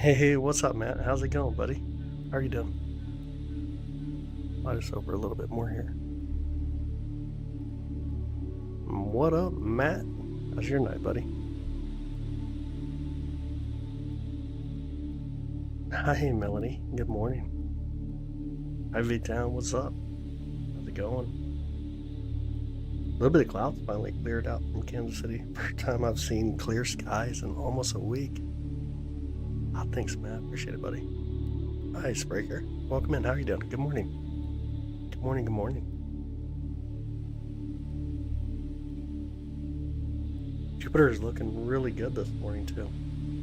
Hey, what's up, Matt? How's it going, buddy? How are you doing? I'll just over a little bit more here. What up, Matt? How's your night, buddy? Hi, Melanie. Good morning. Hi, V-Town. What's up? How's it going? A little bit of clouds finally cleared out from Kansas City. First time I've seen clear skies in almost a week. Ah, thanks, Matt. Appreciate it, buddy. Hi, Spraker. Welcome in. How are you doing? Good morning. Good morning. Good morning. Jupiter is looking really good this morning, too.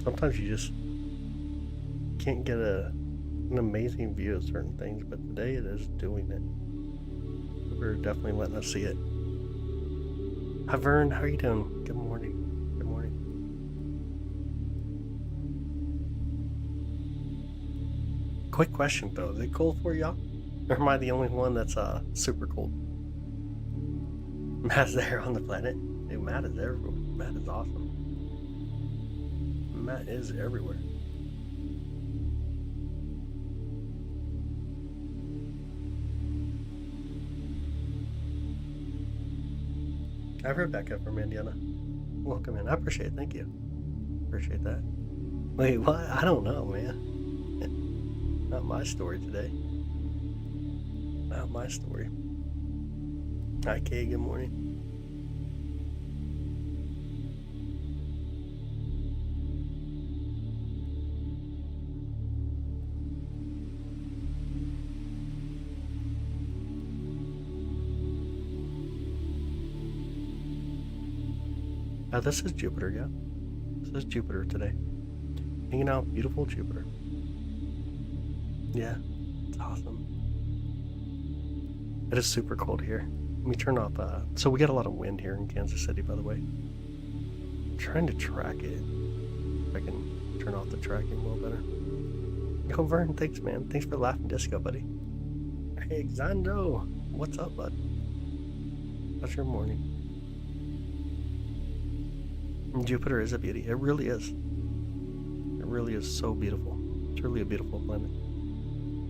Sometimes you just can't get an amazing view of certain things, but today it is doing it. We're definitely letting us see it. Hi, Vern. How are you doing? Good morning. Good morning. Quick question, though. Is it cold for y'all? Or am I the only one that's super cold? Matt's there on the planet. Dude, Matt is everywhere. Matt is awesome. Matt is everywhere. I have Rebecca from Indiana. Welcome in. I appreciate it. Thank you. Appreciate that. Wait, what? I don't know, man. Not my story today. Not my story. Hi, Kay. Good morning. This is Jupiter, yeah. This is Jupiter today. Hanging out, beautiful Jupiter. Yeah, it's awesome. It is super cold here. Let me turn off, so we get a lot of wind here in Kansas City, by the way. I'm trying to track it. If I can turn off the tracking a little better. Yo, Vern, thanks, man. Thanks for laughing disco, buddy. Hey, Xando. What's up, bud? How's your morning? Jupiter is a beauty. It really is. It really is so beautiful. It's really a beautiful planet.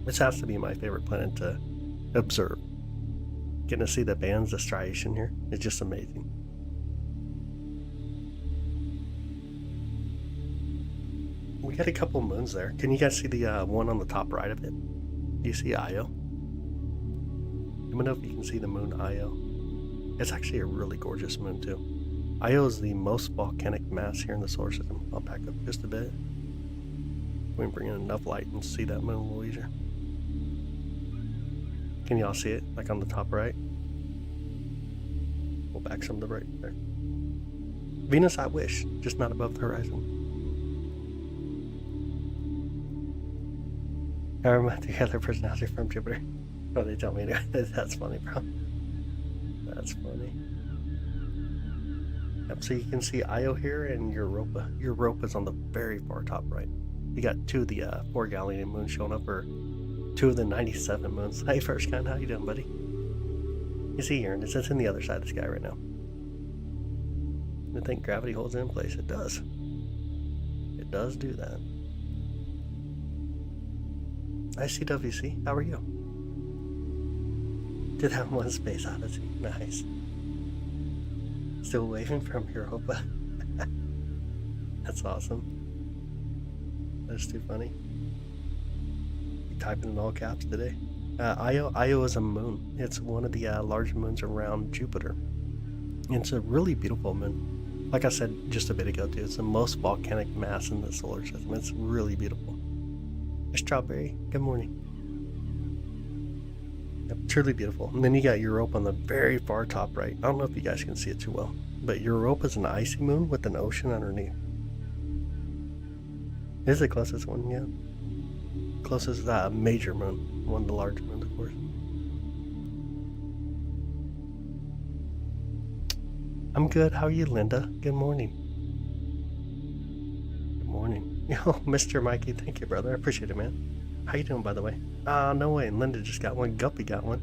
This has to be my favorite planet to observe. Getting to see the bands of striation here is just amazing. We got a couple moons there. Can you guys see the one on the top right of it? Do you see Io? Let me know if you can see the moon Io. It's actually a really gorgeous moon too. Io is the most volcanic mass here in the solar system. I'll back up just a bit. We can bring in enough light and see that moon a little easier. Can y'all see it? Like on the top right? We'll back some to the right there. Venus, I wish, just not above the horizon. I remember the other personality from Jupiter. Oh, they tell me to. That's funny, bro. That's funny. Yep, so you can see Io here and Europa. Europa's on the very far top right. You got two of the 4 Galilean moons showing up, or 2 of the 97 moons. Hey, First Kind, how you doing, buddy? You see Uranus, it's in the other side of the sky right now. I think gravity holds it in place. It does. It does do that. ICWC, how are you? Did that one Space Odyssey. Nice. Still waving from Europa. That's awesome. That's too funny. You typing in all caps today? Io is a moon. It's one of the large moons around Jupiter. It's a really beautiful moon. Like I said just a bit ago, too, it's the most volcanic mass in the solar system. It's really beautiful. Strawberry, good morning. Yep, truly beautiful. And then you got Europa on the very far top right. I don't know if you guys can see it too well, but Europa is an icy moon with an ocean underneath. It is the closest one, yeah. Closest major moon, one of the large moons, of course. I'm good. How are you, Linda? Good morning. Good morning. Yo, Mr. Mikey, thank you, brother. I appreciate it, man. How you doing, by the way? No way. Linda just got one. Guppy got one.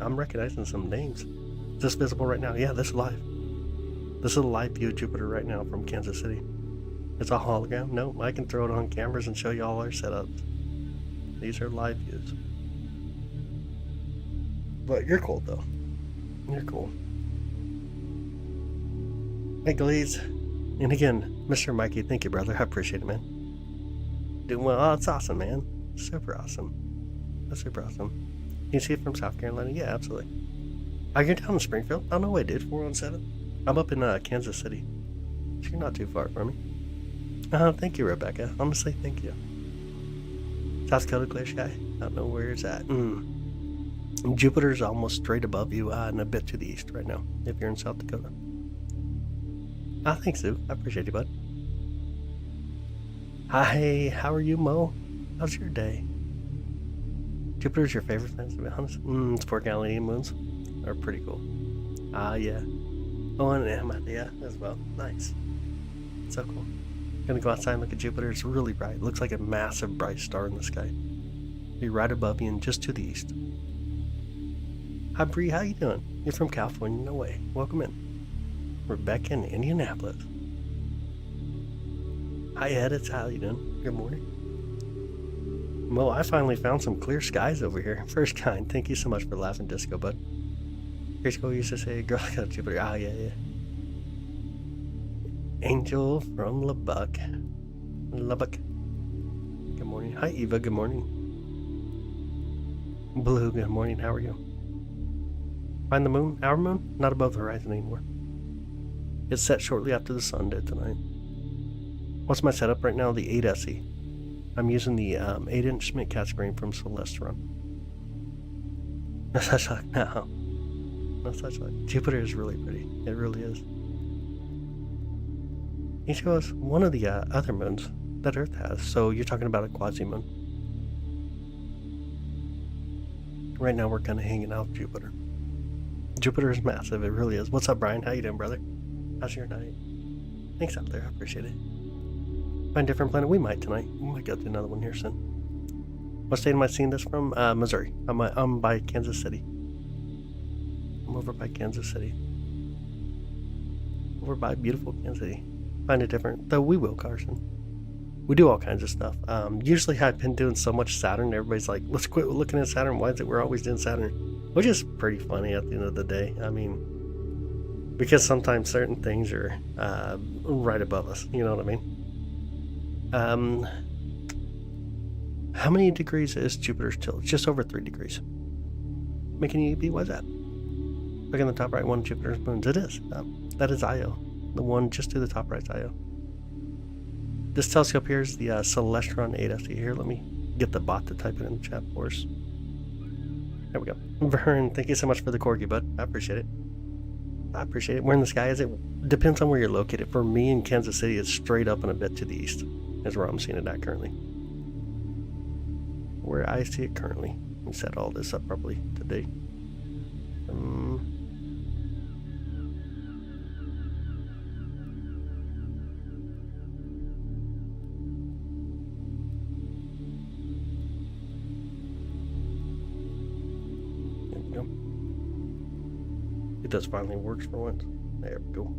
I'm recognizing some names. Is this visible right now? Yeah, this is live. This is a live view of Jupiter right now from Kansas City. It's a hologram. No, I can throw it on cameras and show you all our setups. These are live views. But you're cool, though. You're cool. Hey, Glaze. And again, Mr. Mikey, thank you, brother. I appreciate it, man. Doing well. Oh, it's awesome, man. Super awesome. That's super awesome. You see it from South Carolina? Yeah, absolutely. Oh, you're down in Springfield? Oh, no way, dude. 417. I'm up in Kansas City. So you're not too far from me. Thank you, Rebecca. Honestly, thank you. South Dakota clear sky. I don't know where it's at. Jupiter's almost straight above you and a bit to the east right now, if you're in South Dakota. Thanks, Sue. I appreciate you, bud. Hi, how are you, Mo? How's your day? Jupiter's your favorite planet, to be honest? It's 4 Galilean moons. They're pretty cool. Yeah. Oh, and Amadea as well. Nice. So cool. Gonna go outside and look at Jupiter. It's really bright. It looks like a massive bright star in the sky. Be right above you and just to the east. Hi, Bree. How you doing? You're from California. No way. Welcome in. Rebecca in Indianapolis. Hi, Ed. It's how you doing? Good morning. Mo, I finally found some clear skies over here. First kind. Thank you so much for laughing, Disco, bud. Here's what we used to say, girl got Jupiter. Yeah. Angel from Lubbock. Good morning. Hi, Eva. Good morning. Blue, good morning. How are you? Find the moon? Our moon? Not above the horizon anymore. It's set shortly after the sun did tonight. What's my setup right now? The 8SE. I'm using the 8-inch Schmidt cat screen from Celestron. No such luck. No. No such luck. Jupiter is really pretty. It really is. He shows one of the other moons that Earth has. So you're talking about a quasi-moon. Right now we're kind of hanging out with Jupiter. Jupiter is massive. It really is. What's up, Brian? How you doing, brother? How's your night? Thanks out there. I appreciate it. Find a different planet? We might tonight. We might go to another one here soon. What state am I seeing this from? Missouri. I'm by Kansas City. I'm over by Kansas City. Over by beautiful Kansas City. Find it different. Though we will, Carson. We do all kinds of stuff. Usually I've been doing so much Saturn. Everybody's like, let's quit looking at Saturn. Why is it we're always doing Saturn? Which is pretty funny at the end of the day. I mean, because sometimes certain things are right above us. You know what I mean? How many degrees is Jupiter's tilt? It's just over 3 degrees. Making you be, what's that? Look in the top right, one of Jupiter's moons. It is. That is Io. The one just to the top right is Io. This telescope here is the Celestron 8SE. Here, let me get the bot to type it in the chat for us. There we go. Vern, thank you so much for the corgi, bud. I appreciate it. I appreciate it. Where in the sky is it? Depends on where you're located. For me in Kansas City, it's straight up and a bit to the east. Is where I'm seeing it at currently. Where I see it currently. Let me set all this up properly today. There we go. It does finally works for once. There we go.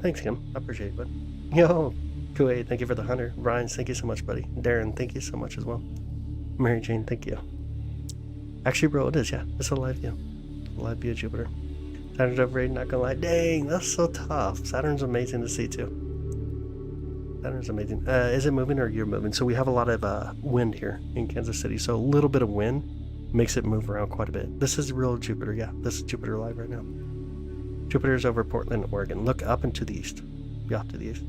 Thanks, Kim. I appreciate it, bud. Yo, Kuwait, thank you for the 100. Brian, thank you so much, buddy. Darren, thank you so much as well. Mary Jane, thank you. Actually, bro, it is, yeah. It's a live view. A live view of Jupiter. Saturn's overrated, not gonna lie. Dang, that's so tough. Saturn's amazing to see, too. Saturn's amazing. Is it moving or you're moving? So we have a lot of wind here in Kansas City. So a little bit of wind makes it move around quite a bit. This is real Jupiter, yeah. This is Jupiter live right now. Jupiter's over Portland, Oregon. Look up and to the east. Be off to the east.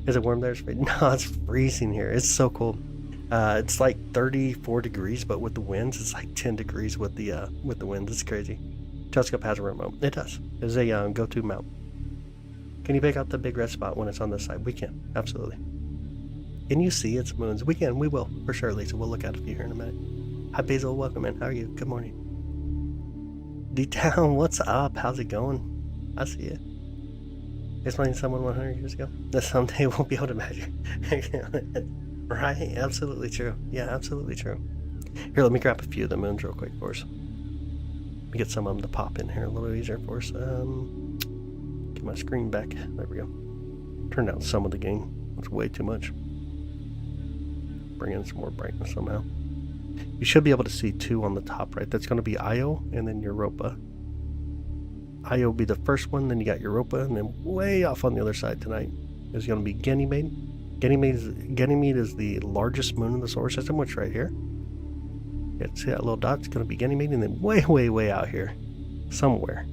Is it warm there? No, it's freezing here. It's so cold. It's like 34 degrees, but with the winds, it's like 10 degrees with the winds. It's crazy. Telescope has a remote. It does. It's a go-to mount. Can you pick out the big red spot when it's on this side? We can. Absolutely. Can you see its moons? We can. We will. For sure, Lisa. We'll look at a few here in a minute. Hi, Basil. Welcome in. How are you? Good morning. D-Town, what's up? How's it going? I see it. Explaining someone 100 years ago that someday we'll be able to measure. Right? Absolutely true. Yeah, absolutely true. Here, let me grab a few of the moons real quick for us. Let me get some of them to pop in here a little easier for us. Give my screen back. There we go. Turn down some of the gain. It's way too much. Bring in some more brightness somehow. You should be able to see two on the top right. That's going to be Io and then Europa. Io will be the first one, then you got Europa, and then way off on the other side tonight is going to be Ganymede. Ganymede is the largest moon in the solar system, which right here. Yeah, see that little dot? It's going to be Ganymede, and then way out here, somewhere,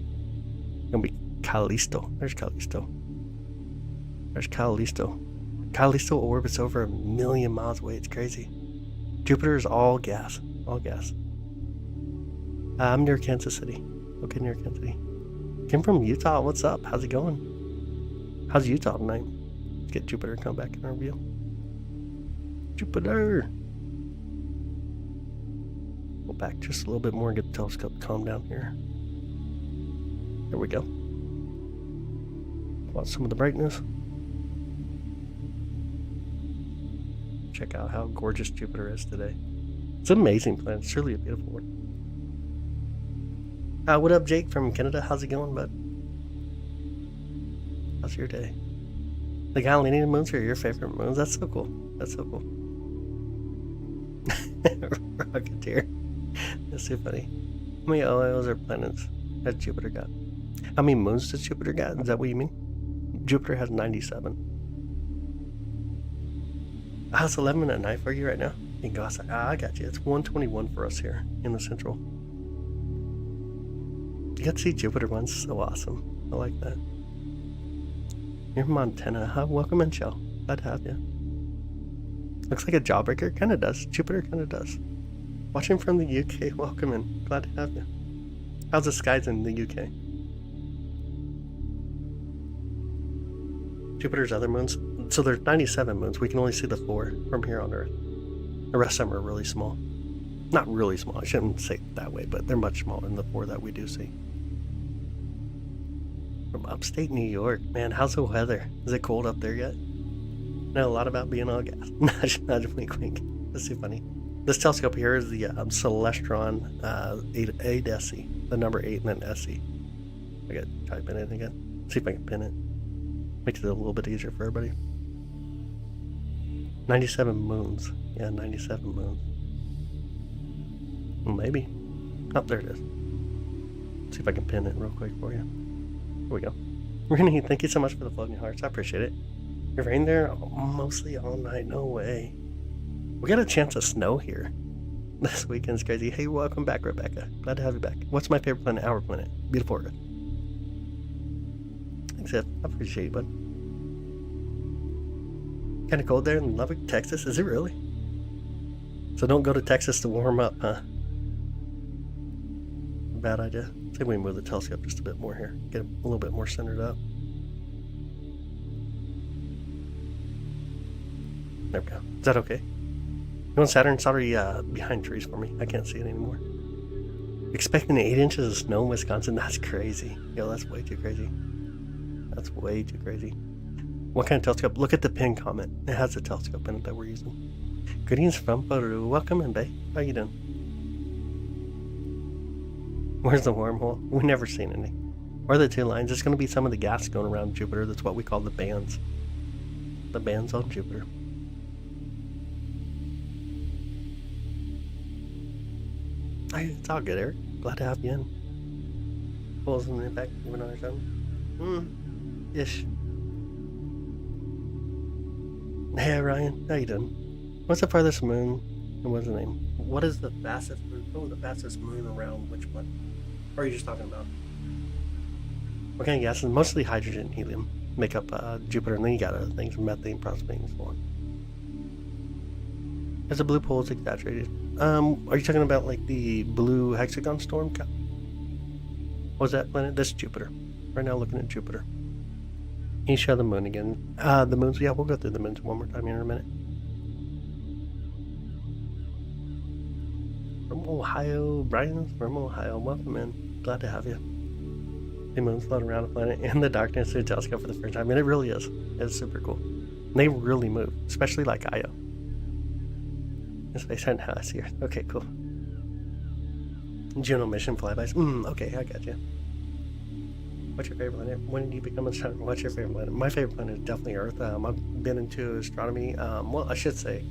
going to be Callisto. There's Callisto. There's Callisto. Callisto orbits over 1 million miles away. It's crazy. Jupiter is all gas. All gas. I'm near Kansas City. Okay, near Kansas City. Came from Utah. What's up? How's it going? How's Utah tonight? Let's get Jupiter to come back in our view. Jupiter! Go back just a little bit more and get the telescope to calm down here. There we go. Want some of the brightness. Check out how gorgeous Jupiter is today. It's an amazing planet. It's really a beautiful one. What up, Jake from Canada? How's it going, bud? How's your day? The Galilean moons are your favorite moons? That's so cool. That's so cool. Rocketeer. That's so funny. How many oils or planets has Jupiter got? How many moons does Jupiter got? Is that what you mean? Jupiter has 97. How's 11 at night for you right now? In Gossa. I got you. It's 1:21 for us here in the central. You got to see Jupiter once. So awesome. I like that. You're from Montana. Huh? Welcome in, Shell. Glad to have you. Looks like a jawbreaker. Kind of does. Jupiter kind of does. Watching from the UK. Welcome in. Glad to have you. How's the skies in the UK? Jupiter's other moons. So there's 97 moons. We can only see the 4 from here on Earth. The rest of them are really small. Not really small. I shouldn't say it that way, but they're much smaller than the 4 that we do see. From upstate New York. Man, how's the weather? Is it cold up there yet? Know a lot about being all gas. Nudge, wink, wink. That's too funny. This telescope here is the Celestron 8 SE. The number 8 and then SE. I gotta type it in again. See if I can pin it. Makes it a little bit easier for everybody. 97 moons. Yeah, 97 moons. Well, maybe. Oh, there it is. Let's see if I can pin it real quick for you. Here we go. Renee, thank you so much for the floating hearts. I appreciate it. It rained there mostly all night. No way. We got a chance of snow here. This weekend's crazy. Hey, welcome back, Rebecca. Glad to have you back. What's my favorite planet? Our planet. Beautiful Earth. Thanks, Ed. I appreciate you, bud. Kind of cold there in Lubbock, Texas. Is it really? So don't go to Texas to warm up, huh? Bad idea. I think we move the telescope just a bit more here. Get it a little bit more centered up. There we go. Is that okay? You want Saturn? It's already behind trees for me. I can't see it anymore. Expecting 8 inches of snow in Wisconsin? That's crazy. Yo, that's way too crazy. That's way too crazy. What kind of telescope? Look at the pin comment. It has the telescope in it that we're using. Greetings from Peru. Welcome in, babe. How you doing? Where's the wormhole? We've never seen any. Or the 2 lines. It's going to be some of the gas going around Jupiter. That's what we call the bands. The bands on Jupiter. It's all good, Eric. Glad to have you in. Pulls in the back, even on our phone. Ish. Hey, Ryan. How you doing? What's the farthest moon? And what's the name? What is the fastest moon? Oh, the fastest moon around which one? Or are you just talking about? What kind of gases? Mostly hydrogen and helium make up Jupiter, and then you got other things, methane, propane, and so on. As the blue pole is exaggerated. Are you talking about like the blue hexagon storm? What was that planet? This is Jupiter. Right now looking at Jupiter. Can you show the moon again? The moons, yeah, we'll go through the moons one more time here in a minute. From Ohio, Brian's from Ohio. Welcome in. Glad to have you. The moon's floating around the planet in the darkness through a telescope for the first time. And it really is. It's super cool. And they really move, especially like Io. Space Hunt House here. Okay, cool. Juno mission flybys. Okay, I got you. What's your favorite planet? When did you become an astronomer? What's your favorite planet? My favorite planet is definitely Earth. I've been into astronomy. Well, I should say,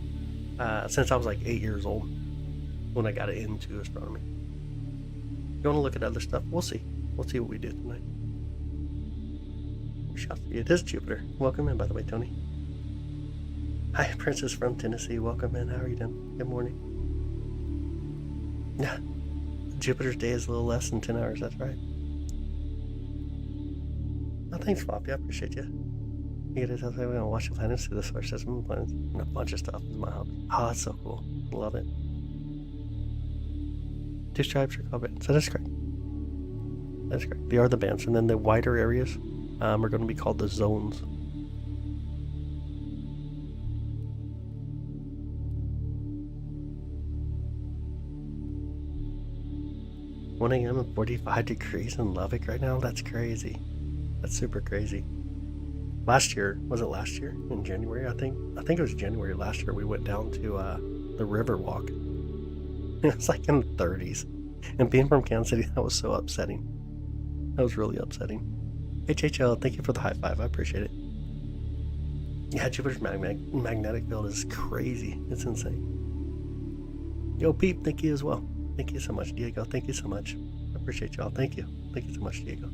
since I was like 8 years old when I got into astronomy. You want to look at other stuff? We'll see. We'll see what we do tonight. We shall see. It is Jupiter. Welcome in, by the way, Tony. Hi, Princess from Tennessee. Welcome in. How are you doing? Good morning. Yeah, Jupiter's day is a little less than 10 hours. That's right. Oh, thanks, Floppy. I appreciate you. You guys have to watch the planets, see the solar system, the planets, and a bunch of stuff is my hobby. Oh, that's so cool. Love it. 2 stripes are called bands. That is correct. That's correct. They are the bands, and then the wider areas are going to be called the zones. $1 a.m. and 45 degrees in Lubbock right now. That's crazy. That's super crazy. Last year, was it last year in January? I think it was January last year. We went down to the river walk. It was like in the 30s, and being from Kansas City, that was so upsetting. That was really upsetting. HHL, thank you for the high five. I appreciate it. Yeah, Jupiter's magnetic field is crazy. It's insane. Yo, Peep, thank you as well. Thank you so much, Diego. Thank you so much. I appreciate y'all. Thank you. Thank you so much, Diego.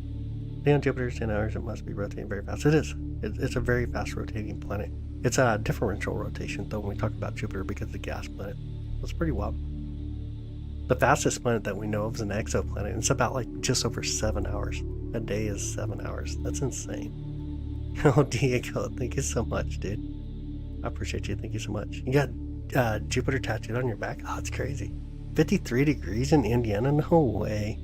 Day on Jupiter is 10 hours. It must be rotating very fast. It is. It's a very fast rotating planet. It's a differential rotation, though, when we talk about Jupiter because it's a gas planet. It's pretty wild. The fastest planet that we know of is an exoplanet. It's about like just over 7 hours. A day is 7 hours. That's insane. Oh, Diego, thank you so much, dude. I appreciate you. Thank you so much. You got Jupiter tattooed on your back? Oh, it's crazy. 53 degrees in Indiana? No way.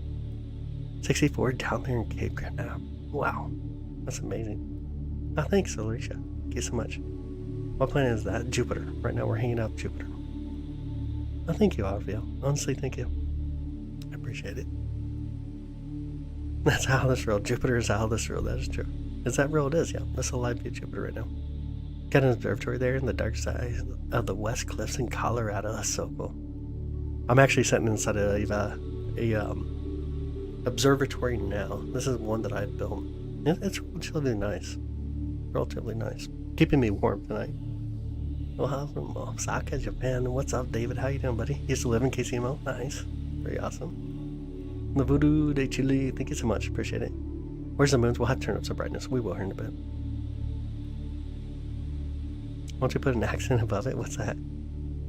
64 down there in Cape Canaveral. Wow. That's amazing. Oh, thanks, Alicia. Thank you so much. What planet is that? Jupiter. Right now we're hanging out with Jupiter. Oh, thank you, Alfio. Honestly, thank you. I appreciate it. That's out of this world. Jupiter is out of this world. That is true. Is that real? It is, yeah. That's a live view of Jupiter right now. Got an observatory there in the dark side of the West Cliffs in Colorado. That's so cool. I'm actually sitting inside a observatory now. This is one that I built. It's relatively nice. Relatively nice. Keeping me warm tonight. Well, from Osaka, Japan. What's up, David? How you doing, buddy? Used to live in KCMO. Nice. Very awesome. The Voodoo de Chile. Thank you so much. Appreciate it. Where's the moons? We'll have to turn up some brightness. We will here in a bit. Why don't you put an accent above it? What's that?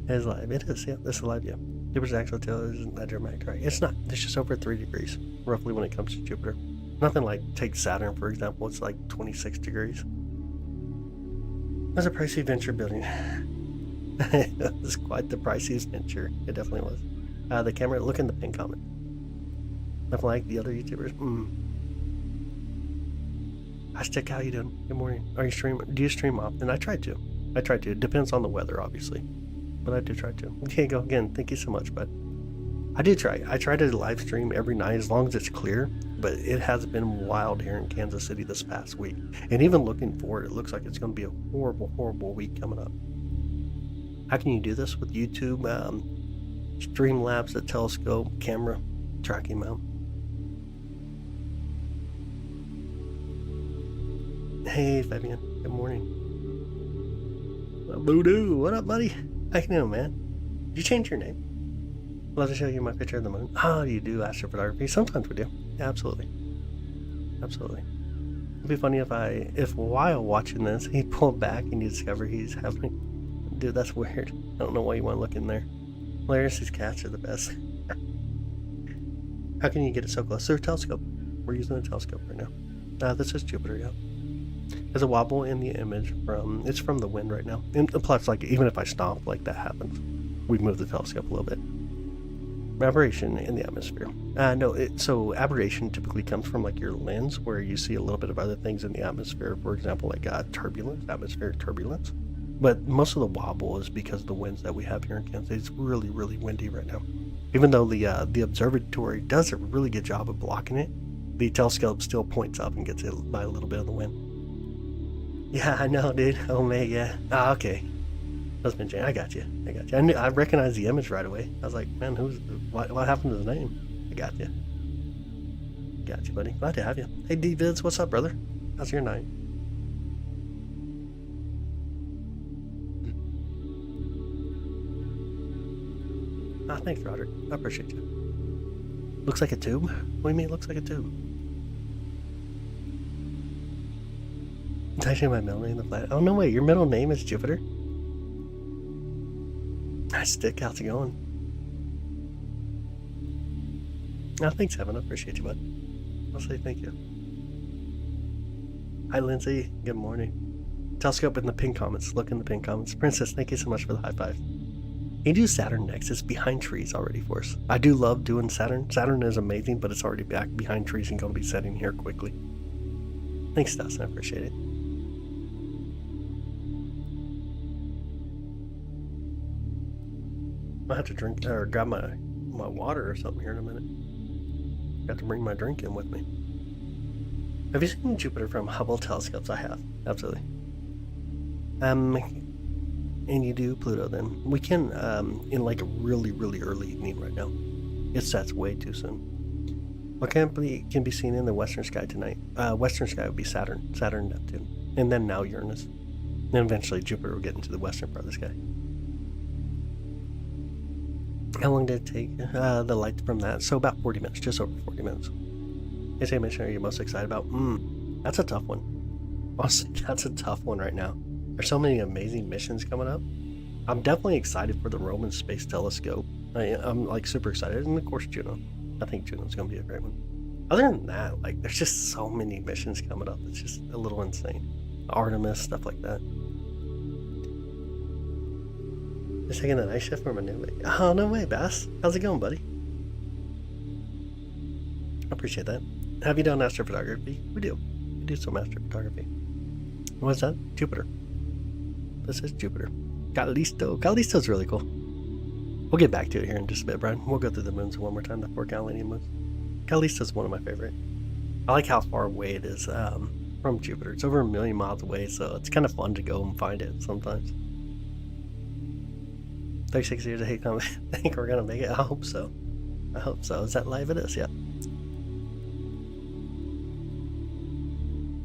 It is live. It is, yeah. This is live, yeah. Jupiter's actual tail isn't that dramatic, right? It's not. It's just over 3 degrees, roughly, when it comes to Jupiter. Nothing like, take Saturn, for example. It's like 26 degrees. That's a pricey venture building. It was quite the priciest venture. It definitely was. The camera, look in the pin comment. Nothing like the other YouTubers. Hashtag, how you doing? Good morning. Are you streaming? Do you stream often? I try to. It depends on the weather, obviously. But I do try to. Diego, again, thank you so much, bud. I do try. I try to live stream every night as long as it's clear, but it has been wild here in Kansas City this past week. And even looking forward, it looks like it's going to be a horrible, horrible week coming up. How can you do this with YouTube, Streamlabs, the telescope, camera, tracking mount? Hey, Fabian. Good morning. Voodoo, what up, buddy? How you doing, man? Did you change your name? Love to show you my picture of the moon. Oh, you do astrophotography? Sometimes we do. Yeah, absolutely. Absolutely. It'd be funny if while watching this, he pulled back and you discover he's having... Dude, that's weird. I don't know why you want to look in there. Hilarious, these cats are the best. How can you get it so close? Through a telescope. We're using a telescope right now. This is Jupiter, yeah. There's a wobble in the image it's from the wind right now. And plus, like, even if I stomp, like, that happens. We move the telescope a little bit. Aberration in the atmosphere. So aberration typically comes from, like, your lens, where you see a little bit of other things in the atmosphere. For example, like turbulence, atmospheric turbulence. But most of the wobble is because of the winds that we have here in Kansas. It's really, really windy right now. Even though the observatory does a really good job of blocking it, the telescope still points up and gets hit by a little bit of the wind. Yeah, I know, dude. Oh, man, yeah. Ah, okay. Husband Jane, I got you. I recognized the image right away. I was like, man, what happened to his name? I got you. Got you, buddy. Glad to have you. Hey, D-Vids, what's up, brother? How's your night? Ah, thanks, Roderick. I appreciate you. Looks like a tube? What do you mean it looks like a tube? It's actually my middle name, the planet. Oh, no way. Your middle name is Jupiter? Nice, Dick. How's it going? Oh, thanks, Evan. I appreciate you, bud. I'll say thank you. Hi, Lindsay. Good morning. Telescope in the pin comments. Look in the pin comments. Princess, thank you so much for the high five. You do Saturn next. It's behind trees already for us. I do love doing Saturn. Saturn is amazing, but it's already back behind trees and going to be setting here quickly. Thanks, Dustin. I appreciate it. I have to drink or grab my water or something here in a minute. Got to bring my drink in with me. Have you seen Jupiter from Hubble telescopes? I have, absolutely. And you do Pluto then. We can, in like a really, really early evening right now. It sets way too soon. What can be seen in the western sky tonight? Western sky would be Saturn, Neptune, and then now Uranus. Then eventually Jupiter will get into the western part of the sky. How long did it take the light from that? So about 40 minutes, just over 40 minutes. Is a mission are you most excited about? That's a tough one. Honestly, that's a tough one right now. There's so many amazing missions coming up. I'm definitely excited for the Roman Space Telescope. I'm like super excited, and of course Juno. I think Juno's gonna be a great one. Other than that, like there's just so many missions coming up. It's just a little insane. Artemis, stuff like that. Just taking the night shift from a new way. Oh, no way, Bass. How's it going, buddy? I appreciate that. Have you done astrophotography? We do. We do some astrophotography. What's that? Jupiter. This is Jupiter. Callisto. Callisto's really cool. We'll get back to it here in just a bit, Brian. We'll go through the moons one more time, the 4 Galilean moons. Callisto's one of my favorite. I like how far away it is from Jupiter. It's over 1 million miles away, so it's kind of fun to go and find it sometimes. 36 years of hate comment. I think we're gonna make it. I hope so. I hope so. Is that live? It is, yeah.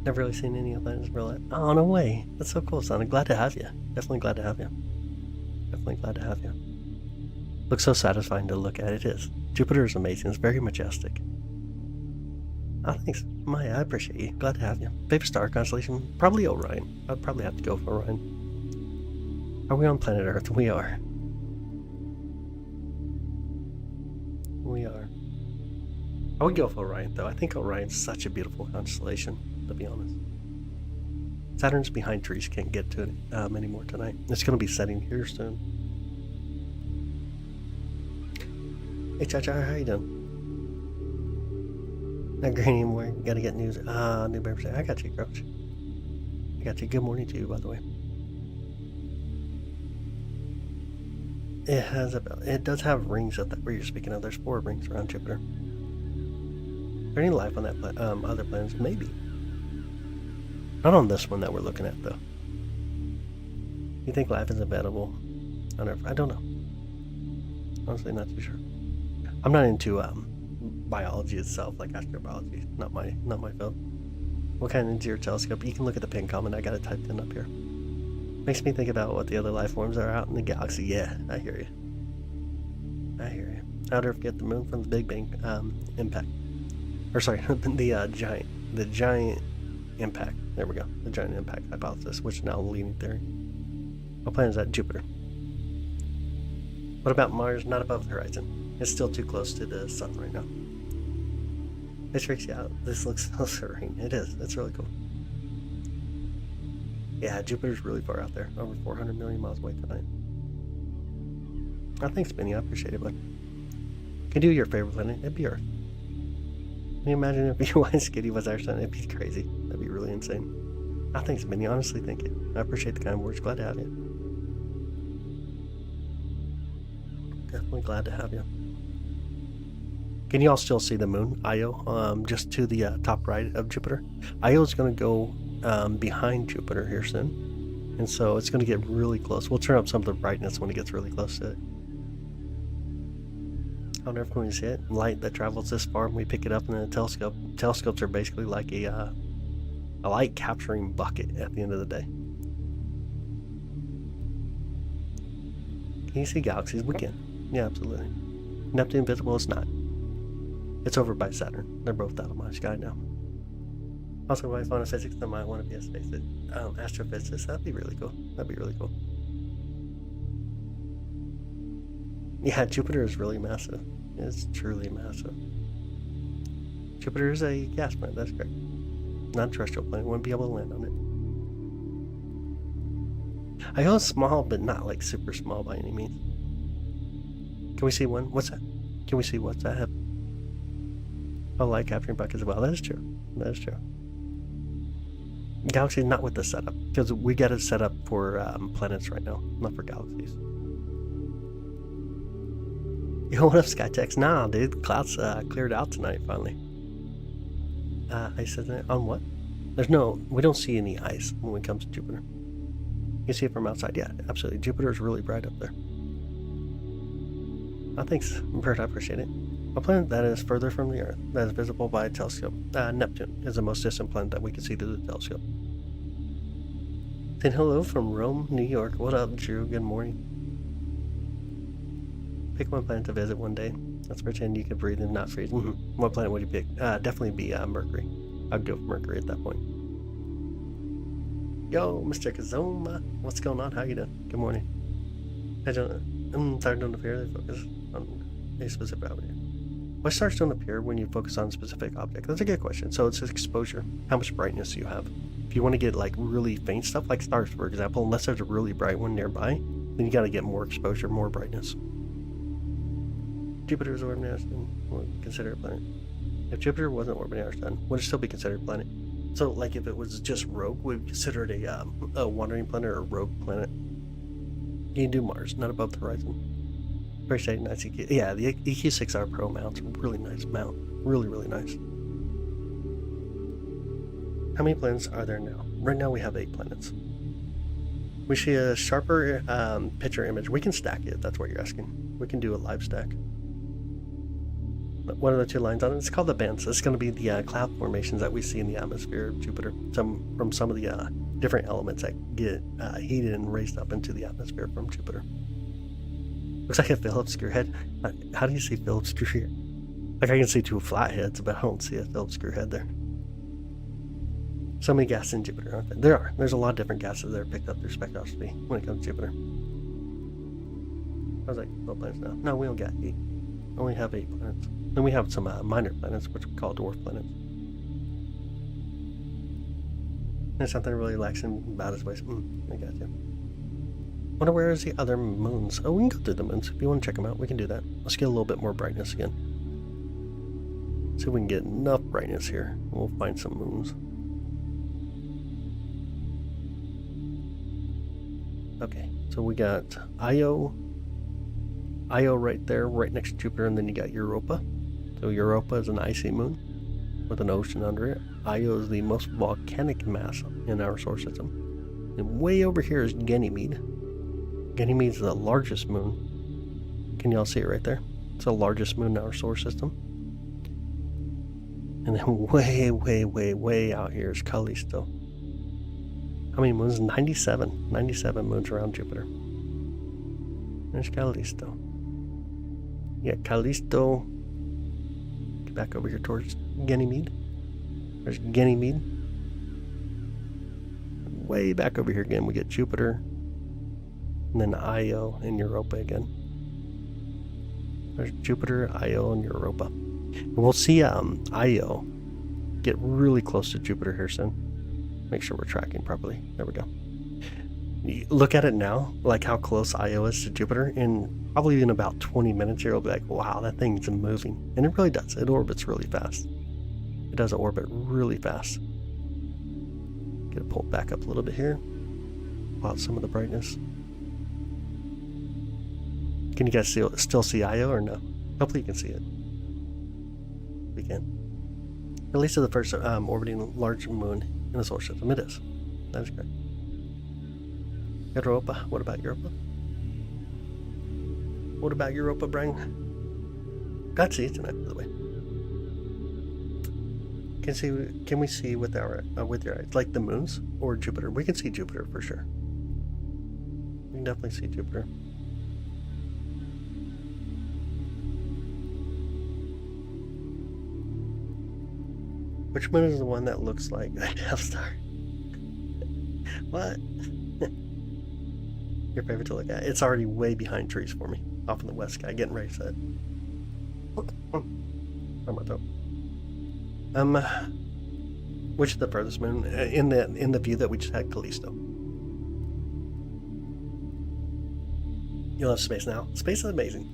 Never really seen any of that in real life. Oh, no way. That's so cool, son. I'm glad to have you. Definitely glad to have you. Definitely glad to have you. Looks so satisfying to look at. It is. Jupiter is amazing. It's very majestic. Oh, thanks. Maya, I appreciate you. Glad to have you. Favorite star constellation? Probably Orion. I'd probably have to go for Orion. Are we on planet Earth? We are. We are. I would go for Orion, though. I think Orion's such a beautiful constellation, to be honest. Saturn's behind trees. Can't get to it anymore tonight. It's going to be setting here soon. Hey, Cha-Cha, how you doing? Not green anymore. Gotta get news. New Bear. I got you, Crouch. I got you. Good morning to you, by the way. It does have rings up that where you're speaking of. There's 4 rings around Jupiter. Is there any life on that other planets? Maybe. Not on this one that we're looking at, though. You think life is available on Earth? I don't know. Honestly, not too sure. I'm not into biology itself, like astrobiology. Not my field. What kind is your telescope? You can look at the pin comment. I got it typed in up here. Makes me think about what the other life forms are out in the galaxy. Yeah, I hear you. I hear you. How'd Earth get the moon from the Big Bang impact? Or sorry, the giant impact. There we go. The giant impact hypothesis, which is now the leading theory. What planet is that? Jupiter. What about Mars? Not above the horizon. It's still too close to the sun right now. It freaks you out. This looks so serene. It is. It's really cool. Yeah, Jupiter's really far out there. Over 400 million miles away tonight. Oh, thanks, Benny. I appreciate it, bud. Can do your favorite planet. It'd be Earth. Can you imagine if B1 Skitty was our son? It'd be crazy. That'd be really insane. Oh, thanks, Benny. Honestly, thank you. I appreciate the kind words. Glad to have you. Definitely glad to have you. Can you all still see the moon, Io, just to the top right of Jupiter? Io is going to go behind Jupiter here soon, and so it's going to get really close. We'll turn up some of the brightness when it gets really close to it. How on earth can we see it? Light that travels this far, and we pick it up in a telescope. Telescopes are basically like a light capturing bucket at the end of the day. Can you see galaxies? We can. Yeah, absolutely. Neptune visible is not. It's over by Saturn. They're both out of my sky now. Also, if I find a physics, I might want to be a space astrophysicist. That'd be really cool. That'd be really cool. Yeah, Jupiter is really massive. It's truly massive. Jupiter is a gas planet. That's correct. Non-terrestrial planet. Wouldn't be able to land on it. I know it's small, but not like super small by any means. Can we see one? What's that? Can we see what's that? Oh, light capturing bucket as well. That is true. That is true. Galaxies not with the setup, because we got it set up for planets right now, not for galaxies. Yo, what up, Skytex? Nah, dude, clouds cleared out tonight finally. Ice on what? We don't see any ice when it comes to Jupiter. You can see it from outside. Yeah, absolutely. Jupiter is really bright up there. Thanks, Bert. I appreciate it. A planet that is further from the Earth, that is visible by a telescope. Neptune is the most distant planet that we can see through the telescope. Then hello from Rome, New York. What up, Drew? Good morning. Pick one planet to visit one day. Let's pretend you could breathe and not freeze. What planet would you pick? Definitely be Mercury. I'd go for Mercury at that point. Yo, Mr. Kazoma. What's going on? How you doing? Good morning. Stars don't appear. They focus on a specific object. What stars don't appear when you focus on a specific object? That's a good question. So it's exposure. How much brightness do you have? If you want to get like really faint stuff, like stars, for example, unless there's a really bright one nearby, then you got to get more exposure, more brightness. Jupiter is orbiting our sun. Would consider a planet. If Jupiter wasn't orbiting our sun, would it still be considered a planet? So, like, if it was just rogue, we'd consider it a wandering planet or a rogue planet. You can do Mars, not above the horizon. Very shady, nice EQ. Yeah, the EQ6R Pro mount's a really nice mount. Really, really nice. How many planets are there now? Right now we have 8 planets. We see a sharper picture image. We can stack it, if that's what you're asking. We can do a live stack. What are the 2 lines on it? It's called the bands. It's going to be the cloud formations that we see in the atmosphere of Jupiter. From some of the different elements that get heated and raised up into the atmosphere from Jupiter. Looks like a Phillips screw head. How do you see Phillips screw here? Like I can see 2 flat heads, but I don't see a Phillips screw head there. So many gases in Jupiter, aren't there? There are. There's a lot of different gases that are picked up through spectroscopy when it comes to Jupiter. I was like, 12 planets now. No, we don't got 8. We only have 8 planets. Then we have some minor planets, which we call dwarf planets. There's something really relaxing about his ways. I got you. Wonder where is the other moons? Oh, we can go through the moons. If you want to check them out, we can do that. Let's get a little bit more brightness again. See if we can get enough brightness here. We'll find some moons. Okay, so we got Io right there, right next to Jupiter, and then you got Europa. So Europa is an icy moon with an ocean under it. Io is the most volcanic mass in our solar system. And way over here is Ganymede. Ganymede is the largest moon. Can y'all see it right there? It's the largest moon in our solar system. And then way out here is Callisto. How many moons? 97. 97 moons around Jupiter. There's Callisto. Yeah, Callisto. Get back over here towards Ganymede. There's Ganymede. Way back over here again, we get Jupiter. And then Io and Europa again. There's Jupiter, Io, and Europa. And we'll see Io get really close to Jupiter here soon. Make sure we're tracking properly. There we go. You look at it now, like how close Io is to Jupiter, and probably in about 20 minutes here, you'll be like, wow, that thing's moving. And it really does. It orbits really fast. It does orbit really fast. Get it pulled back up a little bit here. Pull out some of the brightness. Can you guys still see Io or no? Hopefully you can see it. We can. At least to the first orbiting large moon in the solar system. It is. That is great. Europa. What about Europa? What about Europa, Brian? Got to see it tonight, by the way. Can we see with your eyes, like the moons or Jupiter? We can see Jupiter for sure. We can definitely see Jupiter. Which moon is the one that looks like a Death Star? What? Your favorite to look at? It's already way behind trees for me, off in the west sky, getting ready to set. Oh my throat. Which is the furthest moon in the view that we just had? Callisto. You love space now. Space is amazing.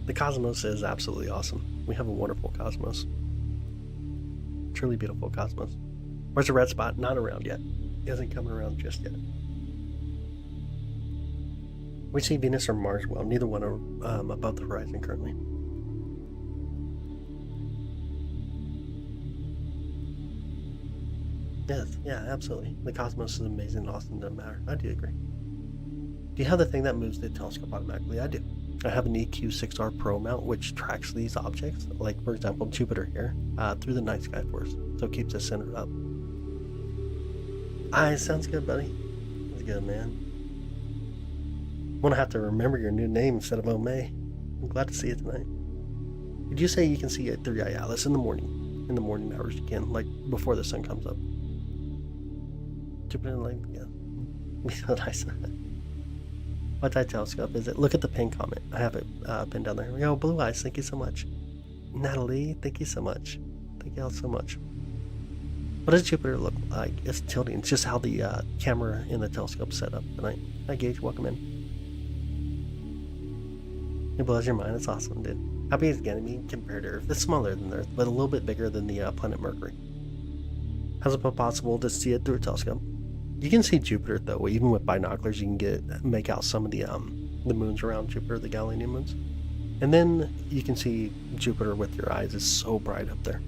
The cosmos is absolutely awesome. We have a wonderful cosmos. Truly beautiful cosmos. Where's the red spot? Not around yet. It hasn't come around just yet. We see Venus or Mars well. Neither one are above the horizon currently. Yes, yeah, absolutely. The cosmos is amazing and awesome, doesn't matter. I do agree. Do you have the thing that moves the telescope automatically? I do. I have an EQ6R Pro mount which tracks these objects, like for example Jupiter here, through the night sky for us, so it keeps us centered up. Sounds good, buddy. That's good, man. I'm gonna have to remember your new name instead of Omei. I'm glad to see you tonight. Did you say you can see a 3-eye Atlas in the morning? In the morning hours you can, like before the sun comes up. Jupiter and length, yeah. Nice. What type telescope is it? Look at the pin comment. I have it pinned down there. Yo, Blue Eyes, thank you so much. Natalie, thank you so much. Thank you all so much. What does Jupiter look like? It's tilting. It's just how the camera in the telescope set up tonight. Hi, Gage. Welcome in. It blows your mind. It's awesome, dude. How big is Ganymede compared to Earth? It's smaller than Earth, but a little bit bigger than the planet Mercury. How's it possible to see it through a telescope? You can see Jupiter though, even with binoculars. You can make out some of the moons around Jupiter, the Galilean moons, and then you can see Jupiter with your eyes. It's so bright up there.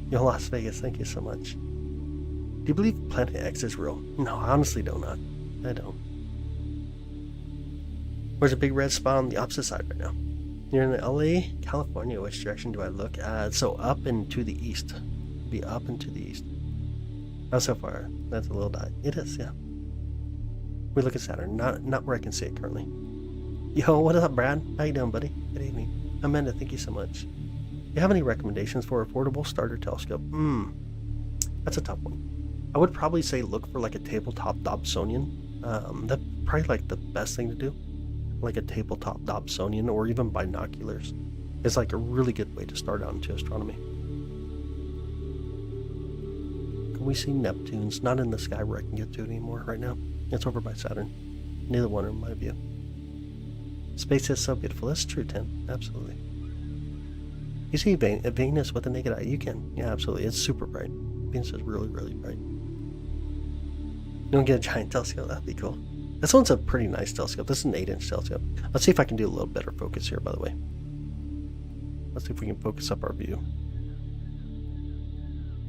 Yo, Las Vegas, thank you so much. Do you believe Planet X is real? No, I honestly do not. I don't. Where's a big red spot on the opposite side right now? You're in LA, California. Which direction do I look? So up and to the east. Be up and to the east. Not so far. That's a little dot. It is, yeah. We look at Saturn, not where I can see it currently. Yo, what up, Brad? How you doing, buddy? Good evening. Amanda, thank you so much. You have any recommendations for affordable starter telescope? That's a tough one. I would probably say look for like a tabletop Dobsonian. That's probably like the best thing to do. Like a tabletop Dobsonian or even binoculars. It's like a really good way to start out into astronomy. We see Neptune's not in the sky where I can get to it anymore right now. It's over by Saturn. Neither one in my view. Space is so beautiful. That's true, Tim. Absolutely. You see Venus with the naked eye? You can. Yeah, absolutely. It's super bright. Venus is really, really bright. You don't get a giant telescope? That'd be cool. This one's a pretty nice telescope. This is an 8-inch telescope. Let's see if I can do a little better focus here, by the way. Let's see if we can focus up our view.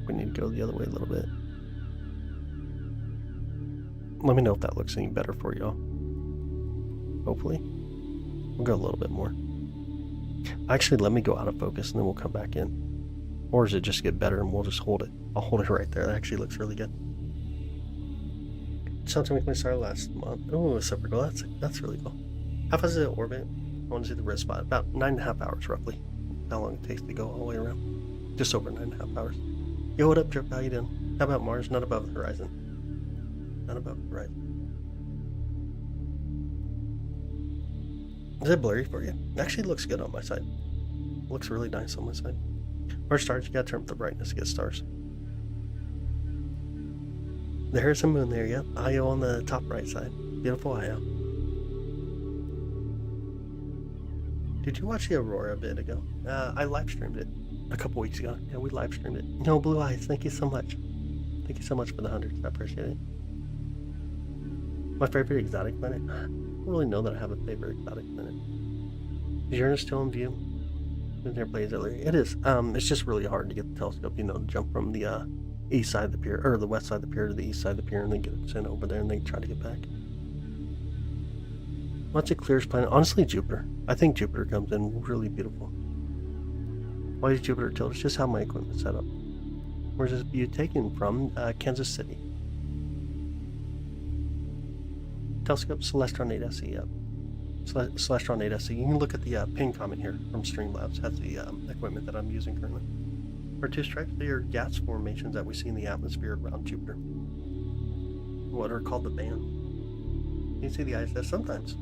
We need to go the other way a little bit. Let me know if that looks any better for y'all. Hopefully. We'll go a little bit more. Actually, let me go out of focus and then we'll come back in. Or does it just get better and we'll just hold it? I'll hold it right there. That actually looks really good. Something we started last month. Oh, a super cool. That's really cool. How fast is it orbit? I want to see the red spot. About 9.5 hours roughly. How long it takes to go all the way around. Just over 9.5 hours. Yo, what up, Drip? How you doing? How about Mars? Not above the horizon. Not above the horizon. Is it blurry for you? It actually looks good on my side. It looks really nice on my side. Where's stars? You gotta turn up the brightness to get stars. There's a moon there, yep. Io on the top right side. Beautiful Io. Did you watch the Aurora a bit ago? I live streamed it a couple weeks ago. Yeah, we live streamed it. No, Blue Eyes, thank you so much. Thank you so much for the 100s. I appreciate it. My favorite exotic planet? I don't really know that I have a favorite exotic planet. Is Uranus still in view? Been there plays earlier. It is. It's just really hard to get the telescope, to jump from the east side of the pier, or the west side of the pier to the east side of the pier, and then get it sent over there and then try to get back. What's the clearest planet? Honestly, Jupiter. I think Jupiter comes in really beautiful. Why is Jupiter tilted? It's just how my equipment's set up. Where's this view taken from? Kansas City. Telescope Celestron 8 SE. Yep. Celestron 8 SE. You can look at the pinned comment here from Streamlabs. Has the equipment that I'm using currently. Our two stripes, they are gas formations that we see in the atmosphere around Jupiter. What are called the band. You can see the ISS sometimes.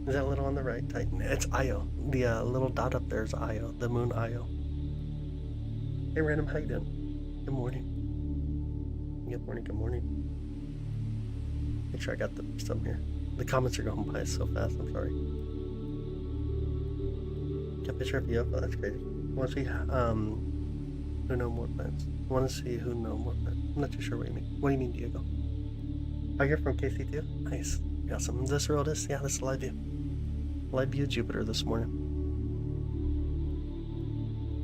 Is that little on the right? Titan. It's Io. The little dot up there is Io. The moon Io. Hey, Random, how you doing? Good morning. Good morning. Good morning. Make sure I got the stuff here. The comments are going by so fast. I'm sorry. Get a picture of you. Oh, that's crazy. Want to see who know more plans? Want to see who know more plans? I'm not too sure what you mean. What do you mean, Diego? Oh, you're from KC2? Nice. Awesome. Is this real? This? Yeah, this is live view. Live view Jupiter this morning.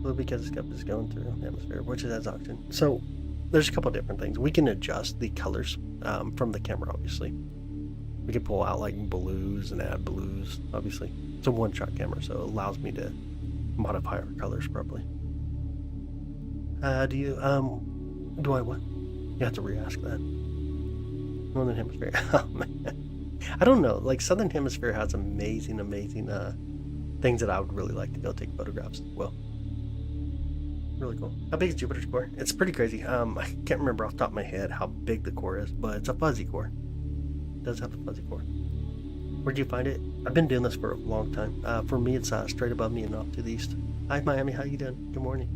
Well, because the scope is going through the atmosphere, which is as oxygen. So there's a couple different things. We can adjust the colors from the camera, obviously. We can pull out like blues and add blues, obviously. It's a one-shot camera, so it allows me to modify our colors properly. Do I what? You have to re-ask that. Northern Hemisphere. Oh, man. I don't know. Like, Southern Hemisphere has amazing things that I would really like to go take photographs as well. Really cool. How big is Jupiter's core? It's pretty crazy. I can't remember off the top of my head how big the core is, but it's a fuzzy core. It does have a fuzzy core. Where'd you find it? I've been doing this for a long time. For me, it's straight above me and off to the east. Hi, Miami. How you doing? Good morning.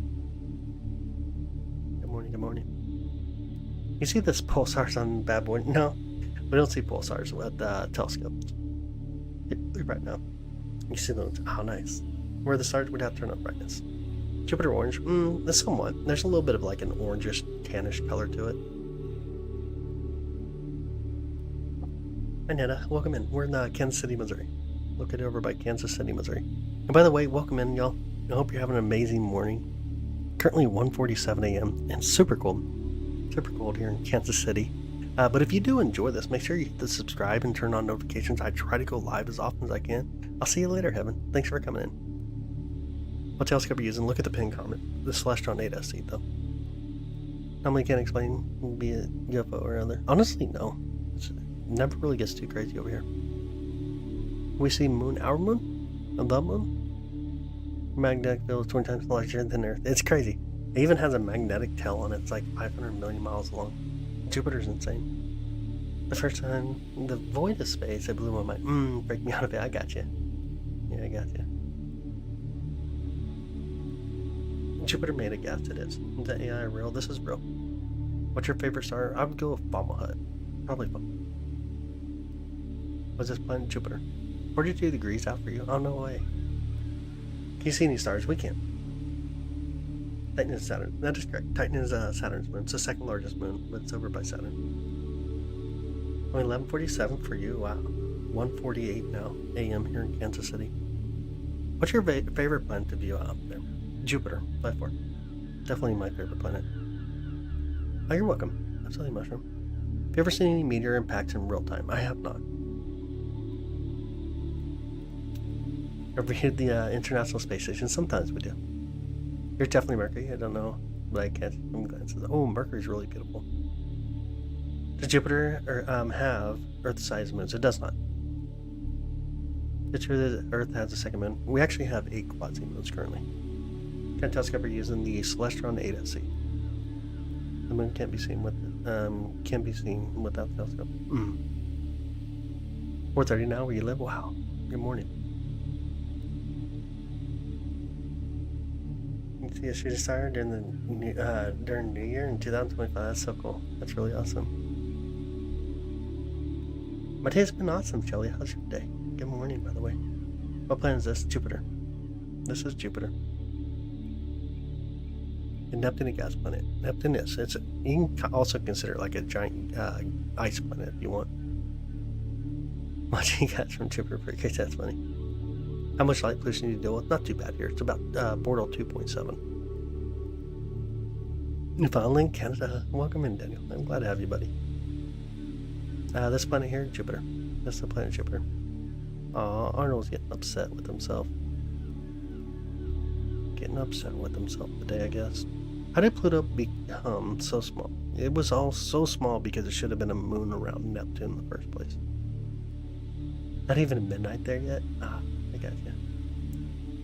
Good morning. Good morning. You see this pulsars on Bad Boy? No, we don't see pulsars with telescopes. Right now. You see those? How nice. Where the stars would have to turn up brightness. Jupiter orange? Somewhat. There's a little bit of like an orangish, tannish color to it. Hi, Netta. Welcome in. We're in Kansas City, Missouri. Located over by Kansas City, Missouri. And by the way, welcome in, y'all. I hope you're having an amazing morning. Currently 1:47 a.m. and super cold. Super cold here in Kansas City. But if you do enjoy this, make sure you hit the subscribe and turn on notifications. I try to go live as often as I can. I'll see you later, Heaven. Thanks for coming in. What telescope are you using? Look at the pin comment. The Celestron 8 SE, though. Normally can't explain via UFO or other. Honestly, no. It never really gets too crazy over here. We see moon, our moon? The moon? Magnetic field is 20 times larger than Earth. It's crazy. It even has a magnetic tail on it. It's like 500 million miles long. Jupiter's insane. The first time the void of space, it blew my mind. Break me out of it. I got you. Yeah, I got you. Jupiter made a guess. It is. Is that AI real? This is real. What's your favorite star? I would go with Fomalhaut. Probably Fomalhaut. What's this planet? Jupiter. 42 degrees out for you? Oh, no way. Can you see any stars? We can't. Titan is Saturn. That is correct. Titan is Saturn's moon. It's the second largest moon, but it's over by Saturn. Only 11:47 for you. Wow. 1:48 now a.m. here in Kansas City. What's your favorite planet to view out there? Jupiter, by far. Definitely my favorite planet. Oh, you're welcome. Absolutely, Mushroom. Have you ever seen any meteor impacts in real time? I have not. Ever hit the International Space Station? Sometimes we do. You're definitely Mercury. I don't know, but I catch some glances. Oh, Mercury's really beautiful. Does Jupiter have Earth-sized moons? It does not. It's true that Earth has a second moon. We actually have 8 quasi-moons currently. What kind of telescope are you using? The Celestron 8 SE. The moon can't be seen without the telescope. 4:30 now where you live? Wow. Good morning. You see a shooting star during New Year in 2025. That's so cool. That's really awesome. My day's been awesome, Shelly. How's your day? Good morning, by the way. What planet is this? Jupiter. This is Jupiter. And Neptune, a gas planet. Neptune is. You can also consider it like a giant ice planet if you want. Watching gas from Jupiter for case that's funny. How much light pollution do you deal with? Not too bad here. It's about Bortle 2.7. Newfoundland, Canada. Welcome in, Daniel. I'm glad to have you, buddy. This planet here, Jupiter. That's the planet Jupiter. Arnold's getting upset with himself. getting upset with himself today, I guess. How did Pluto become so small? It was all so small because it should have been a moon around Neptune in the first place. Not even midnight there yet? Ah, I got you.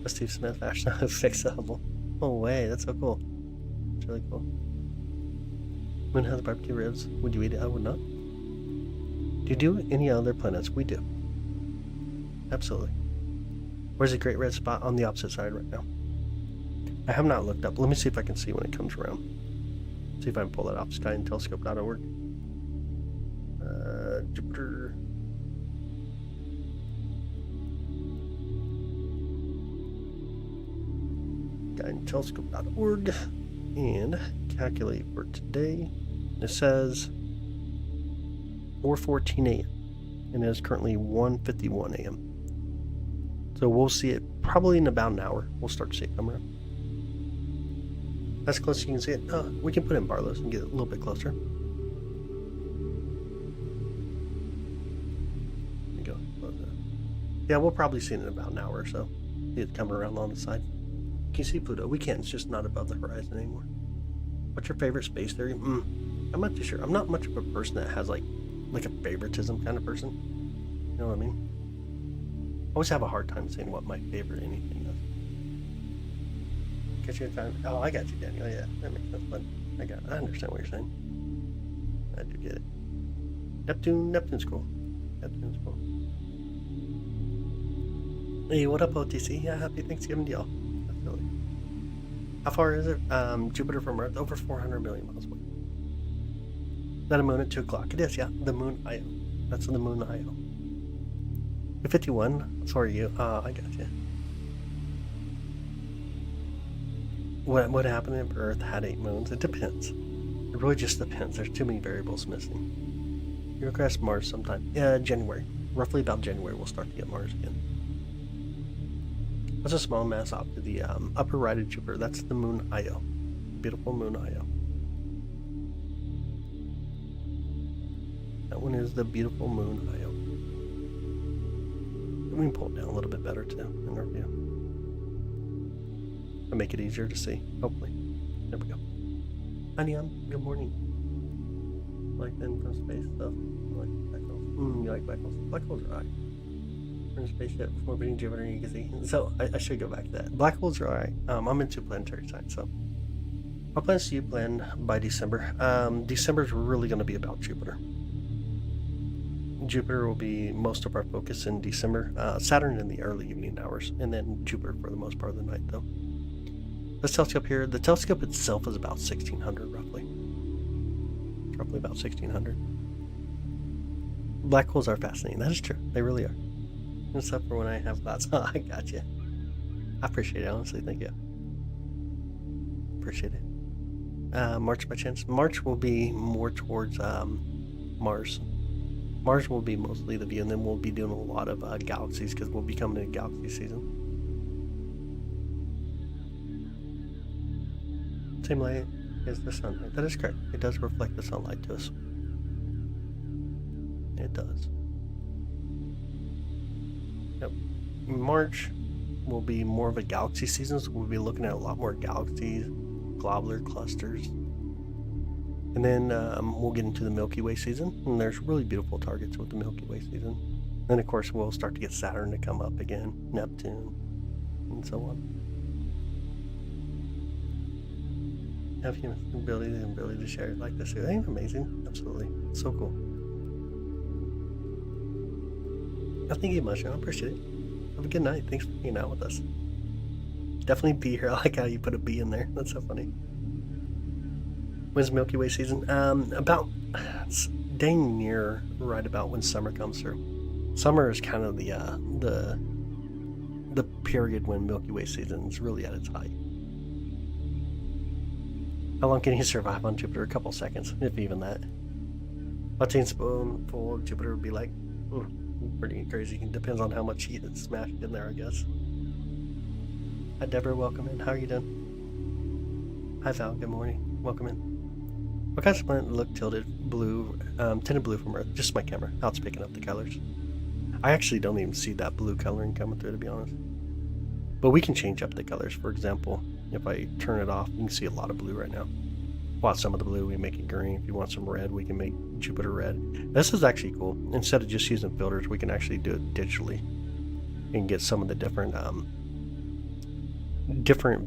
Steve Smith actually fixed the Hubble. Oh, way, that's so cool. It's really cool. Moon has barbecue ribs. Would you eat it? I would not. Do you do any other planets? We do. Absolutely. Where's the Great Red Spot? On the opposite side right now. I have not looked up. Let me see if I can see when it comes around. See if I can pull that off skyandtelescope.org. Jupiter. Skyandtelescope.org. And calculate for today. It says 4:14 a.m. and it is currently 1:51 a.m. So we'll see it probably in about an hour. We'll start to see it come around. As close as you can see it. We can put in Barlow's and get a little bit closer. There you go. Yeah, we'll probably see it in about an hour or so. See it coming around on the side. Can you see Pluto? We can. It's just not above the horizon anymore. What's your favorite space theory? I'm not too sure. I'm not much of a person that has like a favoritism kind of person. You know what I mean? I always have a hard time saying what my favorite anything is. Get you a time. Oh, I got you, Daniel. Yeah, that makes sense. But I understand what you're saying. I do get it. Neptune's cool. Neptune's cool. Hey, what up, OTC? Yeah, happy Thanksgiving to y'all. Absolutely. How far is it? Jupiter from Earth? Over 400 million miles away. Is that a moon at 2 o'clock? It is, yeah. The moon Io. That's the moon Io. 51? Sorry, you. I got you. What happened if Earth had 8 moons? It depends. It really just depends. There's too many variables missing. You'll crash Mars sometime. January. Roughly about January, we'll start to get Mars again. What's a small mass off to the upper right of Jupiter? That's the moon Io. Beautiful moon Io. That one is the beautiful moon Io. We can pull it down a little bit better too in our view. And make it easier to see, hopefully. There we go. Honey, good morning. Like them from space stuff. I like black holes. You like black holes? Black holes are alright. We're in a spaceship orbiting Jupiter, you can see. So I should go back to that. Black holes are alright. I'm into planetary science, so our plans to you plan by December. December is really going to be about Jupiter. Jupiter will be most of our focus in December. Saturn in the early evening hours, and then Jupiter for the most part of the night, though. This telescope here, the telescope itself is about 1600 roughly. It's roughly about 1600. Black holes are fascinating. That is true. They really are. Except for when I have thoughts. Oh, I got you. I appreciate it, honestly. Thank you. Appreciate it. March by chance. March will be more towards Mars. Mars will be mostly the view, and then we'll be doing a lot of galaxies because we'll be coming into galaxy season. Same light as the sunlight. That is correct. It does reflect the sunlight to us. It does. Yep. March will be more of a galaxy season, so we'll be looking at a lot more galaxies, globular clusters. And then we'll get into the Milky Way season, and there's really beautiful targets with the Milky Way season. Then, of course, we'll start to get Saturn to come up again, Neptune, and so on. Have human ability to share like this. Ain't amazing? Absolutely. So cool. Thank you much, I appreciate it. Have a good night. Thanks for hanging out with us. Definitely be here. I like how you put a B in there. That's so funny. When's Milky Way season? About dang near right about when summer comes through. Summer is kind of the period when Milky Way season is really at its height. How long can you survive on Jupiter? A couple seconds, if even that. A teaspoonful of Jupiter would be like pretty crazy. It depends on how much heat is smashed in there, I guess. Hi Deborah, welcome in. How are you doing? Hi Val, good morning. Welcome in. What kind of planet look tinted blue from Earth? Just my camera. How it's picking up the colors. I actually don't even see that blue coloring coming through, to be honest. But we can change up the colors. For example, if I turn it off, you can see a lot of blue right now. Want some of the blue, we make it green. If you want some red, we can make Jupiter red. This is actually cool. Instead of just using filters, we can actually do it digitally and get some of the different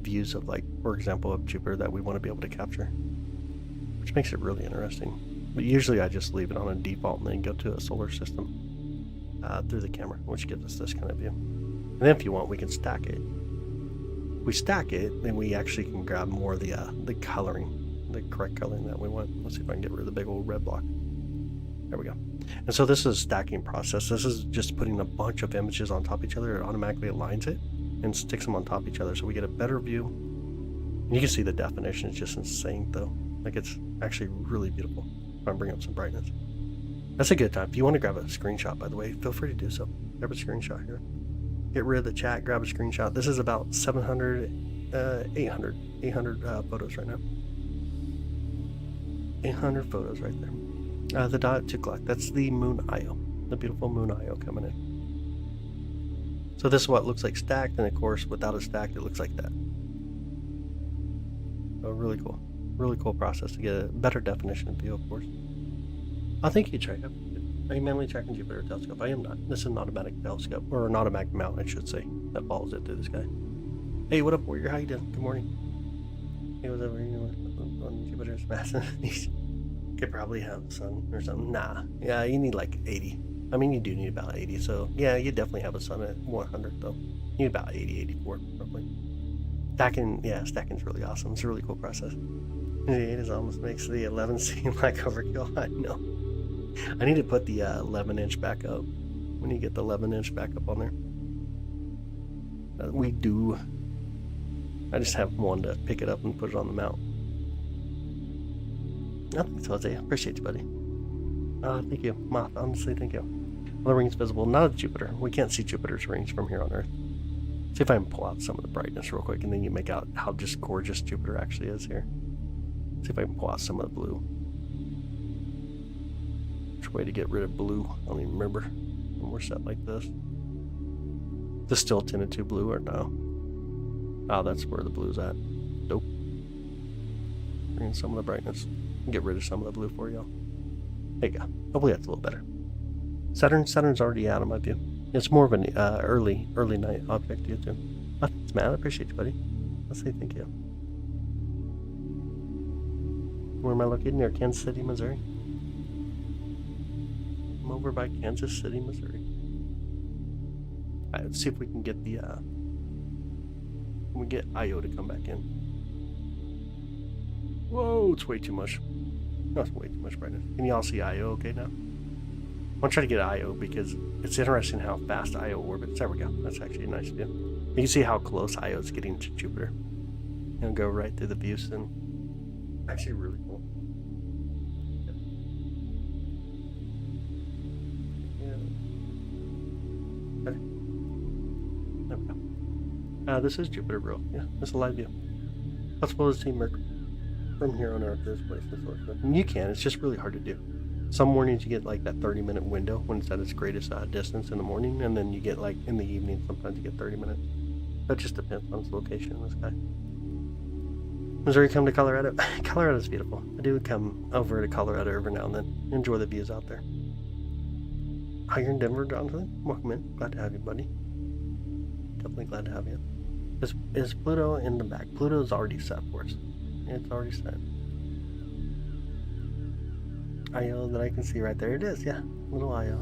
views of, like, for example, of Jupiter that we want to be able to capture, which makes it really interesting. But usually I just leave it on a default and then go to a solar system through the camera, which gives us this kind of view. And then if you want, we can stack it. If we stack it, then we actually can grab more of the coloring, the correct coloring that we want. Let's see if I can get rid of the big old red block. There we go. And so this is a stacking process. This is just putting a bunch of images on top of each other. It automatically aligns it and sticks them on top of each other, so we get a better view. And you can see the definition is just insane though. Like, it's actually really beautiful. If I bring up some brightness. That's a good time. If you want to grab a screenshot, by the way, feel free to do so. Grab a screenshot here. Get rid of the chat, grab a screenshot. This is about 800 photos right now. 800 photos right there. The dot at 2 o'clock, that's the moon Io, the beautiful moon Io coming in. So this is what it looks like stacked, and of course without it stacked it looks like that. So really cool process to get a better definition view, of course. I think you check up. Are you manually tracking Jupiter telescope? I am not. This is an automatic telescope, or an automatic mount, I should say, that follows it through the sky. Hey, what up, Warrior? How you doing? Good morning. Hey, what's up? On Jupiter's massive. You could probably have a sun or something. Nah. Yeah, you need like 80. I mean, you do need about 80. So yeah, you definitely have a sun at 100 though. You need about 80, 84 probably. Stacking's really awesome. It's a really cool process. The 8 almost makes the 11 seem like overkill. I know. I need to put the 11-inch back up. We need to get the 11-inch back up on there. We do. I just have one to pick it up and put it on the mount. I think so, Jose. Appreciate you, buddy. Thank you. Moth, honestly, thank you. Well, the ring's visible. Not at Jupiter. We can't see Jupiter's rings from here on Earth. See if I can pull out some of the brightness real quick, and then you make out how just gorgeous Jupiter actually is here. See if I can pull out some of the blue. Which way to get rid of blue? I don't even remember when we're set like this. Is this still tinted to blue or no? Oh, that's where the blue's at. Nope. Bring in some of the brightness. Get rid of some of the blue for y'all. There you go. Hopefully that's a little better. Saturn's already out of my view. It's more of an early night object to too. Oh, thanks, man. I appreciate you, buddy. Let's say thank you. Where am I located? Near Kansas City, Missouri. I'm over by Kansas City, Missouri. Alright, let's see if we can get the we get Io to come back in. Whoa, it's way too much. That's way too much brightness. Can you all see Io okay now? I'm gonna try to get Io because it's interesting how fast Io orbits. There we go. That's actually a nice view. You can see how close Io is getting to Jupiter. And go right through the views, and actually really cool. Okay. There we go. This is Jupiter, bro. Yeah, that's a live view. Possible to see Mercury from here on Earth. This place, this sort of stuff. And you can. It's just really hard to do. Some mornings you get like that 30-minute window when it's at its greatest distance in the morning, and then you get like in the evening. Sometimes you get 30 minutes. That just depends on its location in the sky. Missouri, come to Colorado. Colorado's beautiful. I do come over to Colorado every now and then. Enjoy the views out there. Oh, you're in Denver, Jonathan? Welcome in. Glad to have you, buddy. Definitely glad to have you. Is Pluto in the back? Pluto's already set for us. It's already set. Io that I can see right there. It is, yeah. Little Io.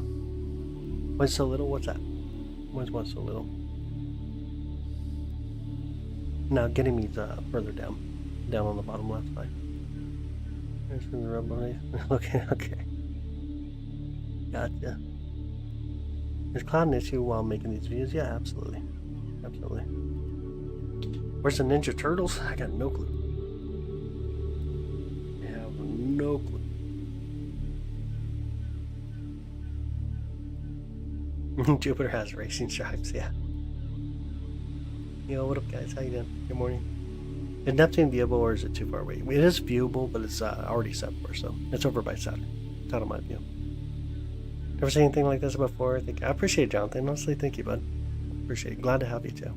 What's so little? What's that? What's so little? Now Ganymede's further down on the bottom left side. There's the rub on it. Okay. Gotcha. Is cloud an issue while making these videos? Yeah, absolutely. Where's the Ninja Turtles? I got no clue. I have no clue. Jupiter has racing stripes, yeah. Yo, what up, guys? How you doing? Good morning. Is Neptune viewable or is it too far away? It is viewable, but it's already set for, so it's over by Saturn. It's out of my view. Never seen anything like this before. I appreciate it, Jonathan. Honestly, thank you, bud. Appreciate it. Glad to have you too.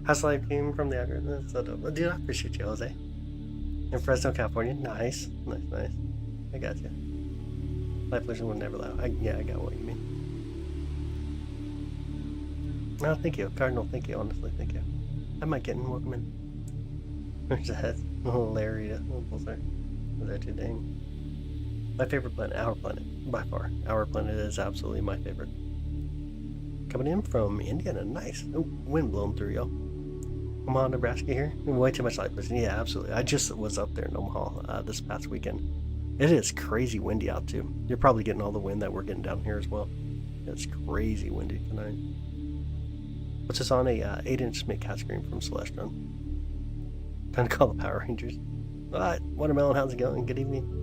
House Life came from the algorithm. That's so dope. Dude, I appreciate you, Jose. In Fresno, California. Nice. Nice. I got you. Life pollution will never allow. Yeah, I got what you mean. No, thank you. Cardinal, thank you. Honestly, thank you. I might get in. Welcome in. There's that. Oh, Larry. Oh, bullseye. Was that too dang? My favorite planet, our planet, by far. Our planet is absolutely my favorite. Coming in from Indiana, nice. Oh, wind blowing through, y'all. Omaha, Nebraska here. Way too much light pollution. Yeah, absolutely. I just was up there in Omaha this past weekend. It is crazy windy out too. You're probably getting all the wind that we're getting down here as well. It's crazy windy tonight. What's this on? A 8-inch McCat screen from Celestron. Time to call the Power Rangers. Alright, Watermelon, how's it going? Good evening.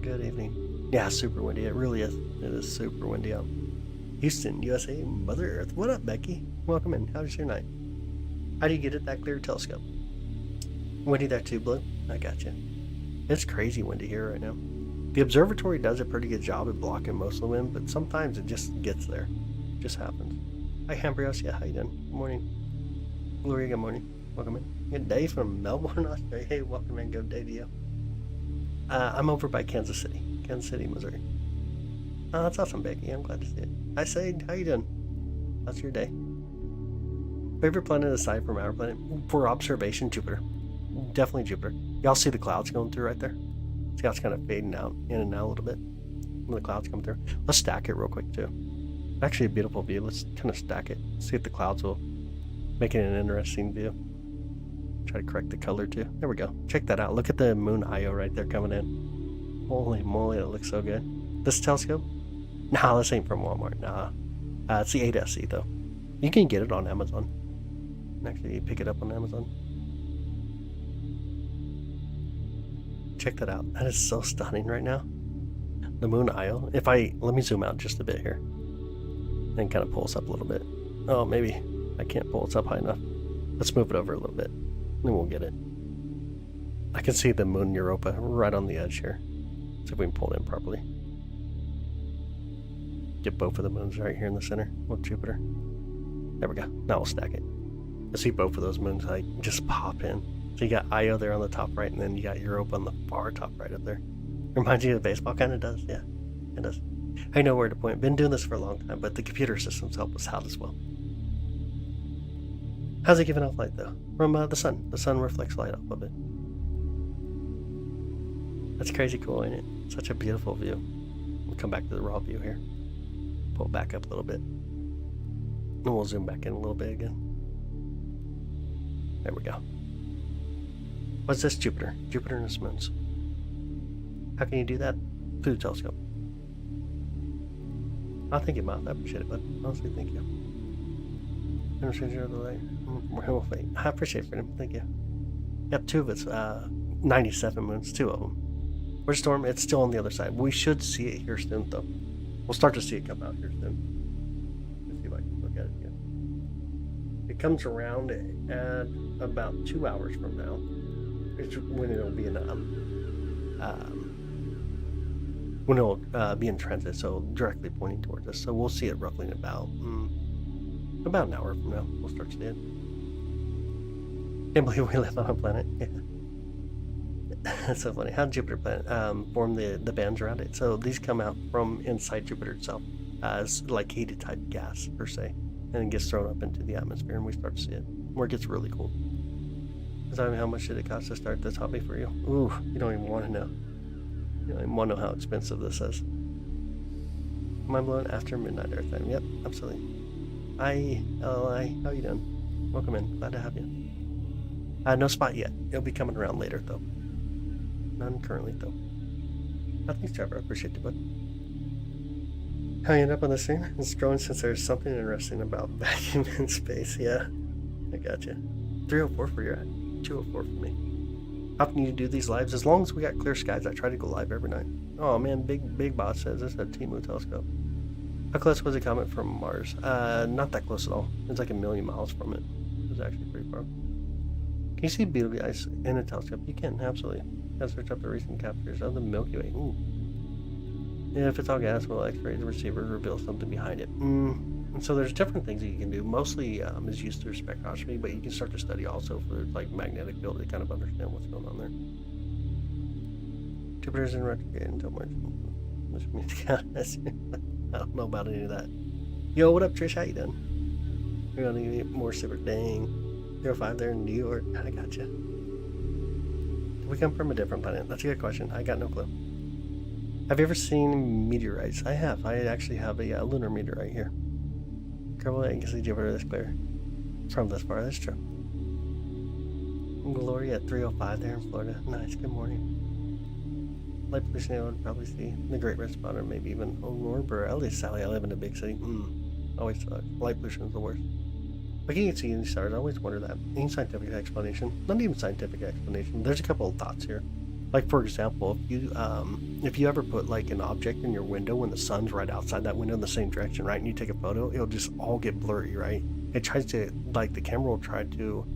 Good evening. Yeah, super windy. It really is. It is super windy out. Houston, USA, Mother Earth. What up, Becky? Welcome in. How was your night? How do you get at that clear telescope? Windy there too, Blue? I got you. It's crazy windy here right now. The observatory does a pretty good job at blocking most of the wind, but sometimes it just gets there. It just happens. Hi, Hambrios. Yeah, how you doing? Good morning. Gloria, good morning. Welcome in. Good day from Melbourne, Australia. Hey, welcome in. Good day to you. I'm over by Kansas City, Missouri. Oh, that's awesome, Becky. I'm glad to see it. Hi, Sade. How you doing? How's your day? Favorite planet aside from our planet? For observation, Jupiter. Definitely Jupiter. Y'all see the clouds going through right there? It's kind of fading out, in and out a little bit. When the clouds come through. Let's stack it real quick, too. Actually, a beautiful view. Let's kind of stack it. See if the clouds will make it an interesting view. Try to correct the color, too. There we go. Check that out. Look at the moon Io right there coming in. Holy moly, it looks so good. This telescope? Nah, this ain't from Walmart. Nah. It's the 8SE, though. You can get it on Amazon. Actually, you pick it up on Amazon. Check that out. That is so stunning right now. The moon Io. Let me zoom out just a bit here. And kind of pull us up a little bit. Oh, maybe I can't pull us up high enough. Let's move it over a little bit. Then we'll get it. I can see the moon Europa right on the edge here. See if we can pull it in properly. Get both of the moons right here in the center with Jupiter. There we go. Now we'll stack it. I see both of those moons like just pop in. So you got Io there on the top right, and then you got Europa on the far top right up there. Reminds you of baseball, kind of does, yeah. It does. I know where to point. Been doing this for a long time, but the computer systems help us out as well. How's it giving off light though? From the sun. The sun reflects light off of it. That's crazy cool, ain't it? Such a beautiful view. We'll come back to the raw view here. Pull back up a little bit. And we'll zoom back in a little bit again. There we go. What's this? Jupiter. Jupiter and its moons. How can you do that? Through the telescope. I'll thank you, Mouth. I appreciate it, bud. Honestly, thank you. I appreciate it, Freedom. Thank you. Yep, 2 of it's 97 moons. 2 of them. Where's Storm? It's still on the other side. We should see it here soon, though. We'll start to see it come out here soon. Let's see if I can look at it again. It comes around at about 2 hours from now. It's when it'll be in be in transit, so directly pointing towards us. So we'll see it roughly in about an hour from now. We'll start to see it. Can't believe we live on a planet. Yeah. That's so funny. How did Jupiter planet form the bands around it? So these come out from inside Jupiter itself as like heated type gas per se, and it gets thrown up into the atmosphere, and we start to see it where it gets really cool. I mean, how much did it cost to start this hobby for you? Ooh, you don't even want to know. You don't even want to know how expensive this is. Mind blown after midnight Earth time. Yep, absolutely. Hi, LLI. How you doing? Welcome in. Glad to have you. No spot yet. It'll be coming around later, though. None currently, though. Thanks, Trevor. I appreciate you, bud. How you end up on this thing? It's growing since there's something interesting about vacuum in space. Yeah, I gotcha. 304 for your ad. 204 for me. How can you do these lives? As long as we got clear skies, I try to go live every night. Oh man, Big Boss says this is a Timu telescope. How close was the comet from Mars? Not that close at all. It's like 1 million miles from it. It was actually pretty far. Can you see Betelgeuse in a telescope? You can, absolutely. Let's search up the recent captures of the Milky Way. Ooh. Yeah, if it's all gas, will X-ray the receiver reveal something behind it? And so there's different things that you can do. Mostly is used through spectroscopy, but you can start to study also for like magnetic field to kind of understand what's going on there. Jupiter's in retrograde until March. Which means I don't know about any of that. Yo, what up, Trish? How you doing? We're gonna get more super dang. 05 there in New York. I got you. Did we come from a different planet? That's a good question. I got no clue. Have you ever seen meteorites? I have. I actually have a lunar meteorite here. Careful, I can see Jupiter this clear. From this far, that's true. Gloria at 3:05 there in Florida. Nice. Good morning. Light pollution, I would probably see the Great Red Spot, or maybe even Aurora. At least Sally, I live in a big city. Always sucks. Light pollution is the worst. But you can see any stars. I always wonder that. Any scientific explanation? Not even scientific explanation. There's a couple of thoughts here. Like, for example, if you ever put like an object in your window when the sun's right outside that window in the same direction, right, and you take a photo, it'll just all get blurry, right? It tries to, like, the camera will try to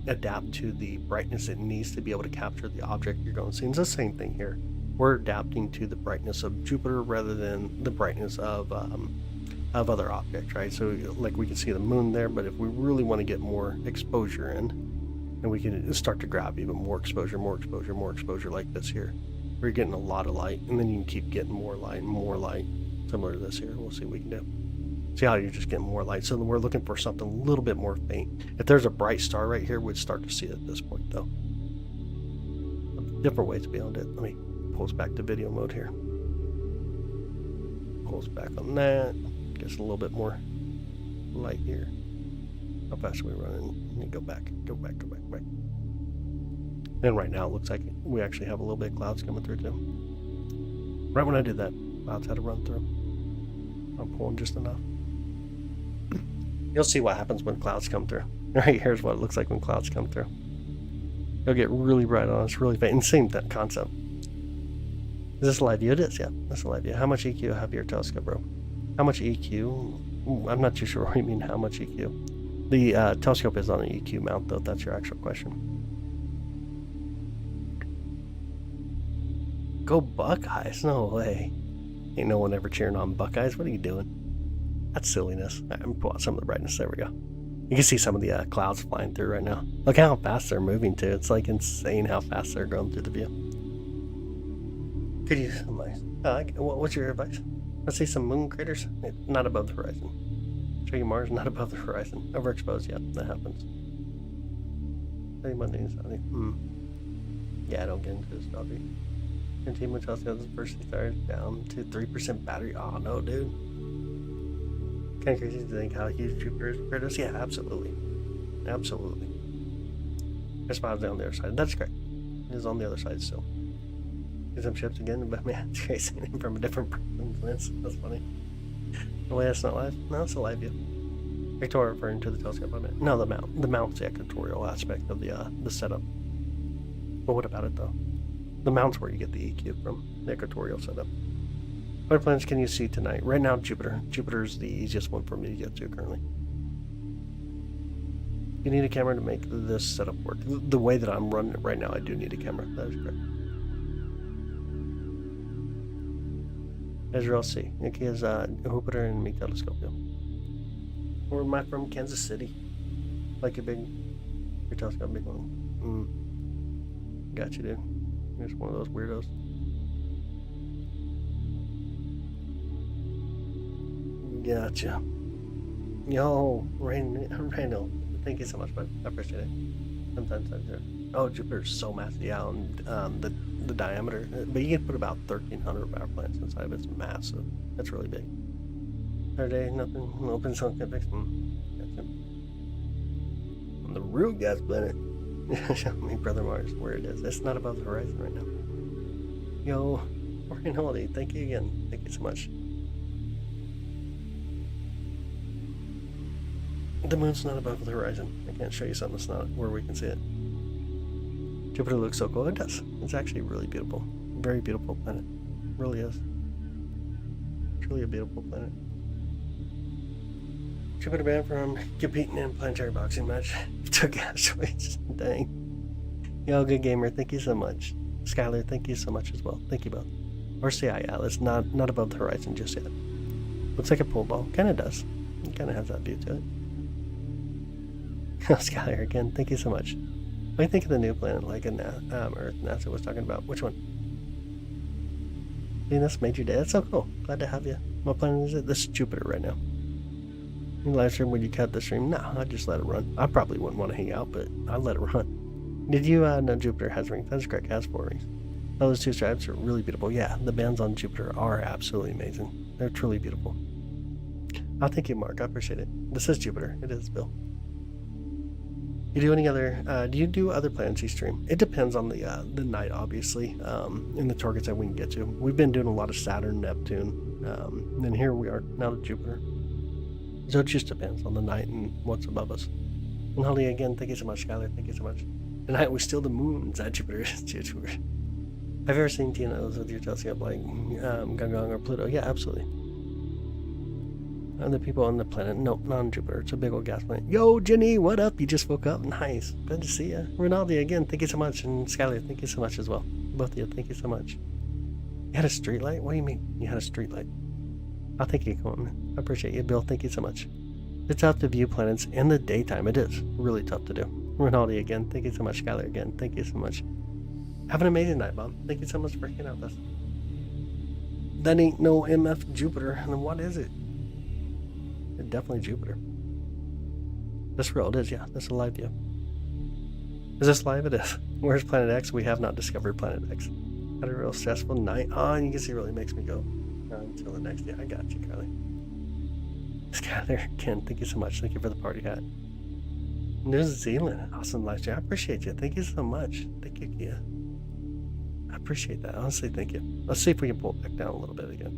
adapt to the brightness it needs to be able to capture the object you're going to see. And it's the same thing here. We're adapting to the brightness of Jupiter rather than the brightness of other objects, right? So, like, we can see the moon there, but if we really want to get more exposure in, and we can start to grab even more exposure like this here. We're getting a lot of light, and then you can keep getting more light, similar to this here. We'll see what we can do. See how you're just getting more light. So we're looking for something a little bit more faint. If there's a bright star right here, we'd start to see it at this point, though. Different ways beyond it. Let me pull us back to video mode here. Pull us back on that. Gets a little bit more light here. How fast are we running? Go back. And right now it looks like we actually have a little bit of clouds coming through too. Right when I did that, clouds had to run through. I'm pulling just enough. You'll see what happens when clouds come through. Right here's what it looks like when clouds come through. It'll get really bright on us, really faint. And same concept. Is this a live view? It is, yeah. That's a live view. How much EQ have your telescope, bro? How much EQ? I'm not too sure what you mean, how much EQ. The telescope is on an EQ mount, though, if that's your actual question. Go Buckeyes? No way. Ain't no one ever cheering on Buckeyes. What are you doing? That's silliness. I'm pull out some of the brightness. There we go. You can see some of the clouds flying through right now. Look how fast they're moving, too. It's like insane how fast they're going through the view. Could use some advice. What's your advice? Let's see some moon craters. Not above the horizon. Show you Mars, not above the horizon. Overexposed, yeah, that happens. Yeah, I don't get into this topic. Continue telescope, the first stars down to 3% battery. Oh no, dude. Kind of crazy to think how huge Jupiter is compared to us. Yeah, absolutely. Absolutely. Our spot's on the other side. That's great. It is on the other side still. Get some ships again, but man, it's crazy from a different lens. That's funny. The way that's not live? No, it's a live view. Victoria referring to the telescope, I meant. No, the mount. The mount's the equatorial aspect of the setup. But what about it, though? The mount's where you get the EQ from, the equatorial setup. What planets can you see tonight? Right now, Jupiter. Jupiter's the easiest one for me to get to currently. You need a camera to make this setup work. The way that I'm running it right now, I do need a camera. That is correct. Israel C. Nicky is Jupiter and me telescope. Where am I from? Kansas City. Like your telescope, big one. Got you, dude. You're just one of those weirdos. Gotcha. Yo, Randall. Thank you so much, bud. I appreciate it. Sometimes I'm there. Oh, Jupiter's so massive. Yeah, and the diameter. But you can put about 1,300 power plants inside of it. It's massive. That's really big. Saturday, nothing. Open sun can fix them. Gotcha. On the real gas planet. Show me Brother Mars where it is. It's not above the horizon right now. Yo, Morgan Holiday, thank you again. Thank you so much. The moon's not above the horizon. I can't show you something that's not where we can see it. Jupiter looks so cool. It does. It's actually really beautiful. Very beautiful planet. It really is. Truly a beautiful planet. Jupiter banned from competing in planetary boxing match. Took asteroids. Dang. Yo, good gamer. Thank you so much. Skylar, thank you so much as well. Thank you both. Or see, yeah, it's not above the horizon just yet. Looks like a pool ball. Kind of does. It kind of has that view to it. Skylar again, thank you so much. What do you think of the new planet like Earth NASA was talking about? Which one? Venus made your day. That's so cool. Glad to have you. What planet is it? This is Jupiter right now. You live stream when you cut the stream? No, I'd just let it run. I probably wouldn't want to hang out, but I'd let it run. Did you know Jupiter has rings? That's correct, it has 4 rings. Those 2 stripes are really beautiful. Yeah, the bands on Jupiter are absolutely amazing. They're truly beautiful. Oh, thank you, Mark. I appreciate it. This is Jupiter. It is, Bill. You do any other? Do you do other planets you stream? It depends on the night, obviously, and the targets that we can get to. We've been doing a lot of Saturn, Neptune, and here we are now to Jupiter. So it just depends on the night and what's above us. And Holly, again, thank you so much, Skylar. Thank you so much. Tonight we steal the moons at Jupiter. Jupiter. Have you ever seen TNOs with your telescope like Gangang or Pluto? Yeah, absolutely. Other people on the planet? Nope, not on Jupiter. It's a big old gas planet. Yo, Jenny, what up? You just woke up. Nice. Good to see you. Rinaldi, again, thank you so much. And Skylar, thank you so much as well. Both of you, thank you so much. You had a street light? What do you mean? You had a street light? Oh, thank you, Colton. I appreciate you, Bill. Thank you so much. It's tough to view planets in the daytime. It is really tough to do. Rinaldi, again, thank you so much. Skylar, again, thank you so much. Have an amazing night, Bob. Thank you so much for hanging out with us. That ain't no MF Jupiter. And then what is it? It's definitely Jupiter. This real, it is, yeah. This is a live view. Is this live? It is. Where's Planet X? We have not discovered Planet X. Had a real stressful night. Oh, and you can see it really makes me go until the next day. I got you, Carly. Skyler, Ken, thank you so much. Thank you for the party hat. New Zealand, awesome live stream. I appreciate you. Thank you so much. Thank you, Kia. I appreciate that. Honestly, thank you. Let's see if we can pull it back down a little bit again.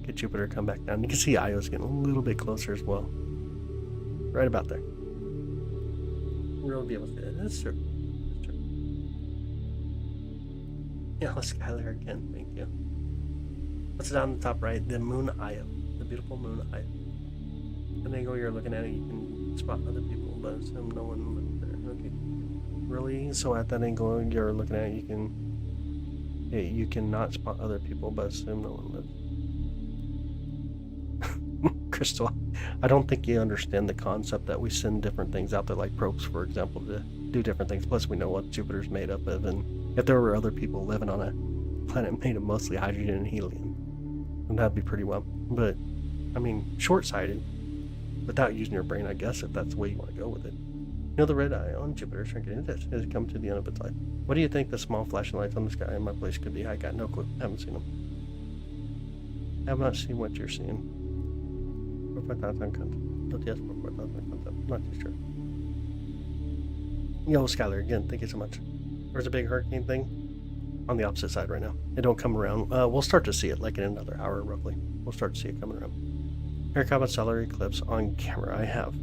Get Jupiter come back down. You can see Io's getting a little bit closer as well. Right about there. We'll be able to do it. That's true. That's true. Yeah, let's Skylar again. Thank you. What's down the top right? The moon Io. The beautiful moon Io. An angle you're looking at it, you can spot other people, but assume no one lives there. Okay. Really? So at that angle you're looking at it, you cannot spot other people, but assume no one lives. Crystal, I don't think you understand the concept that we send different things out there, like probes, for example, to do different things. Plus, we know what Jupiter's made up of, and if there were other people living on a planet made of mostly hydrogen and helium, then that'd be pretty well. But, I mean, short-sighted, without using your brain, I guess, if that's the way you want to go with it. You know, the red eye on Jupiter shrinking. It has come to the end of its life. What do you think the small flashing lights on the sky in my place could be? I got no clue. I haven't seen them. I have not seen what you're seeing. 4,000 content. Yes, 4,000 content. Not too sure. Yo, Skylar, again, thank you so much. There's a big hurricane thing on the opposite side right now. It don't come around. We'll start to see it like in another hour, roughly. We'll start to see it coming around. Aircraft solar eclipse on camera. I have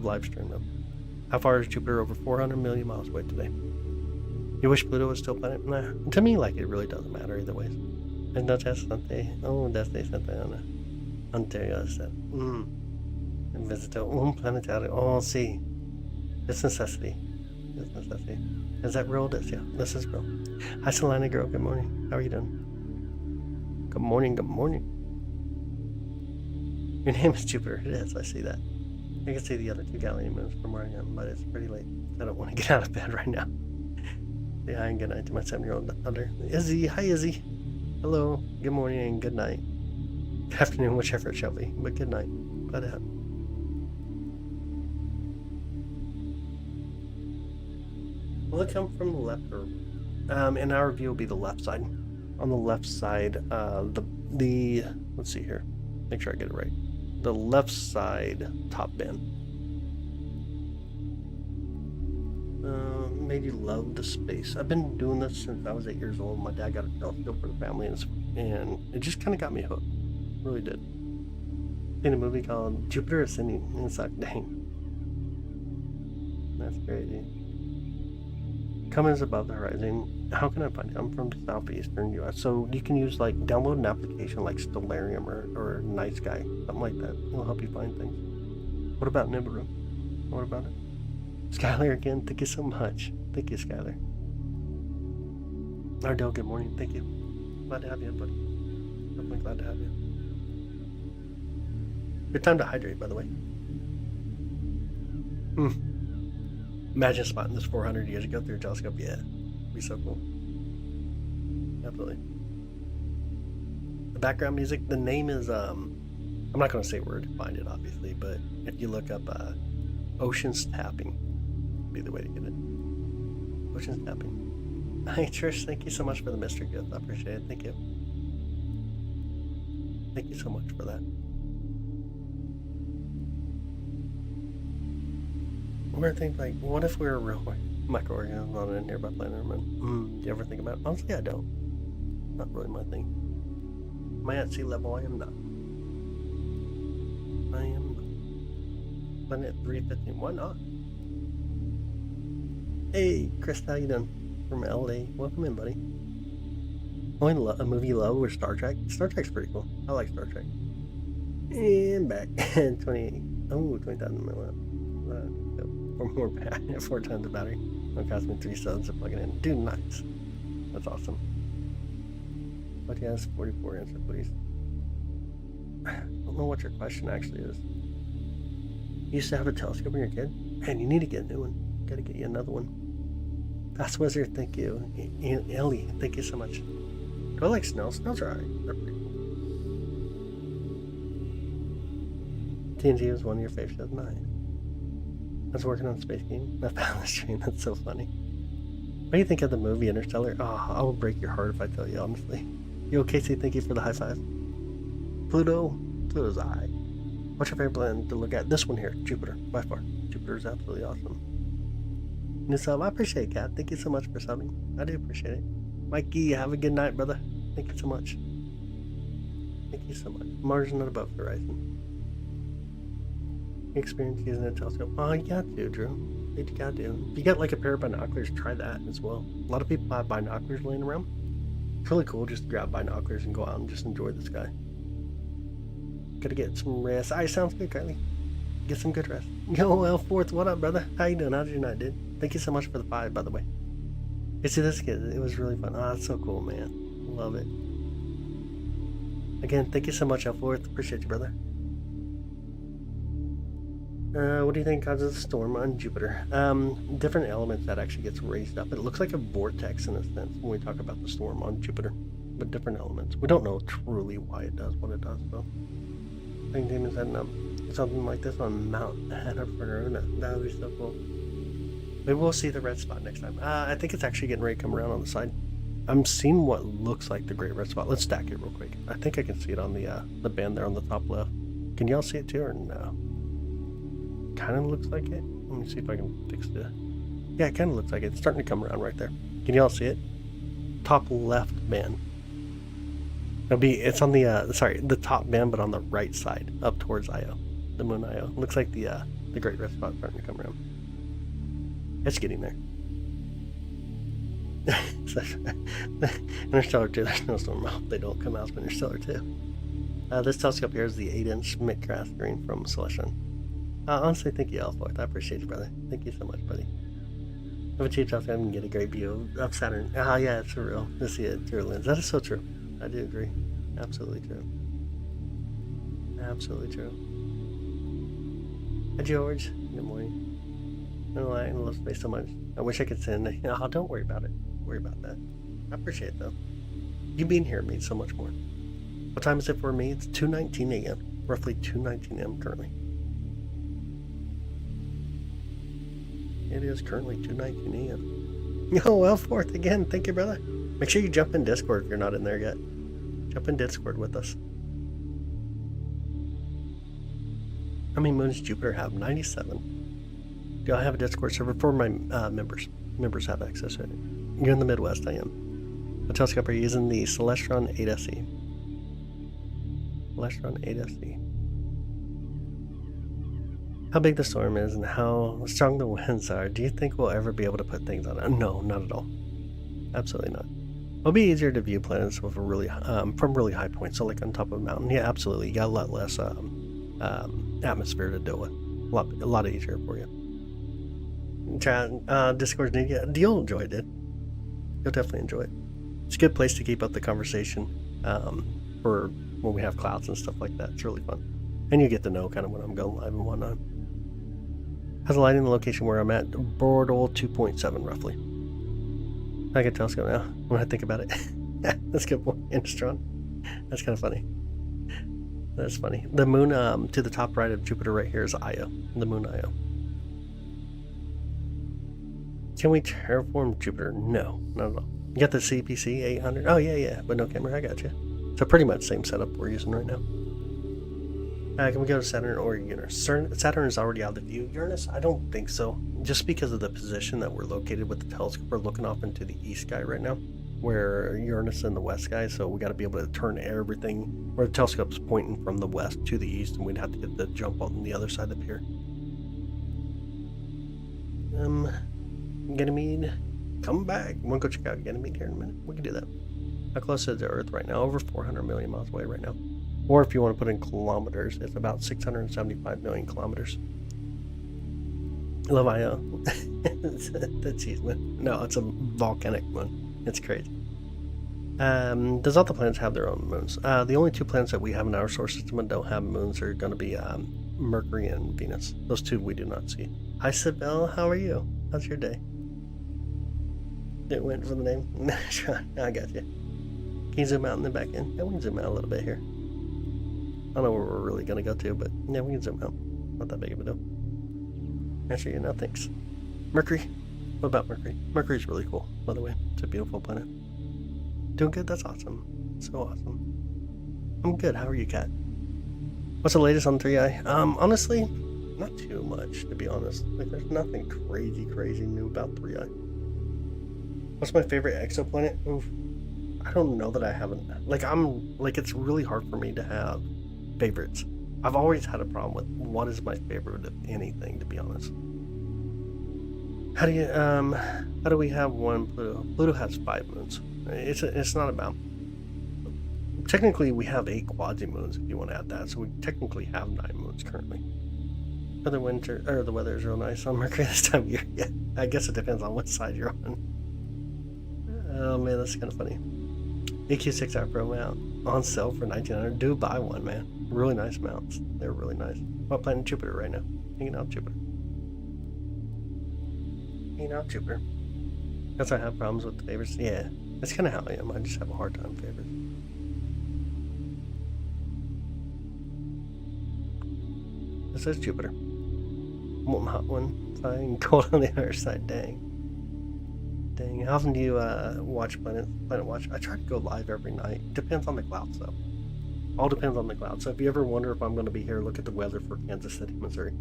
live streamed them. How far is Jupiter? Over 400 million miles away today. You wish Pluto was still a planet? Nah. To me, like, it really doesn't matter either way. And no test Sante. Oh, desde Santa Ana. Ontario said. And Visito. Planetary. Oh, see. It's necessity. It's necessity. Is that real? This? Yeah, this is real. Hi, Solana girl. Good morning. How are you doing? Good morning. Good morning. Your name is Jupiter. It is. I see that. I can see the other 2 Galilean moons from where I am, but it's pretty late. I don't want to get out of bed right now. Say hi and good night to my 7-year-old daughter. Izzy. Hi, Izzy. Hello. Good morning and good night. Good afternoon, whichever it shall be. But good night. Glad to have you. Will it come from the left or... in our view, will be the left side. On the left side, the let's see here. Make sure I get it right. The left side top band. Made you love the space. I've been doing this since I was 8 years old. My dad got a telescope for the family, and it just kind of got me hooked. Really did. Seen a movie called Jupiter Ascending, and it's like, dang. That's crazy. Comments above the horizon. How can I find it? I'm from southeastern U.S. So you can use, like, download an application like Stellarium or Night Sky, something like that. It'll help you find things. What about Nibiru? What about it? Skylar again, thank you so much. Thank you, Skylar. Ardell, good morning. Thank you. Glad to have you, buddy. Definitely glad to have you. Good time to hydrate, by the way. Imagine spotting this 400 years ago through a telescope. Yeah, it'd be so cool. Absolutely. The background music, the name is, I'm not going to say where to find it, obviously, but if you look up Ocean's Tapping, would be the way to get it. Ocean's Tapping. Hi, Trish. Thank you so much for the mystery gift. I appreciate it. Thank you. Thank you so much for that. Weird things like, what if we were real microorganisms on a nearby planet or moon? Do you ever think about it? Honestly, I don't. Not really my thing. Am I at sea level? I am not. I am not. Planet 315. Why not? Hey, Chris, how you doing? From LA. Welcome in, buddy. Only a movie you love was Star Trek. Star Trek's pretty cool. I like Star Trek. And back. 20,000 milliamp. Or more back. 4 times the battery. It'll cost me 3 subs to plug it in. Dude, nice. That's awesome. But yes, 44 answer, please. I don't know what your question actually is. You used to have a telescope when you were a kid? Man, you need to get a new one. Gotta get you another one. Fast Wizard, thank you. Ellie, thank you so much. Do I like snails? Snails are alright. They're pretty cool. TNG was one of your favorite shows. Nice. I was working on Space Game. I found this stream. That's so funny. What do you think of the movie Interstellar? Oh, I will break your heart if I tell you, honestly. Yo, Casey, thank you for the high five. Pluto's eye. What's your favorite planet to look at? This one here, Jupiter, by far. Jupiter is absolutely awesome. New sub, I appreciate it, Kat. Thank you so much for subbing. I do appreciate it. Mikey, have a good night, brother. Thank you so much. Thank you so much. Mars is not above horizon. Experience using a telescope. Oh, you got to, Drew. You got to. If you got like a pair of binoculars, try that as well. A lot of people have binoculars laying around. It's really cool just to grab binoculars and go out and just enjoy the sky. Gotta get some rest. Alright, sounds good, Kylie. Get some good rest. Yo, L4th, what up, brother? How you doing? How's your night, dude? Thank you so much for the 5, by the way. You see this kid? It was really fun. Oh, that's so cool, man. Love it. Again, thank you so much, L4th. Appreciate you, brother. What do you think causes a storm on Jupiter? Different elements that actually gets raised up. It looks like a vortex in a sense when we talk about the storm on Jupiter, but different elements. We don't know truly why it does what it does, though. I think demons setting up something like this on Mount Annapurna. That would be so cool. Maybe we'll see the red spot next time. I think it's actually getting ready to come around on the side. I'm seeing what looks like the great red spot. Let's stack it real quick. I think I can see it on the band there on the top left. Can y'all see it too, or no? Kind of looks like it. Let me see if I can fix it. Yeah, it kind of looks like it. It's starting to come around right there. Can y'all see it? Top left band. It's on the top band, but on the right side, up towards Io, the moon Io. Looks like the great red spot starting to come around. It's getting there. Interstellar 2, there's no storm. They don't come out from Interstellar 2. This telescope here is the 8-inch Schmidt-Cassegrain screen from Celestron. Honestly, thank you, Alfourth. I appreciate you, brother. Thank you so much, buddy. If a cheap telescope can get a great view of Saturn. Yeah, it's surreal to see it through a lens. That is so true. I do agree. Absolutely true. Absolutely true. Hi, George. Good morning. No, I love space so much. I wish I could send. Oh, don't worry about it. Don't worry about that. I appreciate it, though. You being here means so much more. What time is it for me? It's 2:19 a.m. Roughly 2:19 a.m. currently. It is currently 2:19 a.m. Yo, L4th again. Thank you, brother. Make sure you jump in Discord if you're not in there yet. Jump in Discord with us. How many moons does Jupiter have? 97. Do I have a Discord server for my members? Members have access to it. You're in the Midwest, I am. What telescope are you using? The Celestron 8SE. Celestron 8SE. How big the storm is and how strong the winds are. Do you think we'll ever be able to put things on it? No, not at all. Absolutely not. It'll be easier to view planets with a really from really high points, so like on top of a mountain. Yeah, absolutely. You got a lot less atmosphere to deal with. A lot easier for you. Chat, Discord, you'll enjoy it, dude. You'll definitely enjoy it. It's a good place to keep up the conversation for when we have clouds and stuff like that. It's really fun. And you get to know kind of when I'm going live and whatnot. How's the lighting in the location where I'm at? Bortle 2.7 roughly. I can telescope now when I think about it. That's a good point, Instron. That's kind of funny. That's funny. The moon to the top right of Jupiter right here is Io. The moon Io. Can we terraform Jupiter? No, not at all. You got the CPC 800? Oh, yeah, but no camera. I got you. So pretty much same setup we're using right now. Can we go to Saturn or Uranus? Saturn is already out of view. Uranus, I don't think so. Just because of the position that we're located with the telescope, we're looking off into the east sky right now, where Uranus is in the west sky. So we got to be able to turn everything, where the telescope's pointing from the west to the east, and we'd have to get the jump on the other side up here. Ganymede, come back. Wanna go check out Ganymede here in a minute? We can do that. How close is the Earth right now? Over 400 million miles away right now. Or if you want to put in kilometers, it's about 675 million kilometers. Love Io. The cheese moon. No, it's a volcanic moon. It's crazy. Does all the planets have their own moons? The only two planets that we have in our solar system that don't have moons are going to be Mercury and Venus. Those two we do not see. Hi, Sibel. How are you? How's your day? It went for the name. I got you. Can you zoom out in the back end? Yeah, we can zoom out a little bit here. I don't know where we're really going to go to, but yeah, we can zoom out. Not that big of a deal. Actually, no thanks. Mercury? What about Mercury? Mercury's really cool, by the way. It's a beautiful planet. Doing good? That's awesome. So awesome. I'm good. How are you, Kat? What's the latest on 3i? Honestly, not too much, to be honest. Like, there's nothing crazy new about 3i. What's my favorite exoplanet? Oof. I don't know that I haven't. It's really hard for me to have favorites. I've always had a problem with what is my favorite of anything, to be honest. How do we have one Pluto? Pluto has 5 moons. It's not about. Technically, we have 8 quasi-moons if you want to add that, so we technically have 9 moons currently. The weather is real nice on Mercury this time of year. Yeah, I guess it depends on what side you're on. Oh man, that's kind of funny. EQ6R Pro mount on sale for $1,900. Do buy one, man. Really nice mounts. They're really nice. What planet? Jupiter right now? Hanging out Jupiter. Hanging out Jupiter. That's why I have problems with the favorites. Yeah, that's kind of how I am. I just have a hard time with favorites. This is Jupiter. Molten hot one side, cold on the other side. Dang. How often do you watch Planet Watch? I try to go live every night. Depends on the clouds, though. All depends on the clouds. So if you ever wonder if I'm going to be here, look at the weather for Kansas City, Missouri.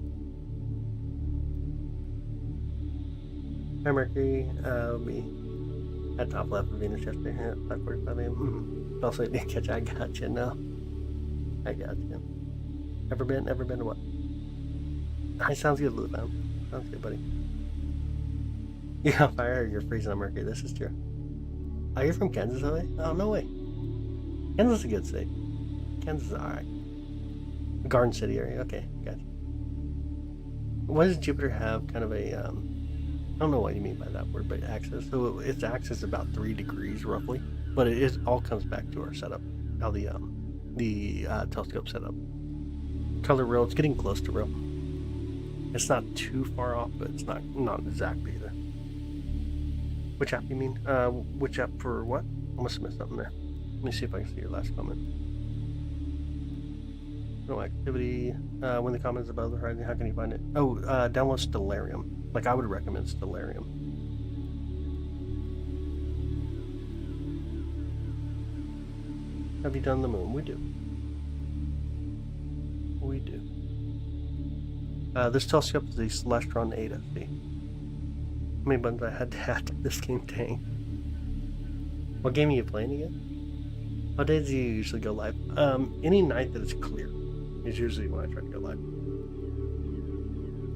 Hi, Mercury. Will be at top left of Venus yesterday at 5:45 a.m. Also, didn't catch. I got you. No, I got you. Ever been to what? Hi, sounds good, Lulubound. Sounds good, buddy. You're on fire, you're freezing on Mercury. This is true. Oh, you're from Kansas, are you? Oh, no way. Kansas is a good state. Kansas is alright. Garden City area. Okay, gotcha. Why does Jupiter have kind of a, I don't know what you mean by that word, but axis. So its axis is about 3 degrees roughly, but it all comes back to our setup. How the telescope setup. Color real. It's getting close to real. It's not too far off, but it's not exactly either. Which app you mean? Which app for what? I must have missed something there. Let me see if I can see your last comment. No activity. When the comment is above the horizon, how can you find it? Oh, download Stellarium. Like, I would recommend Stellarium. Have you done the moon? We do. We do. This telescope is the Celestron 8FD. How many buttons I had to add this game? Dang. What game are you playing again? What days do you usually go live? Any night that it's clear is usually when I try to go live.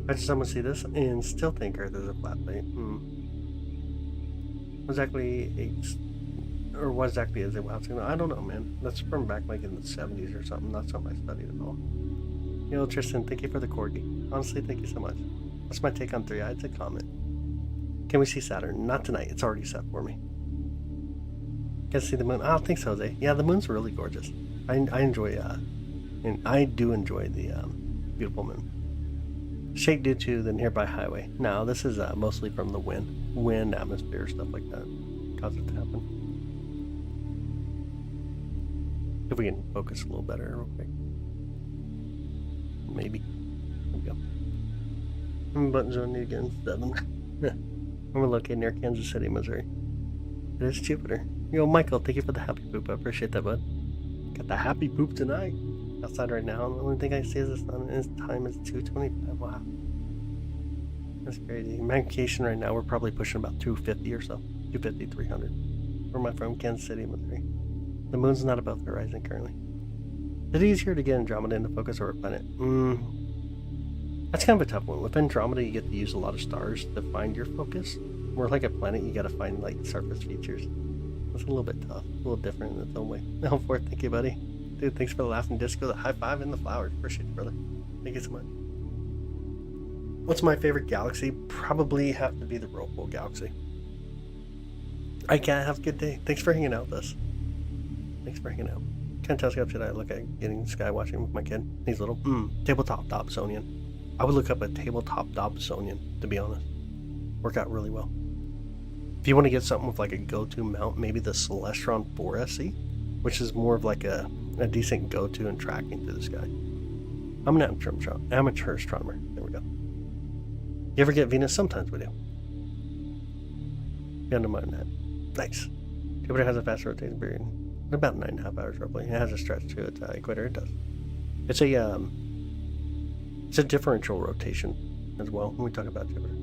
I just someone see this and still think Earth is a flat plate. What exactly is it? I don't know, man. That's from back like in the 70s or something. Not something I studied at all. Yo, Tristan, thank you for the corgi. Honestly, thank you so much. What's my take on 3i? It's a comment. Can we see Saturn? Not tonight. It's already set for me. Get to see the moon? I don't think so, Jose. Yeah, the moon's really gorgeous. I enjoy And I do enjoy the beautiful moon. Shake due to the nearby highway. Now, this is mostly from the wind, atmosphere, stuff like that. Cause it to happen. If we can focus a little better real quick. Maybe. There we go. Buttons on again, 7. We're located near Kansas City, Missouri. It is Jupiter. Yo, Michael, thank you for the happy poop. I appreciate that, bud. Got the happy poop tonight. Outside right now. The only thing I see is the sun, and its time is 2:25. Wow. That's crazy. Magnification right now, we're probably pushing about 250 or so. 250, 300. Where am I from? Kansas City, Missouri. The moon's not above the horizon currently. Is it easier to get Andromeda into focus or a planet? That's kind of a tough one. With Andromeda, you get to use a lot of stars to find your focus. More like a planet, you gotta find like surface features. It's a little bit tough, a little different in its own way. No, for it, thank you, buddy. Dude, thanks for the laughing disco, the high five, and the flowers. Appreciate it, brother. Thank you so much. What's my favorite galaxy? Probably have to be the Rockwell Galaxy. I can't have a good day. Thanks for hanging out with us. Thanks for hanging out. What kind of telescope should I look at getting sky watching with my kid? He's little. Tabletop Dobsonian. I would look up a tabletop Dobsonian, to be honest. Work out really well. If you want to get something with like a go-to mount, maybe the Celestron 4SE, which is more of like a decent go-to in tracking through the sky. I'm an amateur astronomer. There we go. You ever get Venus? Sometimes we do. You gotta mind that. Nice. Jupiter has a fast rotating period. About 9.5 hours roughly. It has a stretch to its equator. It does. It's a differential rotation as well when we talk about Jupiter.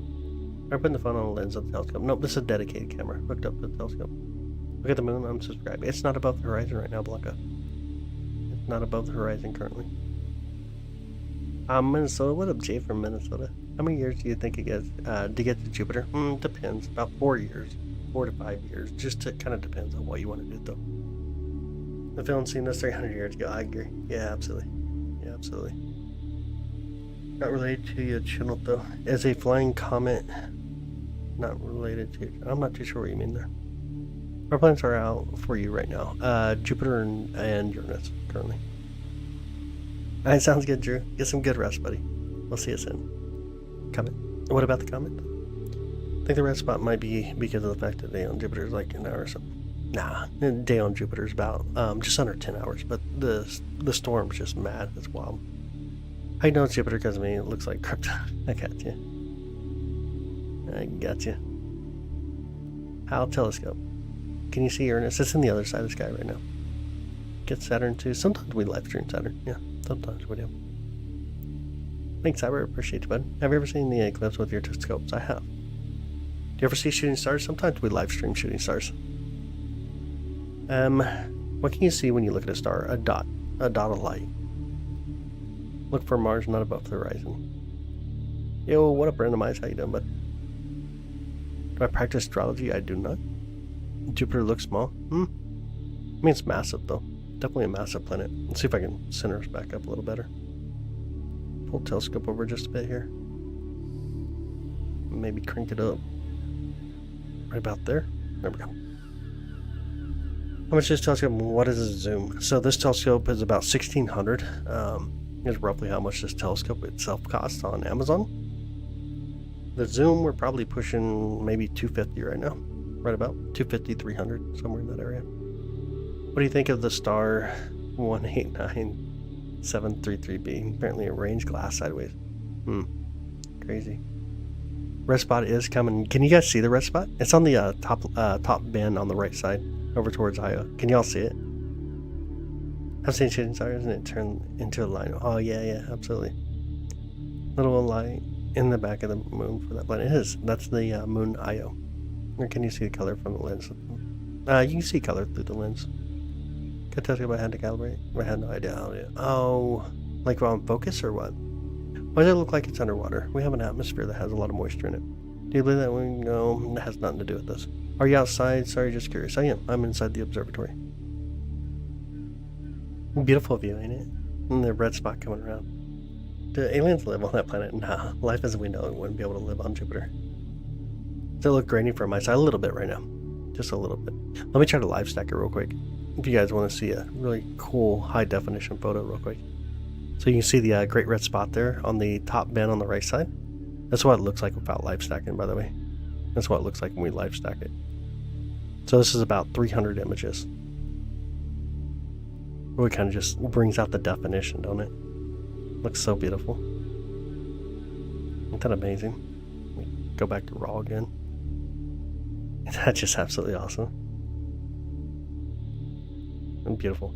I'm putting the phone on the lens of the telescope. Nope, this is a dedicated camera hooked up to the telescope. Look at the moon. I'm subscribed. It's not above the horizon right now, Blanca. It's not above the horizon currently. Minnesota. What up, Jay from Minnesota? How many years do you think it gets to get to Jupiter? Depends. About 4 years. 4 to 5 years. Just it kind of depends on what you want to do, though. The film seen this 300 years ago. I agree. Yeah, absolutely. Yeah, absolutely. Not related to your channel, though. As a flying comet, not related to. I'm not too sure what you mean there. Our planets are out for you right now. Jupiter and Uranus currently. Alright, sounds good, Drew. Get some good rest, buddy. We'll see you soon. Comet. What about the comet? I think the red spot might be because of the fact that the day on Jupiter is like an hour or something. Nah, the day on Jupiter is about just under 10 hours, but the storm's just mad. It's wild. I know it's Jupiter because of me. It looks like Krypton. I got you. I got you. Hal telescope. Can you see Uranus? It's in the other side of the sky right now. Get Saturn too. Sometimes we live stream Saturn. Yeah, sometimes we do. Thanks, Cyber. Appreciate you, bud. Have you ever seen the eclipse with your telescopes? I have. Do you ever see shooting stars? Sometimes we live stream shooting stars. What can you see when you look at a star? A dot of light. Look for Mars not above the horizon. Yo, what up, Random Eyes? How you doing, bud? Do I practice astrology? I do not. Jupiter looks small. I mean, it's massive, though. Definitely a massive planet. Let's see if I can center us back up a little better. Pull the telescope over just a bit here. Maybe crank it up. Right about there. There we go. How much is this telescope? What is a zoom? So this telescope is about 1600. Is roughly how much this telescope itself costs on Amazon. The zoom, we're probably pushing maybe 250 right now. Right about 250, 300, somewhere in that area. What do you think of the star 189733b? Apparently a range glass sideways. Crazy. Red spot is coming. Can you guys see the red spot? It's on the top bend on the right side, over towards Io. Can y'all see it? I've seen shooting stars and it turned into a line. Oh yeah, absolutely. Little light in the back of the moon for that planet. It is. That's the moon Io. Or can you see the color from the lens? You can see color through the lens. Can I tell you if I had to calibrate? I had no idea how to. Oh, like on focus or what? Why does it look like it's underwater? We have an atmosphere that has a lot of moisture in it. Do you believe that? No, it has nothing to do with this. Are you outside? Sorry, just curious. I am. I'm inside the observatory. Beautiful view, ain't it? And the red spot coming around. Do aliens live on that planet? Nah, life as we know it wouldn't be able to live on Jupiter. Does it look grainy from my side? A little bit right now. Just a little bit. Let me try to live stack it real quick. If you guys want to see a really cool high definition photo real quick. So you can see the great red spot there on the top bend on the right side. That's what it looks like without live stacking, by the way. That's what it looks like when we live stack it. So this is about 300 images. Really kind of just brings out the definition, don't it? Looks so beautiful. Isn't that amazing? Let me go back to RAW again. That's just absolutely awesome. And beautiful.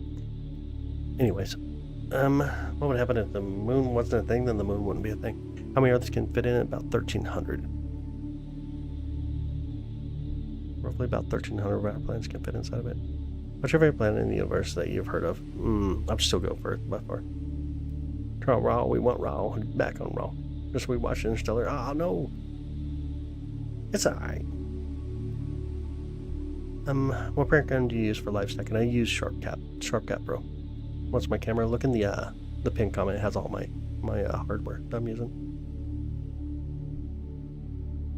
Anyways, what would happen if the moon wasn't a thing? Then the moon wouldn't be a thing. How many Earths can fit in it? About 1,300. Roughly about 1,300 of our planets can fit inside of it. What's your favorite planet in the universe that you've heard of? I'd still go for Earth by far. Turn on RAW. We want RAW. Back on RAW. Just we watched Interstellar. Oh no. It's alright. What parent gun do you use for live stacking? I use SharpCap Pro. Once my camera, look in the pinned comment. It has all my hardware that I'm using.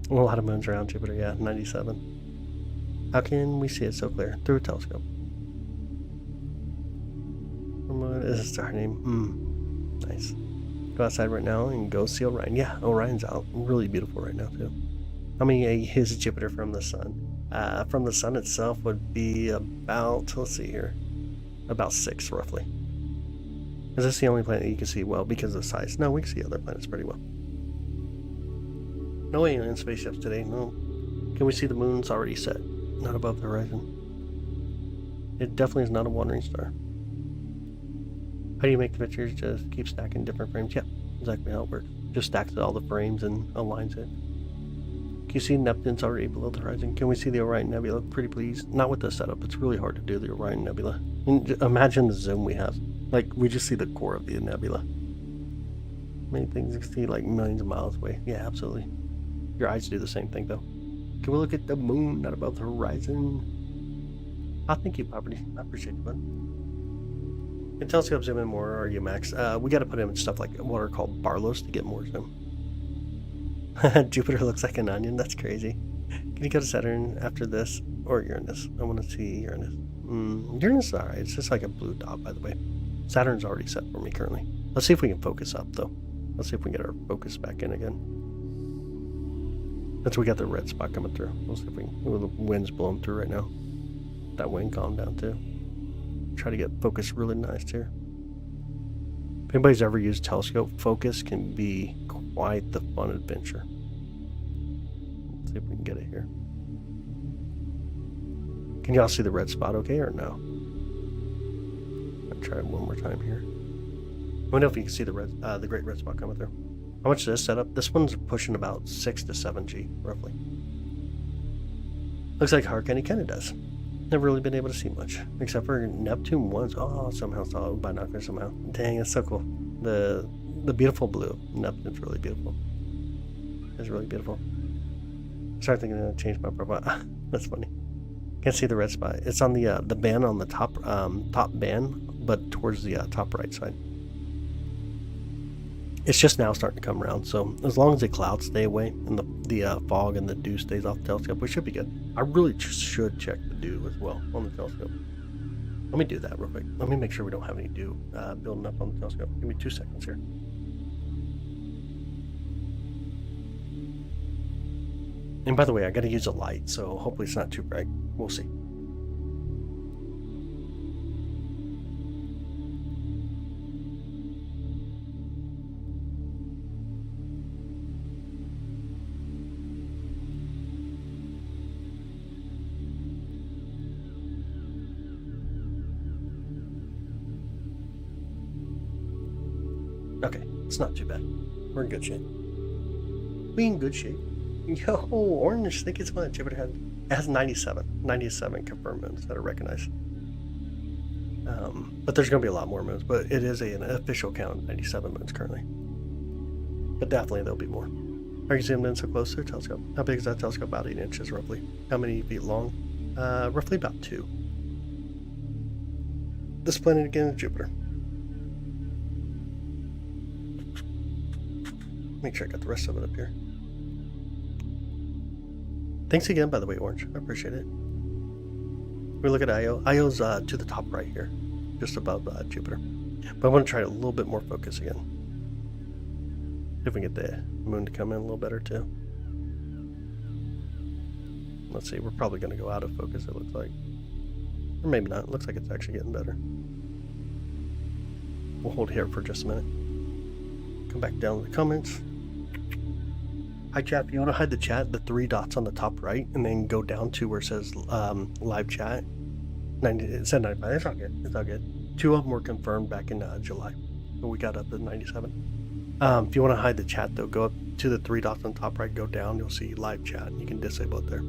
A lot of moons around Jupiter. Yeah, 97. How can we see it so clear? Through a telescope. What is a star name? Nice. Go outside right now and go see Orion. Yeah, Orion's out. Really beautiful right now too. How many is Jupiter from the sun? From the sun itself would be about, let's see here, about 6 roughly. Is this the only planet you can see well because of the size? No, we can see other planets pretty well. No alien spaceships today, no. Can we see the moon's already set? Not above the horizon. It definitely is not a wandering star. How do you make the pictures? Just keep stacking different frames? Yeah, exactly how it works. Just stacks all the frames and aligns it. Can you see Neptune's already below the horizon? Can we see the Orion Nebula? Pretty please. Not with this setup. It's really hard to do the Orion Nebula. Imagine the zoom we have. Like, we just see the core of the nebula. Many things you can see like millions of miles away. Yeah, absolutely. Your eyes do the same thing, though. Can we look at the moon not above the horizon? Oh, thank you, Property. I appreciate you, bud. Can telescope zoom in more or UMax? We got to put in stuff like what are called Barlows to get more zoom. Jupiter looks like an onion. That's crazy. Can you go to Saturn after this or Uranus? I want to see Uranus. Uranus is alright. It's just like a blue dot, by the way. Saturn's already set for me currently. Let's see if we can focus up, though. Let's see if we can get our focus back in again. That's we got the red spot coming through. We'll see if we can. The wind's blowing through right now. That wind calmed down too. Try to get focus really nice here. If anybody's ever used telescope, focus can be quite the fun adventure. Let's see if we can get it here. Can y'all see the red spot okay or no? I'll try it one more time here. Let me know if you can see the great red spot coming through. How much is this setup? This one's pushing about 6 to 7G, roughly. Looks like Harkany kind of does. Never really been able to see much, except for Neptune once. Oh, somehow saw it with binoculars somehow. Dang, it's so cool. The beautiful blue. Neptune's really beautiful. It's really beautiful. I started thinking to change my profile. That's funny. Can't see the red spot. It's on the band on the top band, but towards the top right side. It's just now starting to come around, so as long as the clouds stay away and the fog and the dew stays off the telescope, we should be good. I really should check the dew as well on the telescope. Let me do that real quick. Let me make sure we don't have any dew building up on the telescope. Give me 2 seconds here. And by the way, I got to use a light, so hopefully it's not too bright. We'll see. Okay, it's not too bad. We're in good shape. We in good shape. Yo, Orange, think it's fun. Jupiter has 97 confirmed moons that are recognized. But there's going to be a lot more moons, but it is an official count of 97 moons currently. But definitely there'll be more. Are you zoomed in so close to a telescope? How big is that telescope? About 8 inches roughly. How many feet long? Roughly about 2. This planet again is Jupiter. Make sure I got the rest of it up here. Thanks again, by the way, Orange. I appreciate it. We look at Io. Io's to the top right here, just above Jupiter. But I want to try a little bit more focus again. See if we can get the moon to come in a little better too. Let's see, we're probably going to go out of focus, it looks like. Or maybe not. It looks like it's actually getting better. We'll hold here for just a minute. Come back down to the comments. Hi chat, if you want to hide the chat, the 3 dots on the top right, and then go down to where it says live chat. It said 95. It's all good. It's all good. 2 of them were confirmed back in July. So we got up to 97. If you want to hide the chat though, go up to the 3 dots on the top right, go down, you'll see live chat. You can disable it there.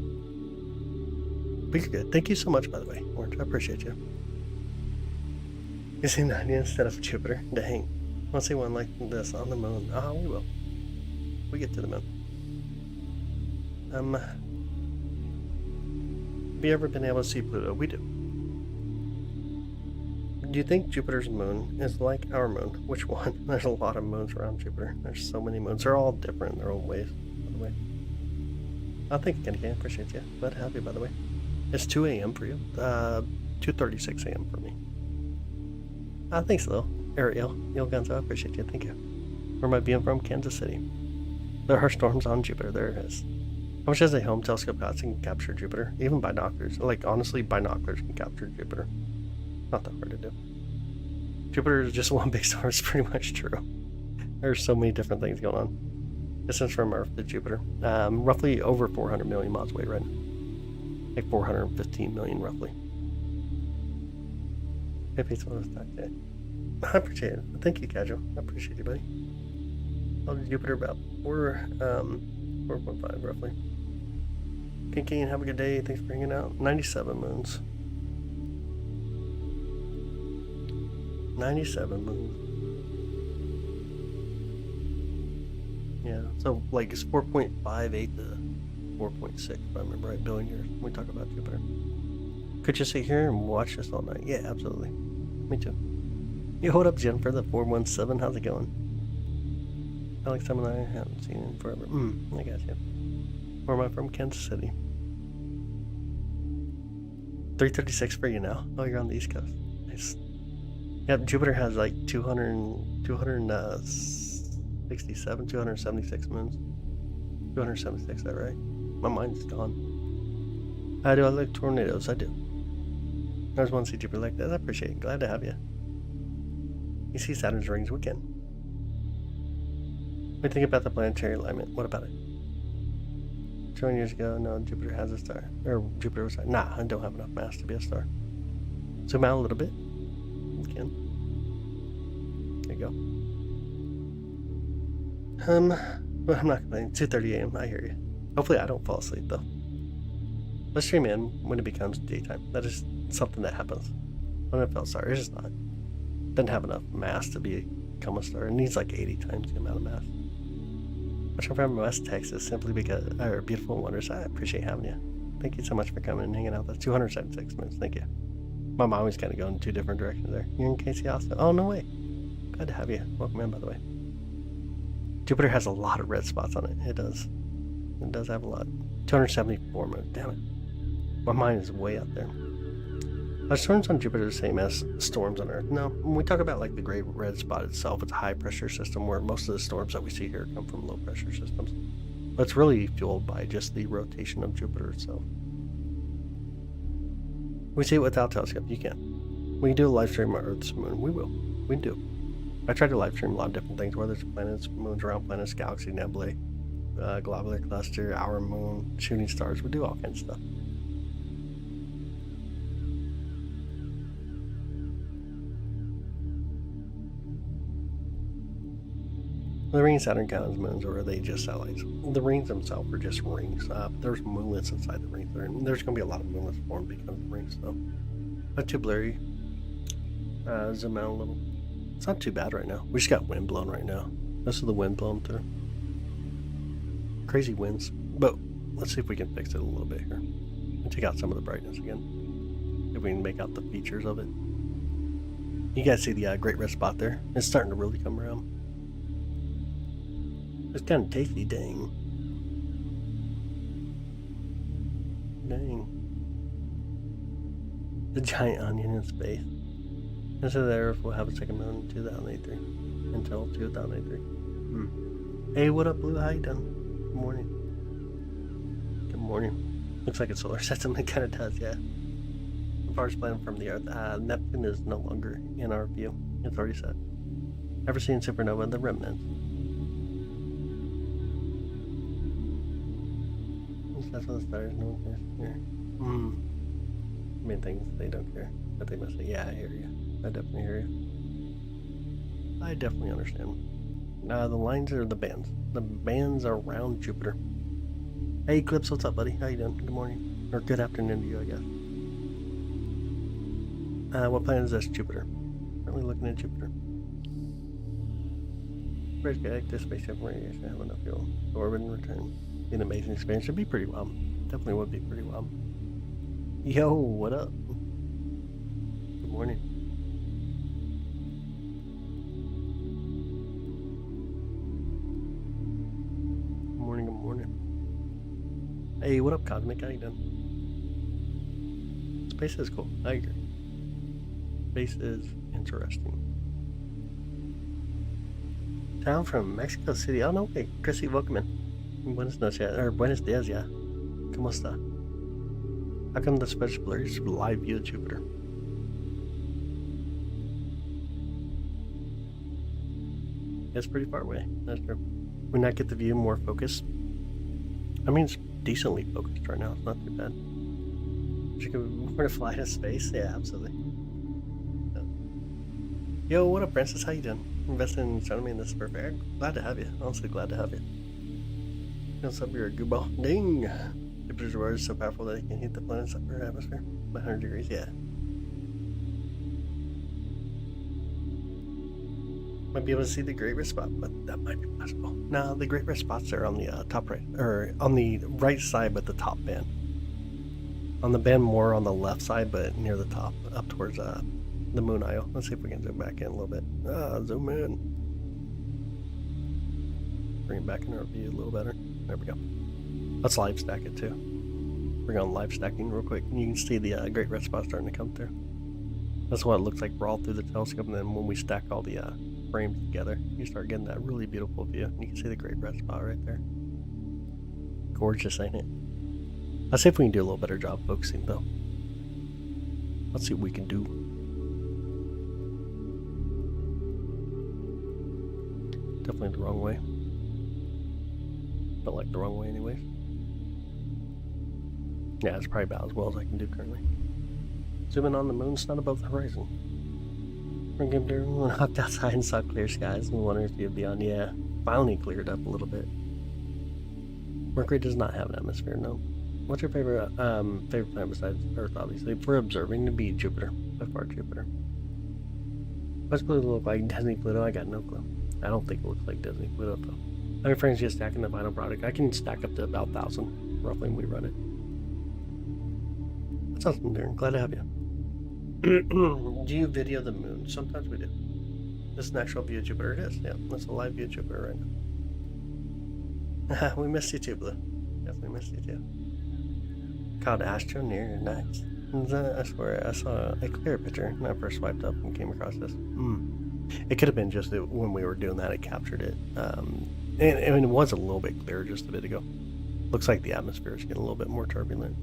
But you're good. Thank you so much, by the way, Orange. I appreciate you. You see 90 instead of Jupiter? Dang. Let's see one like this on the moon. Ah, we will. We get to the moon. Have you ever been able to see Pluto? We do. Do you think Jupiter's moon is like our moon? Which one? There's a lot of moons around Jupiter. There's so many moons. They're all different in their own ways, by the way. I think Kenny can appreciate you. Glad to have you, by the way. It's 2 a.m. for you. 2:36 a.m. for me. Thanks, Lil. Ariel. Yo Gonzo, I appreciate you. Thank you. Where am I being from? Kansas City. There are storms on Jupiter. There is. How much does a home telescope cost and can capture Jupiter? Even binoculars. Like, honestly, binoculars can capture Jupiter. Not that hard to do. Jupiter is just one big star. It's pretty much true. There's so many different things going on. Distance from Earth to Jupiter. Roughly over 400 million miles away right now. Like 415 million roughly. Maybe it's one of those talk. I appreciate it. Thank you, Casual. I appreciate you, buddy. How did Jupiter about 4.5 roughly. Kinky, have a good day. Thanks for hanging out. 97 moons. 97 moons. Yeah, so like it's 4.58 to 4.6, if I remember right, billion years when we talk about Jupiter. Could you sit here and watch this all night? Yeah, absolutely. Me too. You hold up, Jennifer, the 417. How's it going? Alex, Sam and I haven't seen him forever. I got you. Where am I from? Kansas City. 3:36 for you now. Oh, you're on the East Coast. Nice. Yep, Jupiter has like 267, 276 moons. 276, is that right? My mind's gone. Do I like tornadoes? I do. I just want to see Jupiter like that. I appreciate it. Glad to have you. You see Saturn's rings weekend. What do you think about the planetary alignment? What about it? 200 years ago, no, Jupiter has a star. Or Jupiter was a star. Nah, I don't have enough mass to be a star. Zoom out a little bit. You can. There you go. But I'm not complaining. 2:30 a.m. I hear you. Hopefully I don't fall asleep though. Let's stream in when it becomes daytime. That is something that happens. When it fell star, it's just not. Doesn't have enough mass to become a star. It needs like 80 times the amount of mass. I'm from West Texas simply because are beautiful and wondrous. I appreciate having you. Thank you so much for coming and hanging out. That's 276 minutes. Thank you. My mom was kind of going in 2 different directions there. You're in Casey also. Oh, no way. Glad to have you. Welcome in, by the way. Jupiter has a lot of red spots on it. It does. It does have a lot. 274 moons. Damn it. My mind is way out there. Are storms on Jupiter the same as storms on Earth? No. When we talk about like the great red spot itself, it's a high pressure system where most of the storms that we see here come from low pressure systems. But it's really fueled by just the rotation of Jupiter itself. We see it without telescope. You can. We can do a live stream of Earth's moon. We will. We do. I try to live stream a lot of different things, whether it's planets, moons around planets, galaxy nebulae, globular cluster, our moon, shooting stars. We do all kinds of stuff. The rings Saturn count as moons, or are they just satellites? The rings themselves are just rings. There's moonlets inside the rings. There's going to be a lot of moonlets formed because of the rings, though. Not too blurry. Zoom out a little. It's not too bad right now. We just got wind blowing right now. This is the wind blowing through. Crazy winds. But let's see if we can fix it a little bit here. And take out some of the brightness again. If we can make out the features of it. You guys see the great red spot there? It's starting to really come around. It's kind of tasty, dang. Dang. The giant onion in space. Instead of there, we'll have a second moon in 2083 until 2083. Hey, what up, Blue? How you doing? Good morning. Good morning. Looks like a solar system. It kind of does, yeah. The farthest planet from the Earth. Neptune is no longer in our view. It's already set. Ever seen supernova? The remnants. That's what the stars. No one cares here. Main things they don't care, but they must say, "Yeah, I hear you. I definitely hear you. I definitely understand." The lines are the bands. The bands are around Jupiter. Hey, Eclipse, what's up, buddy? How you doing? Good morning. Or good afternoon to you, I guess. What planet is this? Jupiter. Currently looking at Jupiter. Bridge guy, this spaceship radiation have enough fuel to orbit and return. Be an amazing experience. Should be pretty wild. Definitely would be pretty wild. Yo, what up? Good morning. Good morning. Hey, what up, Cosmic? How you doing? Space is cool. I agree. Space is interesting. Town from Mexico City. Oh, no, okay. Chrissy, welcome in. Buenos noches, or buenos dias, yeah. ¿Cómo está? How come the special blurs live view of Jupiter? It's pretty far away. That's true. We not get the view more focused. I mean, it's decently focused right now. It's not too bad. Should we fly to space? Yeah, absolutely. Yo, what up, Francis? How you doing? Investing in astronomy, and this is perfect. Glad to have you. Honestly, glad to have you. What's up, you're a gooball? Ding! Jupiter's roar is so powerful that it can heat the planet's upper atmosphere by 100 degrees. Yeah. Might be able to see the Great Red Spot, but that might be possible. No, the Great Red Spots are on the top right, or on the right side, but the top band. On the band more on the left side, but near the top, up towards the moon eye. Let's see if we can zoom back in a little bit. Zoom in. Bring it back in our view a little better. There we go. Let's live stack it too. Bring on live stacking real quick. You can see the Great Red Spot starting to come through. That's what it looks like all through the telescope, and then when we stack all the frames together, you start getting that really beautiful view. And you can see the Great Red Spot right there. Gorgeous, ain't it? Let's see if we can do a little better job focusing, though. Let's see what we can do. Definitely the wrong way. Felt like the wrong way anyways. Yeah, it's probably about as well as I can do currently. Zooming on the moon, it's not above the horizon. When I hopped outside and saw clear skies and wondered if you'd be on. Yeah, finally cleared up a little bit. Mercury does not have an atmosphere, no. What's your favorite planet besides Earth, obviously? For observing, to be Jupiter. By far, Jupiter. What's Pluto look like? Disney Pluto? I got no clue. I don't think it looks like Disney Pluto, though. How many frames just stacking the final product? I can stack up to about 1,000, roughly, when we run it. That's awesome, Darren. Glad to have you. Do you video the moon? Sometimes we do. This is an actual view of Jupiter. It is, yeah. That's a live view of Jupiter right now. We missed you too, Blue. Definitely missed you too. Called Astro near. Nice. I swear, I saw a clear picture when I first swiped up and came across this. It could have been just that when we were doing that, it captured it. And it was a little bit clearer just a bit ago. Looks like the atmosphere is getting a little bit more turbulent.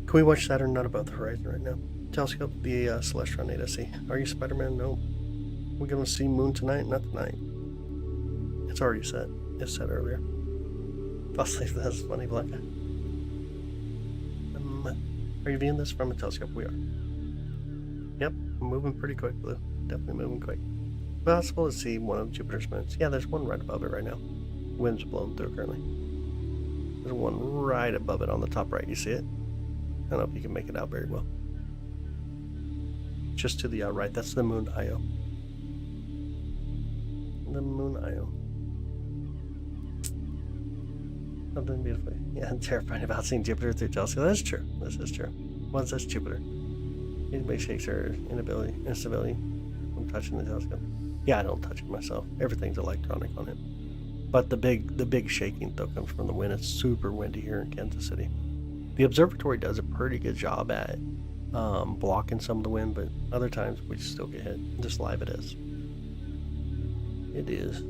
Can we watch Saturn not above the horizon right now? Telescope, the Celestron 8SE. Are you Spider-Man? No. We're going to see moon tonight? Not tonight. It's already set. It's set earlier. Possibly that's funny, Blanca. Are you viewing this from a telescope? We are. Yep, moving pretty quick, Blue. Definitely moving quick. Possible to see one of Jupiter's moons. Yeah, there's one right above it right now. Wind's blowing through currently. There's one right above it on the top right. You see it? I don't know if you can make it out very well. Just to the right, that's the moon Io. The moon Io. Something beautiful. Yeah, I'm terrified about seeing Jupiter through telescope. That's true. This is true. Once that's Jupiter. Anybody shakes her instability from touching the telescope. Yeah, I don't touch it myself. Everything's electronic on it. But the big shaking though comes from the wind. It's super windy here in Kansas City. The observatory does a pretty good job at blocking some of the wind, but other times we still get hit. Just live it is. It is.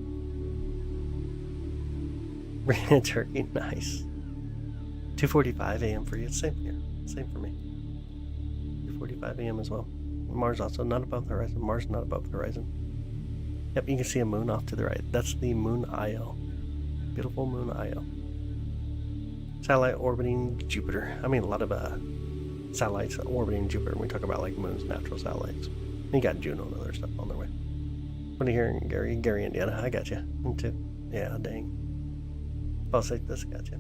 Bringing a turkey, nice. 2:45 a.m. for you. Same here. Same for me. 2:45 a.m. as well. Mars also not above the horizon. Mars not above the horizon. Yep, you can see a moon off to the right. That's the moon Io. Beautiful moon Io. Satellite orbiting Jupiter. I mean, a lot of satellites orbiting Jupiter when we talk about like moons, natural satellites. And you got Juno and other stuff on their way. What are you hearing, Gary? Gary, Indiana. I got you. Me too. Yeah, dang. I'll say this. Got you.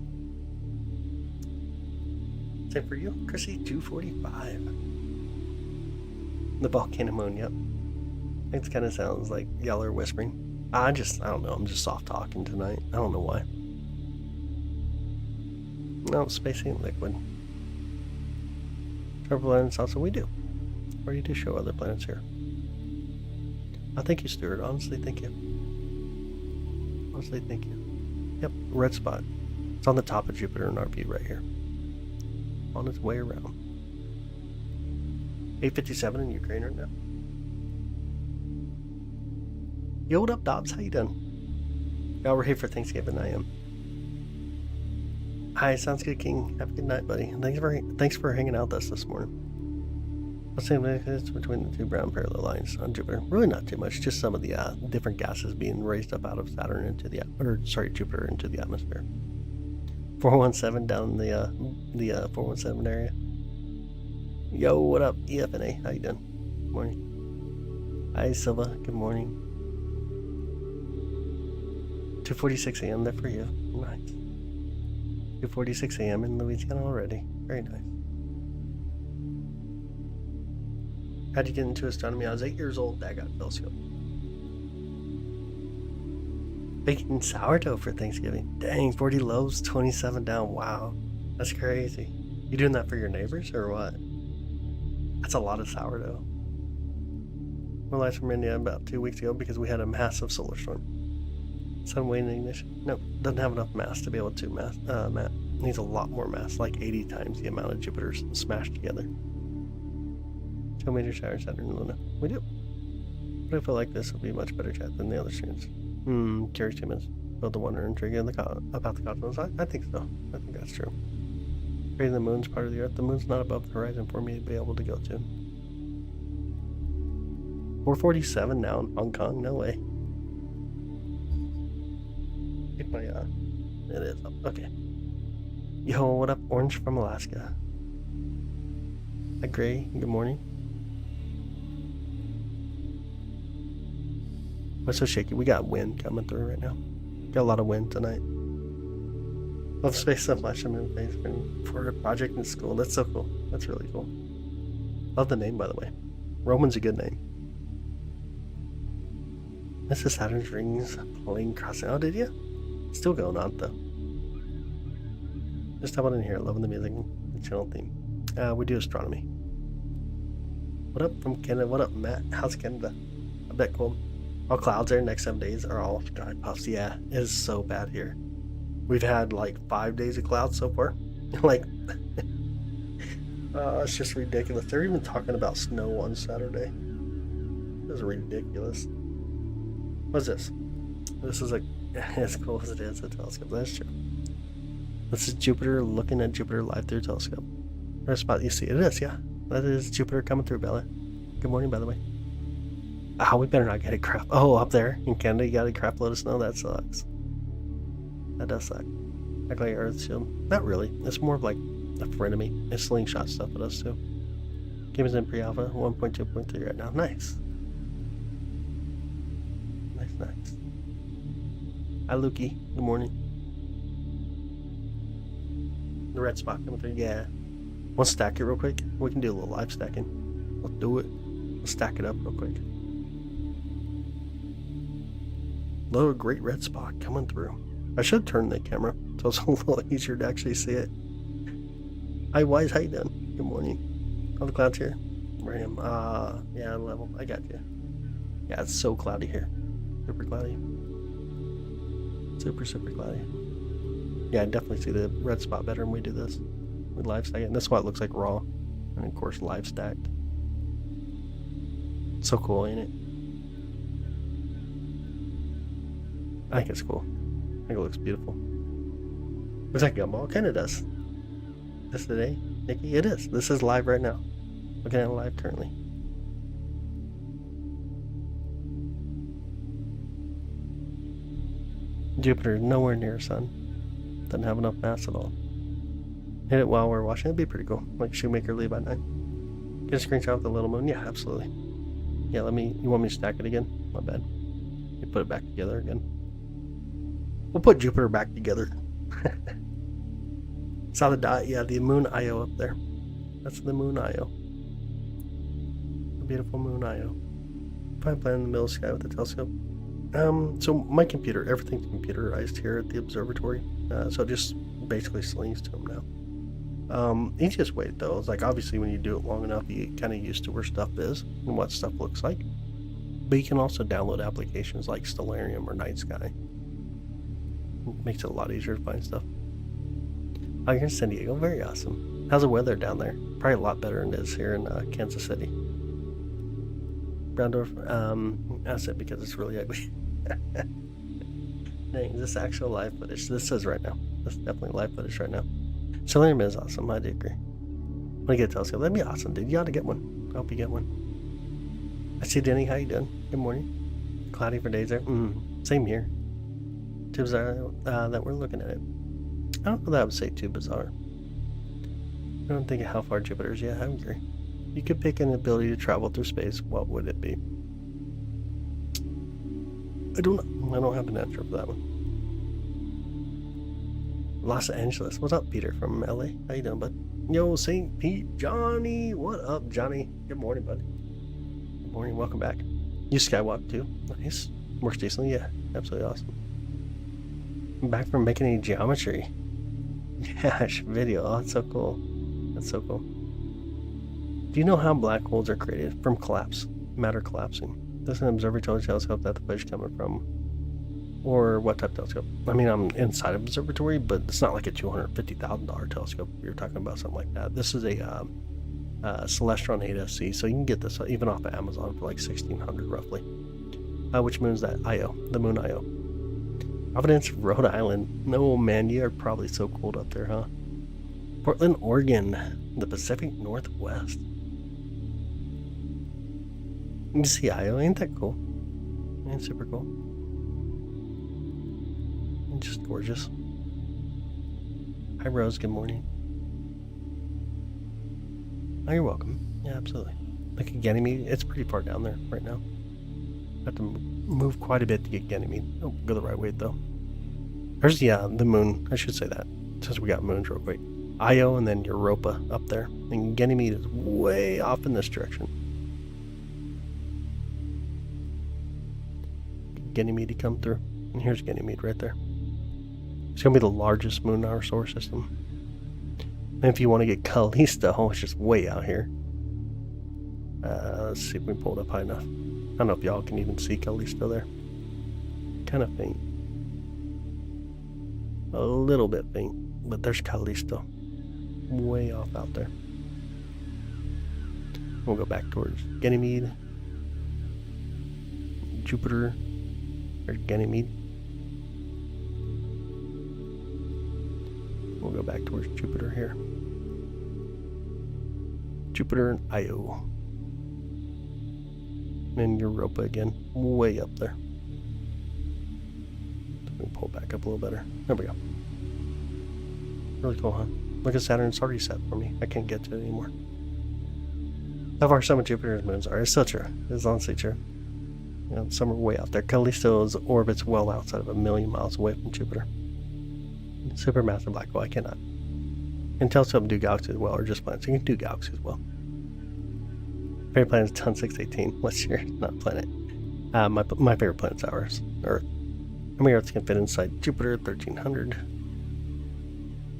Same for you, Chrissy. 2:45. The volcano moon. Yep. It kind of sounds like y'all are whispering. I don't know. I'm just soft talking tonight. I don't know why. No, space ain't liquid. Travel planets also we do. Or you do show other planets here. Thank you, Stuart. Honestly, thank you. Honestly, thank you. Yep, red spot. It's on the top of Jupiter in our view right here. On its way around. 8:57 in Ukraine right now. Yo, what up, Dobbs? How you doing? Y'all, we're here for Thanksgiving. I am. Hi, sounds good, King. Have a good night, buddy. Thanks for hanging out with us this morning. What's the difference between the two brown parallel lines on Jupiter? Really not too much. Just some of the different gases being raised up out of Saturn into the Jupiter into the atmosphere. 417 down the 417 area. Yo, what up, EFNA? How you doing? Good morning. Hi, Silva. Good morning. 2:46 a.m. there for you. Nice. 2:46 a.m. in Louisiana already. Very nice. How'd you get into astronomy? I was 8 years old. Dad got a telescope. Baking sourdough for Thanksgiving. Dang, 40 loaves, 27 down. Wow. That's crazy. You doing that for your neighbors or what? That's a lot of sourdough. We're live from India about 2 weeks ago because we had a massive solar storm. Sun wind ignition. Nope, doesn't have enough mass to be able to needs a lot more mass, like 80 times the amount of Jupiters smashed together. 2 meter shower, Saturn and Luna. We do. But I feel like this will be a much better chat than the other streams. Curious humans. Build the wonder and intrigue about the cosmos. I think so. I think that's true. Creating the moon's part of the Earth. The moon's not above the horizon for me to be able to go to. 4:47 now in Hong Kong. No way. Get my it is up. Okay. Yo, what up, Orange from Alaska? Hi, Gray. Good morning. What's so shaky? We got wind coming through right now. Got a lot of wind tonight. Love space so much. I'm in space for a project in school. That's so cool. That's really cool. Love the name, by the way. Roman's a good name. This is Saturn's rings plane crossing. Oh, did you? Still going on though. Just hop on in here. Loving the music, the channel theme. We do astronomy. What up from Canada? What up, Matt? How's Canada? I bet cold. All clouds there next 7 days are all dry puffs. Yeah, it is so bad here. We've had like 5 days of clouds so far. Like, it's just ridiculous. They're even talking about snow on Saturday. This is ridiculous. What's this? This is as cool as it is, a telescope. That's true. This is Jupiter, looking at Jupiter live through a telescope. There's a spot you see. It is, yeah. That is Jupiter coming through, Bella. Good morning, by the way. We better not get a crap. Oh, up there in Canada, you got a crap load of snow? That sucks. That does suck. Act like Earth shield. Not really. It's more of like a frenemy. It's slingshot stuff at us, too. Game is in pre-alpha, 1.2.3 right now. Nice. Nice. Hi, Lukey. Good morning. The red spot coming through. Yeah. Want to stack it real quick? We can do a little live stacking. Let's do it. Let's stack it up real quick. Little great red spot coming through. I should turn the camera so it's a little easier to actually see it. Hi, Wise. How you doing? Good morning. All the clouds here. Where I am. Yeah, level. I got you. Yeah, it's so cloudy here. Super cloudy. Super cloudy. Yeah, I definitely see the red spot better when we do this. We live stack it. And that's why it looks like raw. And of course, live stacked. So cool, ain't it? I think it's cool. I think it looks beautiful. Looks like Gumball. Kinda does. This today, Nikki? It is. This is live right now. Looking at it live currently. Jupiter, nowhere near Sun. Doesn't have enough mass at all. Hit it while we're watching. It'd be pretty cool. Like Shoemaker leave at 9. Get a screenshot of the little moon. Yeah, absolutely. Yeah, you want me to stack it again? My bad. You put it back together again. We'll put Jupiter back together. Saw the dot. Yeah, the moon Io up there. That's the moon Io. The beautiful moon Io. Fine planet in the middle of the sky with the telescope. So my computer, everything's computerized here at the observatory. So it just basically slings to them now. Easiest way though is like obviously when you do it long enough, you get kind of used to where stuff is and what stuff looks like. But you can also download applications like Stellarium or Night Sky. Makes it a lot easier to find stuff. Oh, you're in San Diego. Very awesome. How's the weather down there? Probably a lot better than it is here in Kansas City. Browndorf, asset because it's really ugly. Dang, is this actual live footage? This is right now. This is definitely live footage right now. Stellarium is awesome. I do agree. When I get a telescope, that'd be awesome, dude. You ought to get one. I hope you get one. I see Denny. How you doing? Good morning. Cloudy for days there. Same here. Too bizarre that we're looking at it. I don't know that I would say too bizarre. I don't think of how far Jupiter is. Yeah, I agree. You could pick an ability to travel through space. What would it be? I don't know. I don't have an answer for that one. Los Angeles. What's up, Peter from LA? How you doing, bud? Yo, St. Pete, Johnny. What up, Johnny? Good morning, bud. Good morning. Welcome back. You skywalk too. Nice. Works decently. Yeah, absolutely awesome. I'm back from making a geometry. Gosh, video. Oh, that's so cool. That's so cool. Do you know how black holes are created? From collapse. Matter collapsing. Does an observatory telescope that the footage coming from? Or what type of telescope? I mean, I'm inside of observatory, but it's not like a $250,000 telescope. You're talking about something like that. This is a Celestron 8SC, so you can get this even off of Amazon for like $1,600 roughly. Which moon is that? Io. The moon Io. Providence, Rhode Island. No, man, you are probably so cold up there, huh? Portland, Oregon. The Pacific Northwest. You see Io, ain't that cool? Ain't super cool. Just gorgeous. Hi Rose, good morning. Oh, you're welcome. Yeah, absolutely. Like Ganymede, it's pretty far down there right now. Have to move quite a bit to get Ganymede. Oh, go the right way though. There's the moon. I should say that since we got moons real quick. Io and then Europa up there, and Ganymede is way off in this direction. Ganymede to come through, and here's Ganymede right there. It's gonna be the largest moon in our solar system. And if you want to get Callisto, it's just way out here. Let's see if we can pull it up high enough. I don't know if y'all can even see Callisto there. Kind of faint. A little bit faint, but there's Callisto. Way off out there. We'll go back towards Ganymede. Jupiter. There's Ganymede. We'll go back towards Jupiter here. Jupiter and Io. And Europa again, way up there. Let me pull back up a little better. There we go. Really cool, huh? Look at Saturn, it's already set for me. I can't get to it anymore. How far some of Jupiter's moons are. It's still true. It's honestly true. You know, some are way out there. Callisto's orbit's well outside of 1 million miles away from Jupiter. Supermassive black hole, I cannot. And telescope do galaxies as well, or just planets. You can do galaxies as well. Favorite planet is Ton 618. What's your not planet? My favorite planet's ours, Earth. How many Earths can fit inside Jupiter? 1,300.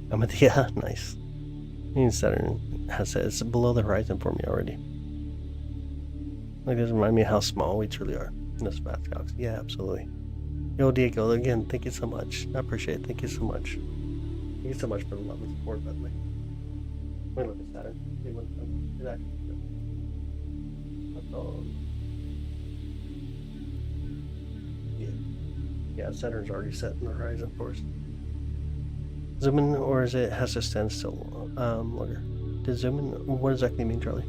Amadea, nice. And Saturn has said it's below the horizon for me already. Like, this remind me of how small we truly are in this vast galaxy. Yeah, absolutely. Yo, Diego, again, thank you so much. I appreciate it. Thank you so much. Thank you so much for the love and support, by the way. Let me look at Saturn. See what it actually does. That's all. Yeah, Saturn's already set in the horizon for us. Zoom in, or is it has to stand still longer? Did zoom in? What does that mean, Charlie?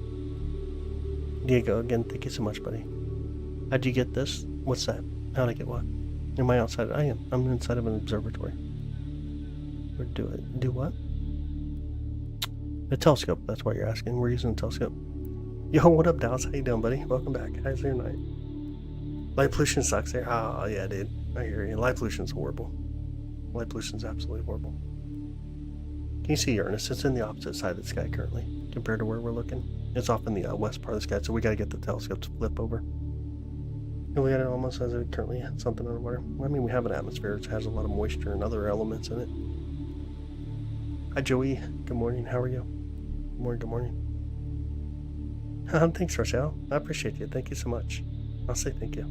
Diego, again, thank you so much, buddy. How'd you get this? What's that? How'd I get what? Am I outside? I am. I'm inside of an observatory. Or do it? Do what? A telescope. That's why you're asking. We're using a telescope. Yo, what up, Dallas? How you doing, buddy? Welcome back. How's your night? Light pollution sucks there. Oh, yeah, dude. I hear you. Light pollution's horrible. Light pollution's absolutely horrible. Can you see Uranus? It's in the opposite side of the sky currently, compared to where we're looking. It's off in the west part of the sky, so we gotta get the telescope to flip over. And we got it almost as it currently has something underwater. I mean, we have an atmosphere which has a lot of moisture and other elements in it. Hi, Joey. Good morning. How are you? Good morning. Good morning. Thanks, Rochelle. I appreciate you. Thank you so much. I'll say thank you.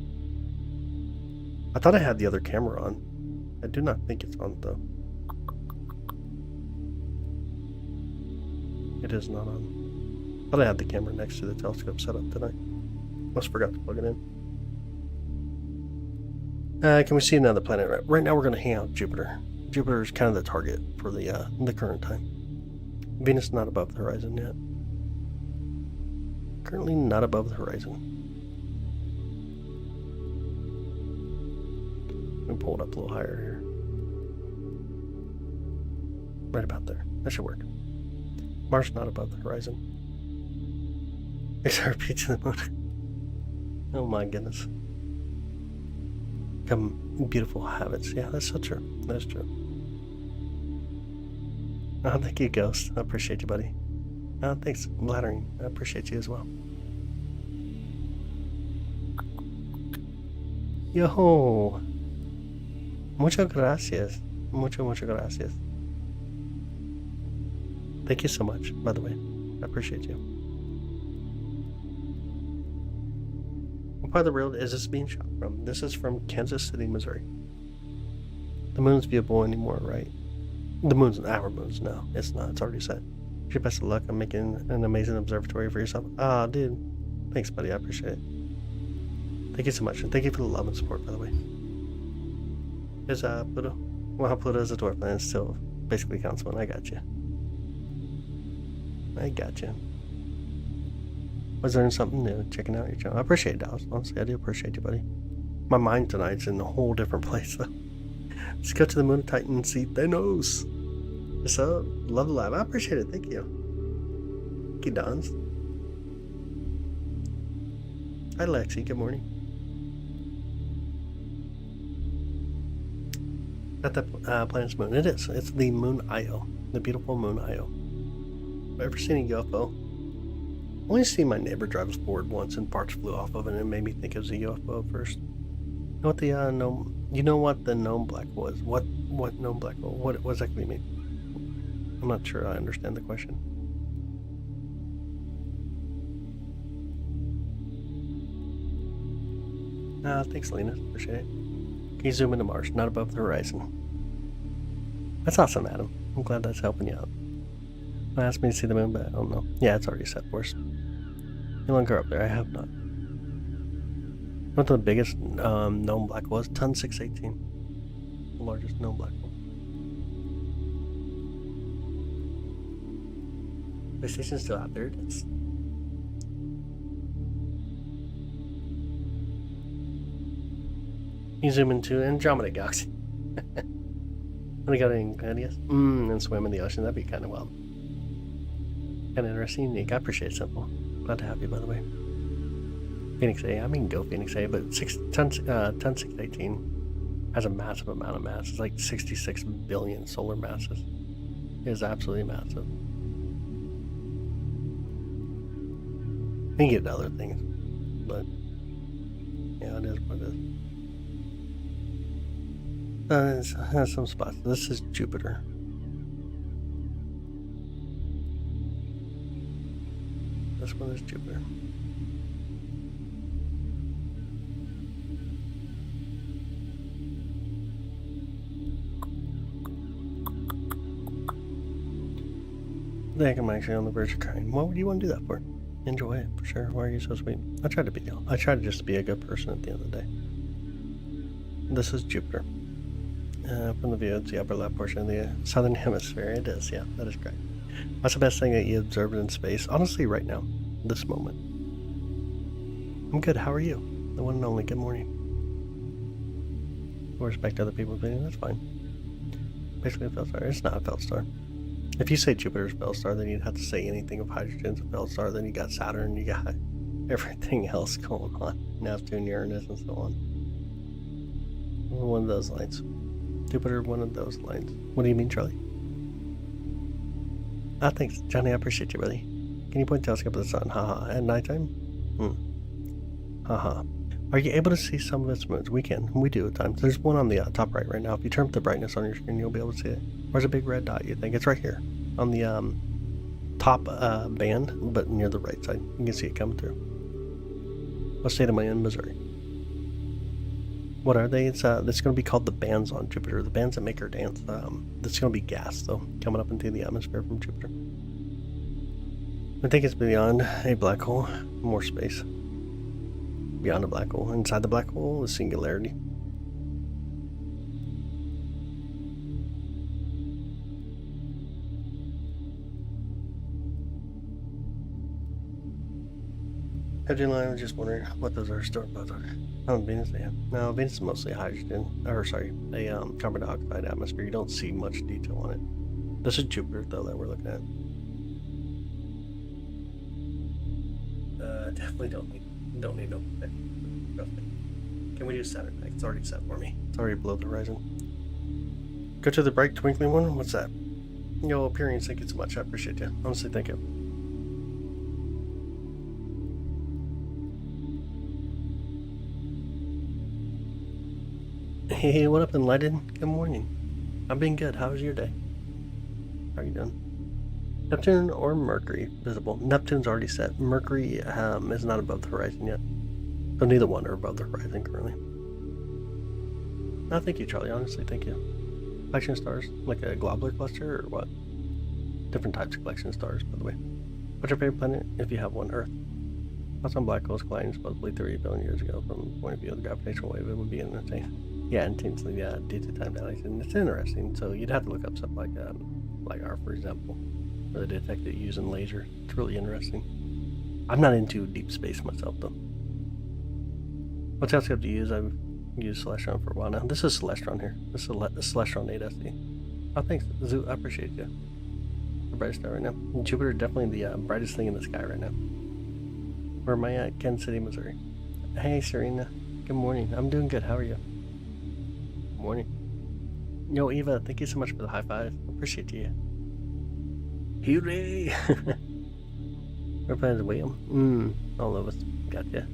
I thought I had the other camera on. I do not think it's on, though. It is not on. I thought I had the camera next to the telescope set up tonight. Must forgot to plug it in. Can we see another planet? Right now we're going to hang out Jupiter. Jupiter is kind of the target for the current time. Venus is not above the horizon yet. Currently not above the horizon. Let me pull it up a little higher here. Right about there. That should work. Mars not above the horizon. XRP to the moon. Oh my goodness. Become beautiful habits. Yeah, that's so true. That's true. Oh, thank you, Ghost. I appreciate you, buddy. Thanks, Blattering. I appreciate you as well. Yo! Muchas gracias. Muchas gracias. Thank you so much, by the way. I appreciate you. What part of the world is this being shot from? This is from Kansas City, Missouri. The moon's viewable anymore, right? The moon's our moon's. No, it's not. It's already set. Your best of luck on making an amazing observatory for yourself. Ah, dude. Thanks, buddy. I appreciate it. Thank you so much. And thank you for the love and support, by the way. Is Pluto? Well, Pluto is a dwarf planet. Still basically counts one. I got you. I got you. Was learning something new, checking out your channel. I appreciate it, Dallas. Honestly, I do appreciate you, buddy. My mind tonight's in a whole different place, though. Let's go to the moon of Titan and see Thanos. So, love the lab. I appreciate it. Thank you. Thank you, Dons. Hi, Lexi. Good morning. At the planet's moon. It is. It's the moon Io. The beautiful moon Io. Have I ever seen a UFO? I only seen my neighbor drive his board once and parts flew off of it and it made me think it was a UFO at first. You know what the gnome? You know what the gnome black was? What gnome black hole? What exactly mean? I'm not sure I understand the question. Thanks, Lena. Appreciate it. Can you zoom into Mars? Not above the horizon. That's awesome, Adam. I'm glad that's helping you out. Asked me to see the moon, but I don't know. Yeah, it's already set for us. No longer up there. I have not. What the biggest known black hole is? Ton 618. The largest known black hole. The station's still out there. It is. You zoom into Andromeda Galaxy. When I got in Gladius and swim in the ocean, that'd be kind of wild. Kind of interesting, unique. I appreciate it, Simple. Glad to have you, by the way. Phoenix A, I mean, go Phoenix A, but ton 618 has a massive amount of mass. It's like 66 billion solar masses. It is absolutely massive. You can get other things, but yeah, it is what it is. It has some spots. This is Jupiter. This one is Jupiter. I think I'm actually on the verge of crying. What would you want to do that for? Enjoy it, for sure. Why are you so sweet? I try to just be a good person at the end of the day. This is Jupiter. From the view, it's the upper left portion of the southern hemisphere. It is, yeah, that is correct. What's the best thing that you observed in space? Honestly, right now, this moment. I'm good. How are you? The one and only. Good morning. We'll respect other people's opinion. That's fine. Basically, a Felstar. It's not a Felstar. If you say Jupiter's a Felstar, then you'd have to say anything of hydrogen's a Felstar. Then you got Saturn. You got everything else going on. Neptune, Uranus, and so on. One of those lines. Jupiter, one of those lines. What do you mean, Charlie? Ah, thanks, Johnny. I appreciate you, buddy. Can you point the telescope at the sun? Haha. At nighttime? Haha. Are you able to see some of its moons? We can. We do at times. There's one on the top right now. If you turn up the brightness on your screen, you'll be able to see it. Where's a big red dot, you think? It's right here. On the top band, but near the right side. You can see it coming through. What state am I in? Missouri. What are they? It's going to be called the bands on Jupiter. The bands that make her dance. It's going to be gas, though, coming up into the atmosphere from Jupiter. I think it's beyond a black hole. More space. Beyond a black hole. Inside the black hole is singularity. Hydrogen line, I was just wondering what those are stored both are. On Venus, they have. No, Venus is mostly hydrogen, or sorry, a carbon dioxide atmosphere. You don't see much detail on it. This is Jupiter, though, that we're looking at. Definitely don't need no trust me. Can we do Saturn? It's already set for me. It's already below the horizon. Go to the bright twinkling one. What's that? Yo, appearance, thank you so much. I appreciate you. Honestly, thank you. Hey, what up, Enlightened? Good morning. I've been good. How was your day? How are you doing? Neptune or Mercury visible? Neptune's already set. Mercury is not above the horizon yet. So neither one are above the horizon currently. No, thank you, Charlie. Honestly, thank you. Collection stars? Like a globular cluster or what? Different types of collection stars, by the way. What's your favorite planet if you have one? Earth. Thoughts on black holes colliding supposedly 30 billion years ago from the point of view of the gravitational wave? It would be insane. Yeah, intensely, yeah, due to time dilation. It's interesting. So you'd have to look up something like R, for example, where they detect it using laser. It's really interesting. I'm not into deep space myself, though. What telescope do you use? I've used Celestron for a while now. This is Celestron here. This is a Celestron 8SE. Oh, thanks, Zoo. I appreciate you. The brightest star right now. Jupiter is definitely the brightest thing in the sky right now. Where am I at? Kansas City, Missouri. Hey, Serena. Good morning. I'm doing good. How are you? Good morning. Yo, Eva, thank you so much for the high five. Appreciate you. Hooray! We're playing as William. All of us. Gotcha.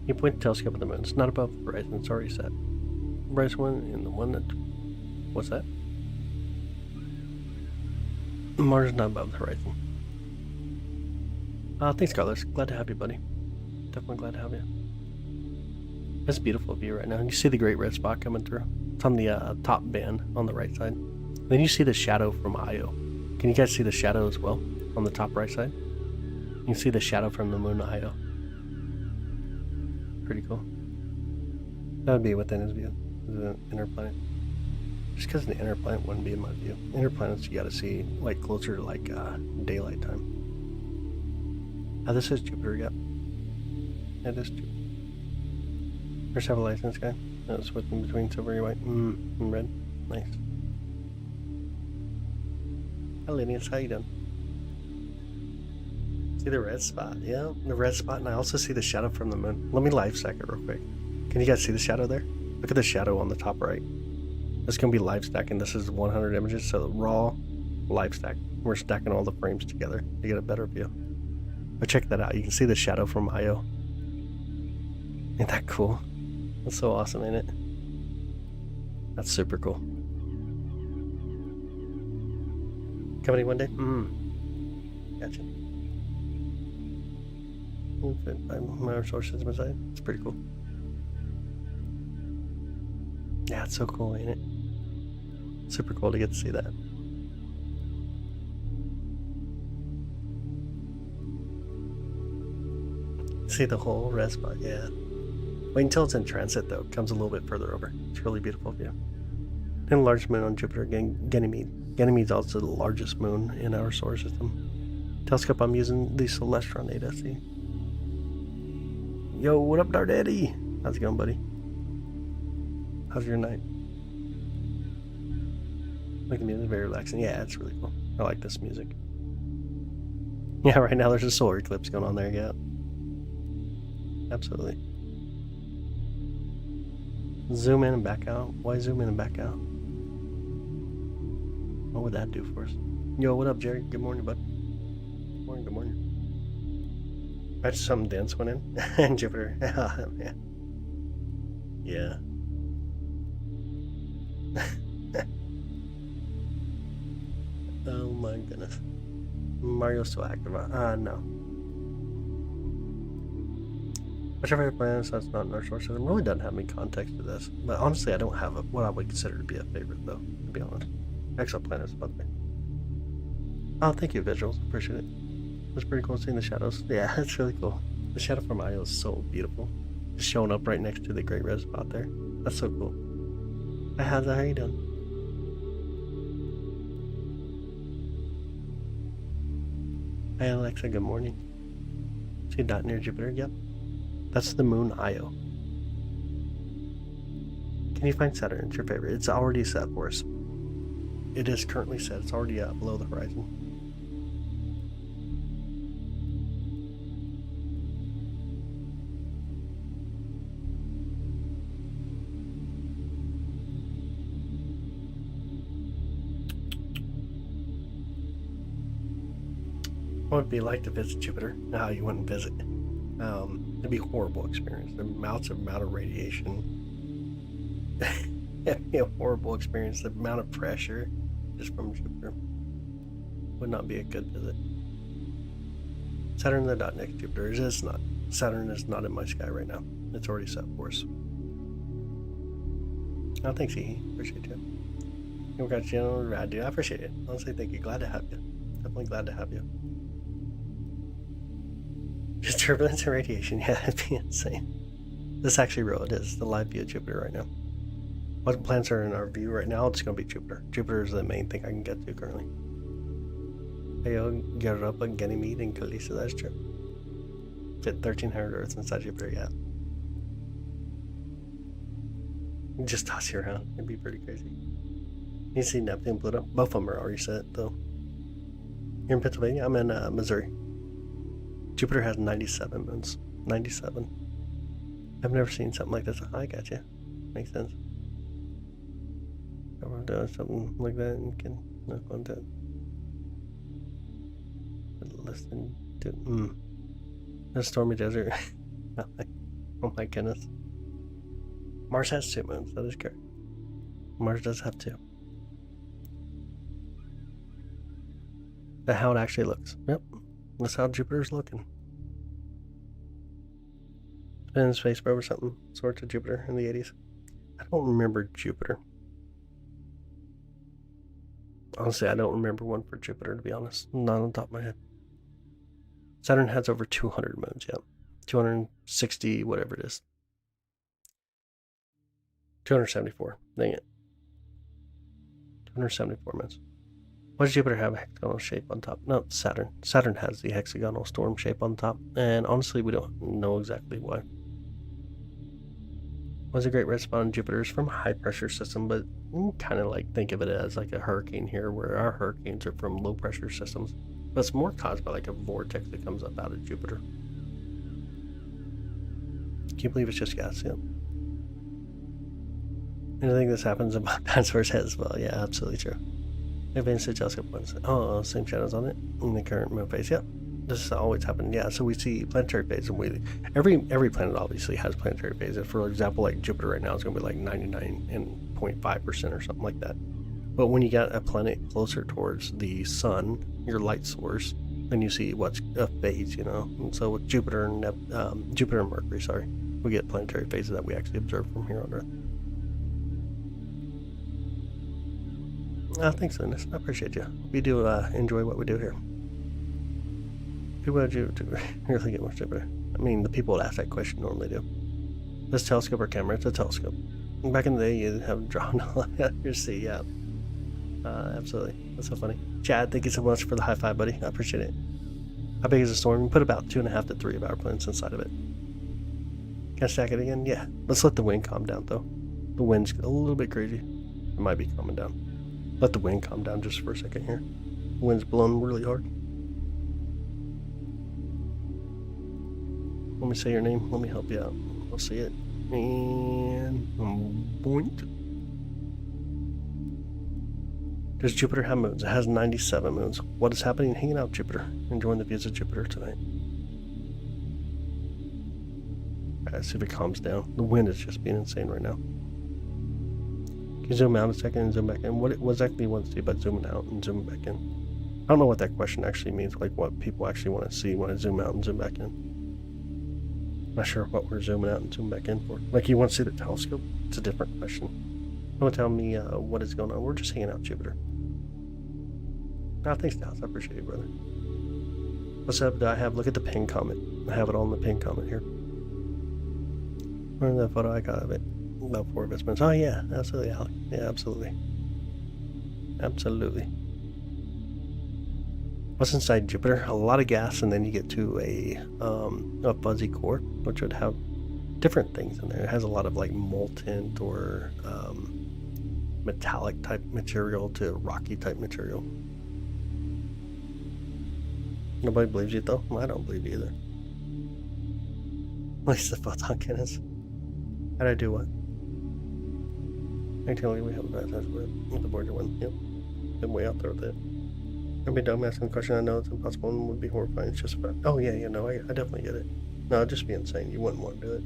You point the telescope at the moon. It's not above the horizon. It's already set. The brightest one and the one that... What's that? Mars is not above the horizon. Thanks, Carlos. Glad to have you, buddy. Definitely glad to have you. It's a beautiful view right now. You see the great red spot coming through. It's on the top band on the right side. Then you see the shadow from Io. Can you guys see the shadow as well on the top right side? You can see the shadow from the moon Io. Pretty cool. That would be within his view. The inner planet. Just because the inner planet wouldn't be in my view. Inner planets you got to see like closer to like daylight time. This is Jupiter, yep. Yeah, it is Jupiter. There's several lights in the sky. It's switching between silver and white. And red. Nice. Hi, Linus. How you doing? See the red spot? Yeah, the red spot. And I also see the shadow from the moon. Let me live stack it real quick. Can you guys see the shadow there? Look at the shadow on the top right. It's going to be live stacking. This is 100 images, so the raw live stack. We're stacking all the frames together to get a better view. But check that out. You can see the shadow from Io. Ain't that cool? That's so awesome, ain't it? That's super cool. Coming one day? Gotcha. My solar system inside. It's pretty cool. Yeah, it's so cool, ain't it? Super cool to get to see that. See the whole red spot, yeah. Wait until it's in transit, though. It comes a little bit further over. It's really beautiful view. And a large moon on Jupiter, Ganymede. Ganymede's also the largest moon in our solar system. Telescope I'm using, the Celestron 8SE. Yo, what up, Dart Eddie? How's it going, buddy? How's your night? Like the music, very relaxing. Yeah, it's really cool. I like this music. Yeah, right now there's a solar eclipse going on there, yeah. Absolutely. Zoom in and back out. Why zoom in and back out? What would that do for us? Yo, what up, Jerry? Good morning, bud. Good morning, good morning. I just something dense went in. And Jupiter. Yeah. Yeah. Oh my goodness. Mario's still active. No. Whichever planet that's not in our source system really doesn't have any context to this. But honestly, I don't have what I would consider to be a favorite, though, to be honest. Exoplanets, by the way. Oh, thank you, Visuals. Appreciate it. It's pretty cool seeing the shadows. Yeah, it's really cool. The shadow from Io is so beautiful. Just showing up right next to the great red spot there. That's so cool. Hi, how are you doing? Hi, Alexa. Good morning. See a dot near Jupiter? Yep. That's the moon Io. Can you find Saturn? It's your favorite. It's already set for us. It is currently set. It's already below the horizon. What would it be like to visit Jupiter? No, you wouldn't visit. It'd be a horrible experience. The amount of radiation. It'd be a horrible experience. The amount of pressure just from Jupiter would not be a good visit. Saturn, the dot next to Jupiter. It is not. Saturn is not in my sky right now. It's already set for us. Oh, thanks, Ehe. Appreciate you. You got General Rad, dude. I appreciate it. Honestly, thank you. Glad to have you. Definitely glad to have you. Just turbulence and radiation. Yeah, it'd be insane. This is actually real. It is the live view of Jupiter right now. What planets are in our view right now? It's going to be Jupiter. Jupiter is the main thing I can get to currently. Europa, Ganymede, and Callisto. That's true. Fit 1,300 Earths inside Jupiter, yeah. Just toss you around. It'd be pretty crazy. You see Neptune, Pluto. Both of them are already set, though. You're in Pennsylvania? I'm in Missouri. Jupiter has 97 moons. 97. I've never seen something like this. I got you. Makes sense. Everyone does something like that and can knock on that. Listen to the stormy desert. Oh my goodness. Mars has 2 moons. That is correct. Mars does have 2. That's how it actually looks. Yep. That's how Jupiter's looking. It's been in space probe or something. Sort of Jupiter in the 80s. I don't remember Jupiter. Honestly, I don't remember one for Jupiter, to be honest. Not on the top of my head. Saturn has over 200 moons, yeah. 260, whatever it is. 274. Dang it. 274 moons. Why does Jupiter have a hexagonal shape on top? No, Saturn. Saturn has the hexagonal storm shape on top, and honestly, we don't know exactly why. Was a great red spot on Jupiter is from a high pressure system, but kind of like think of it as like a hurricane here, where our hurricanes are from low pressure systems. But it's more caused by like a vortex that comes up out of Jupiter. Can you believe it's just gas? Yeah. And I think this happens about dinosaurs' heads as well. Yeah, absolutely true. Advanced telescope points. Oh, same shadows on it in the current moon phase. Yep. This has always happened. Yeah, so we see planetary phase, and every planet obviously has planetary phases. For example, like Jupiter right now is going to be like 99.5% or something like that. But when you get a planet closer towards the sun, your light source, then you see what's a phase, you know. And so with Jupiter and Mercury, we get planetary phases that we actually observe from here on Earth. Thanks, Linus. I appreciate you. We do enjoy what we do here. People do really get more Jupiter. I mean, the people that ask that question normally do. This telescope or camera? It's a telescope. Back in the day, you'd have drawn all your see, yeah. Absolutely. That's so funny. Chad, thank you so much for the high five, buddy. I appreciate it. How big is the storm? We put about 2.5 to 3 of our planes inside of it. Can I stack it again? Yeah. Let's let the wind calm down, though. The wind's a little bit crazy. It might be calming down. Let the wind calm down just for a second here. The wind's blowing really hard. Let me say your name. Let me help you out. I'll see it. And boink. Does Jupiter have moons? It has 97 moons. What is happening? Hanging out Jupiter. Enjoying the views of Jupiter tonight. Let's see if it calms down. The wind is just being insane right now. Can you zoom out a second and zoom back in? What exactly do you want to see about zooming out and zooming back in? I don't know what that question actually means, like what people actually want to see when I zoom out and zoom back in. Not sure what we're zooming out and zooming back in for. Like, you want to see the telescope? It's a different question. You want to tell me what is going on? We're just hanging out Jupiter. Thanks, Dallas. I appreciate you, brother. What's up? Do I have? Look at the pin comment. I have it on the pin comment here. Where's that photo I got of it? About 4 of its minutes. Oh, yeah. Absolutely, Alec. Yeah, absolutely. Absolutely. What's inside Jupiter? A lot of gas, and then you get to a fuzzy core, which would have different things in there. It has a lot of like molten or metallic type material to rocky type material. Nobody believes you though? Well, I don't believe you either. At least the photon cannons. How'd I do what? I tell you, we have a bad time with the Voyager one. Yep. Been way out there with it. I'd be dumb asking the question. I know it's impossible and would be horrifying. It's just about. Oh, yeah, no, I definitely get it. No, it'd just be insane. You wouldn't want to do it.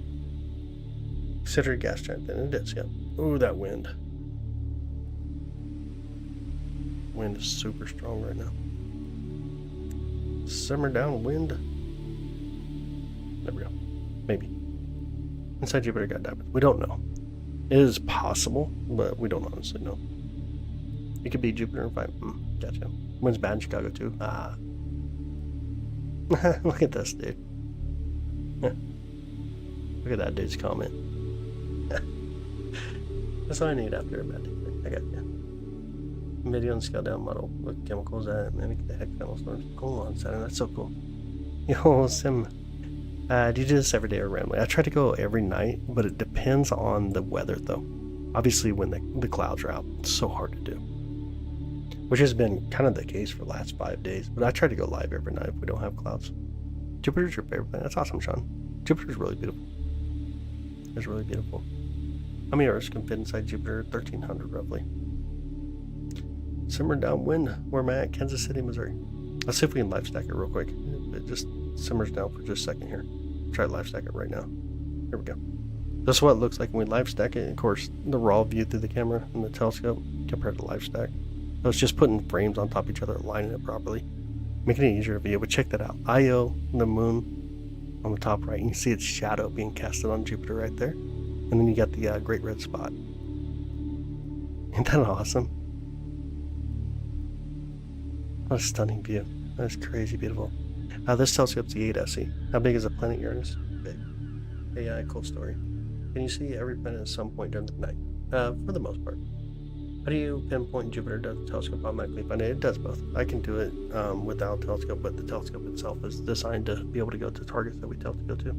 Consider a gas giant then. It is, yeah. Ooh, that wind. Wind is super strong right now. Simmer down wind. There we go. Maybe. Inside Jupiter got diamonds. We don't know. It is possible, but we don't honestly know. It could be Jupiter and 5. Gotcha. Wind's bad in Chicago too. Look at this dude. Look at that dude's comment. That's all I need after a bad day. I got you. Video and scale down model with chemicals at mimic the hexagonal storms. Hold on, Saturn. That's so cool. Yo, Sim. Do you do this every day or randomly? I try to go every night, but it depends on the weather though. Obviously when the clouds are out, it's so hard to do. Which has been kind of the case for the last 5 days, but I try to go live every night if we don't have clouds. Jupiter's your favorite planet. That's awesome, Sean. Jupiter's really beautiful. It's really beautiful. How many Earths can fit inside Jupiter? 1,300 roughly. Simmer downwind. Where am I at? Kansas City, Missouri. Let's see if we can live stack it real quick. It just simmers down for just a second here. Try to live stack it right now. Here we go. This is what it looks like when we live stack it. Of course, the raw view through the camera and the telescope compared to live stack. So it's just putting frames on top of each other, aligning it properly, making it easier to view. But check that out. Io, the moon, on the top right. You can see its shadow being casted on Jupiter right there. And then you got the Great Red Spot. Isn't that awesome? What a stunning view. That's crazy beautiful. This telescope's the 8SE. How big is the planet Uranus? Big. Hey, cool story. Can you see every planet at some point during the night? For the most part. How do you pinpoint Jupiter? Does the telescope automatically find it? It does both. I can do it without a telescope, but the telescope itself is designed to be able to go to targets that we tell it to go to.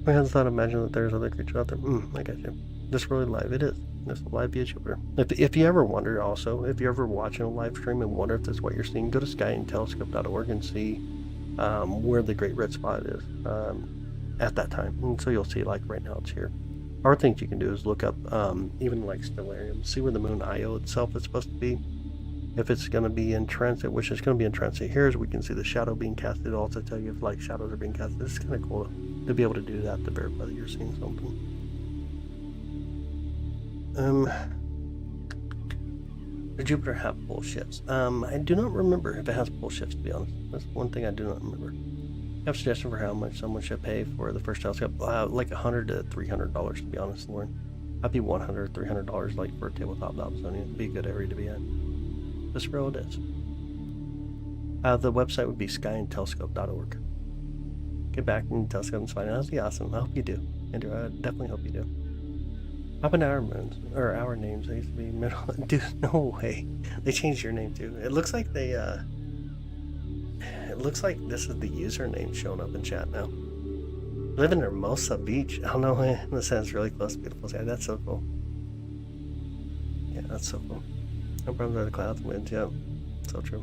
I hadn't thought, imagine that there's other creatures out there. I got you. This really live. It is. This live view of Jupiter. If you ever wonder also, if you're ever watching a live stream and wonder if that's what you're seeing, go to skyandtelescope.org and see where the Great Red Spot is at that time. And so you'll see, like right now it's here. Other things you can do is look up even like stellarium, see where the moon Io itself is supposed to be. If it's going to be in transit, which is going to be in transit here, as we can see the shadow being casted. It'll also tell you if like shadows are being casted. This is kind of cool to be able to do that to verify that you're seeing something. Does Jupiter have pole shifts? I do not remember if it has pole shifts, to be honest. That's one thing I do not remember. You have a suggestion for how much someone should pay for the first telescope? Like $100 to $300, to be honest, Lauren. I'd be $100 or $300 like for a tabletop Dobsonian. It'd be a good area to be at. This road is. The website would be skyandtelescope.org. get back and telescope and find out. That'd be awesome. I hope you do, Andrew. I definitely hope you do. Up in our moons, or our names, they used to be middle. Dude, no way. They changed your name too. It looks like they, it looks like this is the username showing up in chat now. Live in Hermosa Beach. I don't know. The sun's really close to beautiful sky. That's so cool. Yeah, that's so cool. No problems with the clouds, winds. Yeah, so true.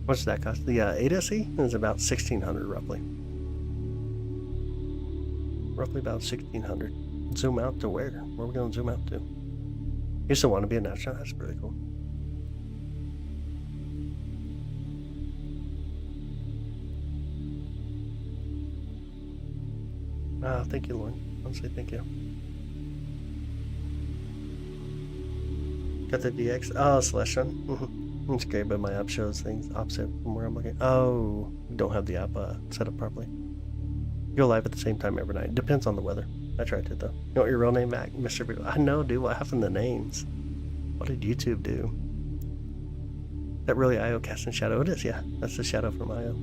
What's that cost? The 8SE is about 1,600 roughly. Roughly about 1,600. Zoom out to where? Where are we going to zoom out to? You still want to be an astronaut? That's really cool. Thank you, Lauren. Honestly, thank you. Got the DX. Oh, Celestron. It's great, but my app shows things opposite from where I'm looking. Oh, don't have the app set up properly. Go live at the same time every night. Depends on the weather. I tried to though. You want your real name back, Mr. B? I know, dude. What happened to names? What did YouTube do? That really IO casting shadow? It is, yeah. That's the shadow from IO.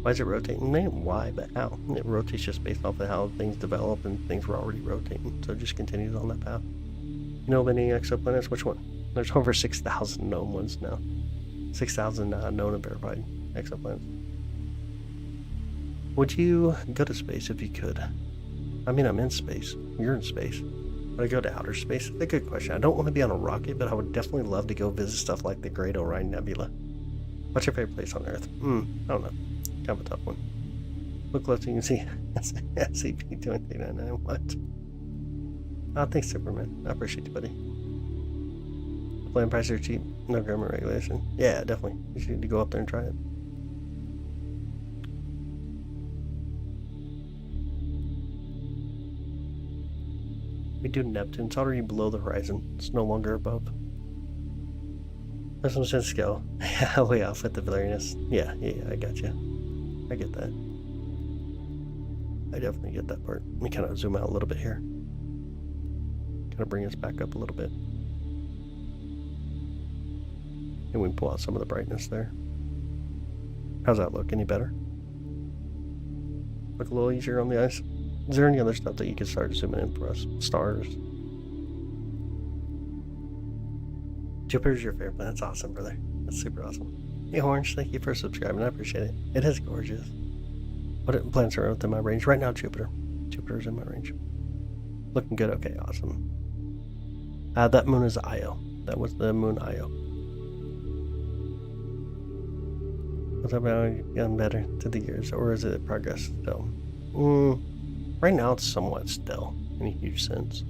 Why is it rotating? Not why, but how. It rotates just based off of how things develop, and things were already rotating, so it just continues on that path. You know of any exoplanets? Which one? There's over 6,000 known ones now. 6,000 known and verified exoplanets. Would you go to space if you could? I mean, I'm in space. You're in space. Would I go to outer space? That's a good question. I don't want to be on a rocket, but I would definitely love to go visit stuff like the Great Orion Nebula. What's your favorite place on Earth? I don't know. Kind of a tough one. Look close, you can see SCP-2399. What? Oh, thanks, Superman. I appreciate you, buddy. The plan prices are cheap. No government regulation. Yeah, definitely. You should need to go up there and try it. We do Neptune. It's already below the horizon. It's no longer above. There's some sense scale. Yeah, way off with the blurriness. Yeah, I got you. I get that. I definitely get that part. Let me kind of zoom out a little bit here. Kind of bring us back up a little bit. And we can pull out some of the brightness there. How's that look? Any better? Look a little easier on the eyes? Is there any other stuff that you could start zooming in for us? Stars. Jupiter's your favorite planet. That's awesome, brother. That's super awesome. Hey, Orange, thank you for subscribing. I appreciate it. It is gorgeous. What planets are within my range? Right now, Jupiter. Jupiter's in my range. Looking good. Okay, awesome. That moon is Io. That was the moon Io. What's up now? Gotten better to the years, or is it progress still? Right now, it's somewhat still in a huge sense.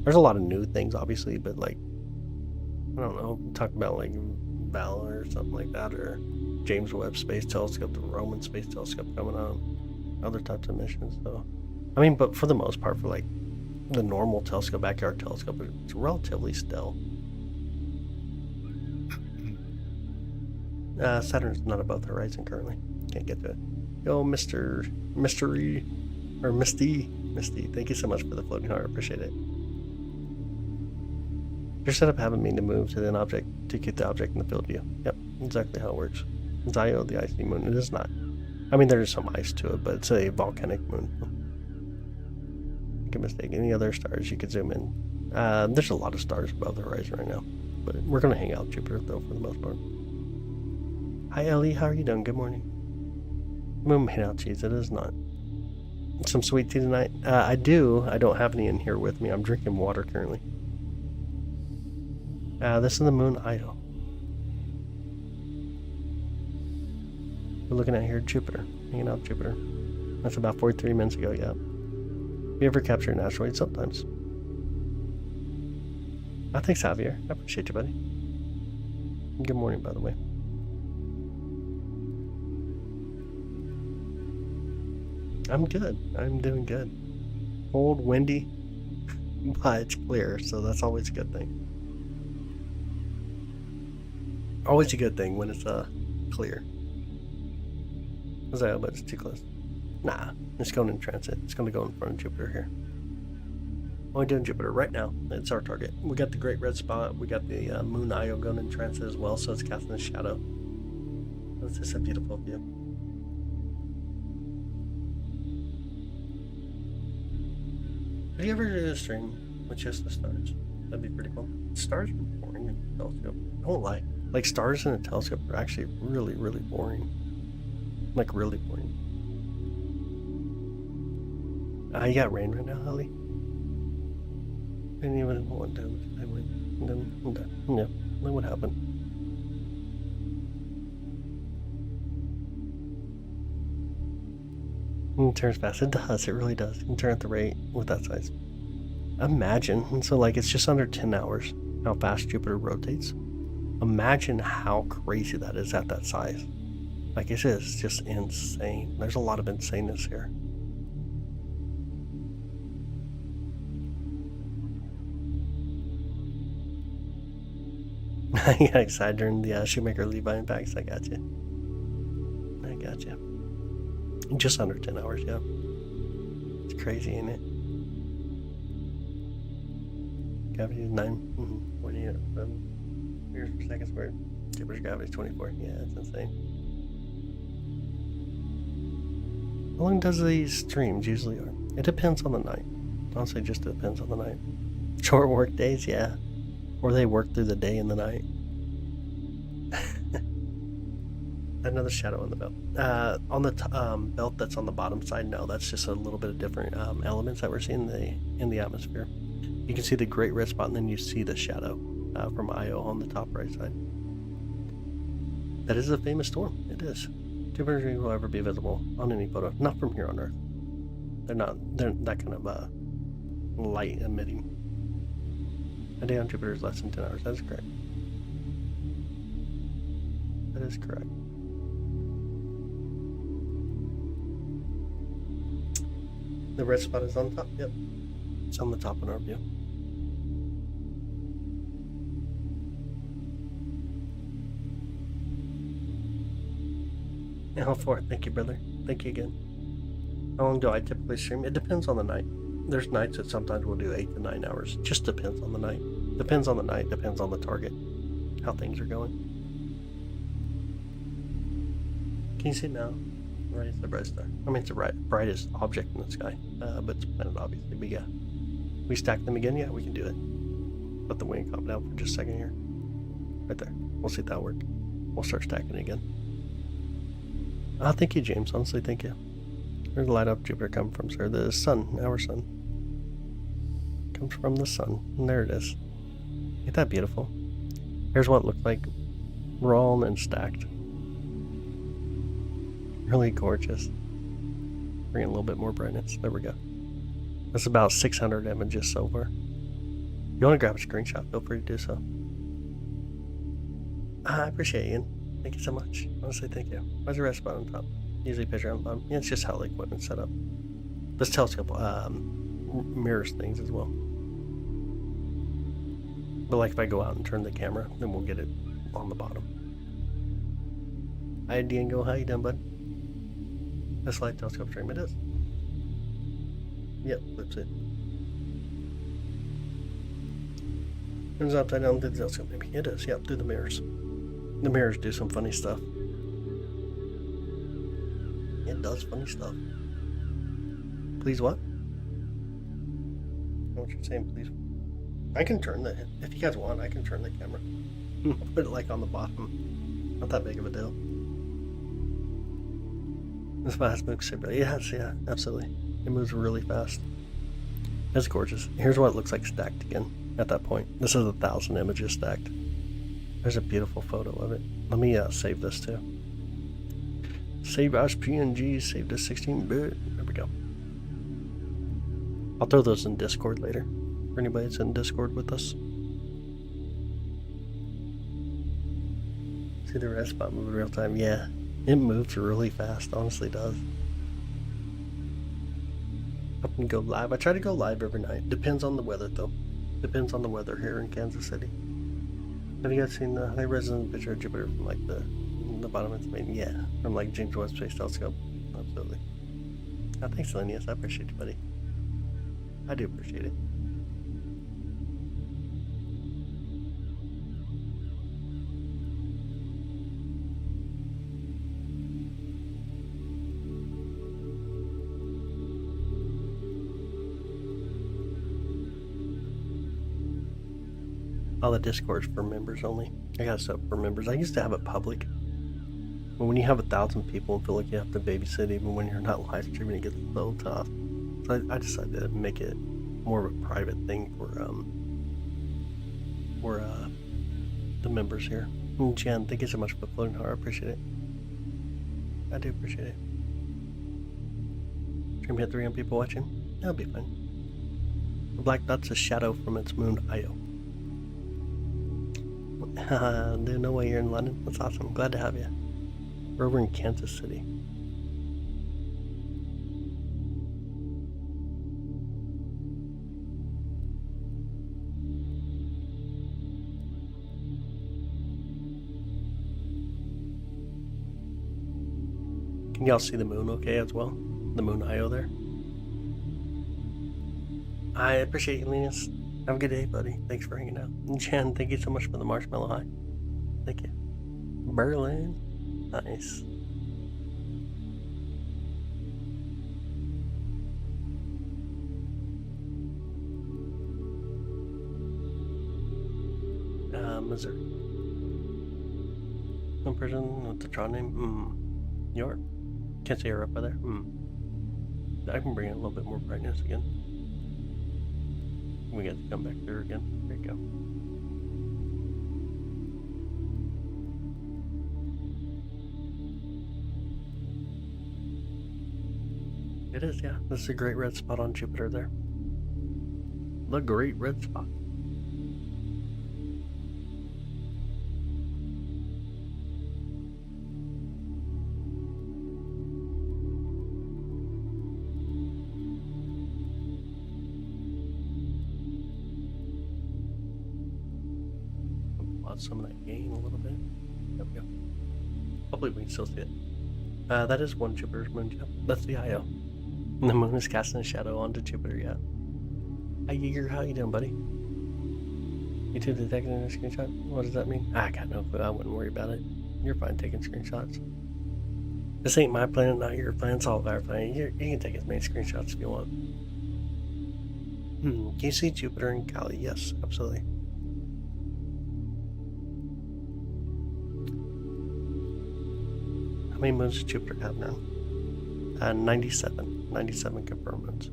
There's a lot of new things, obviously, but like, I don't know, talk about like Valor or something like that, or James Webb Space Telescope, the Roman Space Telescope coming on, other types of missions. So, I mean, but for the most part, for like the normal telescope, backyard telescope, it's relatively still. Saturn's not above the horizon currently. Can't get to it. Yo, Mystery, or Misty, thank you so much for the floating heart. Appreciate it. Your setup having me to move to an object to keep the object in the field view. Yep, exactly how it works. It's Io, the icy moon. It is not. I mean, there is some ice to it, but it's a volcanic moon. Make a mistake. Any other stars you could zoom in? There's a lot of stars above the horizon right now, but we're gonna hang out Jupiter though for the most part. Hi Ellie, how are you doing? Good morning. Moon made out cheese. It is not. Some sweet tea tonight? I do. I don't have any in here with me. I'm drinking water currently. This is the moon Io. We're looking at here Jupiter. Hanging out Jupiter. That's about 43 minutes ago, yeah. You ever capture an asteroid? Sometimes. Thanks, Javier. I appreciate you, buddy. Good morning, by the way. I'm good. I'm doing good. Cold, windy, but it's clear, so that's always a good thing. Always a good thing when it's clear. Was that? But it's too close. Nah, it's going in transit. It's going to go in front of Jupiter here. Only doing Jupiter right now. It's our target. We got the Great Red Spot. We got the moon Io going in transit as well, so it's casting a shadow. It's just a beautiful view. Have you ever did a stream with just the stars? That'd be pretty cool. Stars are boring in a telescope. I won't lie. Like, stars in a telescope are actually really, really boring. Like, really boring. You got rain right now, Holly? I didn't even know what damage I went. And then, yeah, that would happen. It turns fast. It does. It really does. You can turn at the rate with that size. Imagine. And so, like, it's just under 10 hours how fast Jupiter rotates. Imagine how crazy that is at that size. Like, it is just insane. There's a lot of insaneness here. I got excited during the Shoemaker Levi impacts. I got you. Just under 10 hours, yeah. It's crazy, ain't it? Gravity is 9. 48 meters per second squared. Jupiter's gravity is 24. Yeah, that's insane. How long does these streams usually are? It depends on the night. Honestly, it just depends on the night. Short work days, yeah. Or they work through the day and the night. Another shadow on the belt. On the belt that's on the bottom side, no, that's just a little bit of different elements that we're seeing in the atmosphere. You can see the great red spot, and then you see the shadow from Io on the top right side. That is a famous storm. It is. Jupiter will ever be visible on any photo, not from here on Earth. They're that kind of light emitting. A day on Jupiter is less than 10 hours. That is correct. That is correct. The red spot is on top. Yep. It's on the top in our view. L4, thank you, brother. Thank you again. How long do I typically stream? It depends on the night. There's nights that sometimes we'll do 8 to 9 hours. Just depends on the night. Depends on the night, depends on the target. How things are going. Can you see it now? Right, it's the brightest star. I mean, it's the brightest object in the sky, but it's a planet, obviously. But yeah, we stack them again. Yeah, we can do it. Let the wing calm down for just a second here. Right there. We'll see if that works. We'll start stacking it again. Thank you, James. Honestly, thank you. Where's the light up Jupiter come from, sir? The sun, our sun. Comes from the sun. And there it is. Ain't that beautiful? Here's what it looked like raw and stacked. Really gorgeous. Bring in a little bit more brightness. There we go. That's about 600 images so far. If you want to grab a screenshot, feel free to do so. I appreciate it, Ian. Thank you so much. Honestly, thank you. Why's the red spot on top? Usually picture on the bottom. Yeah, it's just how the equipment's set up. This telescope mirrors things as well. But like if I go out and turn the camera, then we'll get it on the bottom. Hi, Diego. How you doing, bud? This light telescope stream, it is. Yep, flips it. Turns upside down through the telescope, maybe. It is, yep, through the mirrors. The mirrors do some funny stuff. It does funny stuff. Please what? I know what you're saying, please. I can turn the, if you guys want, I can turn the camera. Put it like on the bottom. Not that big of a deal. This fast moves super. Yes, yeah, absolutely. It moves really fast. It's gorgeous. Here's what it looks like stacked again at that point. This is 1,000 images stacked. There's a beautiful photo of it. Let me save this too. Save as PNG, save to 16-bit. There we go. I'll throw those in Discord later. For anybody that's in Discord with us. See the red spot move in real time? Yeah. It moves really fast, honestly does. Up and go live. I try to go live every night. Depends on the weather though. Depends on the weather here in Kansas City. Have you guys seen the high resolution picture of Jupiter from like the bottom of the main? Yeah, from like James Webb Space Telescope. Absolutely. Oh, thanks, Linus. I appreciate you, buddy. I do appreciate it. All the Discord's for members only. I got stuff for members. I used to have it public. But when you have 1,000 people and feel like you have to babysit even when you're not live streaming, it gets so tough. So I decided to make it more of a private thing for the members here. And Jen, thank you so much for floating hard. I appreciate it. I do appreciate it. Stream hit 300 people watching. That'll be fine. The black dot's a shadow from its moon Io. Dude, no way you're in London. That's awesome. Glad to have you. We're over in Kansas City. Can y'all see the moon okay as well? The moon Io there. I appreciate you, Linus. Have a good day, buddy. Thanks for hanging out. And Jen, thank you so much for the marshmallow high. Thank you. Berlin. Nice. Missouri. One person with the Tron name? York. Can't see her up by there. I can bring in a little bit more brightness again. We got to come back there again. There you go. It is, yeah. This is a great red spot on Jupiter there. The great red spot. Some of that gain a little bit. There we go. Hopefully we can still see it. That is one Jupiter's moon. Yep, that's the Io. And the moon is casting a shadow onto Jupiter yet. Hi Yeager, how you doing, buddy? You two detecting a screenshot? What does that mean? I got no clue. I wouldn't worry about it. You're fine taking screenshots. This ain't my planet, not your planet. It's all of our planet. You can take as many screenshots if you want. Can you see Jupiter and Kali? Yes, absolutely. How many moons does Jupiter have now? 97. 97 confirmed moons.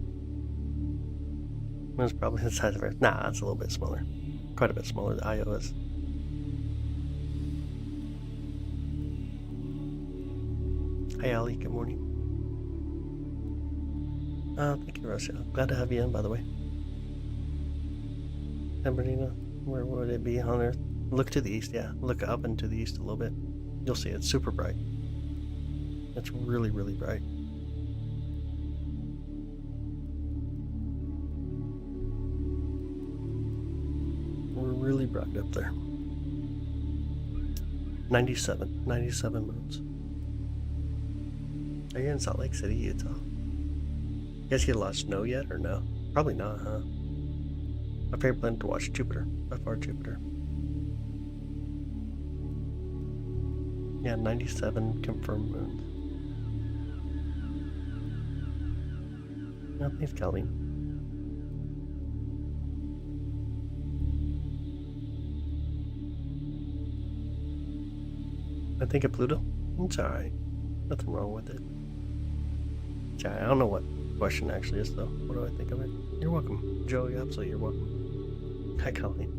Moon's probably the size of Earth. Nah, it's a little bit smaller. Quite a bit smaller than Io is. Hi Ali, good morning. Thank you, Russia. Glad to have you in, by the way. And Bernina, where would it be on Earth? Look to the east, yeah. Look up and to the east a little bit. You'll see it's super bright. It's really, really bright. We're really bright up there. 97 moons. Are you in Salt Lake City, Utah? You guys get a lot of snow yet, or no? Probably not, huh? My favorite planet to watch, Jupiter. By far, Jupiter. Yeah, 97 confirmed moons. No, thanks, Colleen. I think of Pluto. It's alright. Nothing wrong with it. It's alright. I don't know what the question actually is, though. What do I think of it? You're welcome. Joey, absolutely, you're welcome. Hi, Colleen.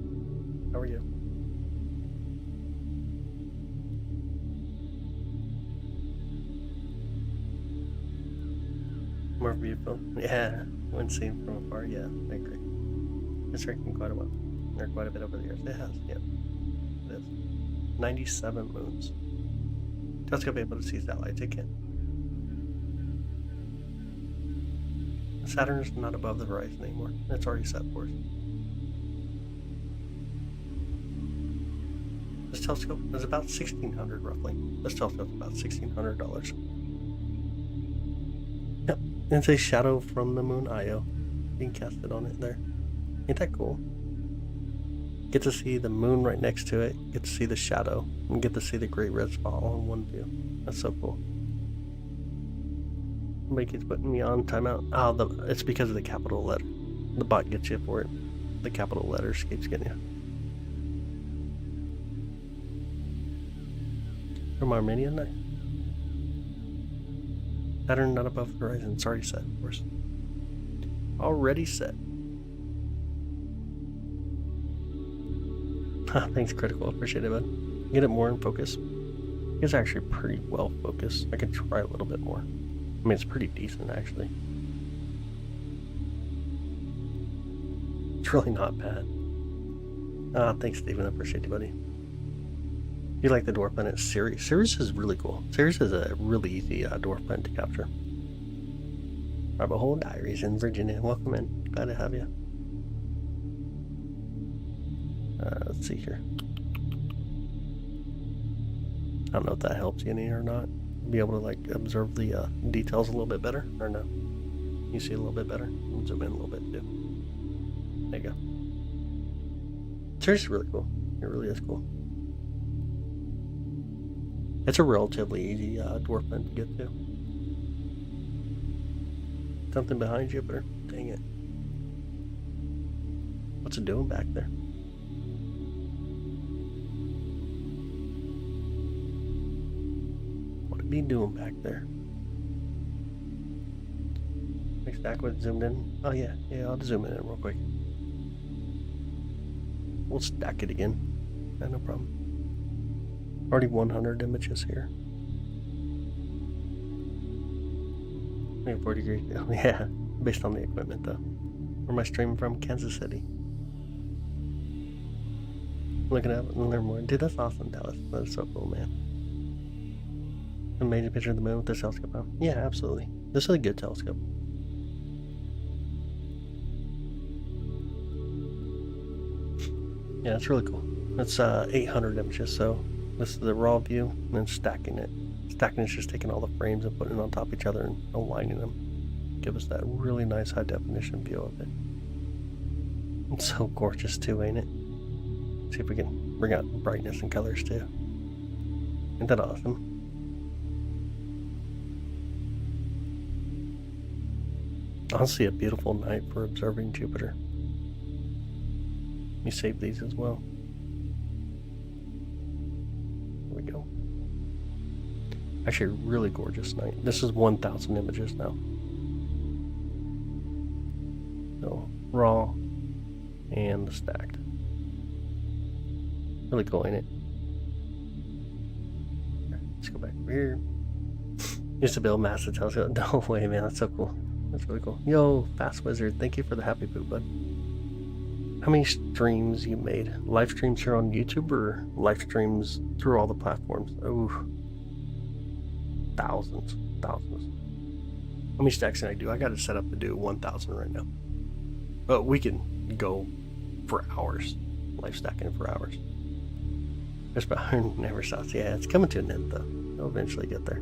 How are you? More beautiful. Yeah, when seen from afar, yeah, I agree. It's raking quite a while. Or quite a bit over the years. It has, yeah. It is. 97 moons. Telescope able to see satellites, it can. Saturn is not above the horizon anymore. It's already set for us. This telescope is about $1,600 roughly. This telescope's about $1,600. Yep, it's a shadow from the moon Io being casted on it there. Ain't that cool? Get to see the moon right next to it, get to see the shadow, and get to see the great red spot all in one view. That's so cool. Somebody keeps putting me on timeout. Oh, it's because of the capital letter. The bot gets you for it. The capital letters keeps getting you. From Armenia, nice. Saturn not above the horizon. It's already set, of course. Already set. Thanks, Critical. Appreciate it, bud. Get it more in focus. It's actually pretty well focused. I could try a little bit more. I mean, it's pretty decent, actually. It's really not bad. Thanks, Steven. I appreciate you, buddy. You like the dwarf planet Sirius? Sirius is really cool. Sirius is a really easy dwarf planet to capture. Rabbit Hole Diaries in Virginia. Welcome in. Glad to have you. Let's see here. I don't know if that helps you any or not. Be able to like observe the details a little bit better, or no? You see a little bit better? Zoom in a little bit too. There you go. Sirius is really cool. It really is cool. It's a relatively easy dwarf planet to get to. Something behind Jupiter. Dang it. What's it doing back there? What it be doing back there? Next back with zoomed in. Oh yeah, I'll zoom in real quick. We'll stack it again. Yeah, no problem. Already 100 images here. 4 degrees. Yeah, based on the equipment though. Where am I streaming from? Kansas City. Looking at it and learn more. Dude, that's awesome, Dallas. That's so cool, man. Amazing picture of the moon with this telescope on. Yeah, absolutely. This is a good telescope. Yeah, it's really cool. It's 800 images, so this is the raw view, and then stacking it. Stacking is just taking all the frames and putting it on top of each other and aligning them. Give us that really nice high definition view of it. It's so gorgeous too, ain't it? See if we can bring out brightness and colors too. Isn't that awesome? Honestly, a beautiful night for observing Jupiter. Let me save these as well. There we go. Actually, a really gorgeous night. This is 1,000 images now. So, raw and stacked. Really cool, ain't it? Let's go back over here. Used to build massive telescope. No way, man. That's so cool. That's really cool. Yo, Fast Wizard. Thank you for the happy poop, bud. How many streams you made? Live streams here on YouTube or live streams through all the platforms? Oh, thousands. How many stacks can I do? I got it set up to do 1,000 right now. But we can go for hours. Live stacking for hours. There's about never stops. Yeah, it's coming to an end though. It'll eventually get there.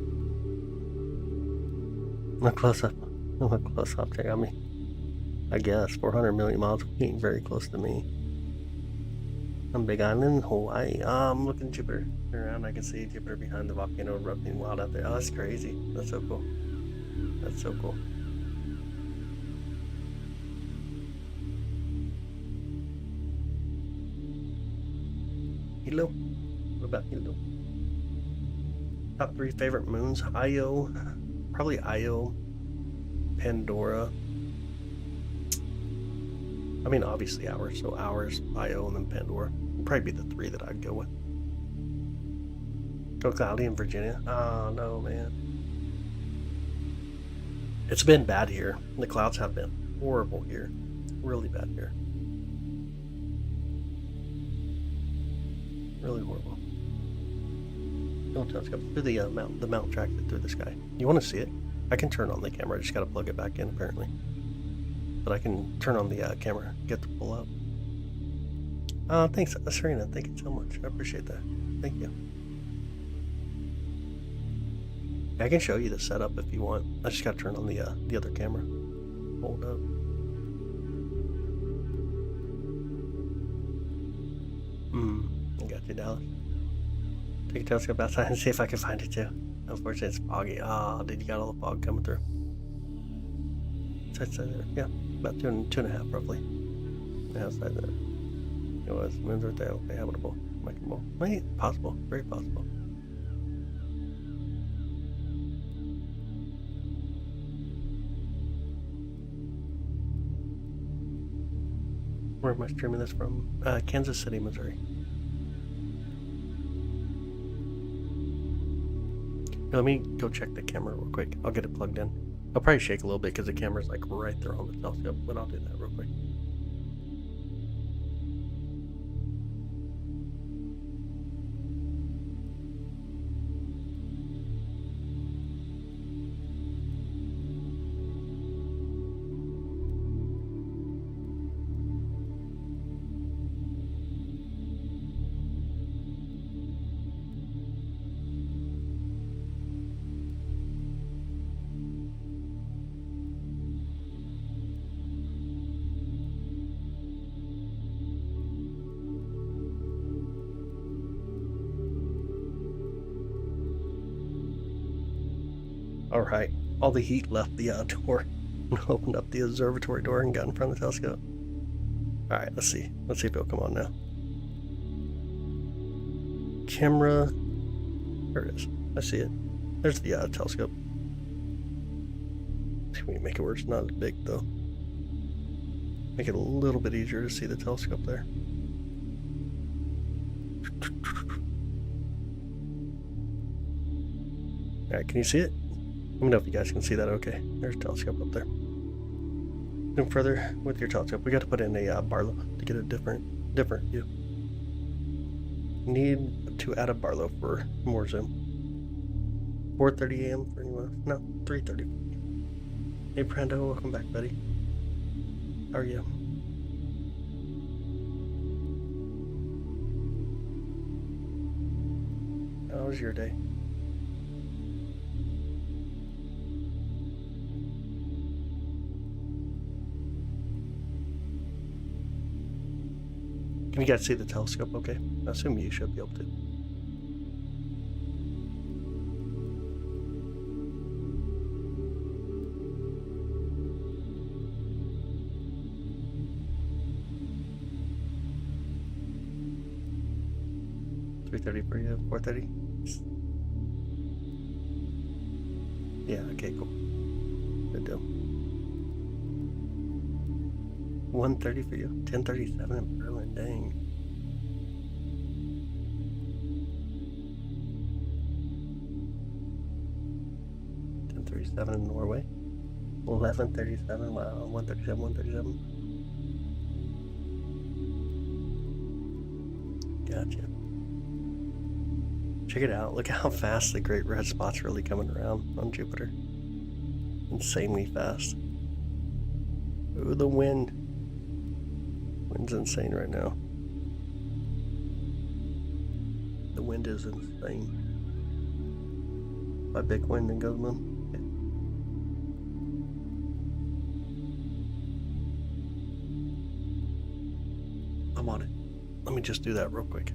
Look close up. Look close up. Check out me. I guess 400 million miles being very close to me. I'm Big Island, Hawaii. I'm looking at Jupiter around. I can see Jupiter behind the volcano erupting wild out there. Oh, that's crazy. That's so cool. That's so cool. Hilo. What about Hilo? Top 3 favorite moons. Io. Probably Io. Pandora. I mean, obviously ours. So ours, Io, and then Pandora. Would probably be the 3 that I'd go with. Go cloudy in Virginia. Oh, no, man. It's been bad here. The clouds have been horrible here. Really bad here. Really horrible. Don't telescope through the mountain track through the sky. You want to see it? I can turn on the camera. I just got to plug it back in apparently. But I can turn on the camera, get to pull up. Thanks, Serena. Thank you so much. I appreciate that. Thank you. I can show you the setup if you want. I just got to turn on the other camera. Hold up. I got you, Dallas. Take a telescope outside and see if I can find it too. Unfortunately, it's foggy. Oh, dude, you got all the fog coming through. It's outside there. Yeah, about two and a half roughly. Outside there. It was. Moon's right there. Okay, habitable. Possible. Very possible. Where am I streaming this from? Kansas City, Missouri. Now, let me go check the camera real quick. I'll get it plugged in. I'll probably shake a little bit because the camera's like right there on the telescope, but I'll do that real quick. All right, all the heat left the door and opened up the observatory door and got in front of the telescope. All right, let's see if it'll come on now. Camera, there it is. I see it. There's the telescope. See if we can make it where it's not as big though. Make it a little bit easier to see the telescope there. All right, can you see it? Let me know if you guys can see that okay. There's a telescope up there. Zoom further with your telescope. We got to put in a Barlow to get a different view. Need to add a Barlow for more zoom. 4:30 a.m. for anyone? No, 3:30. Hey Brando, welcome back, buddy. How are you? How was your day? Can you guys see the telescope okay? I assume you should be able to. $3:30 for you, 4:30? Yeah, okay, cool. Good deal. 1:30 for you, 10:37 in Berlin, dang. In Norway. 11:37. Wow, 137. Gotcha. Check it out. Look how fast the Great Red Spot's really coming around on Jupiter. Insanely fast. Ooh, the wind. Wind's insane right now. The wind is insane. By big wind and goes moon. I'm on it. Let me just do that real quick.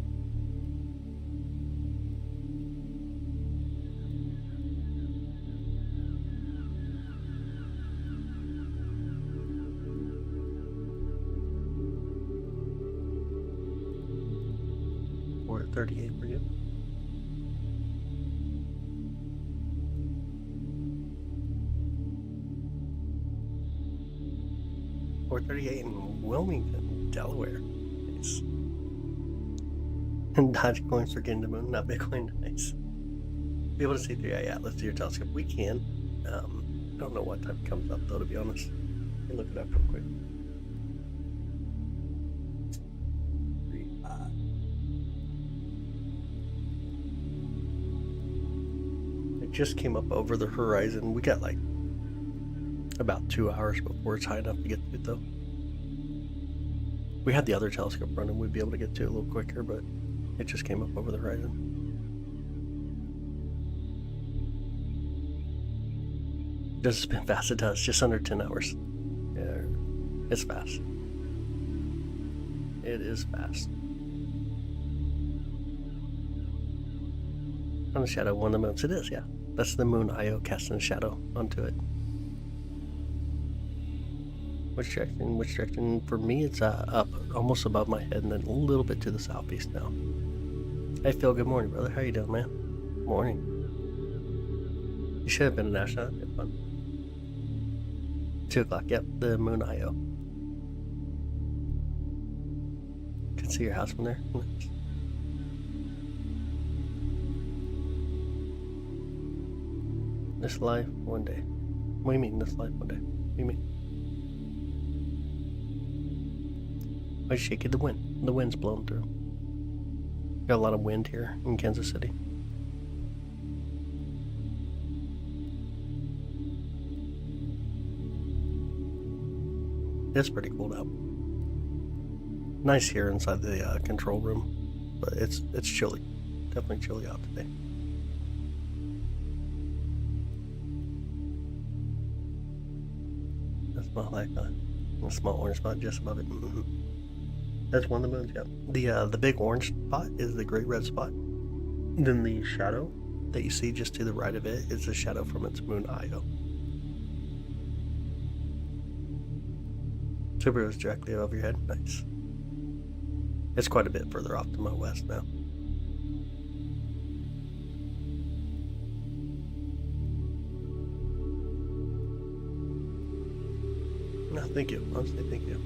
We're at 38 for you. Or 38 in Wilmington, Delaware. Nice. And Dogecoin for getting the moon, not Bitcoin. Nice. Be able to see through the Atlas to your telescope. We can. I don't know what time it comes up though, to be honest. Let me look it up real quick. It just came up over the horizon. We got like about 2 hours before it's high enough to get to it though. We had the other telescope running, we'd be able to get to it a little quicker, but it just came up over the horizon. Does it spin fast? It does, just under 10 hours. Yeah, it's fast. It is fast. On the shadow, one of the moons. It is, yeah. That's the moon Io casting a shadow onto it. Which direction? Which direction? For me, it's up, almost above my head, and then a little bit to the southeast now. Hey Phil, good morning, brother. How you doing, man? Morning. You should have been an astronaut. It'd been fun. 2 o'clock. Yep, the moon Io. see your house from there. Nice. This life one day. What do you mean, this life one day? What do you mean? Why shake it? The wind. The wind's blowing through. Got a lot of wind here in Kansas City. It's pretty cold out. Nice here inside the control room, but it's chilly. Definitely chilly out today. I smell like a small orange spot just above it. Mm-hmm. That's one of the moons. Yeah. The big orange spot is the great red spot. Then the shadow that you see just to the right of it is the shadow from its moon Io. Subaru is directly over your head. Nice. It's quite a bit further off to my west now. No, thank you. Honestly, thank you.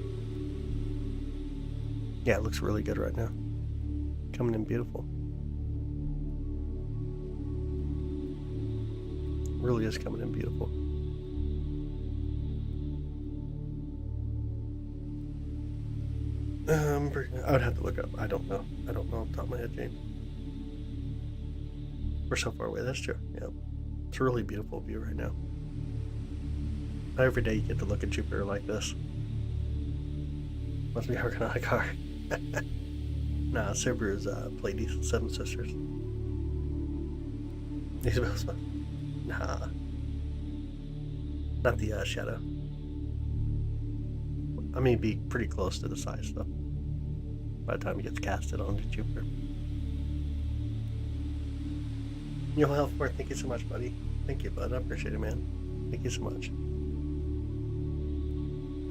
Yeah, it looks really good right now. Coming in beautiful. Really is coming in beautiful. I would have to look up. I don't know. I don't know off the top of my head, James. We're so far away. That's true. Yeah. It's a really beautiful view right now. Not every day you get to look at Jupiter like this. Must be working on a car. Nah, Subaru's Pleiades, Seven Sisters. Isabel's fun. Nah. Not the shadow. I mean, it'd be pretty close to the size, though, by the time it gets casted onto Jupiter. Yo, Healthport, thank you so much, buddy. Thank you, bud. I appreciate it, man. Thank you so much.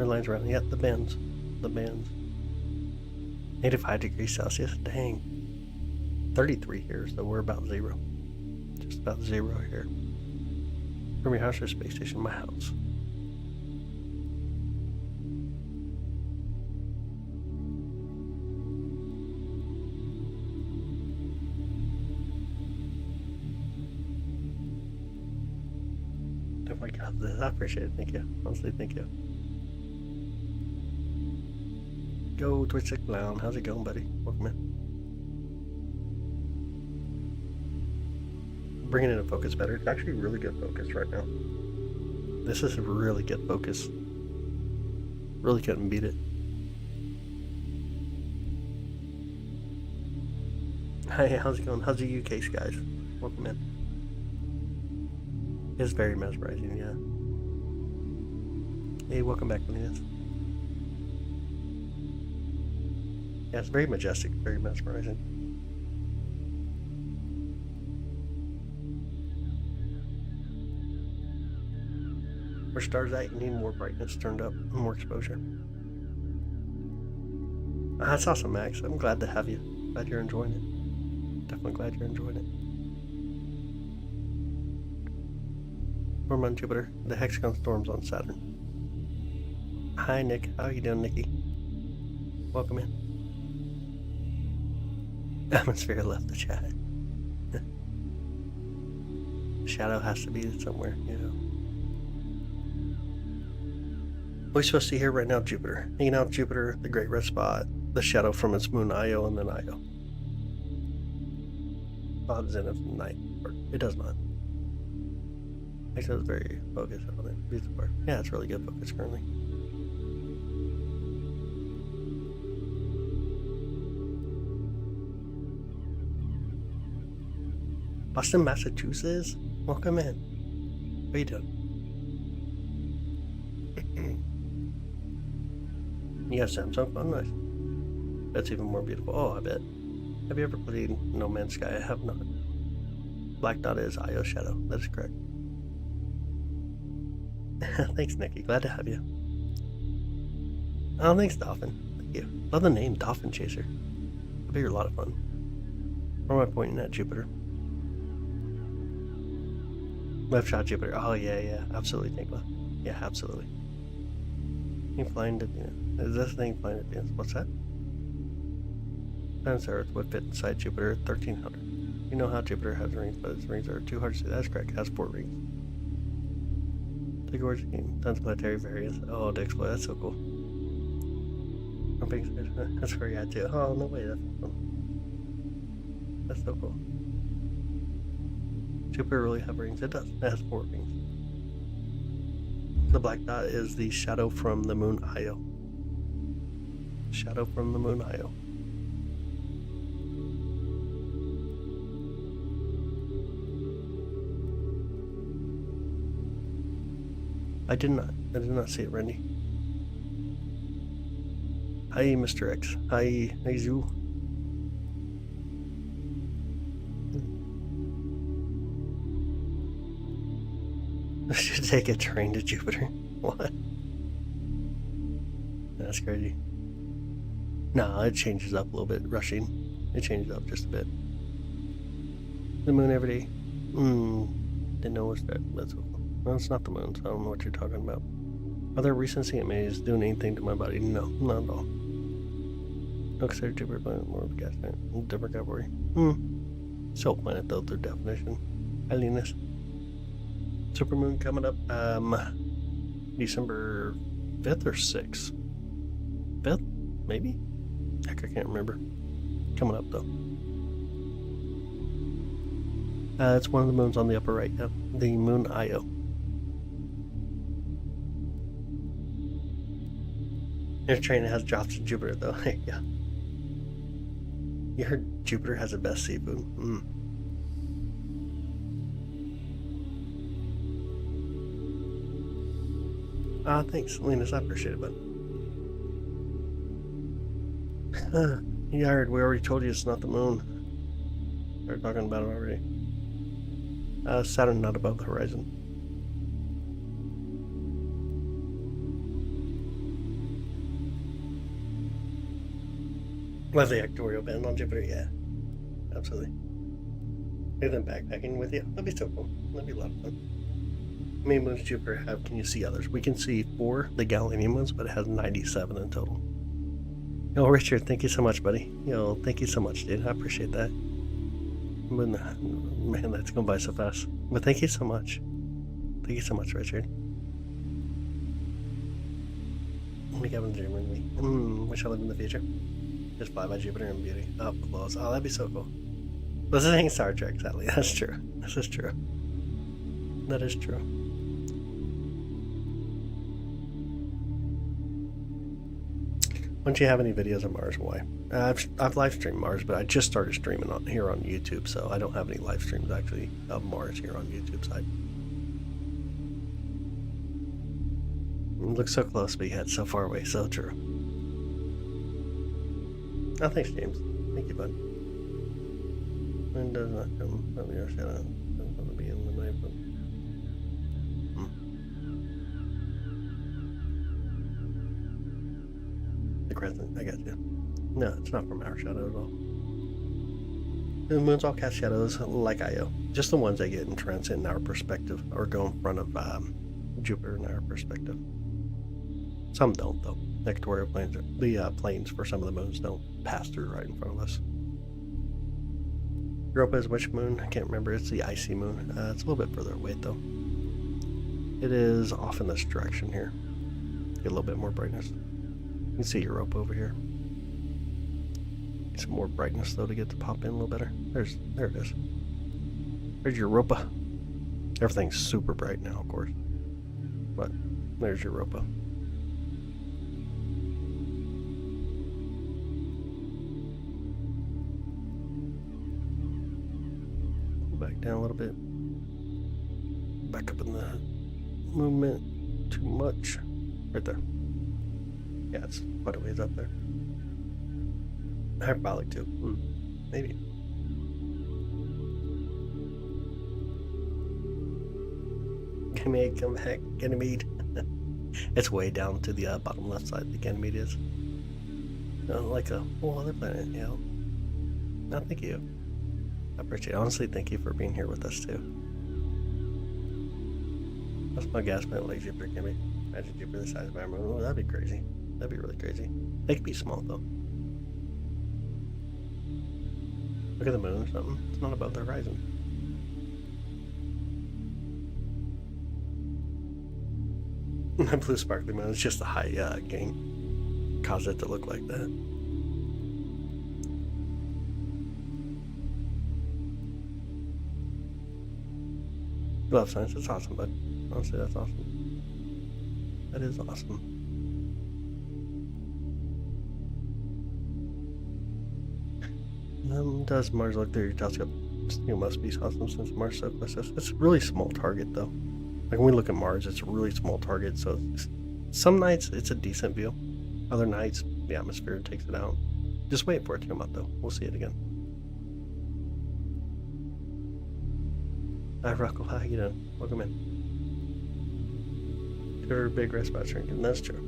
Airlines around. Yeah, the bands. The bands. -5 degrees Celsius. Dang. 33 here, so we're about 0. Just about 0 here. From your house or space station? My house. Oh my god, I appreciate it. Thank you. Honestly, thank you. Go Twitch Clown. How's it going, buddy? Welcome in. Bringing it in focus better. It's actually really good focus right now. This is a really good focus. Really couldn't beat it. Hey, how's it going? How's the UK guys? Welcome in. It's very mesmerizing, yeah. Hey, welcome back, Linus. Yeah, it's very majestic, very mesmerizing. Where stars at, you need more brightness turned up, more exposure. That's awesome, Max. I'm glad to have you. Glad you're enjoying it. Definitely glad you're enjoying it. Storm on Jupiter. The hexagon storms on Saturn. Hi, Nick. How you doing, Nikki? Welcome in. Atmosphere left the chat. Shadow has to be somewhere, you know. What are we supposed to see here right now? Jupiter. Hanging out Jupiter, the great red spot, the shadow from its moon Io, and then Io. Bob zenith night. It does not. Actually, I was very focused on it. Yeah, it's really good focus currently. Boston, Massachusetts? Welcome in. How you doing? You got Samsung phone? Nice. That's even more beautiful. Oh, I bet. Have you ever played No Man's Sky? I have not. Black Dot is Io Shadow. That is correct. Thanks, Nikki. Glad to have you. Oh, thanks, Dolphin. Thank you. Love the name, Dolphin Chaser. I bet you're a lot of fun. Where am I pointing at? Jupiter. Left shot Jupiter. Oh, yeah. Absolutely, Nicola. Yeah, absolutely. Thing flying to Venus. Is this thing flying to Venus? What's that? times Earth would fit inside Jupiter 1,300. You know how Jupiter has rings, but its rings are 200. That's correct. It has 4 rings. The gorgeous game. Tons of planetary variants. Oh, to explore. That's so cool. That's where you're at too. Oh, no way. That's fun. That's so cool. Jupiter really have rings. It does. It has 4 rings. The black dot is the shadow from the moon Io. Shadow from the moon Io. I did not see it, Randy. Hi, Mr. X. Hi, Zoo. I should take a train to Jupiter. What? That's crazy. No, it changes up a little bit. Rushing. It changes up just a bit. The moon every day. Didn't know what's that. That's cool. No, it's not the moon, so I don't know what you're talking about. Are there recent CMAs doing anything to my body? No, not at all. No, consider Jupiter planet more of a gas planet. Different category. Still planet though, through definition. Linus. Supermoon coming up December 5th or 6th? 5th? Maybe? Heck, I can't remember. Coming up though. It's one of the moons on the upper right. Yep. The moon Io. There's a train that has drops in Jupiter though. Yeah. You heard Jupiter has the best seafood. Thanks, Linus. I appreciate it, bud. You heard, we already told you it's not the moon. We're talking about it already. Saturn not above the horizon. Love the Ectorial band on Jupiter, yeah. Absolutely. Maybe them backpacking with you. That'd be so cool. That'd be a lot of fun. How many moons Jupiter have? Can you see others? We can see 4, the Galilean ones, but it has 97 in total. Yo, Richard, thank you so much, buddy. Yo, thank you so much, dude. I appreciate that. Man, that's going by so fast. But thank you so much. Thank you so much, Richard. Make up in the dream with me. Wish I lived in the future. Just fly by Jupiter and beauty. Up close. Oh, that'd be so cool. This is Star Trek, sadly. That's true. This is true. That is true. Don't you have any videos of Mars? Why? I've live streamed Mars, but I just started streaming here on YouTube, so I don't have any live streams actually of Mars here on YouTube side. It looks so close, but yet so far away. So true. Oh, thanks, James. Thank you, bud. When does not come from your shadow? It's going to be in the night. The crescent, I got you. No, it's not from our shadow at all. The moons all cast shadows like Io. Just the ones that get in transit in our perspective, or go in front of Jupiter in our perspective. Some don't, though. Equatorial planes, the planes for some of the moons don't pass through right in front of us. Europa is which moon? I can't remember. It's the icy moon. It's a little bit further away, though. It is off in this direction here. Get a little bit more brightness. You can see Europa over here. Get some more brightness, though, to get to pop in a little better. There it is. There's Europa. Everything's super bright now, of course. But there's Europa. Back down a little bit. Back up in the movement. Too much. Right there. Yeah, it's quite a ways up there. Hyperbolic too. Maybe. Ganymede, come back. Ganymede. It's way down to the bottom left side. The Ganymede is. Like a whole other planet, you know. No, thank you. I appreciate it. Honestly, thank you for being here with us too. That's my gas planet like Jupiter can be. Imagine Jupiter the size of our moon. Oh, that'd be crazy. That'd be really crazy. They could be small though. Look at the moon or something. It's not above the horizon. That blue sparkly moon is just the high gain. Cause it to look like that. Love science. It's awesome, bud. Honestly, that's awesome. That is awesome. Does Mars look through your telescope? It must be awesome since Mars so close. It's a really small target, though. Like when we look at Mars, it's a really small target. So some nights it's a decent view. Other nights, the atmosphere takes it out. Just wait for it to come up, though. We'll see it again. Hi, Rocco. How you doing? Welcome in. Your big red spot shrinking. That's true.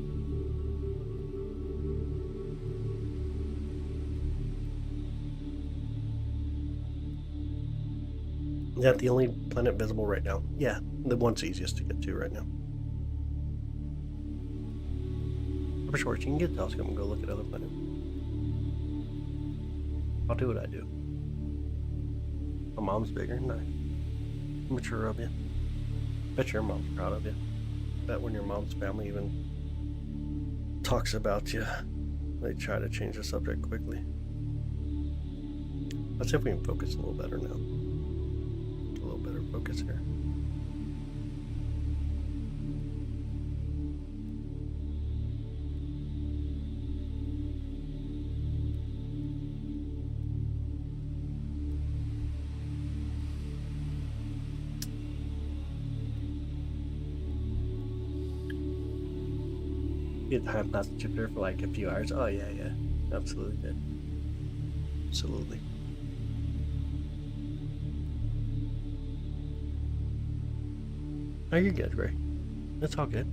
Is that the only planet visible right now? Yeah, the one's easiest to get to right now. For sure, you can get a telescope and go look at other planets. I'll do what I do. My mom's bigger. Nice. Mature of you. Bet your mom's proud of you. Bet when your mom's family even talks about you, they try to change the subject quickly. Let's see if we can focus a little better now. A little better focus here. You had time not to Jupiter for like a few hours. Oh yeah, absolutely did. Absolutely. Oh, you're good, Ray. That's all good.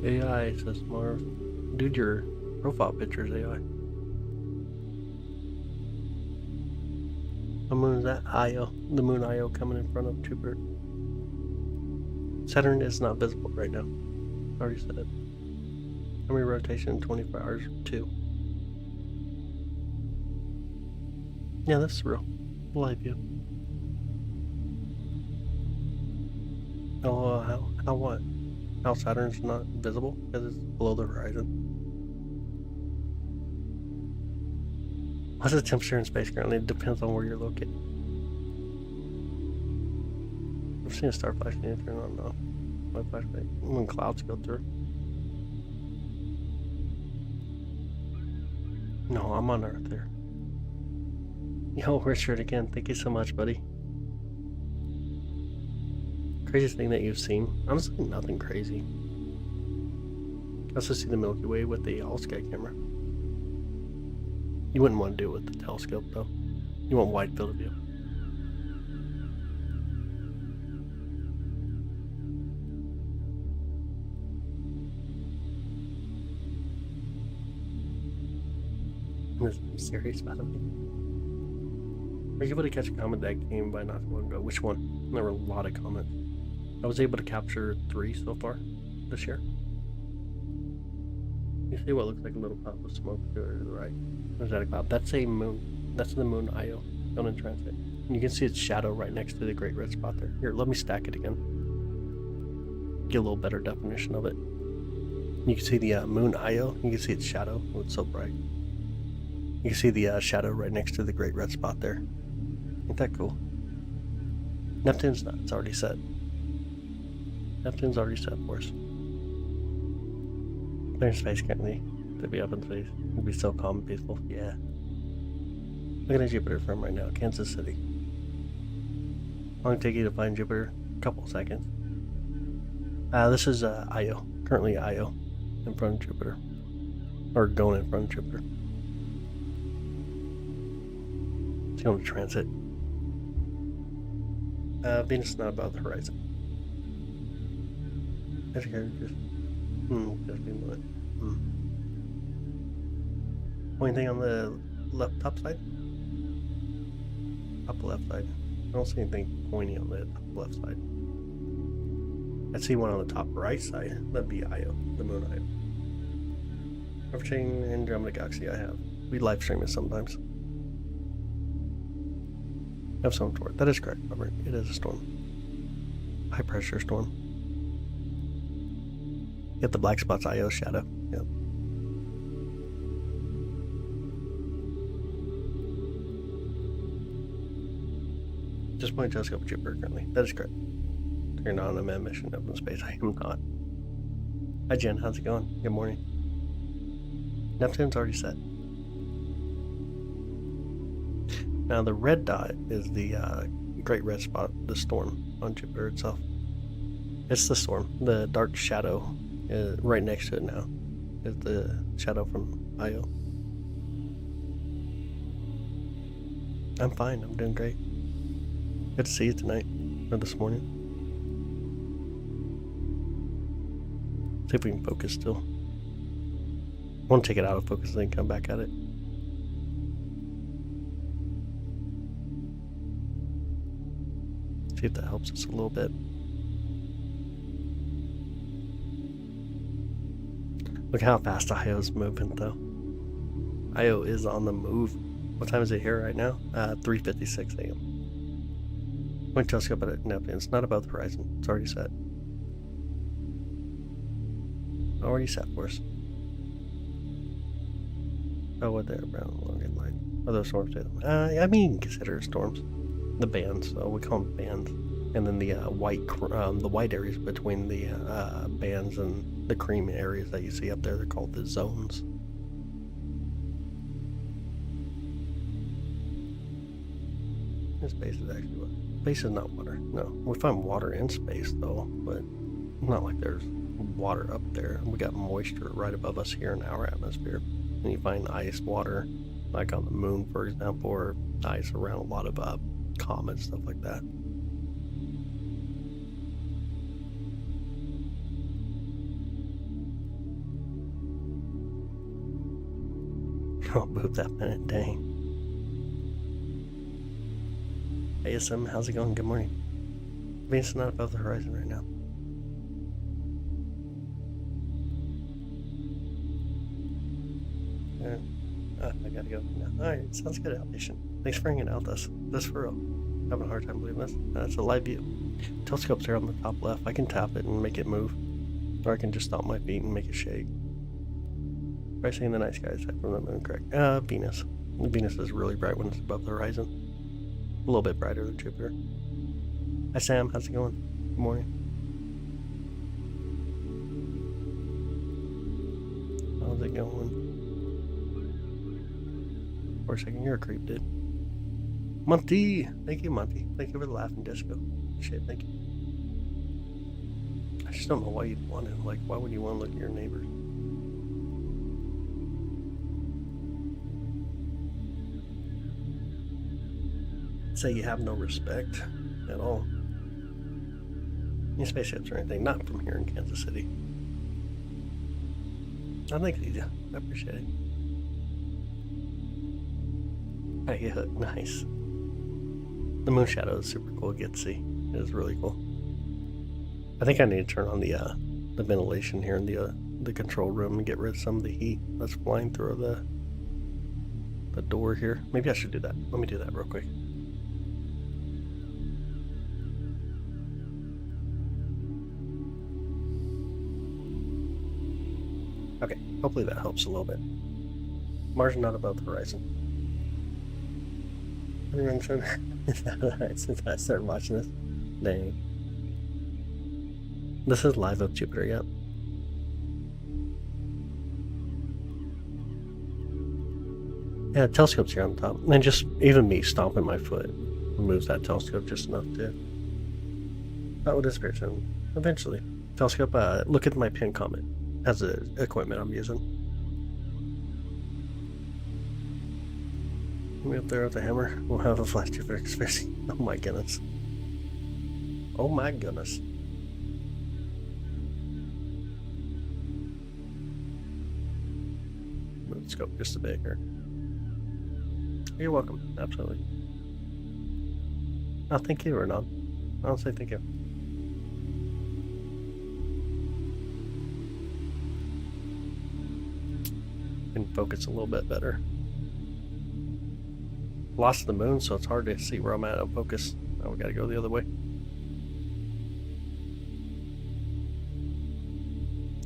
AI says more. Dude, your profile picture is AI. What moon is that? Io. The moon Io coming in front of Jupiter. Saturn is not visible right now. I already said it. How many rotation in 24 hours? 2. Yeah, that's real. Live view. Oh, how what? How Saturn's not visible? Because it's below the horizon. What's the temperature in space currently? It depends on where you're located. I've seen a star flash in the turn on my flashlight when clouds go through. No, I'm on Earth here. Yo, Richard again. Thank you so much, buddy. Craziest thing that you've seen? Honestly, nothing crazy. I also see the Milky Way with the all-sky camera. You wouldn't want to do it with the telescope, though. You want wide field of view. I'm serious about it. Were you able to catch a comment that came by not too long ago? Which one? There were a lot of comments. I was able to capture 3 so far this year. You see what looks like a little puff of smoke to the right. Or is that a cloud? That's a moon. That's the moon Io going in transit. And you can see its shadow right next to the great red spot there. Here, let me stack it again. Get a little better definition of it. You can see the moon Io. You can see its shadow. Oh, it's so bright. You can see the shadow right next to the great red spot there. Ain't that cool? Neptune's not. It's already set. Neptune's already set for us. Clear space currently. To be up in space. It'd be so calm and peaceful. Yeah. Looking at Jupiter from right now. Kansas City. How long take you to find Jupiter? A couple seconds. This is Io. Currently Io. In front of Jupiter. Or going in front of Jupiter. It's going to transit. Venus is not above the horizon. Just just being lit. Anything on the left top side? Top left side. I don't see anything pointy on the top left side. I see one on the top right side. That'd be Io, the moon Io. Overtaking Andromeda Galaxy I have. We live stream it sometimes. Have some toward. That is correct, Robert. It is a storm. High pressure storm. Get the black spots IO shadow. Yep. Just point telescope Jupiter currently. That is correct. You're not on a manned mission up in space. I am not. Hi Jen, how's it going? Good morning. Neptune's already set. Now the red dot is the great red spot, the storm on Jupiter itself. It's the storm. The dark shadow is right next to it now is the shadow from Io. I'm fine. I'm doing great. Good to see you tonight or this morning. See if we can focus still. I want to take it out of focus and then come back at it. See if that helps us a little bit. Look how fast Io's moving though. Io is on the move. What time is it here right now? 3:56 a.m. Point telescope at Neptune. It's not above the horizon. It's already set. Already set for us. Oh, what there, brown, long, and light. Are those storms? I mean, consider storms. The bands, so we call them bands. And then the white areas between the bands and the cream areas that you see up there, they're called the zones. This space is actually what? Space is not water. No, we find water in space though, but not like there's water up there. We got moisture right above us here in our atmosphere. And you find ice water, like on the moon, for example, or ice around a lot of comets, stuff like that. Oh, move that minute, dang. ASM, how's it going? Good morning. Venus is not above the horizon right now. I gotta go now. Alright, sounds good, Alation. Thanks for hanging out with us. That's for real. Having a hard time believing this. That's a live view. Telescope's there on the top left. I can tap it and make it move. Or I can just stomp my feet and make it shake. By seeing the night skies from the moon, correct? Venus. Venus is really bright when it's above the horizon. A little bit brighter than Jupiter. Hi Sam, how's it going? Good morning. How's it going? For a second, you're a creep, dude. Monty! Thank you, Monty. Thank you for the laughing disco. Shit, thank you. I just don't know why you'd want to. Like, why would you want to look at your neighbors? Say you have no respect at all. Any spaceships or anything, not from here in Kansas City. I think you do. I appreciate it. Hey, nice. The moon shadow is super cool to get to see. It is really cool. I think I need to turn on the ventilation here in the control room and get rid of some of the heat that's flying through the door here. Maybe I should do that. Let me do that real quick. Okay, hopefully that helps a little bit. Mars not above the horizon. Since I started watching this. Dang. This is live of Jupiter, yep. Yeah, telescope's here on top. And just even me stomping my foot moves that telescope just enough to. That will disappear soon. Eventually. Telescope, look at my pin comment. That's the equipment I'm using. Me up there with the hammer. We'll have a flash Jupiter conspiracy. Oh my goodness. Oh my goodness. Move the scope just a bit here. You're welcome. Absolutely. Oh, thank you, Renan. I'll say thank you. Can focus a little bit better. Lost the moon, so it's hard to see where I'm at on focus. Now we gotta go the other way.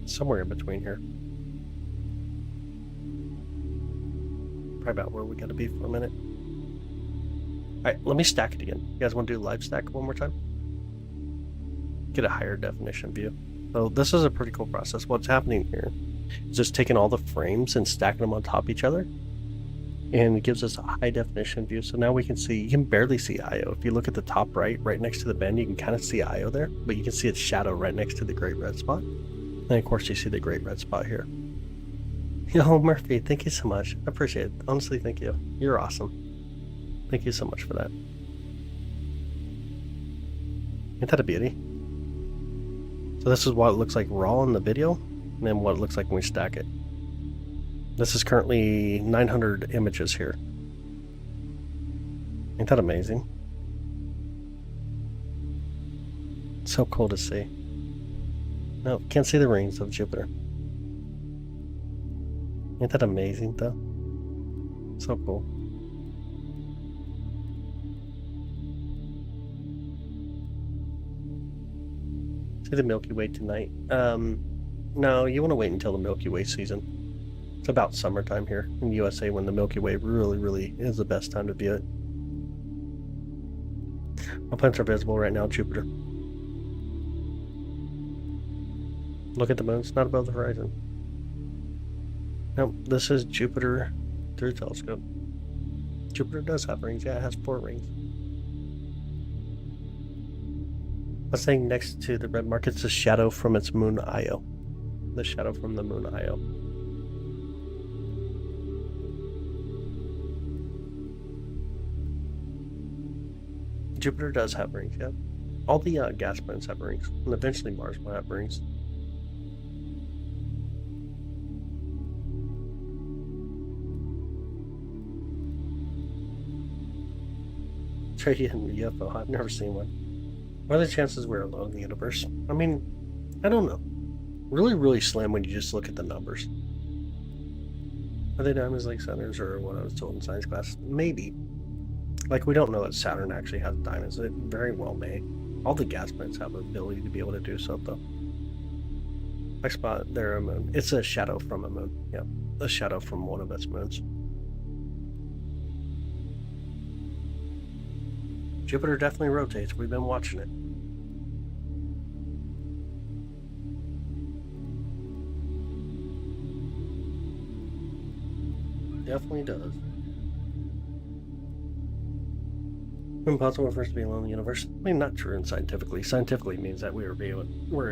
Somewhere in between here. Probably about where we gotta be for a minute. Alright, let me stack it again. You guys want to do live stack one more time? Get a higher definition view. So this is a pretty cool process. What's happening here is just taking all the frames and stacking them on top of each other. And it gives us a high definition view. So now we can see, you can barely see Io. If you look at the top right next to the bend, you can kind of see Io there, but you can see its shadow right next to the great red spot. And of course you see the great red spot here. Yo, Murphy, thank you so much. I appreciate it. Honestly, thank you. You're awesome. Thank you so much for that. Ain't that a beauty? So this is what it looks like raw in the video, and then what it looks like when we stack it. This is currently 900 images here. Ain't that amazing? So cool to see. No, can't see the rings of Jupiter. Ain't that amazing though? So cool. See the Milky Way tonight? No, you want to wait until the Milky Way season. It's about summertime here in the USA when the Milky Way really is the best time to view it. Our planets are visible right now, Jupiter. Look at the moon, it's not above the horizon. Nope, this is Jupiter through the telescope. Jupiter does have rings, yeah, it has 4 rings. I was saying next to the red mark, it's a shadow from its moon Io. The shadow from the moon Io. Jupiter does have rings, yeah. All the gas planets have rings, and eventually Mars will have rings. Trade in UFO, I've never seen one. What are the chances we're alone in the universe? I mean, I don't know. Really slim when you just look at the numbers. Are they diamonds like Saturn's or what I was told in science class? Maybe. Like, we don't know that Saturn actually has diamonds. It very well may. All the gas planets have the ability to be able to do so, though. I spot there a moon. It's a shadow from a moon. Yeah, a shadow from one of its moons. Jupiter definitely rotates. We've been watching it. Definitely does. Impossible for us to be alone in the universe. I mean, not true scientifically. Scientifically means that we're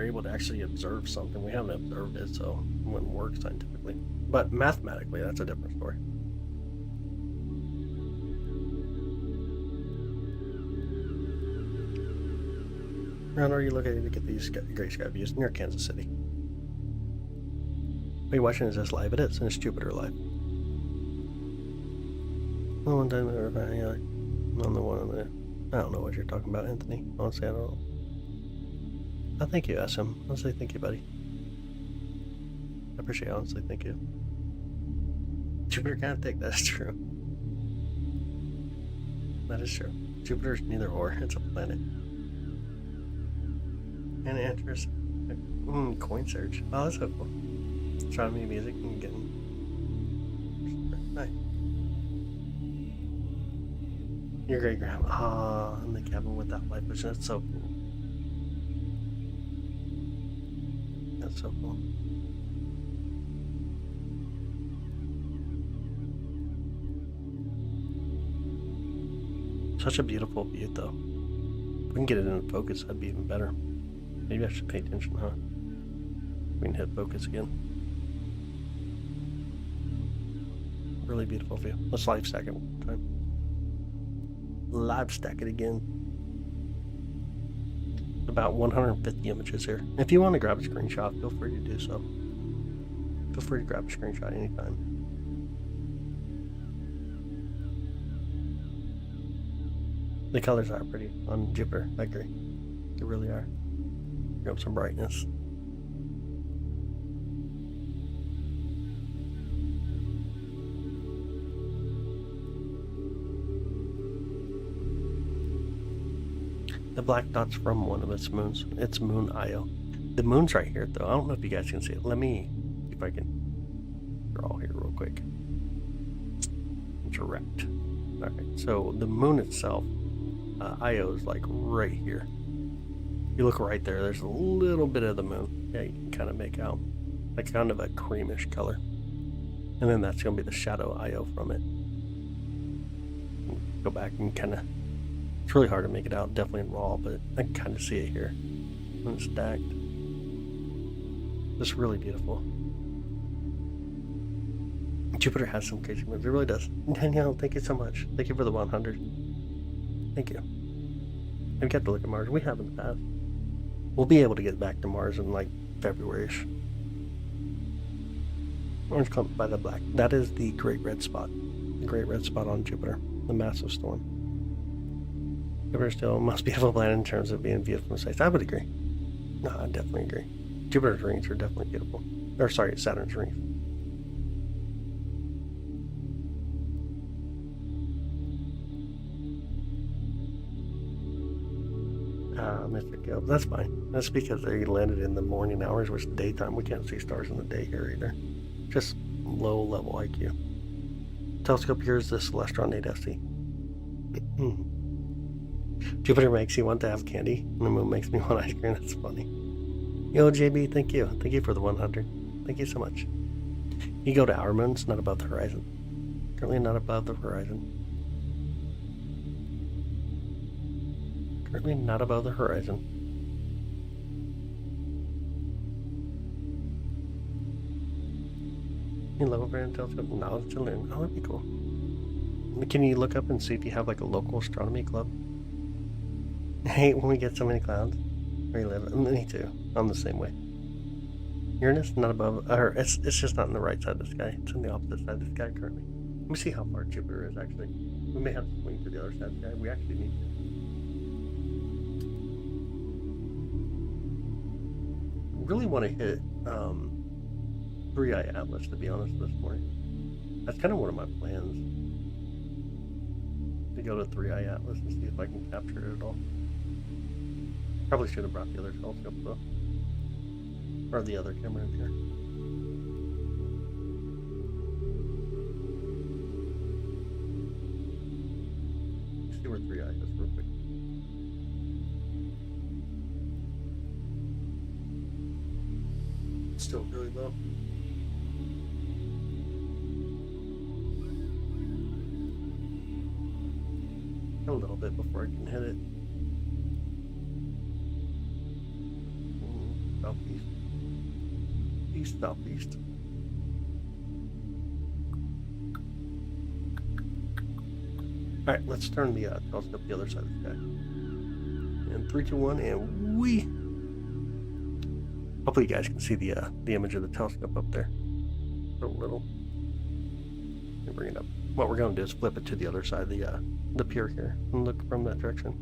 able to actually observe something. We haven't observed it, so it wouldn't work scientifically. But mathematically, that's a different story. Around are you looking to get these great sky views near Kansas City? Are you watching this live? It is, and it's Jupiter live. Oh, one time on the one on the. I don't know what you're talking about, Anthony. Honestly, I don't know. Oh, thank you, SM. Honestly, thank you, buddy. I appreciate it, honestly, thank you. Jupiter kind of thick, that's true. That is true. Jupiter's neither or, it's a planet. And interest. Coin search. Oh, that's so cool. Astronomy, music, and getting. Nice. Your great grandma. In the cabin with that light vision. That's so cool. That's so cool. Such a beautiful view, though. If we can get it into focus, that'd be even better. Maybe I should pay attention, huh? We can hit focus again. Really beautiful view. Let's live stack it one time. Live stack it again. About 150 images here. If you want to grab a screenshot, feel free to do so. Feel free to grab a screenshot anytime. The colors are pretty on Jupiter, I agree. They really are. Grab some brightness. The black dot's from one of its moons. It's moon Io. The moon's right here, though. I don't know if you guys can see it. Let me see if I can draw here real quick. Direct. All right, so the moon itself, Io is like right here. You look right there, there's a little bit of the moon. Yeah, you can kind of make out like kind of a creamish color. And then that's going to be the shadow Io from it. Go back and kind of, it's really hard to make it out, definitely in RAW, but I can kind of see it here when it's stacked. It's really beautiful. Jupiter has some crazy moons, it really does. Danielle, thank you so much. Thank you for the 100. Thank you. We've got to look at Mars. We have in the past. We'll be able to get back to Mars in like February-ish. Orange clump by the black. That is the great red spot. The great red spot on Jupiter. The massive storm. Jupiter still most beautiful planet in terms of being viewed from space. I would agree. No, I definitely agree. Jupiter's rings are definitely beautiful. Or sorry, Saturn's rings. Mr. Gill, that's fine. That's because they landed in the morning hours, which is daytime. We can't see stars in the day here either. Just low level IQ. Telescope here is the Celestron 8SC. Jupiter makes you want to have candy, and the moon makes me want ice cream. That's funny. Yo, JB, thank you. Thank you for the 100. Thank you so much. You go to our moons, not above the horizon. Currently not above the horizon. Currently not above the horizon. You level brand telescope knowledge to learn. Oh, that'd be cool. Can you look up and see if you have like a local astronomy club? I hate when we get so many clouds where you live. Me too. I'm the same way. Uranus not above, or it's just not on the right side of the sky. It's on the opposite side of the sky currently. Let me see how far Jupiter is actually. We may have to swing to the other side of the sky. We actually need to. Really want to hit 3i Atlas, to be honest, this morning. That's kind of one of my plans, to go to 3i Atlas and see if I can capture it at all. Probably should have brought the other telescope though, or the other camera in here. Let's see where 3i is real quick. Still really low. A little bit before I can hit it. Southeast. East, southeast. Alright, let's turn the telescope the other side of the sky. And 3, 2, 1, and we. Hopefully you guys can see the image of the telescope up there. A little. Let me bring it up. What we're going to do is flip it to the other side of the pier here and look from that direction.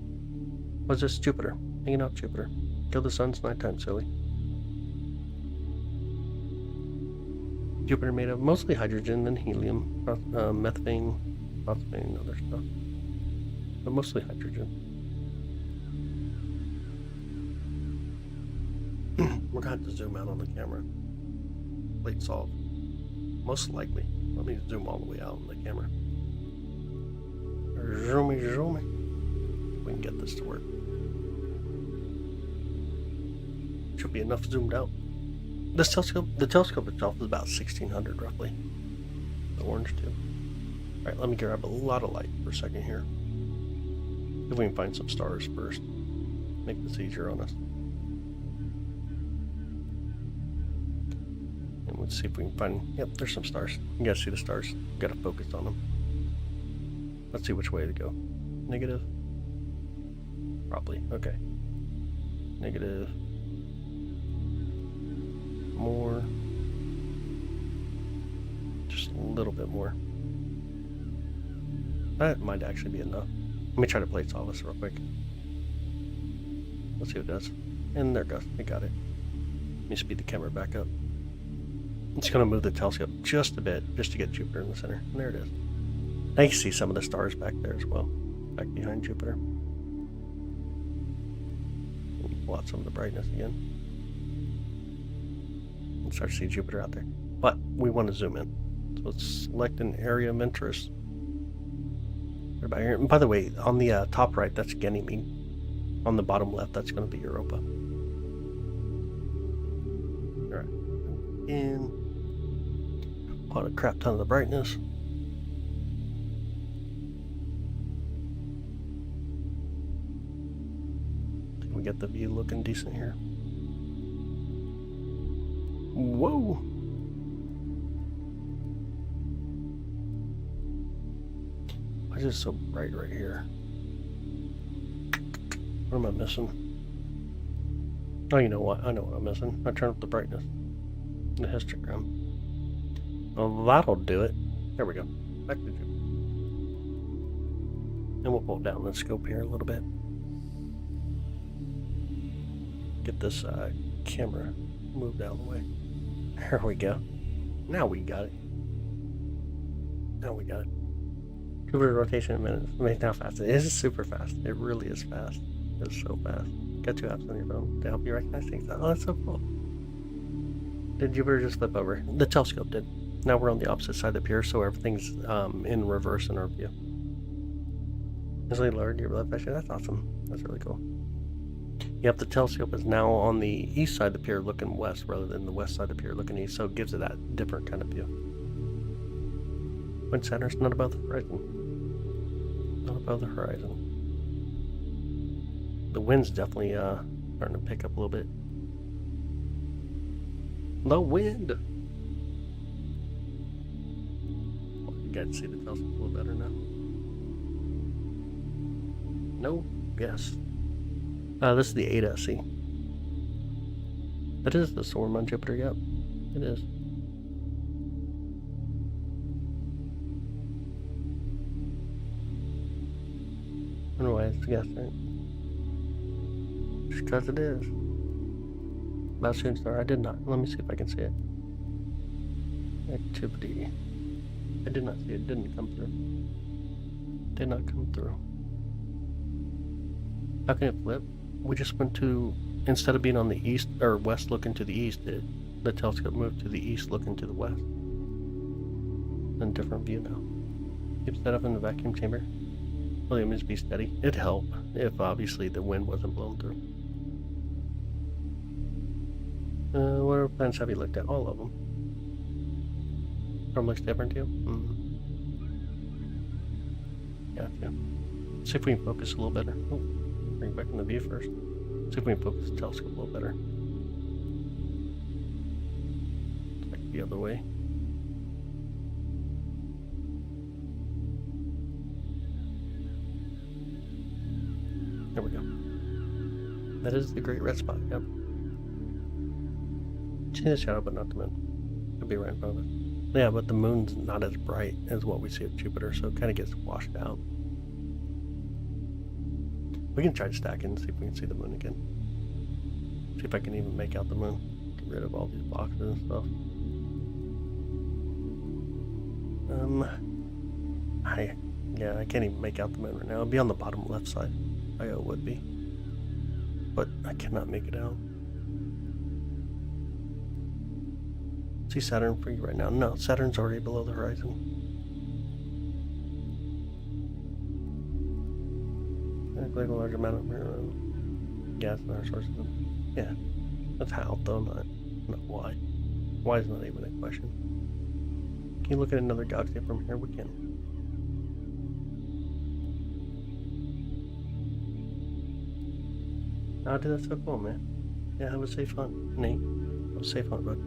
What's this? Jupiter. Hanging out Jupiter. Kill the sun's nighttime, silly. Jupiter made of mostly hydrogen and helium, methane, phosphate, and other stuff. But mostly hydrogen. We're going to have to zoom out on the camera. Late solve. Most likely. Let me zoom all the way out on the camera. Zoom. We can get this to work. Should be enough zoomed out. This telescope, the telescope itself is about 1600 roughly. The orange tube. Alright, let me grab a lot of light for a second here. If we can find some stars first. Make this easier on us. And let's see if we can find, yep, there's some stars. You guys see the stars. You gotta focus on them. Let's see which way to go. Negative. Probably, okay. Negative. More. Just a little bit more. That might actually be enough. Let me try to play solve this real quick. Let's see what it does. And there it goes. I got it. Let me speed the camera back up. It's going to move the telescope just a bit, just to get Jupiter in the center. And there it is. Now you can see some of the stars back there as well, back behind Jupiter. pull out some of the brightness again. And start to see Jupiter out there. But we want to zoom in. So let's select an area of interest. Right about here. And by the way, on the top right, that's Ganymede. On the bottom left, that's going to be Europa. Alright. And put a crap ton of the brightness. We get the view looking decent here. Whoa! Why is it so bright right here? What am I missing? Oh, you know what? I know what I'm missing. I turned up the brightness. The histogram. Well, that'll do it. There we go. Back to Jupiter. And we'll pull down the scope here a little bit. Get this camera moved out of the way. There we go. Now we got it. Now we got it. Jupiter rotation in minutes. Amazing how fast it is. It's super fast. It really is fast. It's so fast. Got 2 apps on your phone to help you recognize things. Oh, that's so cool. Did Jupiter just flip over? The telescope did. Now we're on the opposite side of the pier, so everything's in reverse in our view. Easily lowered your blood pressure. That's awesome. That's really cool. Yep, the telescope is now on the east side of the pier looking west rather than the west side of the pier looking east, so it gives it that different kind of view. When Saturn's not above the horizon. Not above the horizon. The wind's definitely starting to pick up a little bit. The wind! Well, you guys see the telescope a little better now? No? Yes. This is the Eta, see? That is the storm on Jupiter, yep. It is. I don't know why it's guessed, right? Just because it is. About shooting star, I did not. Let me see if I can see it. Activity. I did not see it. Didn't come through. Did not come through. How can it flip? We just went to, instead of being on the east or west looking to the east, the telescope moved to the east looking to the west. A different view now. Keep set up in the vacuum chamber. Will the image be steady? It'd help if obviously the wind wasn't blown through. What other planets have you looked at? All of them. Some looks different to you? Gotcha. See if we can focus a little better. Oh, bring it back in the view first. See if we can focus the telescope a little better. Like the other way. There we go. That is the Great Red Spot, yep. See the shadow, but not the moon. It'll be right in front of us. Yeah, but the moon's not as bright as what we see at Jupiter, so it kind of gets washed out. We can try to stack it and see if we can see the moon again. See if I can even make out the moon. Get rid of all these boxes and stuff. Yeah, I can't even make out the moon right now. It'll be on the bottom left side. Io would be. But I cannot make it out. See Saturn for you right now? No, Saturn's already below the horizon. Like a large amount of gas in our sources. Yeah, that's how though, not why. Why is not even a question. Can you look at another galaxy from here? We can. Oh, dude, that's so cool, man. Yeah, have a safe hunt, Nate. Have a safe hunt, bud.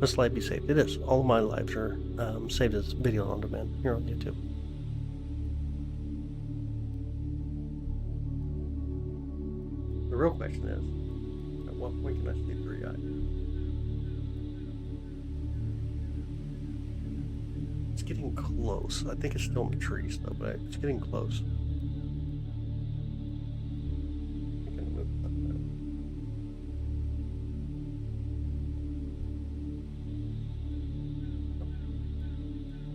This live be saved. It is. All of my lives are saved as video on demand here on YouTube. The real question is, at what point can I see 3i? It's getting close. I think it's still in the trees though, but it's getting close.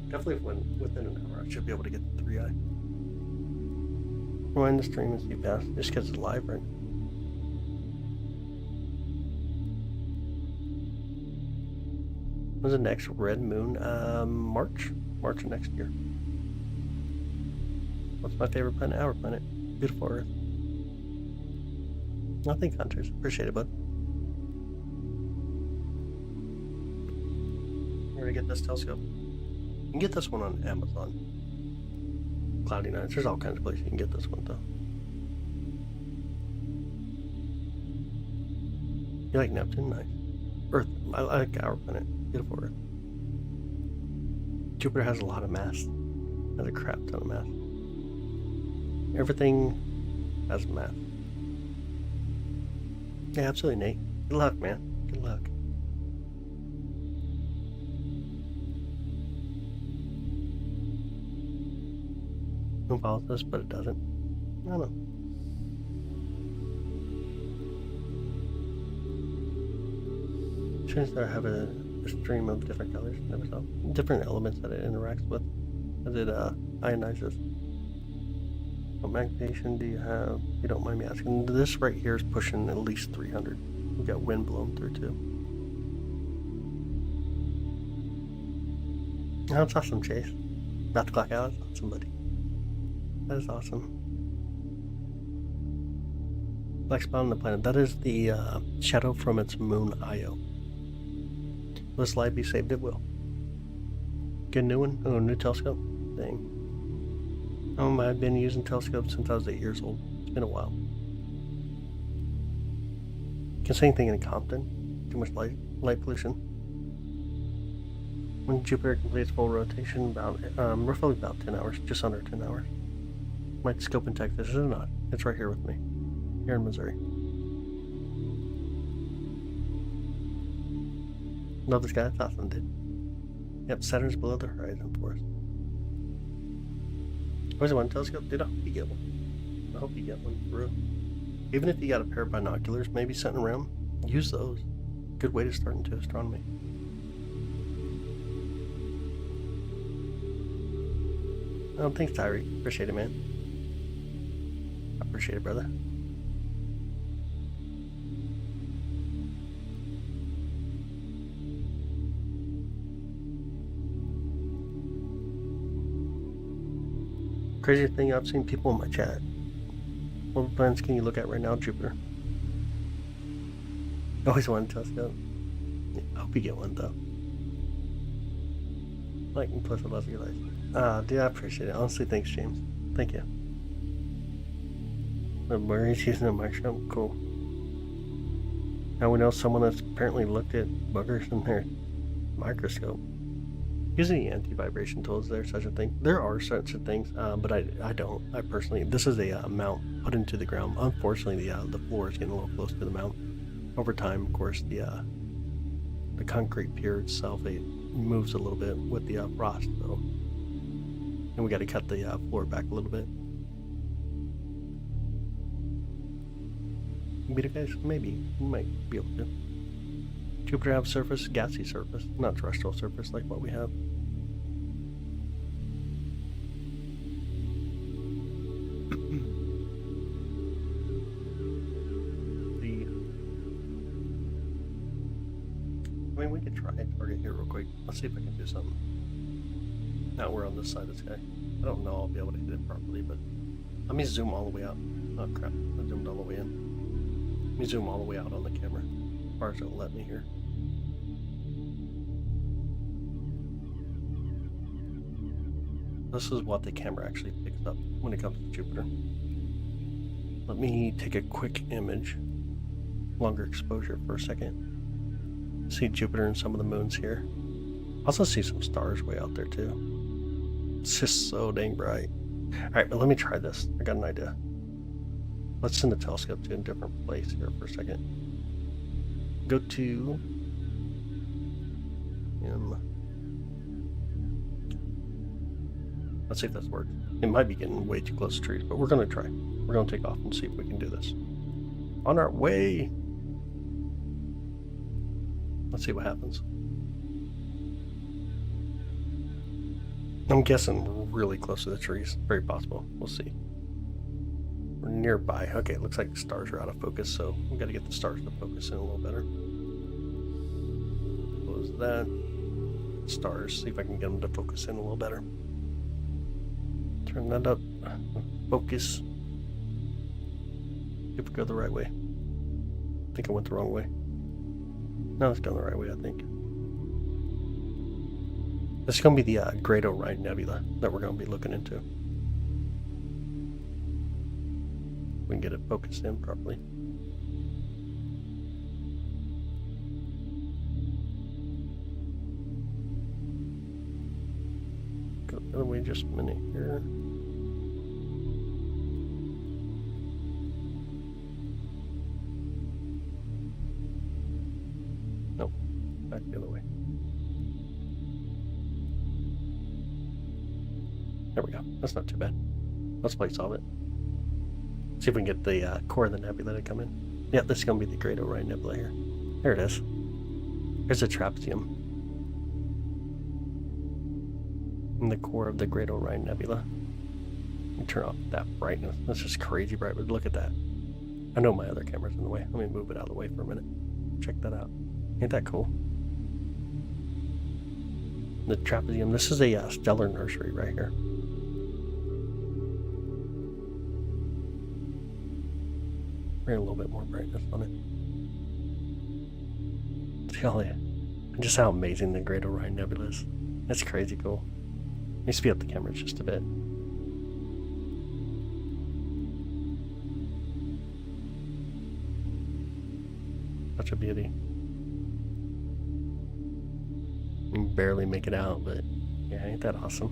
Definitely within an hour I should be able to get the 3i. Rewind the stream and see past just because it's live, right? When's the next red moon? March of next year. What's my favorite planet? Our planet. Beautiful Earth. Nothing, Hunters. Appreciate it, bud. Where to get this telescope? You can get this one on Amazon. Cloudy Nights. There's all kinds of places you can get this one, though. You like Neptune? Nice. Earth. I like our planet. Beautiful Earth. Jupiter has a lot of mass. Has a crap ton of mass. Everything has math. Yeah, absolutely, Nate. Good luck, man. Good luck. Moon follows us, but it doesn't. I don't know. Shouldn't there have a stream of different colors? Never saw. Different elements that it interacts with as it ionizes. What magnification do you have? If you don't mind me asking. This right here is pushing at least 300. We've got wind blowing through too. Oh, that's awesome, Chase. About to clock out. That's awesome, buddy. That is awesome. Black spot on the planet. That is the shadow from its moon Io. Will this light be saved? It will. Get a new one? Oh, a new telescope? Dang. I've been using telescopes since I was 8 years old. It's been a while. Can't say anything in Compton. Too much light pollution. When Jupiter completes full rotation, roughly about 10 hours, just under 10 hours. My scope in Texas is not. It's right here with me, here in Missouri. Love this guy. That's awesome, dude. Yep, Saturn's below the horizon for us. Where's one telescope? Dude, I hope you get one. I hope you get one, for real. Even if you got a pair of binoculars, maybe sitting around, use those. Good way to start into astronomy. Oh, thanks, Tyree. Appreciate it, man. I appreciate it, brother. Craziest thing, I've seen people in my chat. What planets can you look at right now? Jupiter. Always wanted a telescope. Yeah, I hope you get one, though. Like, and plus I love your life. Dude, I appreciate it. Honestly, thanks, James. Thank you. The Murray's using a microscope. Cool. Now we know someone that's apparently looked at boogers in their microscope. Using the anti-vibration tools, there's such a thing. There are such a things, but I don't. I personally, this is a mount put into the ground. Unfortunately, the floor is getting a little close to the mount. Over time, of course, the concrete pier itself, it moves a little bit with the frost, though. And we got to cut the floor back a little bit. Beta guys, maybe we might be able to. Jupiter have surface, gassy surface, not terrestrial surface like what we have. I mean, we could try and target here real quick. Let's see if I can do something. Now we're on this side of the sky. I don't know I'll be able to hit it properly, but let me zoom all the way out. Oh crap, I zoomed all the way in. Let me zoom all the way out on the camera, as far as it'll let me here. This is what the camera actually picks up when it comes to Jupiter. Let me take a quick image, longer exposure for a second. See Jupiter and some of the moons here. Also see some stars way out there too. It's just so dang bright. Alright, but let me try this. I got an idea. Let's send the telescope to a different place here for a second. Go to let's see if this works. It might be getting way too close to trees, but we're gonna try. We're gonna take off and see if we can do this. On our way. Let's see what happens. I'm guessing we're really close to the trees. Very possible. We'll see. We're nearby. Okay, it looks like the stars are out of focus, so we got to get the stars to focus in a little better. Close that. stars. See if I can get them to focus in a little better. Turn that up. Focus. If we go the right way. I think I went the wrong way. No, it's going the right way, I think. This is going to be the Great Orion Nebula that we're going to be looking into. We can get it focused in properly. Go the other way just a minute here. Nope, back the other way. There we go. That's not too bad. Let's play solve it. See if we can get the core of the nebula to come in. Yeah, this is going to be the Great Orion Nebula here. There it is. There's the trapezium. In the core of the Great Orion Nebula. Let me turn off that brightness. That's just crazy bright, but look at that. I know my other camera's in the way. Let me move it out of the way for a minute. Check that out. Ain't that cool? The trapezium. This is a stellar nursery right here. Bring a little bit more brightness on it. See all that? Just how amazing the Great Orion Nebula is. That's crazy cool. Let me speed up the camera just a bit. Such a beauty. You can barely make it out, but yeah, ain't that awesome?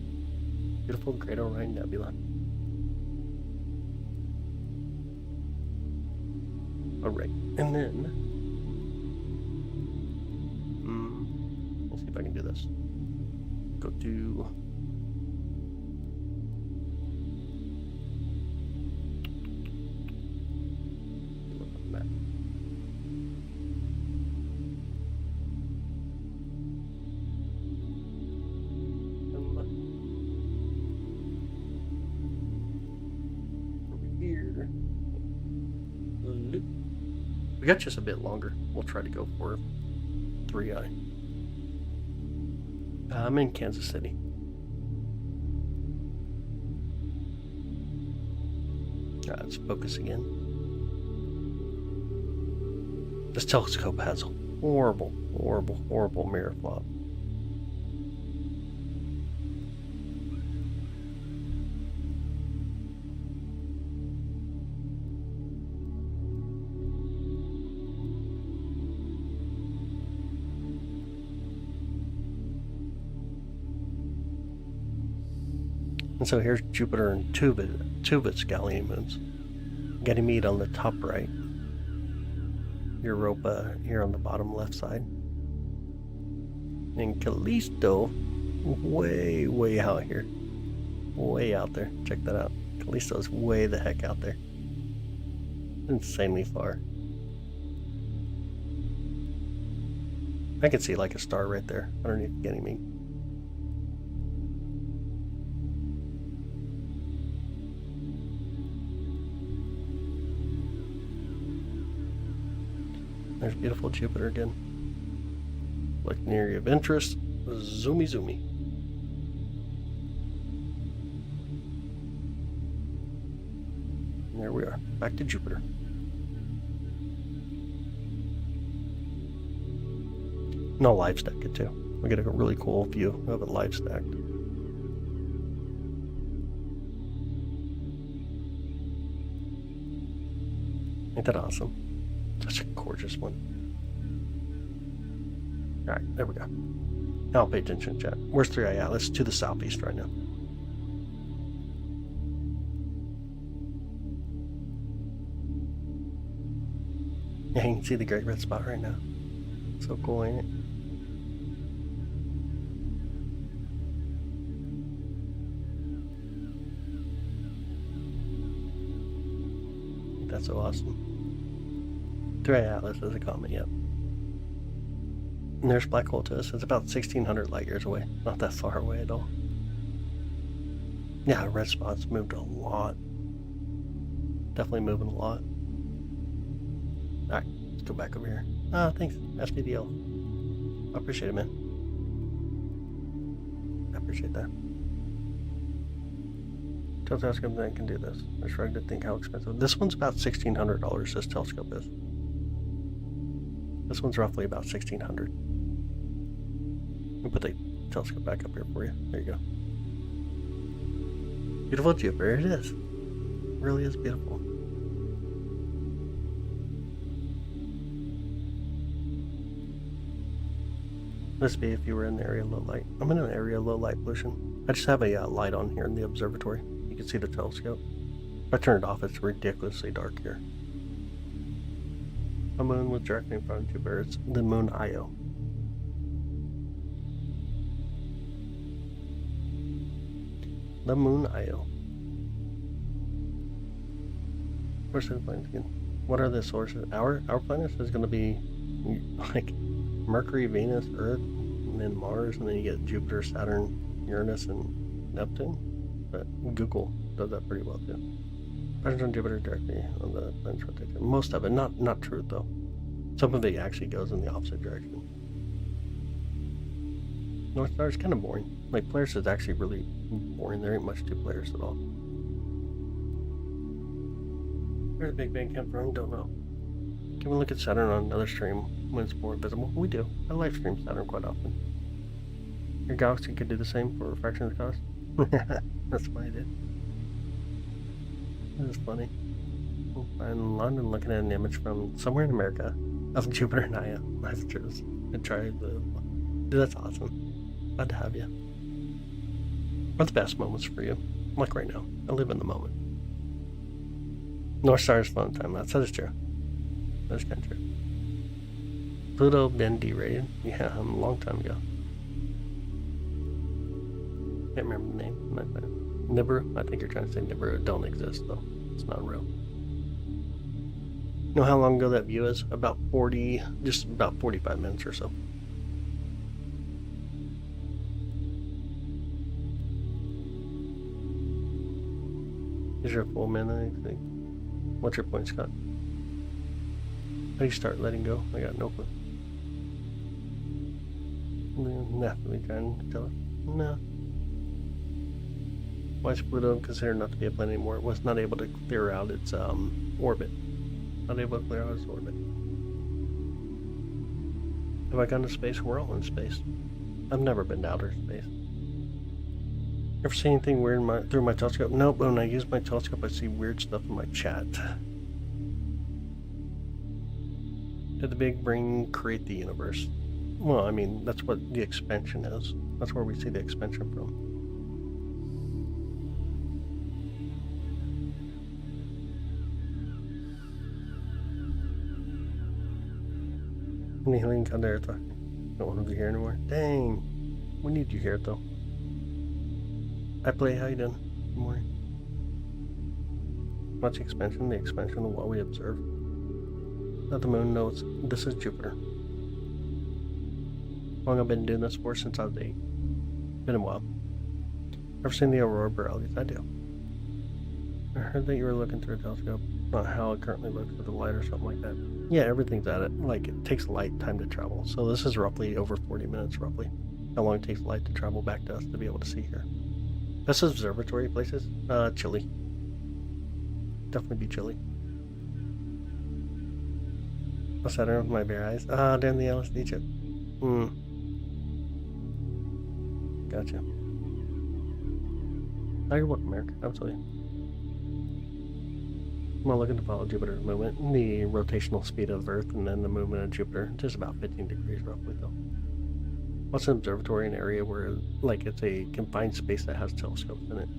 Beautiful Great Orion Nebula. Alright, and then let's see if I can do this. Go to map. Over here. We got just a bit longer. We'll try to go for 3i. I'm in Kansas City. Let's focus again. This telescope has horrible, horrible, horrible mirror flop. And so here's Jupiter and two of its Galilean moons. Ganymede on the top right. Europa here on the bottom left side. And Callisto way, way out here. Way out there. Check that out. Callisto's way the heck out there. Insanely far. I can see like a star right there underneath Ganymede. There's beautiful Jupiter again. Like an area of interest. Zoomy zoomy. And there we are. Back to Jupiter. And I'll live stack it too. We get a really cool view of it live stacked. Ain't that awesome? Such a gorgeous one. Alright, there we go. Now I'll pay attention, chat. Where's 3i Atlas? To the southeast right now. Yeah, you can see the great red spot right now. So cool, ain't it? That's so awesome. 3i Atlas is a comet, yep. And there's Black Hole to us. It's about 1,600 light years away. Not that far away at all. Yeah, red spot's moved a lot. Definitely moving a lot. Alright, let's go back over here. Thanks, SPDL. I appreciate it, man. appreciate that. Telescope that can do this. I tried to think how expensive. This one's about $1,600. This telescope is. This one's roughly about $1,600. Let me put the telescope back up here for you. There you go. Beautiful Jupiter. It is. It really is beautiful. This would be if you were in the area of low light. I'm in an area of low light pollution. I just have a light on here in the observatory. You can see the telescope. If I turn it off, it's ridiculously dark here. A moon was directly in front of Jupiter. It's the moon Io. The moon Io. Where's the planets again? What are the sources? Our planet is going to be like Mercury, Venus, Earth, and then Mars, and then you get Jupiter, Saturn, Uranus, and Neptune. But Google does that pretty well too. Presence on Jupiter directly on the planet's rotation. Most of it, not true though. Some of it actually goes in the opposite direction. North Star is kind of boring. Like Polaris is actually really boring. There ain't much to Polaris at all. Where the Big Bang came from, don't know. Can we look at Saturn on another stream when it's more visible? We do. I live stream Saturn quite often. Your galaxy could do the same for a fraction of the cost. That's funny, dude. That is funny. I'm in London looking at an image from somewhere in America of Jupiter and Io. That's true. I tried the... Dude, that's awesome. Glad to have you. What are the best moments for you? Like right now. I live in the moment. North Star is fun time. That is true. That's kind of true. Pluto been derated? Yeah, a long time ago. Can't remember the name. Nibiru? I think you're trying to say Nibiru. It don't exist though. It's not real. You know how long ago that view is? About 40, just about 45 minutes or so. Is your full minute, I think? What's your point, Scott? How do you start letting go? I got no clue. Nothing trying to tell us. No. Why is Pluto considered not to be a planet anymore? It was not able to clear out its orbit. Not able to clear out its orbit. Have I gone to space? We're all in space. I've never been to outer space. Ever see anything weird through my telescope? Nope, when I use my telescope I see weird stuff in my chat. Did the Big Bang create the universe? Well, I mean, that's what the expansion is. That's where we see the expansion from. Any healing come there? Don't want to be here anymore. Dang. We need you here though. I play. How you doing? Good morning. What's the expansion? The expansion of what we observe. Not the moon. No, this is Jupiter. How long I've been doing this for? Since I was 8. Been a while. Ever seen the aurora borealis? I do. I heard that you were looking through a telescope. Not how it currently looks with the light or something like that. Yeah, everything's at it. Like, it takes light time to travel. So this is roughly over 40 minutes, roughly. How long it takes light to travel back to us to be able to see here. This is observatory places. Chilly. Definitely be chilly. I'll Saturn with my bare eyes. Damn the LSD chip. Gotcha. Oh, you're welcome, Eric. Absolutely. I'm looking to follow Jupiter's movement, the rotational speed of Earth, and then the movement of Jupiter. Just about 15 degrees roughly, though. What's an observatory? An area where, like, it's a confined space that has telescopes in it.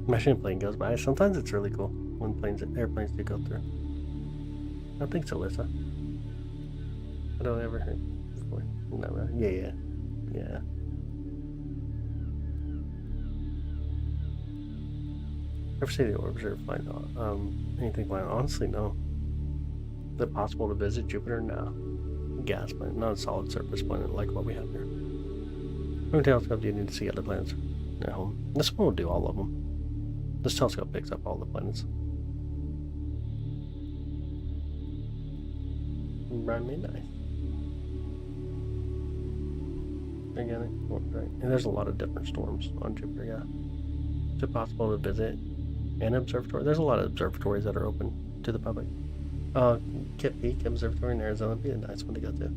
Imagine a plane goes by. Sometimes it's really cool when airplanes do go through. I think so, Alyssa. I don't ever heard before. Never. Yeah. Ever see the orbiter flying? Anything flying? Honestly, no. Is it possible to visit Jupiter? No. Gas planet, not a solid surface planet like what we have here. How many telescopes do you need to see other planets at home? This one will do all of them. This telescope picks up all the planets. Brian Midnight. Gigantic. Right. And there's a lot of different storms on Jupiter, yeah. Is it possible to visit an observatory? There's a lot of observatories that are open to the public. Kitt Peak Observatory in Arizona would be a nice one to go to.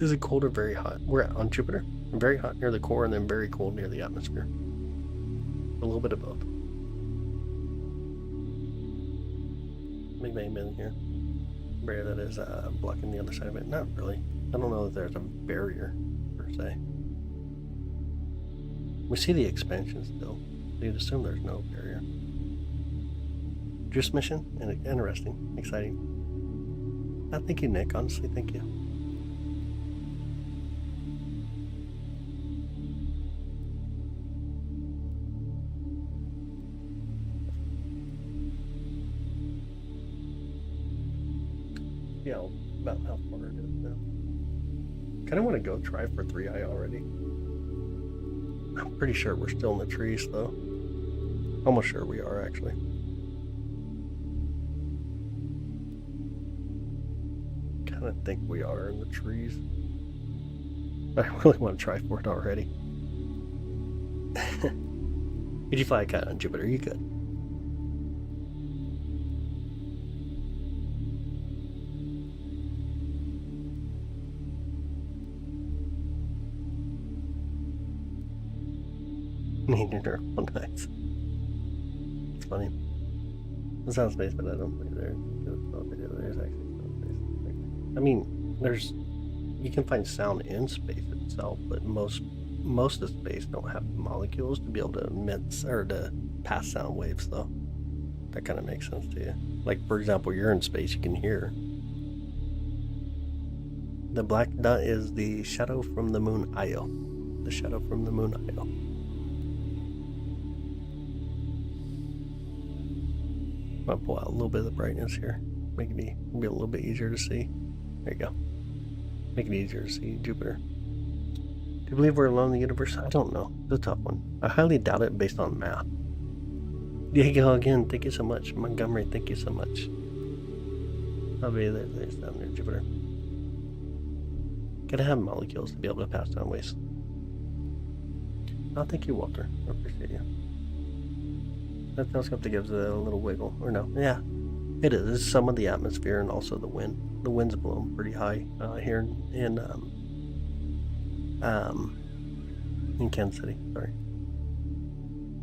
Is it cold or very hot? We're on Jupiter. Very hot near the core and then very cold near the atmosphere. A little bit of both. Big Bang in here. Barrier that is blocking the other side of it. Not really. I don't know that there's a barrier per se. We see the expansion still. So you'd assume there's no barrier. Juice mission? Interesting. Exciting. Thank you, Nick. Honestly, thank you. Yeah, about how far it is now. Kind of want to go try for 3i already. I'm pretty sure we're still in the trees, though. Almost sure we are, actually. Kind of think we are in the trees. I really want to try for it already. Could you fly a kite on Jupiter? You could. Neither. Oh, nice. It's funny. It sounds space, but I don't believe there's actually no space. I mean, you can find sound in space itself, but most of space don't have molecules to be able to emit or to pass sound waves, though. That kind of makes sense to you. Like, for example, you're in space, you can hear. The black dot is the shadow from the moon Io. The shadow from the moon Io. I'll pull out a little bit of the brightness here. Make it be a little bit easier to see. There you go. Make it easier to see Jupiter. Do you believe we're alone in the universe? I don't know. It's a tough one. I highly doubt it based on math. Diego, again, thank you so much. Montgomery, thank you so much. I'll be there. There's down there, Jupiter. Gotta have molecules to be able to pass down waves. Oh, thank you, Walter. I appreciate you. That telescope that gives it a little wiggle. Or no. Yeah. It is. It's some of the atmosphere and also the wind. The wind's blowing pretty high here in Kansas City. Sorry.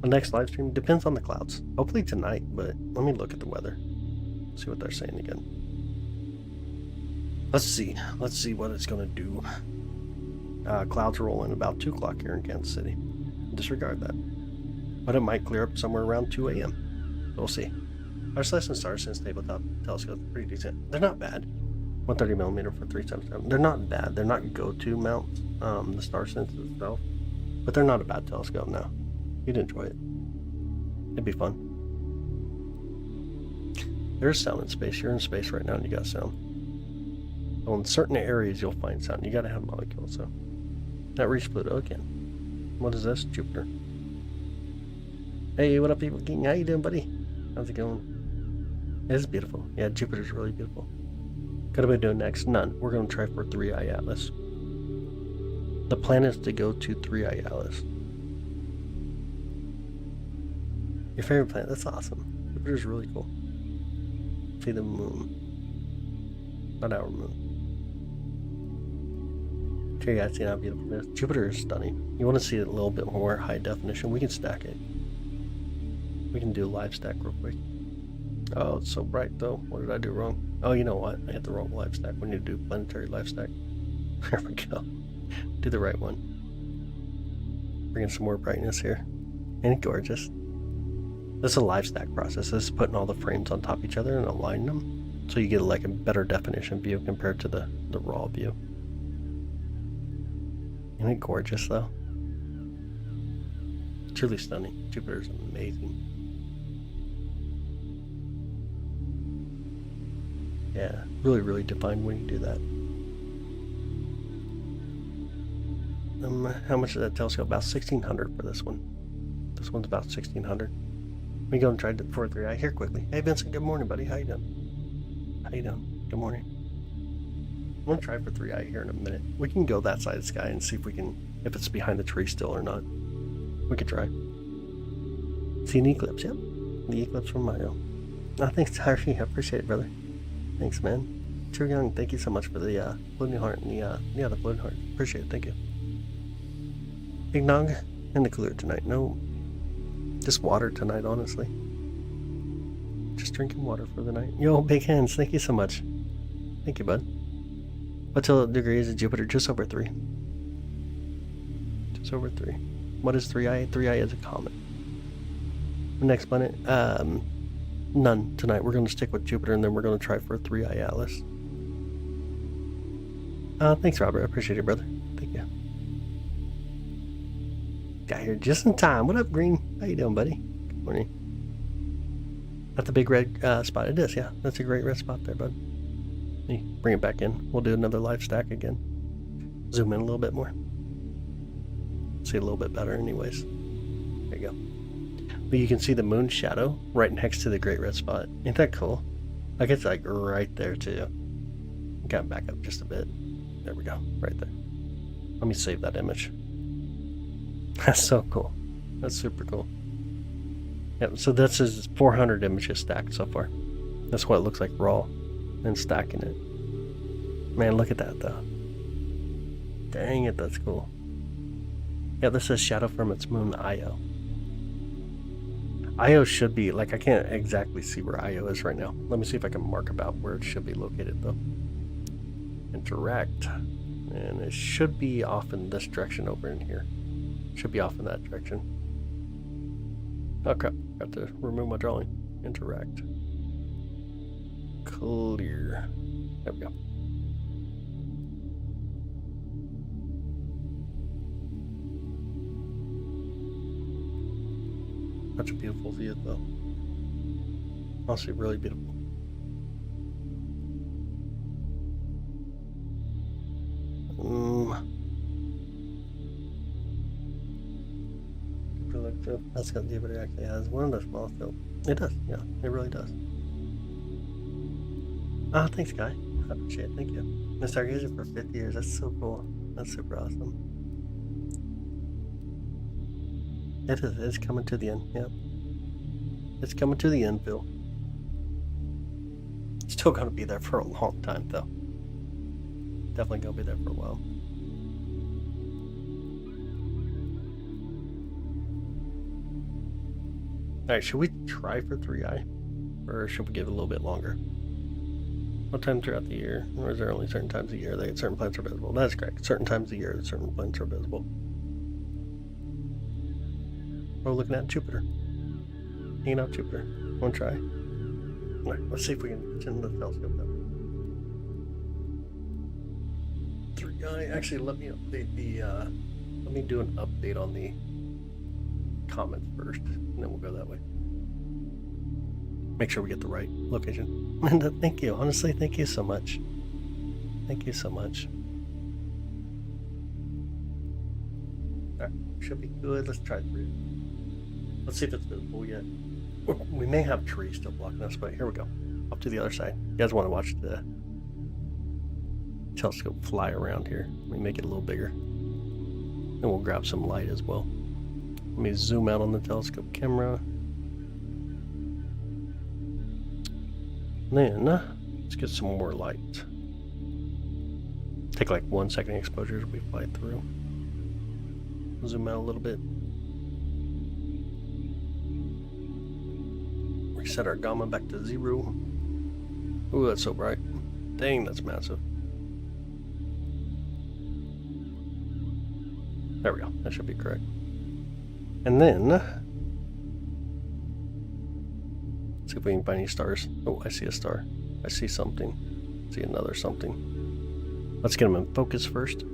The next live stream depends on the clouds. Hopefully tonight, but let me look at the weather. See what they're saying again. Let's see. Let's see what it's going to do. Clouds roll in about 2 o'clock here in Kansas City. Disregard that. But it might clear up somewhere around 2 a.m. We'll see. Our Celestial Stars Sense tabletop telescope is pretty decent. They're not bad. 130mm for 377. They're not bad. They're not go-to mounts, the Star Sense itself. But they're not a bad telescope now. You'd enjoy it. It'd be fun. There's sound in space. You're in space right now and you got sound. Well, in certain areas you'll find sound. You gotta have molecules, so. That reached Pluto again. What is this? Jupiter. Hey, what up, people? How you doing, buddy? How's it going? It's beautiful. Yeah, Jupiter's really beautiful. What are we doing next? None. We're going to try for 3i Atlas. The plan is to go to 3i Atlas. Your favorite planet? That's awesome. Jupiter's really cool. See the moon. Not our moon. Okay, you guys see how beautiful it is. Jupiter is stunning. You want to see it a little bit more high definition? We can stack it. We can do a live stack real quick. Oh, it's so bright though. What did I do wrong? Oh, you know what? I hit the wrong live stack. We need to do planetary live stack. There we go. Do the right one. Bring in some more brightness here. Ain't it gorgeous? This is a live stack process. This is putting all the frames on top of each other and aligning them. So you get like a better definition view compared to the raw view. Ain't it gorgeous though? Truly stunning. Jupiter's amazing. Yeah, really, really defined when you do that. How much is that telescope? About 1,600 for this one. This one's about 1,600. Let me go and try the 4.3i here quickly. Hey Vincent, good morning, buddy. How you doing? How you doing? Good morning. gonna try for 3i here in a minute. We can go that side of the sky and see if it's behind the tree still or not. We could try. See an eclipse, yep. The eclipse from Mario. Oh, thanks, Tyree. I appreciate it, brother. Thanks, man. Too Young, thank you so much for the floating heart and the floating heart. Appreciate it, thank you. Eggnog and the cooler tonight. No, just water tonight, honestly. Just drinking water for the night. Yo, Big Hands, thank you so much. Thank you, bud. What degrees is Jupiter? Just over 3. Just over 3. What is 3i? 3i is a comet. The next planet? None tonight. We're going to stick with Jupiter, and then we're going to try for 3i Atlas. Thanks, Robert. I appreciate it, brother. Thank you. Got here just in time. What up, Green? How you doing, buddy? Good morning. That's a big red spot. It is, yeah. That's a great red spot there, bud. Let me bring it back in. We'll do another live stack again. Zoom in a little bit more. See a little bit better anyways. There you go. But you can see the moon shadow right next to the great red spot. Ain't that cool? Like it's like right there too. Got it back up just a bit. There we go. Right there. Let me save that image. That's so cool. That's super cool. Yep, so this is 400 images stacked so far. That's what it looks like raw and stacking it. Man, look at that though. Dang it, that's cool. Yeah, this is shadow from its moon Io. Io should be, like, I can't exactly see where Io is right now. Let me see if I can mark about where it should be located though. Interact. And it should be off in this direction over in here. Should be off in that direction. Oh crap, got to remove my drawing. Interact. Clear. There we go. Such a beautiful view though. Honestly, really beautiful. That's got Jupiter actually has one of the small scope. It does, yeah, it really does. Thanks, Guy. I appreciate it. Thank you. Been stargazing for 50 years. That's so cool. That's super awesome. It is. It's coming to the end. Yep. It's coming to the end, Phil. It's still gonna be there for a long time, though. Definitely gonna be there for a while. Alright, should we try for 3i? Or should we give it a little bit longer? What time throughout the year? Or is there only certain times of year that certain planets are visible? That's correct. Certain times of year, certain planets are visible. We're looking at Jupiter. Hanging out Jupiter. One try. Alright, let's see if we can turn the telescope up. 3i. Actually, let me update the, let me do an update on the comments first, and then we'll go that way. Make sure we get the right location. Linda, thank you. Honestly, thank you so much. Thank you so much. Alright, should be good. Let's try 3. Let's see if it's visible yet. We may have trees still blocking us, but here we go. Up to the other side. You guys want to watch the telescope fly around here. Let me make it a little bigger. And we'll grab some light as well. Let me zoom out on the telescope camera. Then, let's get some more light. Take like 1 second exposure as we fly through. Zoom out a little bit. Reset our gamma back to 0. Ooh, that's so bright. Dang, that's massive. There we go. That should be correct. And then, see if we can find any stars. Oh, I see a star. I see something. I see another something. Let's get them in focus first.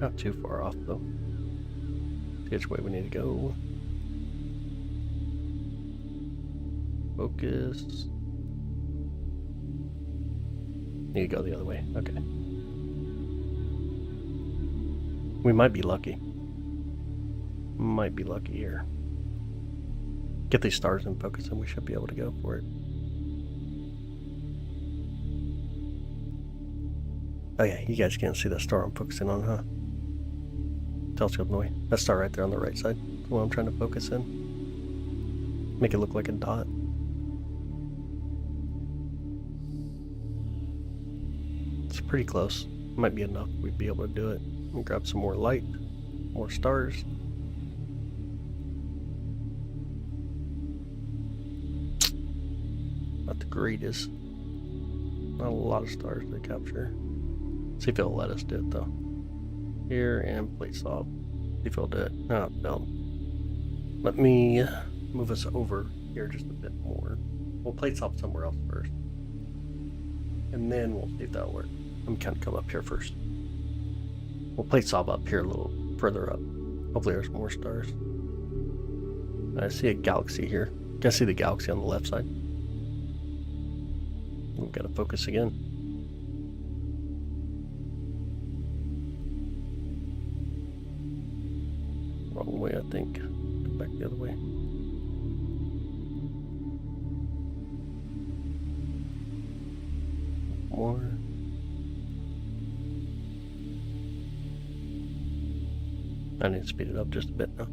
Not too far off though. See which way we need to go. Focus. Need to go the other way. Okay. We might be lucky. Might be lucky here. Get these stars in focus and we should be able to go for it. Oh yeah, you guys can't see that star I'm focusing on, huh? Telescope noise. That star right there on the right side. The one I'm trying to focus in. Make it look like a dot. It's pretty close. Might be enough. We'd be able to do it. Let me grab some more light, more stars. Not the greatest. Not a lot of stars to capture. See if it'll let us do it though. Here and plate swap. See if it'll do it. No, no. Let me move us over here just a bit more. We'll plate swap somewhere else first. And then we'll see if that'll work. I'm kind of come up here first. We'll plate swap up here a little further up. Hopefully there's more stars. I see a galaxy here. You can see the galaxy on the left side. We've got to focus again. Wrong way, I think. Go back the other way. More. I need to speed it up just a bit now.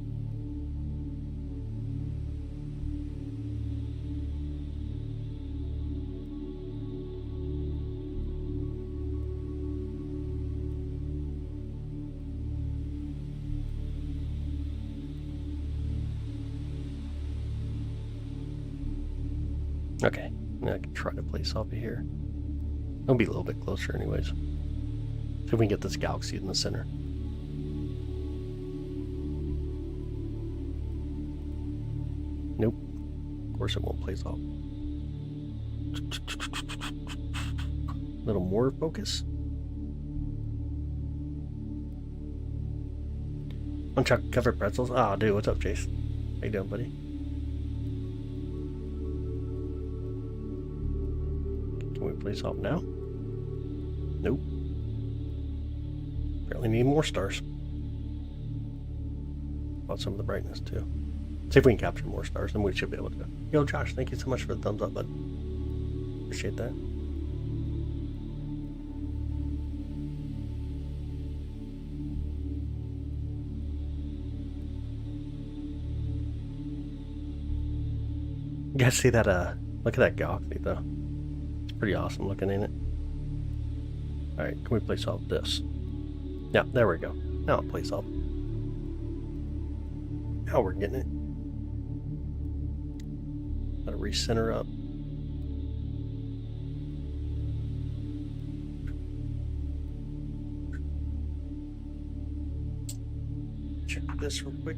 Okay, now I can try to place off of here. It'll be a little bit closer anyways. See if we can get this galaxy in the center. Nope. Of course it won't place off. A little more focus. Unchocolate covered pretzels. Ah, dude, what's up, Chase? How you doing, buddy? Can we place off now? Nope. Apparently need more stars. About some of the brightness too. See if we can capture more stars, then we should be able to. Yo, Josh, thank you so much for the thumbs up, bud. Appreciate that. You guys see that? Look at that galaxy, though. It's pretty awesome looking, ain't it? All right, can we place off this? Yeah, there we go. Now I'll place off. Now we're getting it. Gotta recenter up. Check this real quick.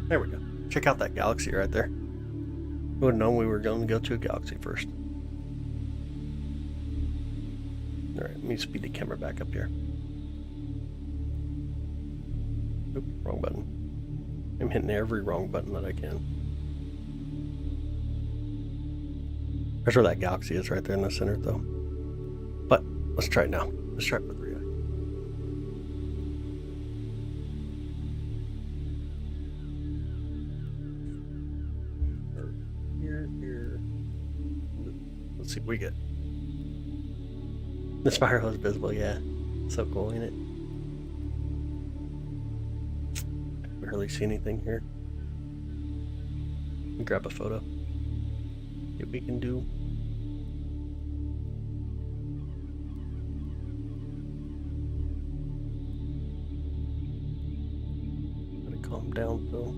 There we go. Check out that galaxy right there. Who would have known we were going to go to a galaxy first? Alright, let me speed the camera back up here. Oop, wrong button. I'm hitting every wrong button that I can. There's where that galaxy is right there in the center though. But let's try it now. Let's try it with 3i. Here. Let's see what we get. The spiral is visible, yeah. So cool, ain't it? Barely see anything here. Grab a photo. See what we can do. Gotta calm down, Phil.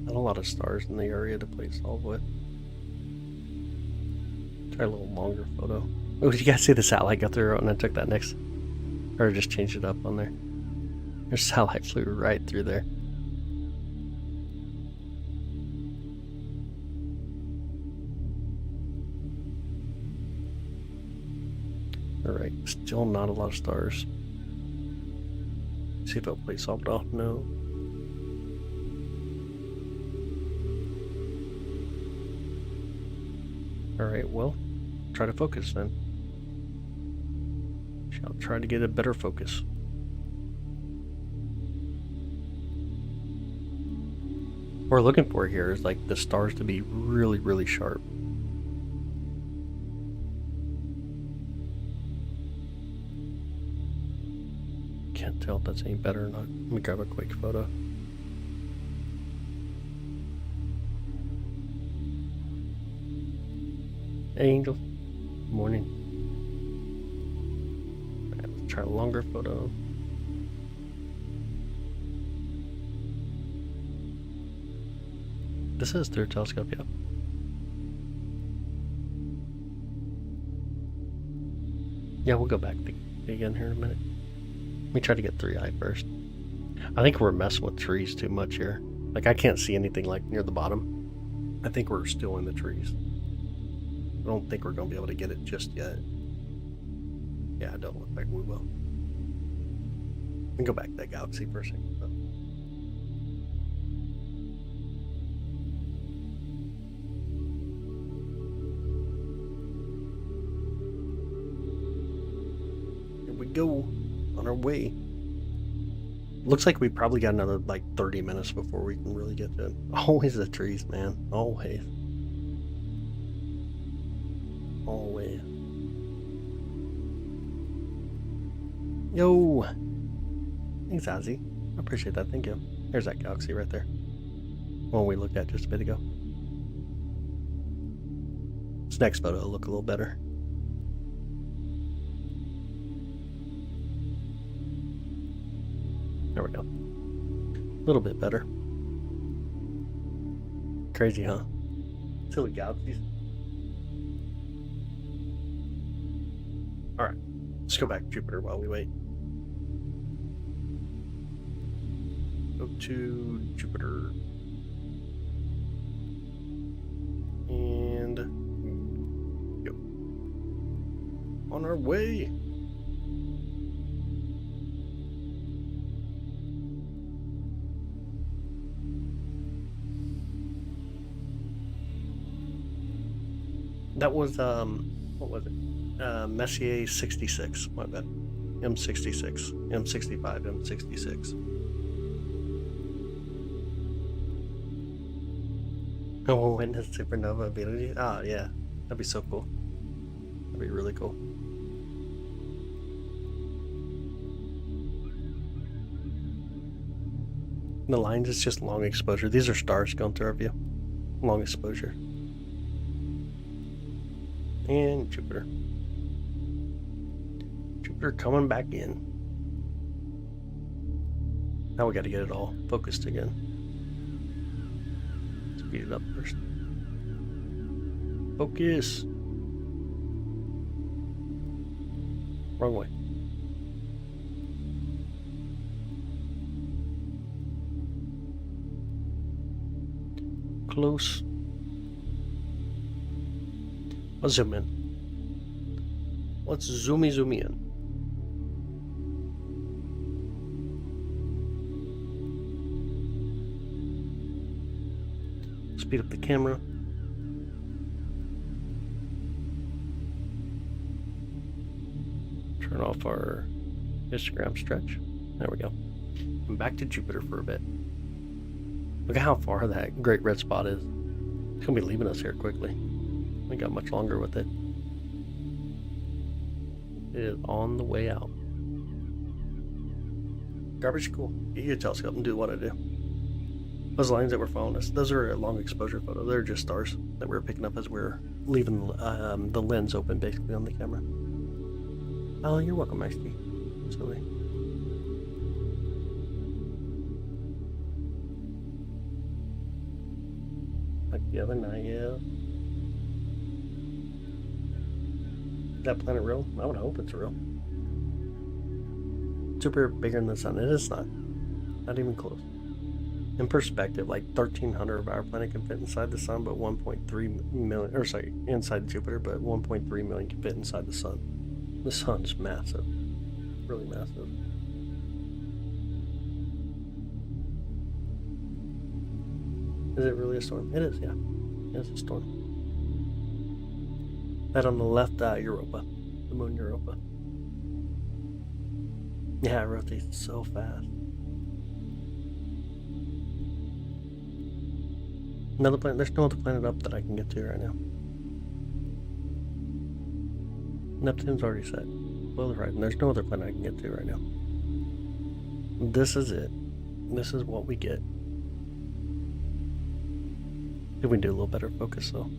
Not a lot of stars in the area to play solve with. Try a little longer photo. Oh, did you guys see the satellite go through and I took that next? Or just changed it up on there. Your satellite flew right through there. Alright, still not a lot of stars. See if it'll play solved off. No. Alright, well, try to focus then. I'll try to get a better focus. What we're looking for here is like the stars to be really, really sharp. Can't tell if that's any better or not. Let me grab a quick photo. Hey, Angel. Morning. Right, let's try a longer photo. This is through a telescope, yeah. Yeah, we'll go back again here in a minute. Let me try to get 3i first. I think we're messing with trees too much here. Like, I can't see anything like near the bottom. I think we're still in the trees. I don't think we're going to be able to get it just yet. Yeah, it don't look like we will. Let me go back to that galaxy for a second. Here we go. On our way. Looks like we probably got another like 30 minutes before we can really get to it. Always the trees, man. Always. Always. Yo! Thanks, Ozzy. I appreciate that. Thank you. There's that galaxy right there. One we looked at just a bit ago. This next photo will look a little better. There we go. A little bit better. Crazy, huh? Silly galaxies. Alright, let's go back to Jupiter while we wait. Go to Jupiter. And go. On our way. That was, what was it? Messier 66, my bad. M66, M65, M66. Oh, witness supernova ability? Ah, yeah. That'd be so cool. That'd be really cool. The lines is just long exposure. These are stars going through our view. Long exposure. And Jupiter. Jupiter coming back in. Now we got to get it all focused again. Speed it up first. Focus. Wrong way. Close. Let's zoom in. Let's zoom in. Speed up the camera. Turn off our histogram stretch. There we go. And back to Jupiter for a bit. Look at how far that great red spot is. It's gonna be leaving us here quickly. We got much longer with it. It is on the way out. Garbage, cool. Get your telescope and do what I do. Those lines that were following us, those are a long exposure photo. They're just stars that we were picking up as we were leaving the lens open basically on the camera. Oh, you're welcome, Ice-T. Silly. Like the other night, yeah. Is that planet real? I would hope it's real. Super bigger than the sun. It is not. Not even close. In perspective, like 1,300 of our planet can fit inside the sun, but 1.3 million, or sorry, inside Jupiter, but 1.3 million can fit inside the sun. The sun's massive. Really massive. Is it really a storm? It is, yeah. It's a storm. That on the left, Europa. The moon Europa. Yeah, it rotates so fast. Another planet. There's no other planet up that I can get to right now. Neptune's already set. Well, right, and there's no other planet I can get to right now. This is it. This is what we get. If we do a little better focus, though.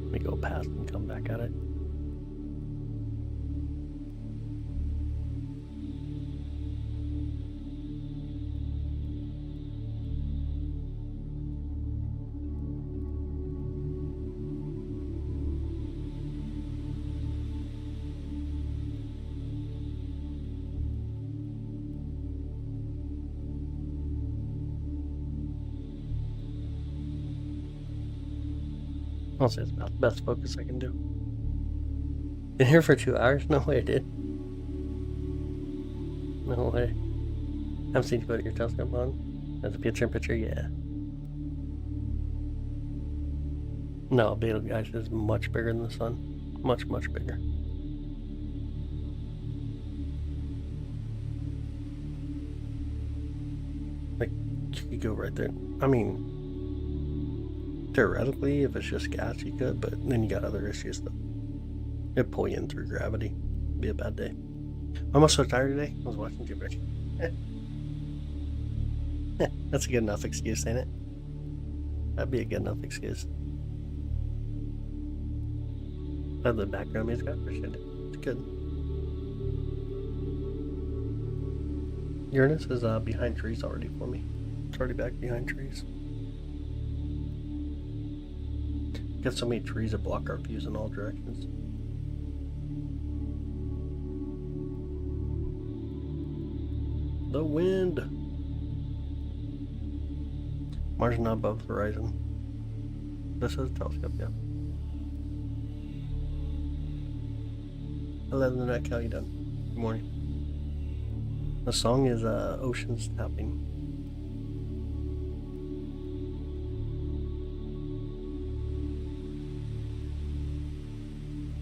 Let me go past and come back at it. I'll say it's about the best focus I can do. Been here for 2 hours? No way, dude. No way. Haven't seen you put your telescope on. That's a picture, yeah. No, Betelgeuse is much bigger than the sun. Much, much bigger. Like, you go right there. I mean, theoretically, if it's just gas, you could, but then you got other issues though. It'd pull you in through gravity. It'd be a bad day. I'm also so tired today. I was watching Jupiter. That's a good enough excuse, ain't it? That'd be a good enough excuse. I love the background music. I appreciate it. It's good. Uranus is behind trees already for me. It's already back behind trees. Got so many trees that block our views in all directions. The wind. Mars is not above the horizon. This is a telescope, yeah. Other than that, how you done? Good morning. The song is Oceans Tapping.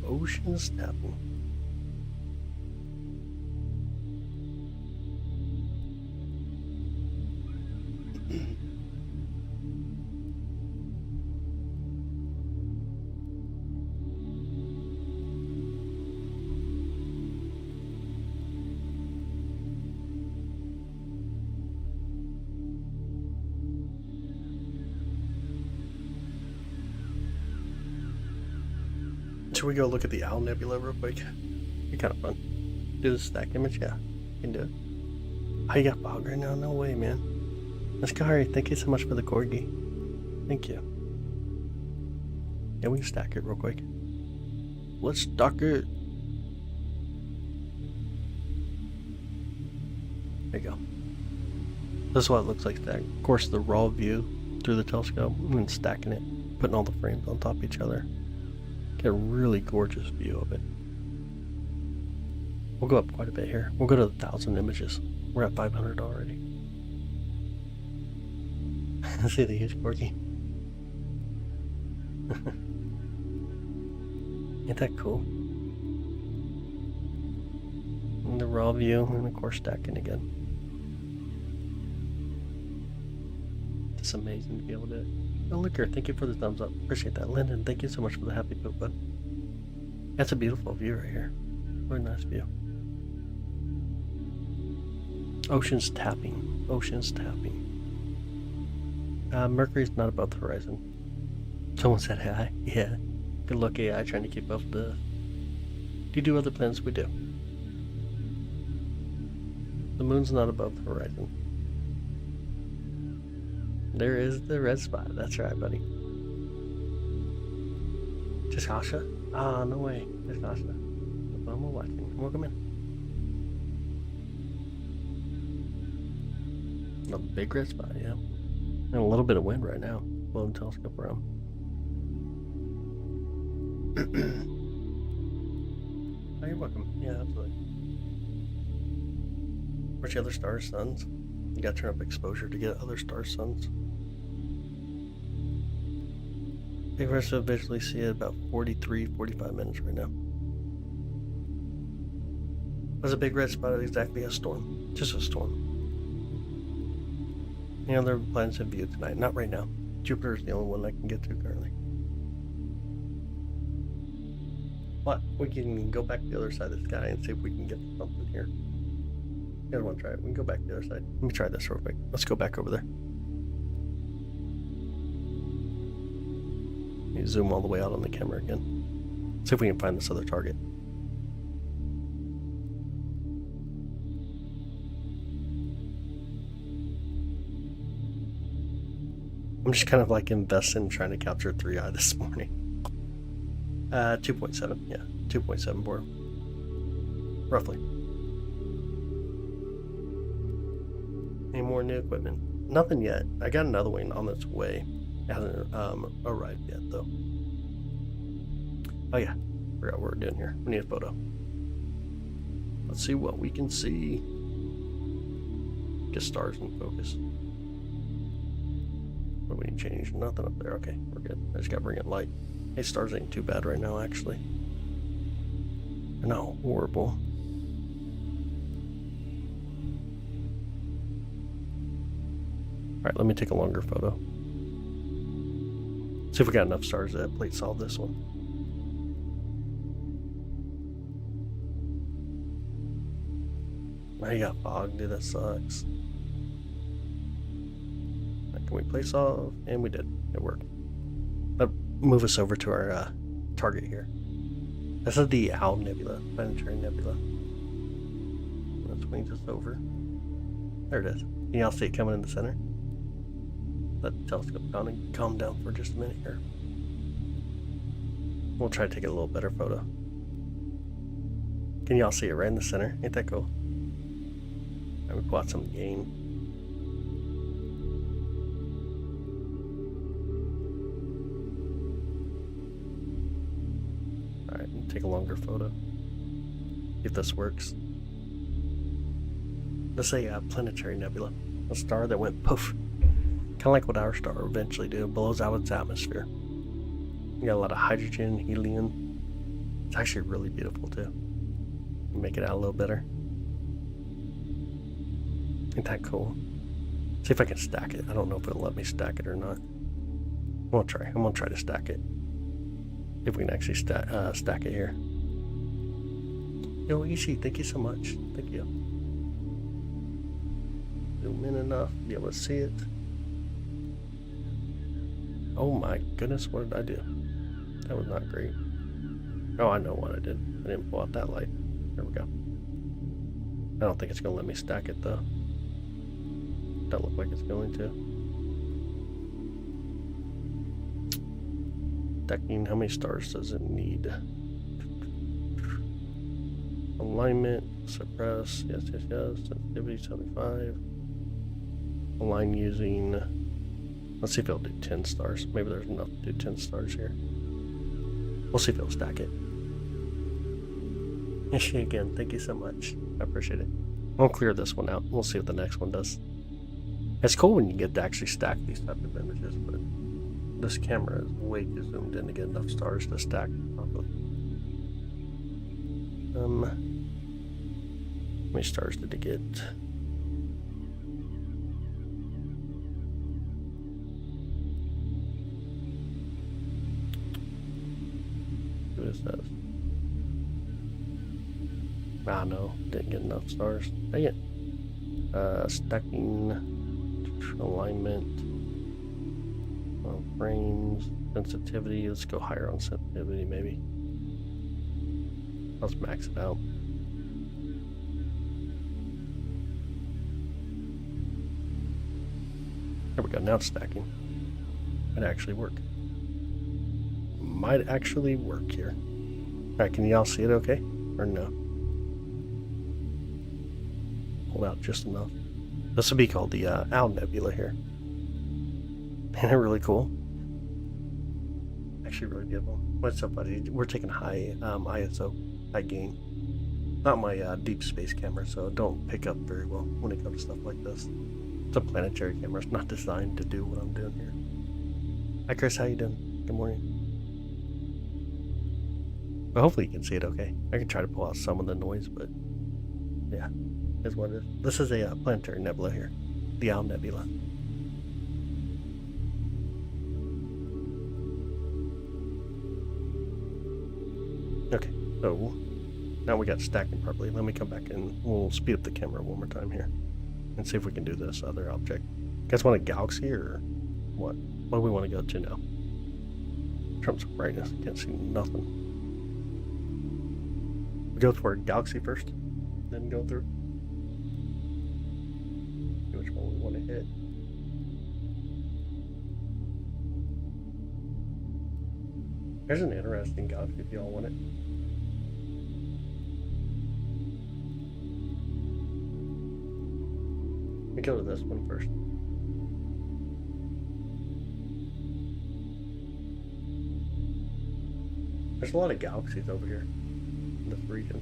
Oceans Tapping. Should we go look at the Owl Nebula real quick? Be kind of fun. Do the stack image? Yeah, you can do it. Oh, you got fog right now? No way, man. Mascari, thank you so much for the corgi. Thank you. Yeah, we can stack it real quick. Let's stack it. There you go. This is what it looks like stacked. Of course, the raw view through the telescope and then stacking it, putting all the frames on top of each other. Get a really gorgeous view of it. We'll go up quite a bit here. We'll go to 1,000 images. We're at 500 already. See the huge corgi. Ain't that cool? And the raw view, and of course stacking again. It's amazing to be able to. Oh, Liquor, thank you for the thumbs up. Appreciate that. Lyndon, thank you so much for the happy poop bud. That's a beautiful view right here. Really nice view. Oceans tapping. Oceans tapping. Mercury's not above the horizon. Someone said hi. Yeah. Good luck, AI, trying to keep up the. Do you do other planets? We do. The moon's not above the horizon. There is the red spot. That's right, buddy. Just Asha? Ah, no way. There's Asha. I'm watching. Welcome in. A big red spot, yeah. And a little bit of wind right now. Blowing the telescope around. Oh, you're welcome. Yeah, absolutely. Where's the other stars, suns? You gotta turn up exposure to get other star suns. Big Red Spot visually see it about 45 minutes right now. Was a big red spot exactly a storm? Just a storm. Any other planets in view tonight? Not right now. Jupiter is the only one I can get to currently. What? We can go back to the other side of the sky and see if we can get something here. You guys want to try it? We can go back to the other side. Let me try this real quick. Let's go back over there. Let me zoom all the way out on the camera again. See if we can find this other target. I'm just kind of like invested in trying to capture 3i this morning. 2.7, yeah, 2.7 board, roughly. Any more new equipment? Nothing yet. I got another one on its way. It hasn't arrived yet though. Oh yeah, forgot what we're doing here. We need a photo. Let's see what we can see. Get stars in focus. What do we need to change? Nothing up there. Okay, we're good. I just gotta bring it light. Hey, stars ain't too bad right now, actually. They're not horrible. Alright, let me take a longer photo. See if we got enough stars to plate solve this one. Now you got fog, dude, that sucks. Can we plate solve? And we did. It worked. But move us over to our target here. This is the Owl Nebula, Planetary Nebula. Let's wing this over. There it is. Can y'all see it coming in the center? Let the telescope down and calm down for just a minute here. We'll try to take a little better photo. Can y'all see it right in the center? Ain't that cool? Alright, we pull out some gain. Alright, take a longer photo. See if this works. Let's say a planetary nebula. A star that went poof. Kind of like what our star will eventually do. It blows out its atmosphere. You got a lot of hydrogen, helium. It's actually really beautiful too. Make it out a little better. Ain't that cool? See if I can stack it. I don't know if it'll let me stack it or not. I'm gonna try. I'm gonna try to stack it. If we can actually stack it here. Yo, Ishi, thank you so much. Thank you. Zoom in enough to be able to see it. Oh my goodness, what did I do? That was not great. Oh, I know what I did. I didn't pull out that light. There we go. I don't think it's gonna let me stack it though. Doesn't look like it's going to. Stacking, how many stars does it need? Alignment, suppress, yes, yes, yes. Sensitivity 75. Align using, let's see if it'll do 10 stars. Maybe there's enough to do 10 stars here. We'll see if it'll stack it. Again, thank you so much. I appreciate it. I'll clear this one out. We'll see what the next one does. It's cool when you get to actually stack these type of images, but this camera is way too zoomed in to get enough stars to stack properly. How many stars did it get? What is that? Ah, no, didn't get enough stars. Dang it. Stacking, alignment, frames, sensitivity. Let's go higher on sensitivity, maybe. Let's max it out. There we go. Now it's stacking. Might actually work. Might actually work here. Alright, can y'all see it okay? Or no? Hold out just enough. This would be called the Owl Nebula here. Isn't it really cool? Actually really beautiful. What's up, buddy? We're taking high ISO, high gain. not my deep space camera, so it don't pick up very well when it comes to stuff like this. It's a planetary camera. It's not designed to do what I'm doing here. Hi Chris, how you doing? Good morning. But hopefully you can see it okay. I can try to pull out some of the noise, but yeah, is what it is. This is a planetary nebula here, the Owl Nebula. Okay, so now we got stacking properly. Let me come back and we'll speed up the camera one more time here and see if we can do this other object. You guys want a galaxy or what? What do we want to go to now? In terms of brightness, can't see nothing. We go for a galaxy first, then go through. See which one we want to hit. There's an interesting galaxy if y'all want it. We go to this one first. There's a lot of galaxies over here in this region.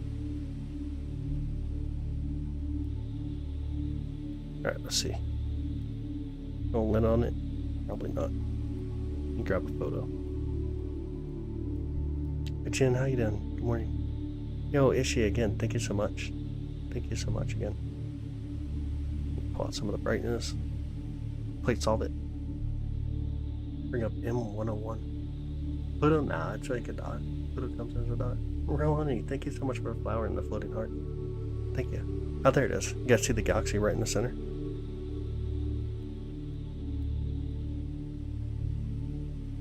Alright, let's see. No lint on it? Probably not. Grab a photo. Hey Jen, how you doing? Good morning. Yo, Ishi again, thank you so much. Thank you so much again. Pull out some of the brightness. Plate solve it. Bring up M101. Pluto, nah, it's like a dot. Pluto comes as a dot. Real honey, thank you so much for a flower and the floating heart. Thank you. Oh, there it is. You guys see the galaxy right in the center?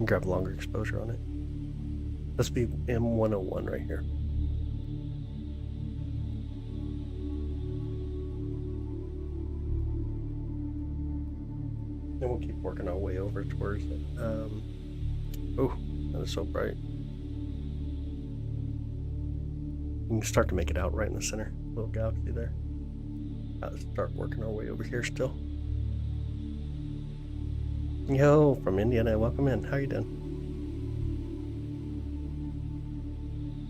Grab longer exposure on it. Let's be M101 right here. Then we'll keep working our way over towards it. Oh, that is so bright. You can start to make it out right in the center. Little galaxy there. Let's start working our way over here still. Yo, from Indiana, welcome in. How you doing?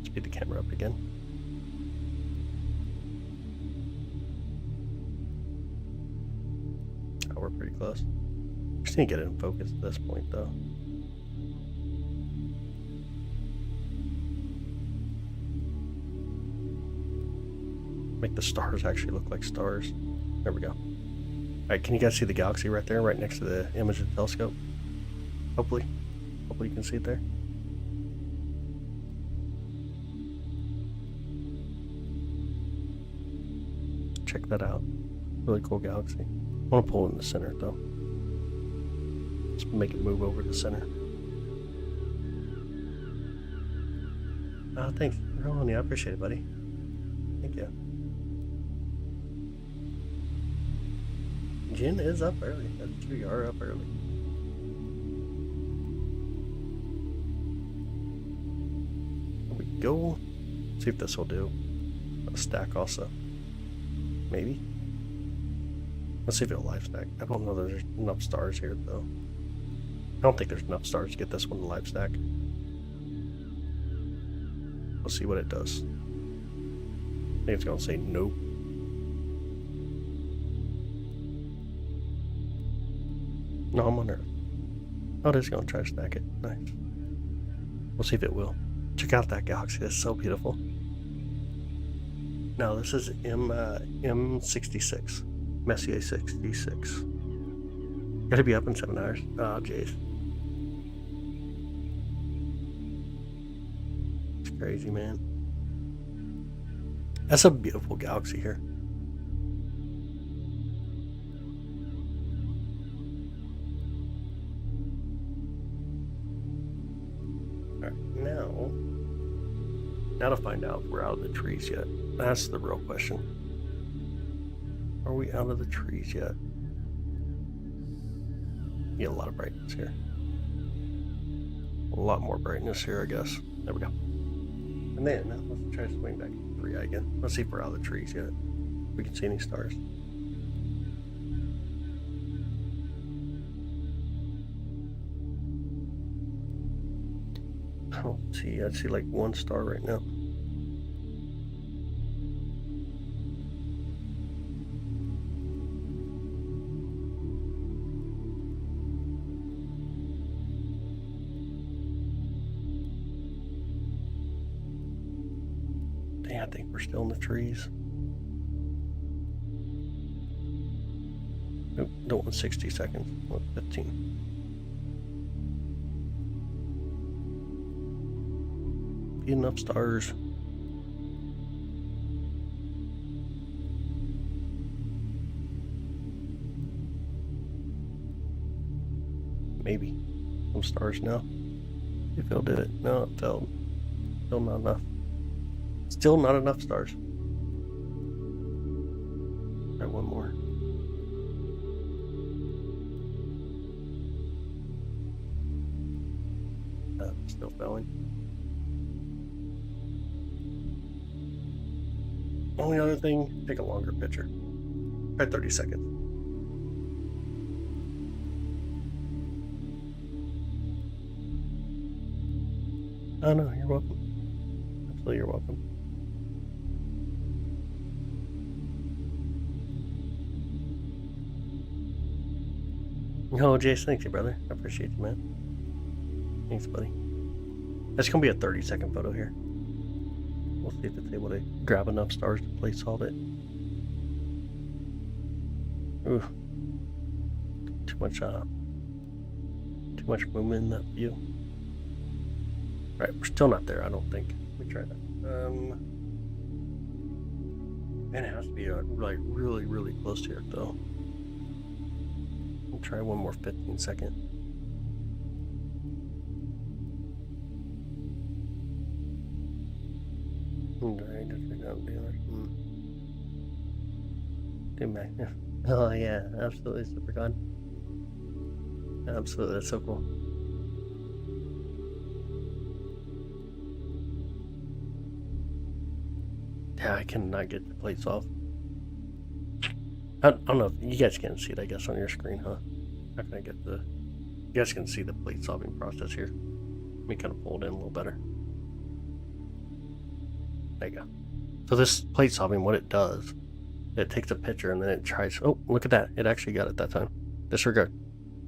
Speed the camera up again. Oh, we're pretty close. Just need to get it in focus at this point, though. Make the stars actually look like stars. There we go. Alright, can you guys see the galaxy right there, right next to the image of the telescope? Hopefully you can see it there. Check that out. Really cool galaxy. I want to pull it in the center, though. Let's make it move over the center. Oh, thanks, Ronnie. I appreciate it, buddy. Thank you. Jen is up early. That's true, you are up early. There we go. See if this will do. A stack also. Maybe. Let's see if it'll live stack. I don't know that there's enough stars here though. I don't think there's enough stars to get this one to live stack. We'll see what it does. I think it's gonna say nope. No, I'm on Earth. Oh, it is going to try to stack it. Nice. We'll see if it will. Check out that galaxy. That's so beautiful. Now, this is M66. Messier 66. Gotta be up in 7 hours. Oh, jeez. It's crazy, man. That's a beautiful galaxy here. Now to find out if we're out of the trees yet. That's the real question. Are we out of the trees yet? Get a lot of brightness here. A lot more brightness here, I guess. There we go. And then, now let's try to swing back to 3 again. Let's see if we're out of the trees yet. If we can see any stars. I don't see, I see like 1 star right now. think we're still in the trees. Nope, don't want 60 seconds. I want 15. Be enough stars. Maybe some stars now. If Phil did it. No, it failed. Still not enough. Still not enough stars. Try one more. Still failing. Only other thing, take a longer picture. Try 30 seconds. Oh no, you're welcome. Absolutely, you're welcome. No, Jace, thank you, brother. I appreciate you, man. Thanks, buddy. That's gonna be a 30-second photo here. We'll see if it's able to grab enough stars to play solve it. Ooh. Too much movement in that view. Right, we're still not there, I don't think. Let me try that. Man, it has to be like really, really close to it though. We'll try one more 15-second. Oh yeah, absolutely, Supercon. Absolutely, that's so cool. Yeah, I cannot get the plates off. I don't know if you guys can't see it, I guess, on your screen, huh? How can I get the... You guys can see the plate solving process here. Let me kind of pull it in a little better. There you go. So this plate solving, what it does, it takes a picture and then it tries... Oh, look at that. It actually got it that time. Disregard.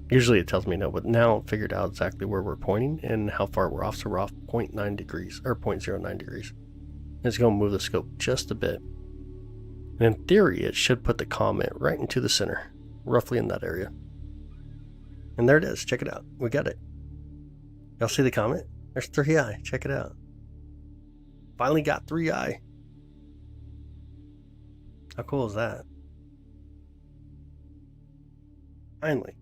Usually it tells me no, but now it figured out exactly where we're pointing and how far we're off. So we're off 0.9 degrees, or 0.09 degrees. It's going to move the scope just a bit. And in theory, it should put the comet right into the center, roughly in that area. And there it is. Check it out. We got it. Y'all see the comet? There's 3i. Check it out. Finally got 3i. How cool is that? Finally.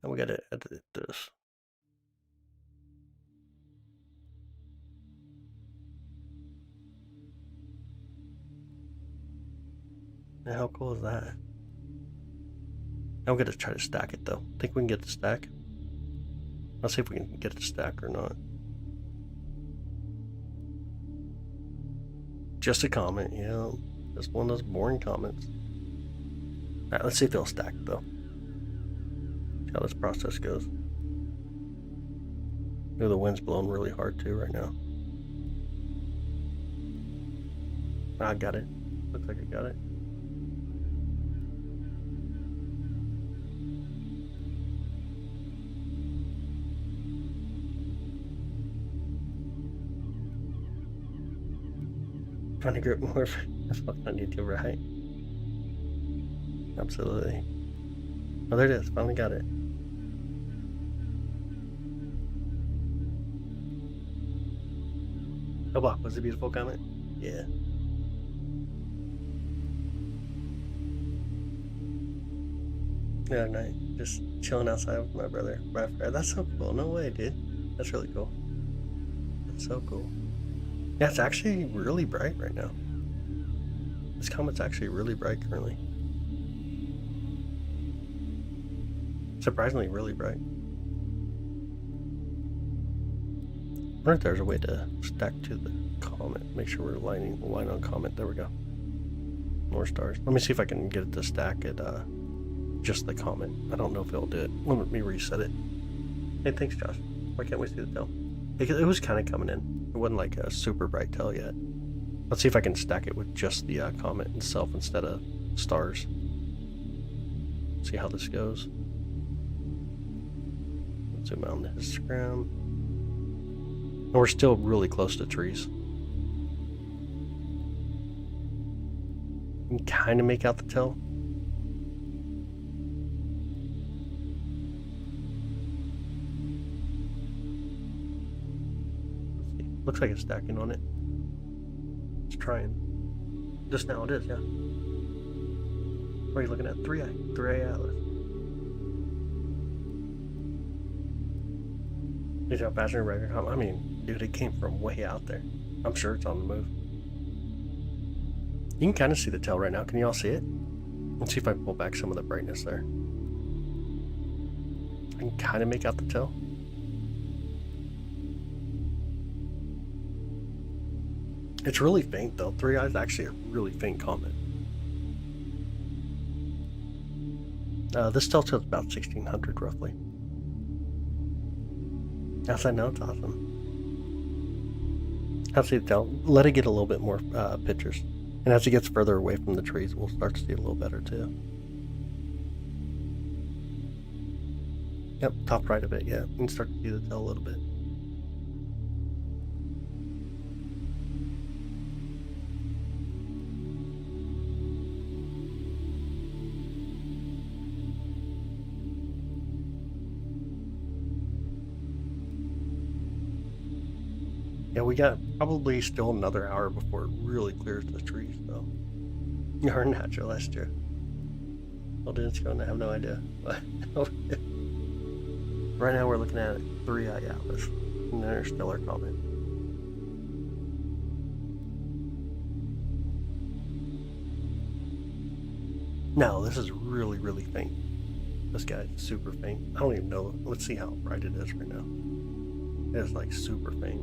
And we gotta edit this. Now, how cool is that? I'm gonna try to stack it though. Think we can get the stack? Let's see if we can get it to stack or not. Just a comment, yeah. Just one of those boring comments. Alright, let's see if it'll stack though. See how this process goes. Ooh, the wind's blowing really hard too right now. I got it. Looks like I got it. Trying to grip more on YouTube, right? Absolutely. Oh, there it is. Finally got it. Oh, wow. Was it a beautiful comment? Yeah. Yeah, night. Just chilling outside with my brother. That's so cool. No way, dude. That's really cool. That's so cool. Yeah, it's actually really bright right now. This comet's actually really bright currently. Surprisingly really bright. I wonder if there's a way to stack to the comet. Make sure we're line on comet. There we go. More stars. Let me see if I can get it to stack at just the comet. I don't know if it'll do it. Let me reset it. Hey, thanks, Josh. Why can't we see the tail? It was kind of coming in. It wasn't like a super bright tail yet. Let's see if I can stack it with just the comet itself instead of stars. See how this goes. zoom out on the histogram. And we're still really close to trees. You can kind of make out the tail. Looks like it's stacking on it. It's trying. Just now it is, yeah. What are you looking at? 3i. 3i Atlas. Is that passenger record? I mean, dude, it came from way out there. I'm sure it's on the move. You can kind of see the tail right now. Can you all see it? Let's see if I pull back some of the brightness there. I can kind of make out the tail. It's really faint though. 3i is actually a really faint comet. This telescope's about 1600 roughly. Yes, I know, it's awesome. I'll see the tail. Let it get a little bit more pictures. And as it gets further away from the trees, we'll start to see it a little better too. Yep, top right of it, yeah. You can start to see the tail a little bit. Yeah, we got probably still another hour before it really clears the trees, though. You're natural, that's true. Well, it's going to have no idea. Right now we're looking at 3i Atlas, an interstellar comet. No, this is really, really faint. This guy's super faint. I don't even know. Let's see how bright it is right now. It's like super faint.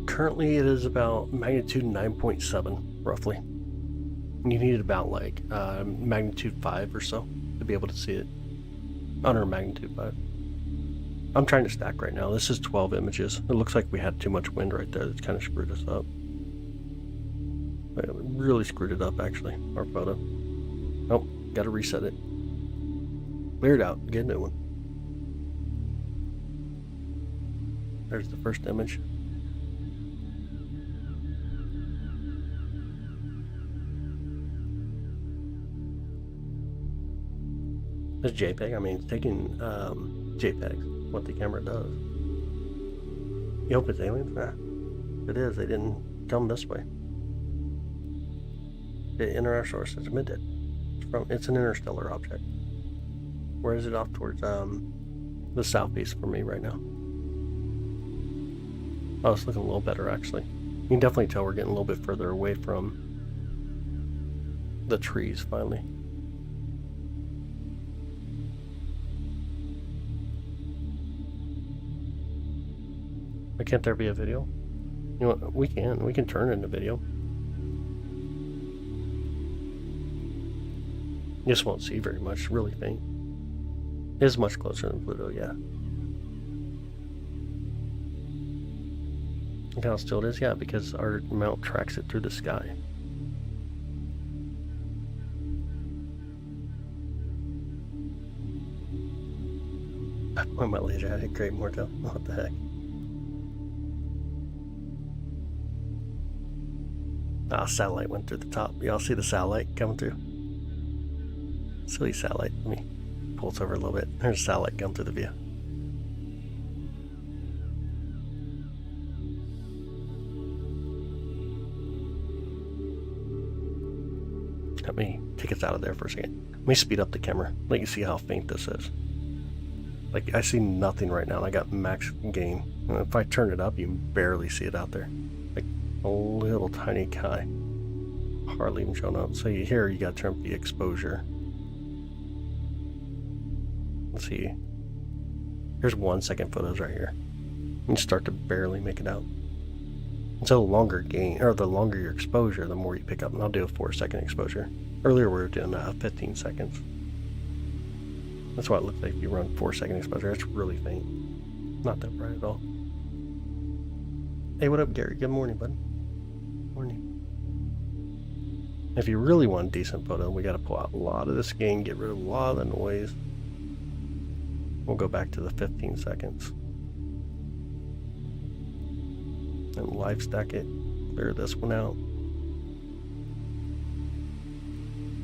Currently it is about magnitude 9.7 roughly. You need about like magnitude 5 or so to be able to see it. Under magnitude 5. I'm trying to stack right now. This is 12 images. It looks like we had too much wind right there. That's kind of screwed us up. It really screwed it up actually, our photo. Oh, gotta reset it. Clear it out, get a new one. There's the first image. It's JPEG. I mean, it's taking JPEGs, what the camera does. You hope it's aliens? Nah. It is. They didn't come this way. The interstellar system, it did. It's an interstellar object. Where is it off towards the southeast for me right now? Oh, it's looking a little better actually. You can definitely tell we're getting a little bit further away from the trees finally. Why can't there be a video? You know what? We can turn it into video. You just won't see very much, really faint. It is much closer than Pluto, yeah. Look how still it is, yeah, because our mount tracks it through the sky. I point my laser at it, great Mortal. What the heck? Ah, satellite went through the top. Y'all see the satellite coming through? Silly satellite. Let me pull this over a little bit. There's a satellite coming through the view. Let me take us out of there for a second. Let me speed up the camera. Let you see how faint this is. Like, I see nothing right now. And I got max gain. And if I turn it up, you can barely see it out there. Like a little tiny guy. Hardly even showing up. So here you got to turn up the exposure. Let's see. Here's 1 second photos right here. You can start to barely make it out. And so the longer gain, or the longer your exposure, the more you pick up. And I'll do a 4 second exposure. Earlier we were doing 15 seconds. That's why it looks like if you run 4-second exposure. It's really faint. Not that bright at all. Hey, what up, Gary? Good morning, bud. Morning. If you really want a decent photo, we got to pull out a lot of this gain, get rid of a lot of the noise. We'll go back to the 15 seconds. And live stack it. Clear this one out.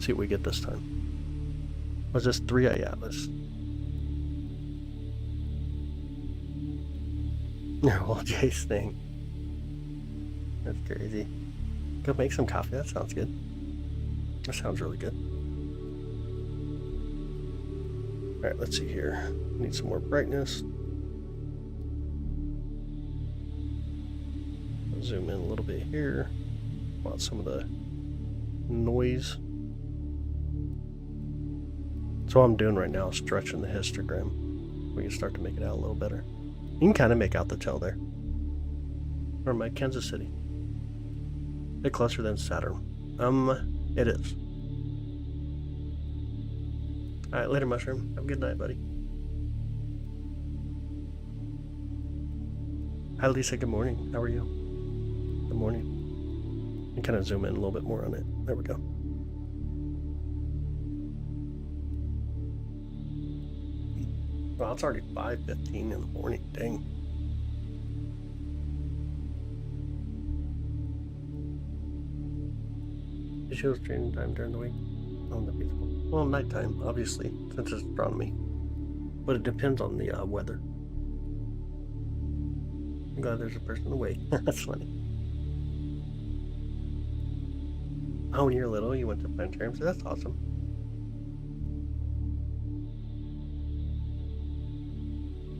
See what we get this time. What's this 3i Atlas? Well, Jay's thing. That's crazy. Go make some coffee. That sounds good. That sounds really good. Alright, let's see here. Need some more brightness. Zoom in a little bit here. Want some of the noise. So what I'm doing right now is stretching the histogram. We can start to make it out a little better. You can kind of make out the tail there. Or am I Kansas City? A bit closer than Saturn. It is. Alright, later, Mushroom. Have a good night, buddy. Hi, Lisa. Good morning. How are you? Good morning. And kind of zoom in a little bit more on it. There we go. Well, it's already 5:15 in the morning. Dang. You show streaming time during the week? Oh, that'd be cool. Well, nighttime, obviously, since it's astronomy. But it depends on the weather. I'm glad there's a person awake. That's funny. Oh, when you're little, you went to planetarium, so that's awesome.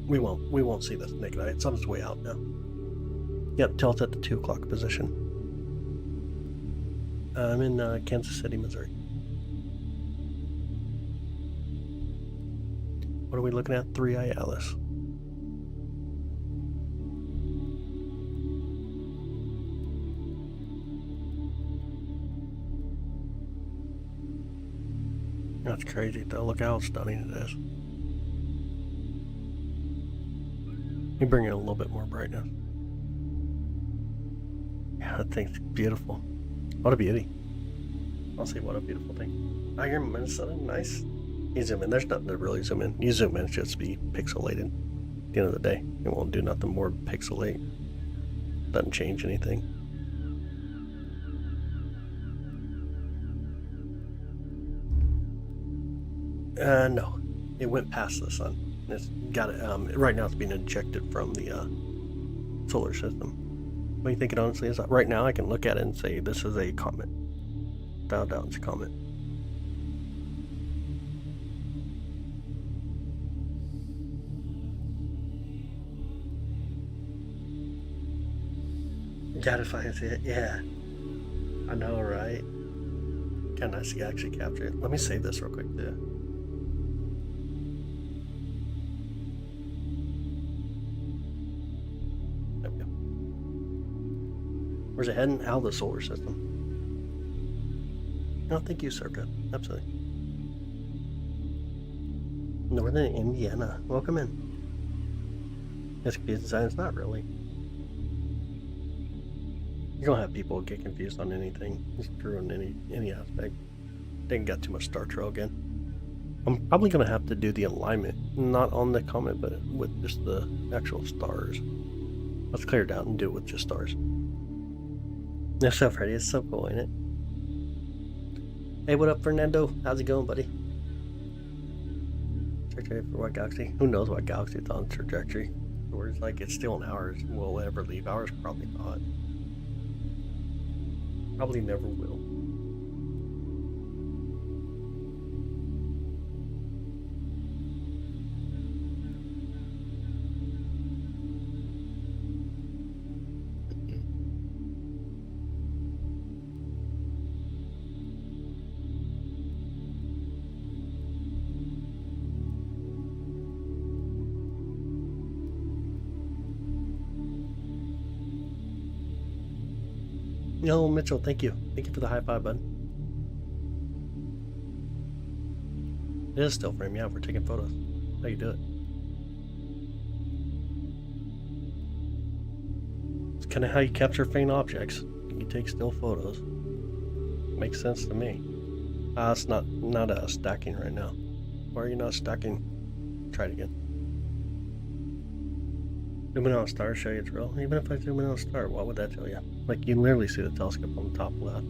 We won't see this naked eye. It's on its way out now. Yep, tilt at the 2 o'clock position. I'm in Kansas City, Missouri. What are we looking at? 3i Atlas. That's crazy though. Look how stunning it is. Let me bring in a little bit more brightness. Yeah, that thing's beautiful. What a beauty. I'll say what a beautiful thing. Oh, you're in Minnesota? Nice. You zoom in. There's nothing to really zoom in. You zoom in, it's just be pixelated. At the end of the day, it won't do nothing more than pixelate. Doesn't change anything. No. It went past the sun. It's got it. Right now it's being ejected from the solar system. What do you think it honestly is? Right now I can look at it and say this is a comet. Without doubt it's a comet. Got if I can see it. Yeah. I know, right? Kind of nice to actually capture it. Let me save this real quick too. There we go. Where's it heading? Out of the solar system. No, thank you, Circa. Absolutely. Northern Indiana. Welcome in. It's confusing science? Not really. You're gonna have people get confused on anything. It's true in any aspect. Didn't got too much Star Trail again. I'm probably gonna have to do the alignment, not on the comet, but with just the actual stars. Let's clear it out and do it with just stars. That's so pretty. It's so cool, ain't it? Hey, what up, Fernando? How's it going, buddy? Trajectory for what galaxy? Who knows what galaxy it's on trajectory? Or it's like it's still in ours. Will it ever leave ours? Probably not. Probably never will. No, Mitchell, thank you. Thank you for the high five, bud. It is still frame, yeah, we're taking photos. How you do it? It's kind of how you capture faint objects. You take still photos. Makes sense to me. It's not stacking right now. Why are you not stacking? Try it again. Zoom in on a star, show you it's real. Even if I zoom in on a star, what would that tell you? Like, you can literally see the telescope on the top left.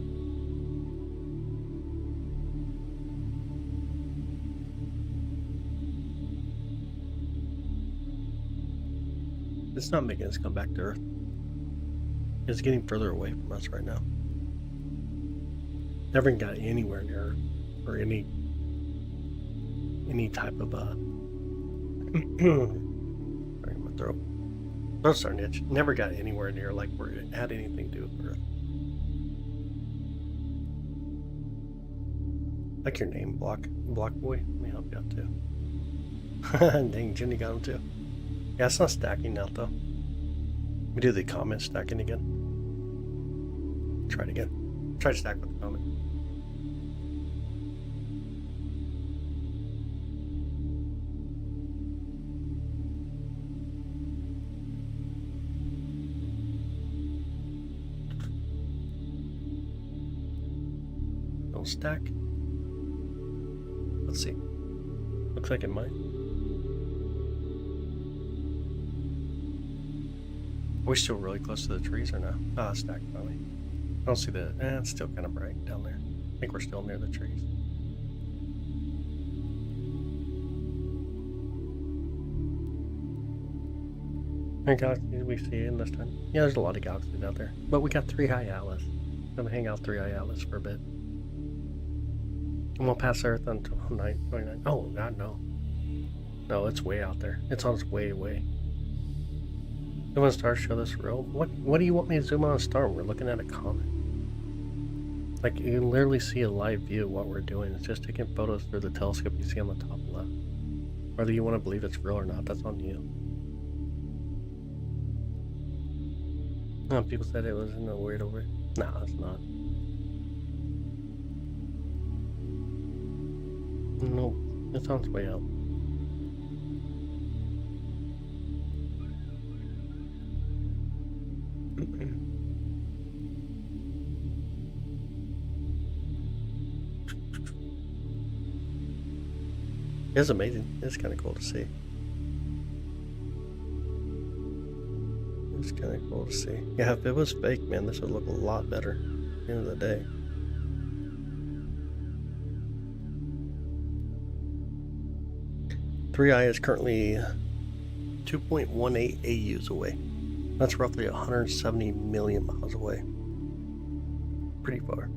It's not making us come back to Earth. It's getting further away from us right now. Never got anywhere near Earth, or any type of sorry, my throat. Throat's starting to itch. Never got anywhere near like where it had anything to do with Earth. Like your name, Block Boy. Let me help you out too. Dang, Jenny got him too. Yeah, it's not stacking now though. We do the comment stacking again. Try it again. Try to stack with the comment. Don't stack. Let's see. Looks like it might. Are we still really close to the trees or no? Ah, stacked finally. I don't see the. It's still kind of bright down there. I think we're still near the trees. How many galaxies we see in this time? Yeah, there's a lot of galaxies out there. But we got 3i Atlas. I'm gonna hang out 3i Atlas for a bit. And we'll pass Earth until 9:29. Oh, God, no. No, it's way out there. It's on its way away. You want stars show this real? What do you want me to zoom on a star? We're looking at a comet. Like, you can literally see a live view of what we're doing. It's just taking photos through the telescope you see on the top left. Whether you want to believe it's real or not, that's on you. No, people said it was in the weird over. No, it's not. No, it's on its way out. It's amazing. It's kind of cool to see. It's kind of cool to see. Yeah, if it was fake, man, this would look a lot better at the end of the day. III is currently 2.18 AUs away. That's roughly 170 million miles away. Pretty far.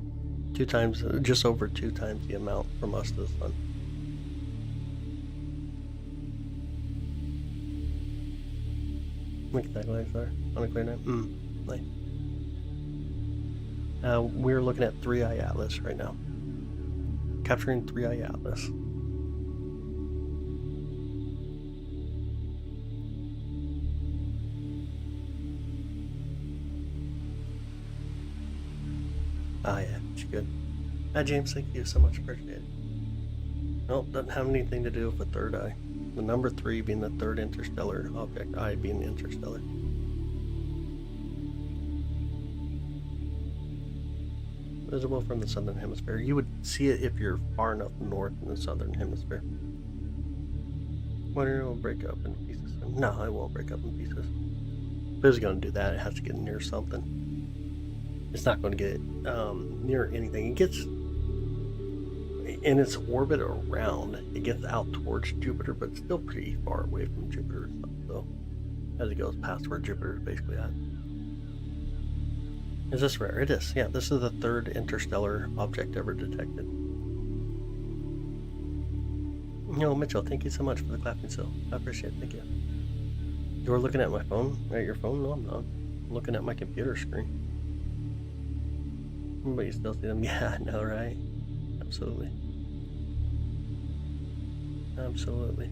Just over 2 times the amount from us to the sun. Look at that glass there on a clear night. Nice. We're looking at 3i Atlas right now. Capturing 3i Atlas. Ah, yeah, it's good. James, thank you so much. Appreciate it. Nope, doesn't have anything to do with the third eye. The number 3 being the third interstellar object, I being interstellar. Visible from the southern hemisphere. You would see it if you're far enough north in the southern hemisphere. Wonder it will break up in pieces. No, it won't break up in pieces. If it was going to do that, it has to get near something. It's not going to get near anything. It gets in its orbit around, it gets out towards Jupiter, but still pretty far away from Jupiter and stuff, so as it goes past where Jupiter is basically at. Is this rare? It is. Yeah, this is the third interstellar object ever detected. No, Mitchell, thank you so much for the clapping seal. I appreciate it. Thank you. You were looking at my phone? At your phone? No, I'm not. I'm looking at my computer screen. But you still see them? Yeah, I know, right? Absolutely. Absolutely.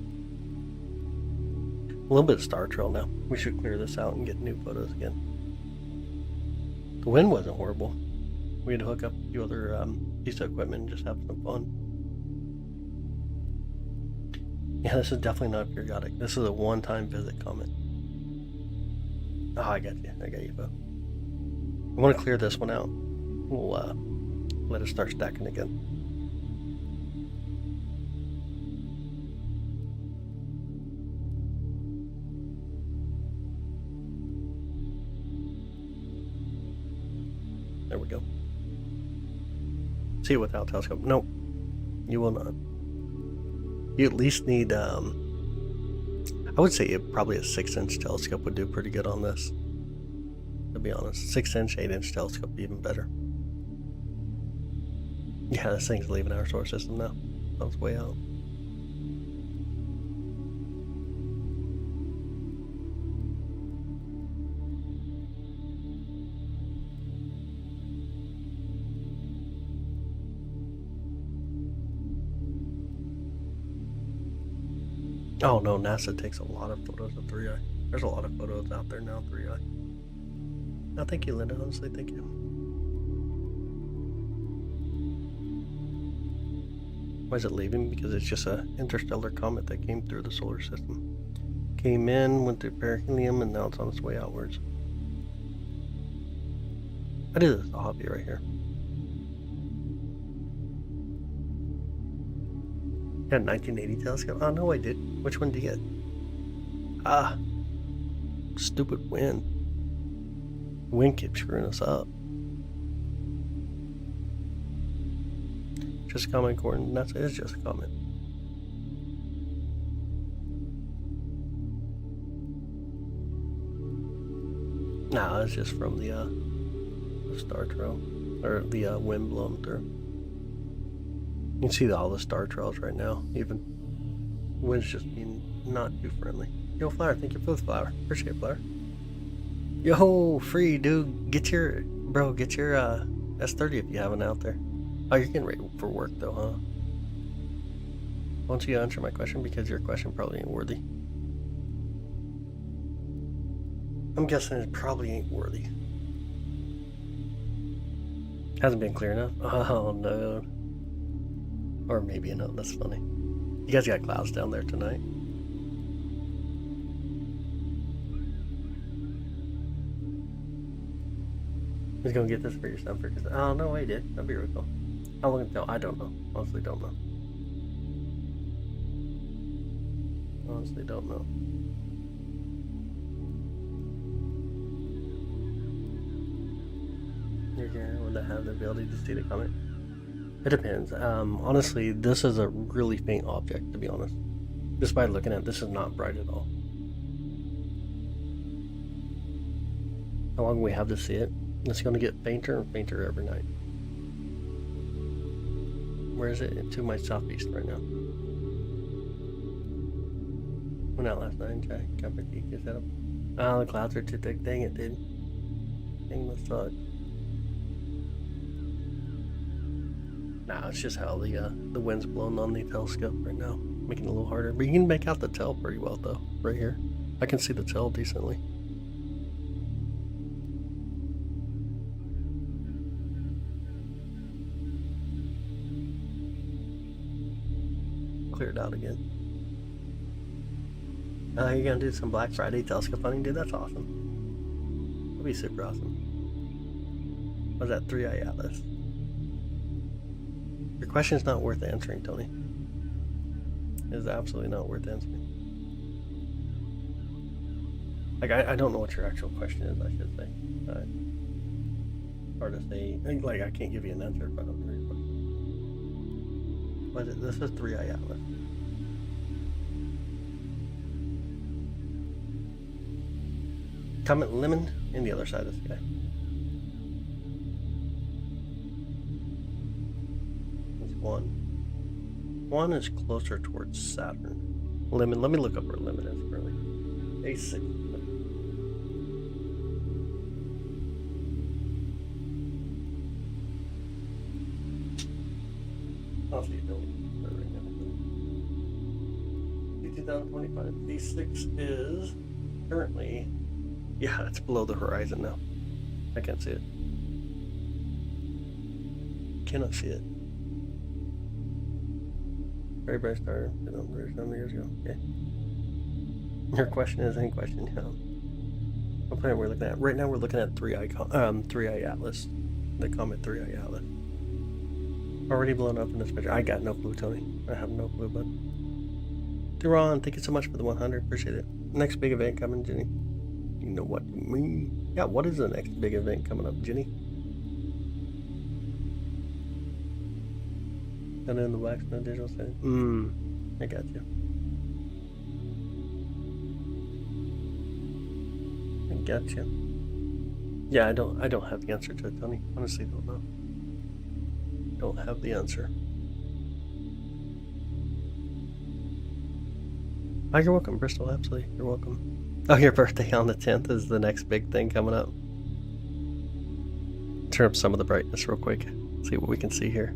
A little bit of star trail now. We should clear this out and get new photos again. The wind wasn't horrible. We had to hook up a few other piece of equipment and just have some fun. Yeah, this is definitely not periodic. This is a one-time visit comet. Oh, I got you, Bo. I want to clear this one out. We'll let it start stacking again. There we go. See it without telescope. Nope. You will not. You at least need, I would say probably a 6-inch telescope would do pretty good on this. To be honest. 6-inch, 8-inch telescope would be even better. Yeah, this thing's leaving our solar system now. On its way out. Oh no, NASA takes a lot of photos of 3i. There's a lot of photos out there now, 3i. No, thank you, Linda. Honestly, thank you. Why is it leaving? Because it's just an interstellar comet that came through the solar system. Came in, went through perihelion, and now it's on its way outwards. I do this as a hobby right here. You had a 1980 telescope? Oh, no, I did. Which one did you get? Ah. Stupid wind. Wind keeps screwing us up. Just a comment, Gordon. That's it. It's just a comment. Nah, it's just from the star trail. Or the wind blowing through. You can see all the star trails right now, even. Wind's just being not too friendly. Yo, Flower, thank you for the flower. Appreciate it, Flower. Yo, free, dude. Get your S30 if you haven't out there. Oh, you're getting ready for work though, huh? Why don't you answer my question, because your question probably ain't worthy. I'm guessing it probably ain't worthy. Hasn't been clear enough? Oh no. Or maybe no, that's funny. You guys got clouds down there tonight? Who's gonna get this for your son? Oh no, I did. That'd be really cool. How long until? I don't know. Honestly, don't know. Honestly, don't know. You're going to have the ability to see the comet. It depends. Honestly, this is a really faint object, to be honest. Just by looking at it, this is not bright at all. How long we have to see it? It's going to get fainter and fainter every night. Where is it? To my southeast right now. Went out last night, Jack. Got my DK set up. Oh, the clouds are too thick. Dang it, dude. Dang, that sucks. Nah, it's just how the wind's blowing on the telescope right now, making it a little harder. But you can make out the tail pretty well, though, right here. I can see the tail decently. Cleared out again. Oh, you're gonna do some Black Friday telescope hunting, dude? That's awesome. That'd be super awesome. What's that 3i Atlas? Your question's not worth answering, Tony. It is absolutely not worth answering. Like, I don't know what your actual question is, I should say. Hard to say. Like, I can't give you an answer if I don't know your question. But this is 3i Atlas. Comet Lemon in the other side of the sky. That's one. One is closer towards Saturn. Lemon, let me look up where Lemon is currently. A6. I'll see you building right now. 2025. A6 is currently, yeah, it's below the horizon now. I can't see it. Cannot see it. very bright star, 37 years ago. Okay. Your question is any question, yeah. What planet we're looking at? Right now we're looking at 3i Atlas. The comet 3i Atlas. Already blown up in this picture. I got no clue, Tony. I have no clue, bud. Duran, thank you so much for the 100. Appreciate it. Next big event coming, Jenny. You know what you mean. Yeah, what is the next big event coming up, Jenny? Done in the wax, no digital setting. I got you. I got you. Yeah, I don't have the answer to it, Tony. Honestly, don't know. Don't have the answer. Oh, you're welcome, Bristol. Absolutely, you're welcome. Oh, your birthday on the 10th is the next big thing coming up. Turn up some of the brightness real quick. See what we can see here.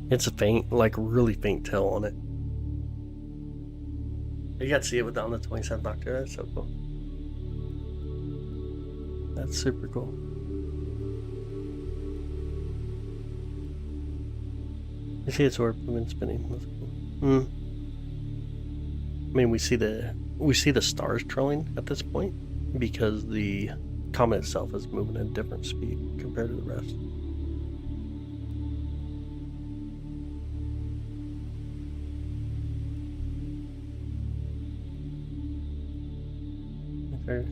It's a faint, like really faint tail on it. You got to see it on the 27th October. That's so cool. That's super cool. You see its orb moving, spinning. That's cool. I mean, we see the stars trailing at this point because the comet itself is moving at a different speed compared to the rest.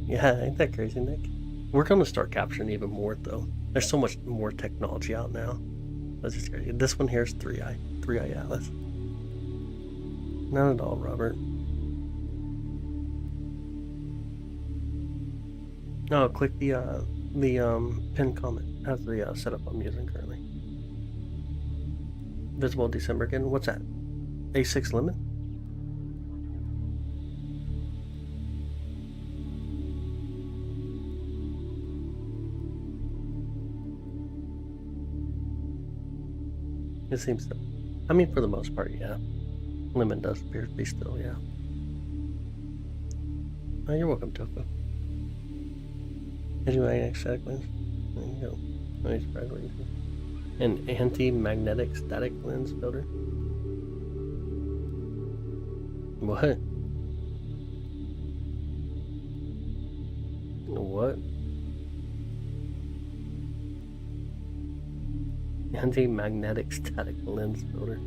Yeah, ain't that crazy, Nick? We're going to start capturing even more, though. There's so much more technology out now. That's just crazy. This one here is 3i Atlas. Not at all, Robert. No, click the pinned comment. That's the setup I'm using currently. Visible December again. What's that? A6 limit? It seems to. I mean, for the most part, yeah. Lemon does appear to be still, yeah. Oh, you're welcome, Tofu. Anti-magnetic static lens. There you go. Nice, an anti-magnetic static lens filter. What? What? Anti-magnetic static lens filter.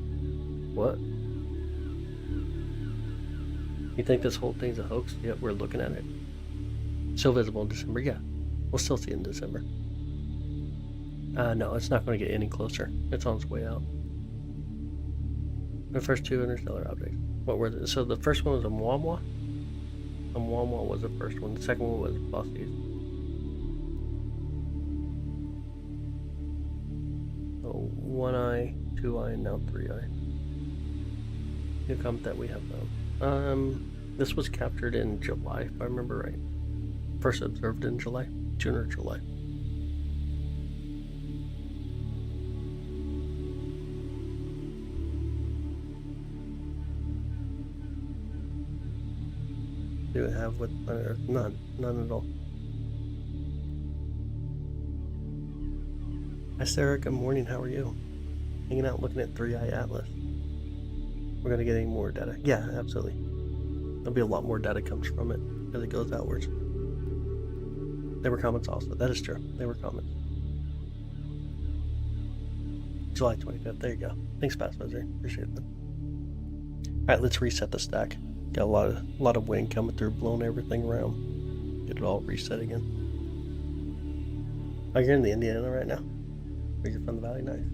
What? You think this whole thing's a hoax? Yep, we're looking at it. Still visible in December, yeah. We'll still see it in December. No, it's not going to get any closer. It's on its way out. The first two interstellar objects. What were they? So the first one was a Oumuamua. Oumuamua was the first one. The second one was Bosses. So 1i, 2i, and now 3i. New comet that we have found. This was captured in July, if I remember right. First observed in July, June or July. Do it have with planet Earth? None at all. Hi Sarah, good morning, how are you? Hanging out looking at 3i Atlas. We're gonna get any more data. Yeah, absolutely. There'll be a lot more data comes from it as it goes outwards. They were comments also. That is true. They were comments. July 25th. There you go. Thanks, Fast Wizard. Appreciate that. Alright, let's reset the stack. Got a lot of wind coming through, blowing everything around. Get it all reset again. Oh, you're in the Indiana right now? Or you're from the Valley? Nice.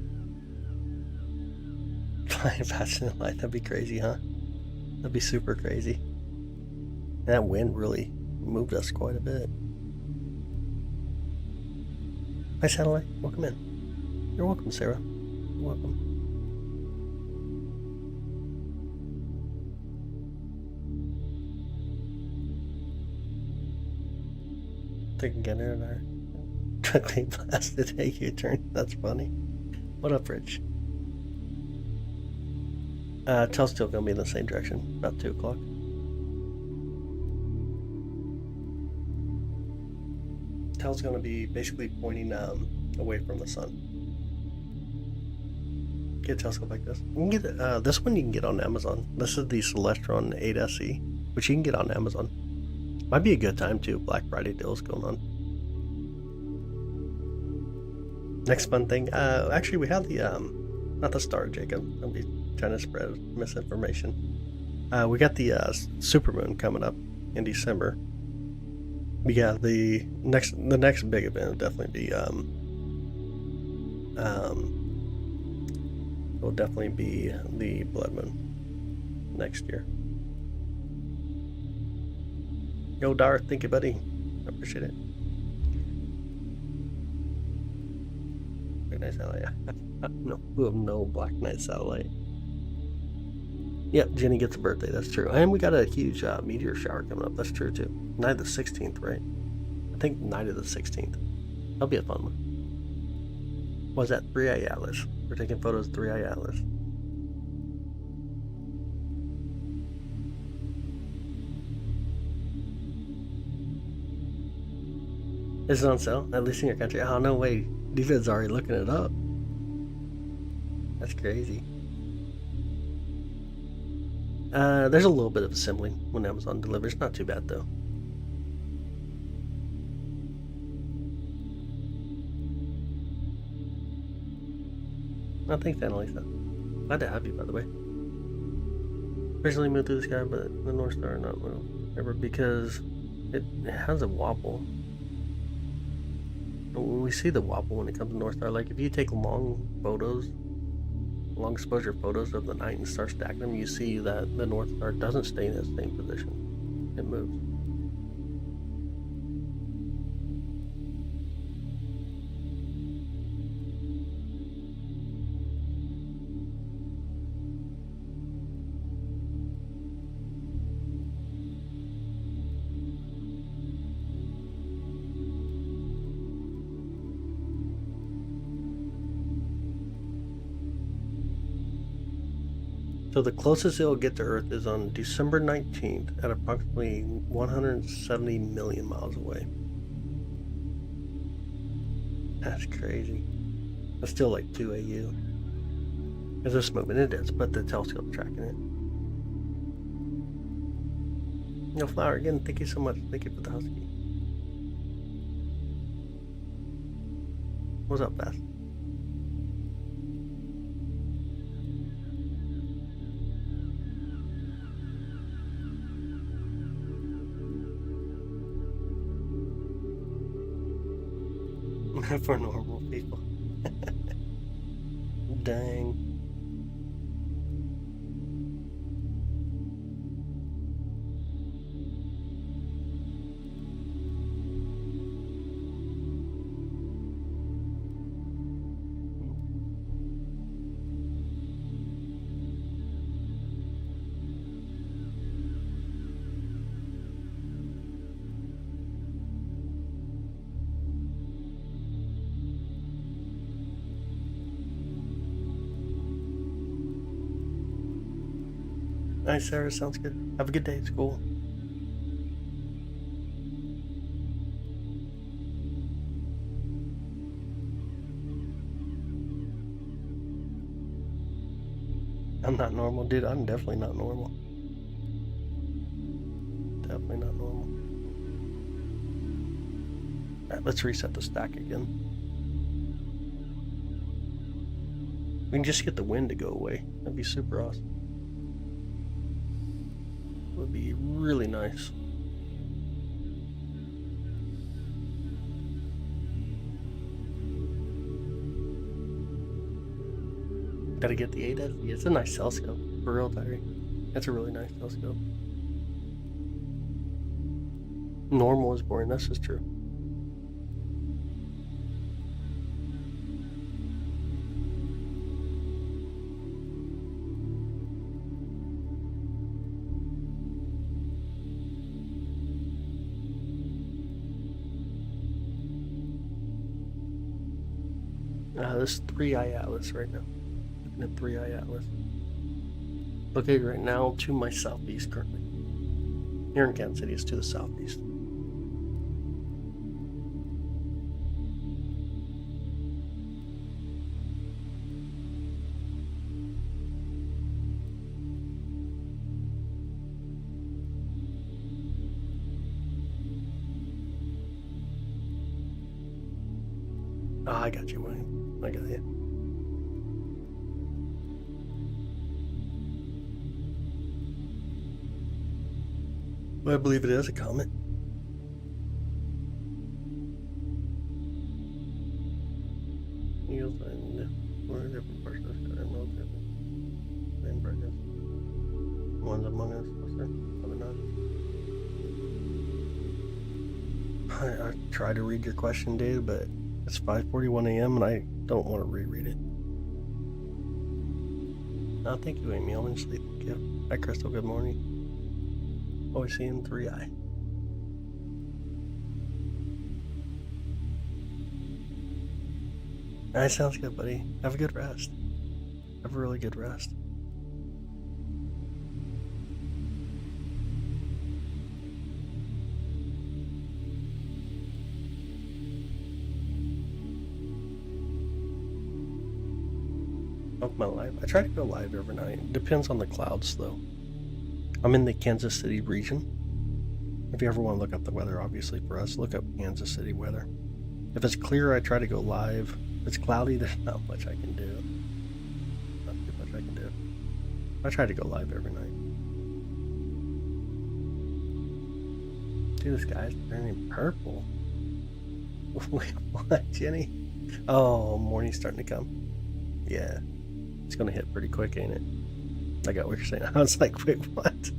Flying faster than light. That'd be crazy, huh? That'd be super crazy. That wind really moved us quite a bit. Hi, Satellite. Welcome in. You're welcome, Sarah. You're welcome. Taking Gunner and our directly blasted a U-turn. That's funny. What up, Rich? Tell's still gonna be in the same direction, about 2 o'clock. tail's going to be basically pointing away from the sun. Get a telescope like this. You can get this one. You can get on Amazon. This is the Celestron 8 SE, which you can get on Amazon. Might be a good time too. Black Friday deals going on. Next fun thing. Actually, we have the not the star, Jacob. I'll be trying to spread misinformation. We got the supermoon coming up in December. Yeah, the next big event will definitely be will definitely be the blood moon next year. Yo, Darth, thank you, buddy. I appreciate it. Black Knight satellite. No, we have no Black Knight satellite. Yep, Jenny gets a birthday. That's true. And we got a huge meteor shower coming up. That's true too. Night of the 16th, right? I think night of the 16th. That'll be a fun one. Was that 3i Atlas? We're taking photos of 3i Atlas. Is it on sale? At least in your country? Oh, no way. David's already looking it up. That's crazy. There's a little bit of assembling when Amazon delivers. Not too bad, though. No, thanks, Annalisa. Glad to have you, by the way. Originally moved through the sky, but the North Star not move ever because it has a wobble. When we see the wobble when it comes to North Star, like if you take long exposure photos of the night and start stacking them, you see that the North Star doesn't stay in the same position. It moves. So the closest it'll get to Earth is on December 19th at approximately 170 million miles away. That's crazy. That's still like 2 AU. Because this movement it is, but the telescope's tracking it. Yo, Flower, again, thank you so much. Thank you for the husky. What's up, Beth? For normal people. Dang. Nice, Sarah. Sounds good. Have a good day at school. I'm not normal, dude. I'm definitely not normal. Definitely not normal. Alright, let's reset the stack again. We can just get the wind to go away. That'd be super awesome. Would be really nice. Gotta get the 8S. Yeah, it's a nice telescope. For real, Tyree. That's a really nice telescope. Normal is boring. This is true. This 3i Atlas right now. Looking at 3i Atlas. Okay, right now to my southeast currently. Here in Kansas City is to the southeast. Oh, I got you, William. I got you. Well, I believe it is a comment. Eagles and we're a different person of the military. Same brightness. One's among us, other not. I tried to read your question, Dave, but it's 5:41 a.m. and I don't want to reread it. No, thank you, Amy. I'll sleep. Thank you. Hi, Crystal. Good morning. Always seeing 3i. Alright, sounds good, buddy. Have a good rest. Have a really good rest. Of my life. I try to go live every night. Depends on the clouds, though. I'm in the Kansas City region. If you ever want to look up the weather, obviously for us, look up Kansas City weather. If it's clear, I try to go live. If it's cloudy, there's not much I can do. Not too much I can do. I try to go live every night. Dude, this guy's turning purple. Wait, what, Jenny? Oh, morning's starting to come. Yeah. It's gonna hit pretty quick, ain't it? I got what you're saying. I was like, wait, what?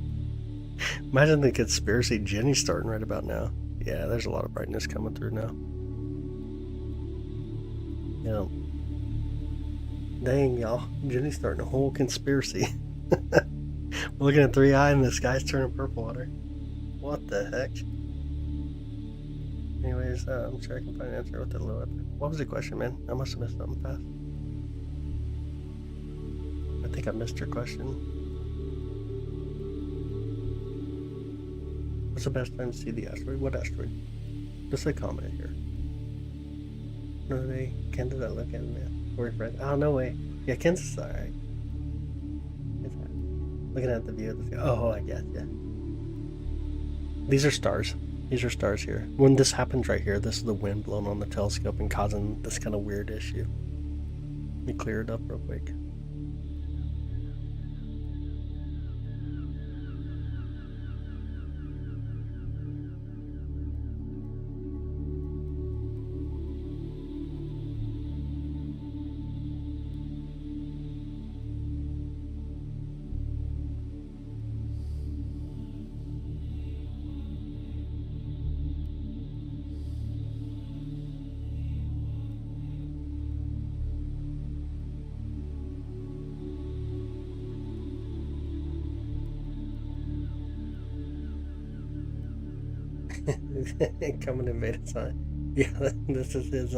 Imagine the conspiracy Jenny's starting right about now. Yeah, there's a lot of brightness coming through now. Yeah. Dang, y'all. Jenny's starting a whole conspiracy. We're looking at 3i and this guy's turning purple on her. What the heck? Anyways, I'm sure I can find an answer with the low. What was the question, man? I must have missed something fast. I think I missed your question. What's the best time to see the asteroid? What asteroid? Just a comment here. No way. Kansas, I look at it, man. We're friends. Oh, no way. Yeah, Kansas is alright. Looking at the view of the sky. Oh, I guess, yeah. These are stars. These are stars here. When this happens right here, this is the wind blowing on the telescope and causing this kind of weird issue. Let me clear it up real quick. Coming to invade us, huh? Yeah, this is his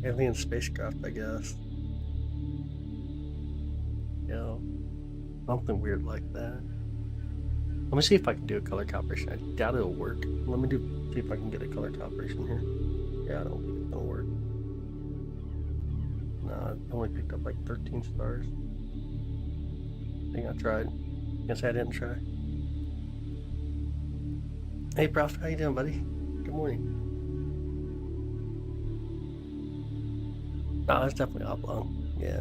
alien spacecraft, I guess. You know, something weird like that. Let me see if I can do a color calibration. I doubt it'll work. Let me see if I can get a color calibration here. Yeah, I don't think it's gonna work. No, I only picked up like 13 stars. I think I tried. Guess I didn't try. Hey, Prof, how you doing, buddy? Good morning. Oh, it's definitely oblong. Yeah.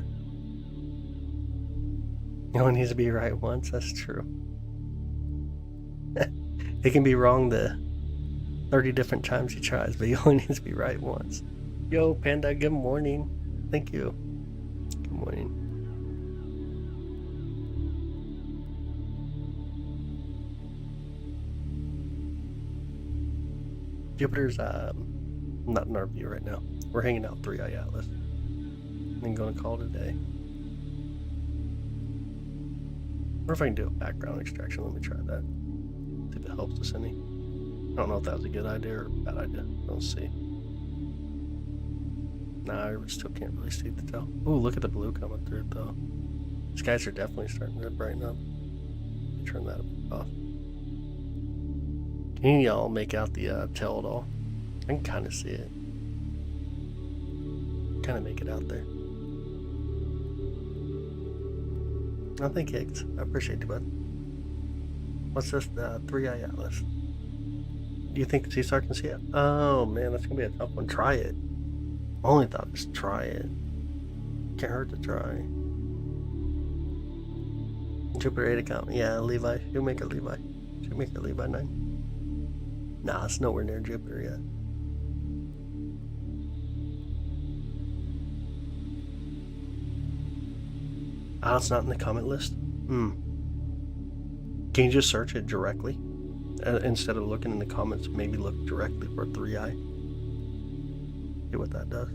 You only needs to be right once. That's true. It can be wrong the 30 different times he tries, but he only needs to be right once. Yo, Panda, good morning. Thank you. Good morning. Jupiter's not in our view right now. We're hanging out 3i Atlas. I'm gonna call it a day. Or if I can do a background extraction, let me try that. See if it helps us any. I don't know if that was a good idea or a bad idea. We'll see. Nah, I still can't really see the tail. Ooh, look at the blue coming through though. These guys are definitely starting to brighten up. Turn that off. Can y'all make out the tail at all? I can kind of see it. Kind of make it out there. Oh, thank you, Higgs. I appreciate you, bud. What's this? 3i Atlas. Do you think Cesar can see it? Oh man, that's gonna be a tough one. Try it. Only thought just try it. Can't hurt to try. Jupiter 8 account. Yeah, Levi. She'll make a Levi. She'll make a Levi 9. Nah, it's nowhere near Jupiter yet. Ah, it's not in the comment list? Can you just search it directly? Instead of looking in the comments, maybe look directly for 3i. See what that does.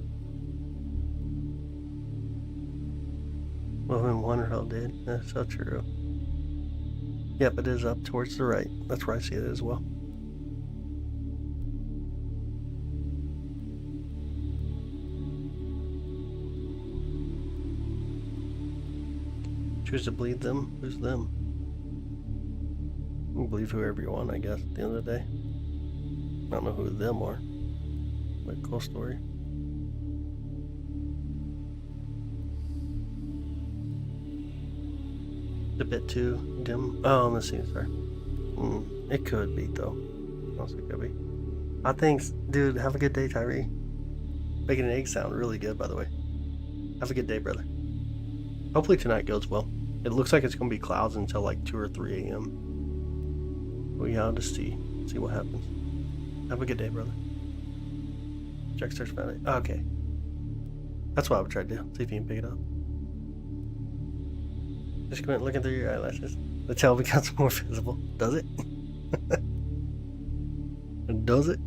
Well, in Wonderhole, dude. That's so true. Yep, it is up towards the right. That's where I see it as well. Choose to bleed them? Who's them? You can believe whoever you want, I guess, at the end of the day. I don't know who them are. But cool story. A bit too dim. Oh, I'm seeing, sorry. It could be, though. Also could be. I think, dude, have a good day, Tyree. Making an egg sound really good, by the way. Have a good day, brother. Hopefully tonight goes well. It looks like it's going to be clouds until like 2 or 3 a.m. Well, yeah, I'll just see what happens. Have a good day, brother. Check search found it. Okay. That's what I would try to do. See if you can pick it up. Just go looking through your eyelashes. The tail becomes more visible. Does it? Does it?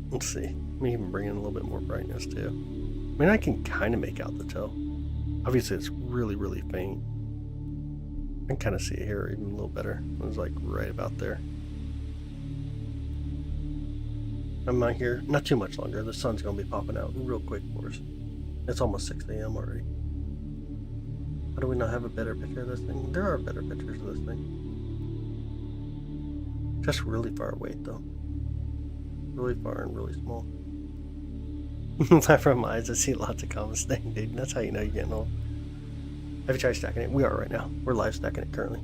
Let's see. Let me even bring in a little bit more brightness too. I mean, I can kind of make out the tail. Obviously, it's really, really faint. I can kind of see it here even a little better. It was like right about there. I'm out here not too much longer. The sun's going to be popping out real quick for us. It's almost 6 a.m. already. How do we not have a better picture of this thing? There are better pictures of this thing. Just really far away though. Really far and really small. From my eyes, I see lots of comments saying, dude, that's how you know you're getting old. Have you tried stacking it? We are right now. We're live stacking it currently.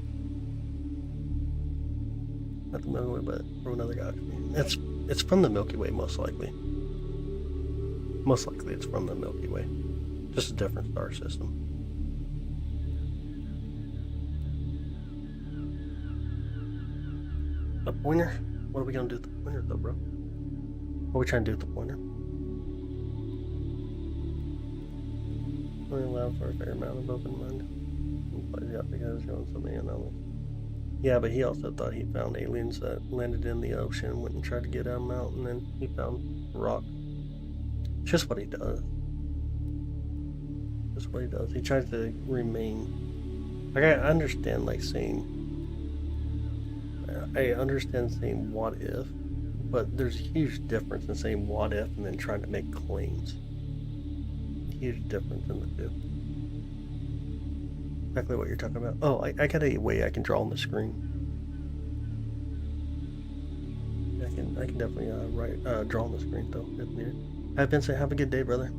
Not the Milky Way, but from another galaxy. It's from the Milky Way, most likely. Most likely it's from the Milky Way. Just a different star system. A pointer? What are we gonna do with the pointer though, bro? What are we trying to do with the pointer? Only allowed for a fair amount of open mind. Yeah, because you're on so many anomalies. Yeah, but he also thought he found aliens that landed in the ocean, went and tried to get them out, and then he found rock. It's just what he does. Just what he does. He tries to remain. Like, I understand, like, saying. I understand saying what if, but there's a huge difference in saying what if and then trying to make claims. Huge difference in the two. Exactly what you're talking about. Oh, I got a way I can draw on the screen. I can definitely draw on the screen though if needed. I've been saying have a good day, brother.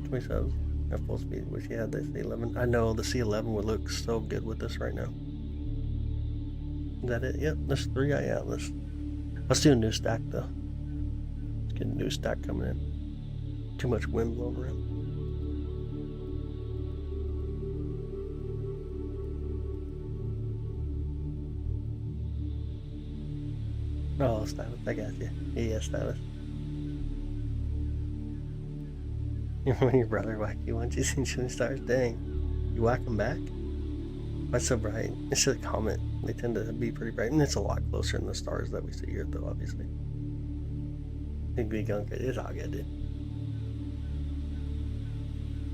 27 at full speed. Wish you had the C11. I know the C11 would look so good with this right now. Is that it? Yep, there's 3i out. Let's do a new stack though. Let's get a new stack coming in. Too much wind blowing around. Oh, Stylus, I got you. Yeah, Stylus. When your brother whacked you once, you seen shooting stars? Dang. You whack them back? Why so bright? It's just a comet. They tend to be pretty bright, and it's a lot closer than the stars that we see here, though, obviously. Big gunk, it's all good, dude.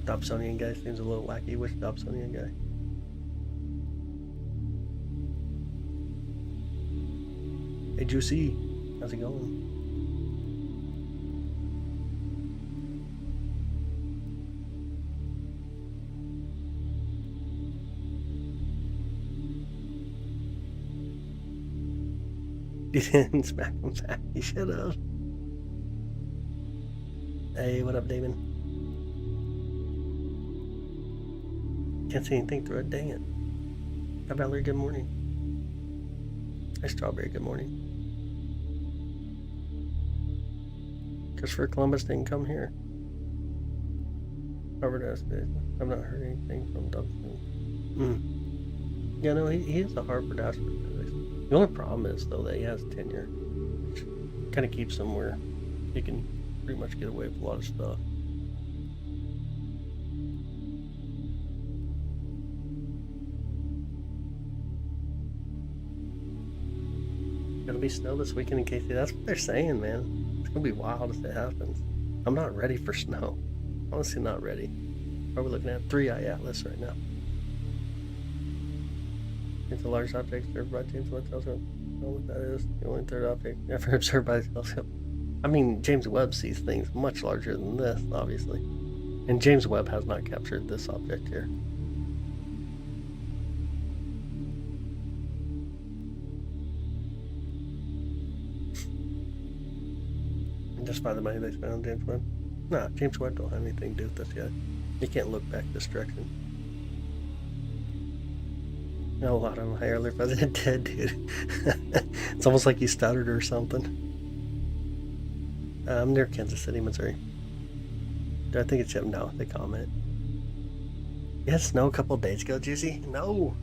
Dobsonian guy seems a little wacky. Which Dobsonian guy? Hey, Juicy. How's it going? You didn't smack him back. You should have. Hey, what up, Damon? Can't see anything through it. Dang it. Hi, Valerie. Good morning. Hi, Strawberry. Good morning. Christopher Columbus didn't come here. Harvard Association. I've not heard anything from Dunstan. Yeah, no, he is a Harvard astrophysics. The only problem is, though, that he has tenure, which kind of keeps him where he can pretty much get away with a lot of stuff. Gonna be snow this weekend in KC. That's what they're saying, man. It's gonna be wild if it happens. I'm not ready for snow. Honestly, not ready. Probably looking at 3i Atlas right now. It's a large object observed by James Webb telescope. I don't know what that is. The only third object ever observed by the telescope. I mean, James Webb sees things much larger than this, obviously. And James Webb has not captured this object here. And just by the money they spent on James Webb. Nah, James Webb don't have anything to do with this yet. You can't look back this direction. No, a lot of my earlier president dead, dude. It's almost like he stuttered or something. I'm near Kansas City, Missouri. Do I think it's him? No, they comment. You had snow a couple of days ago, Juicy? No.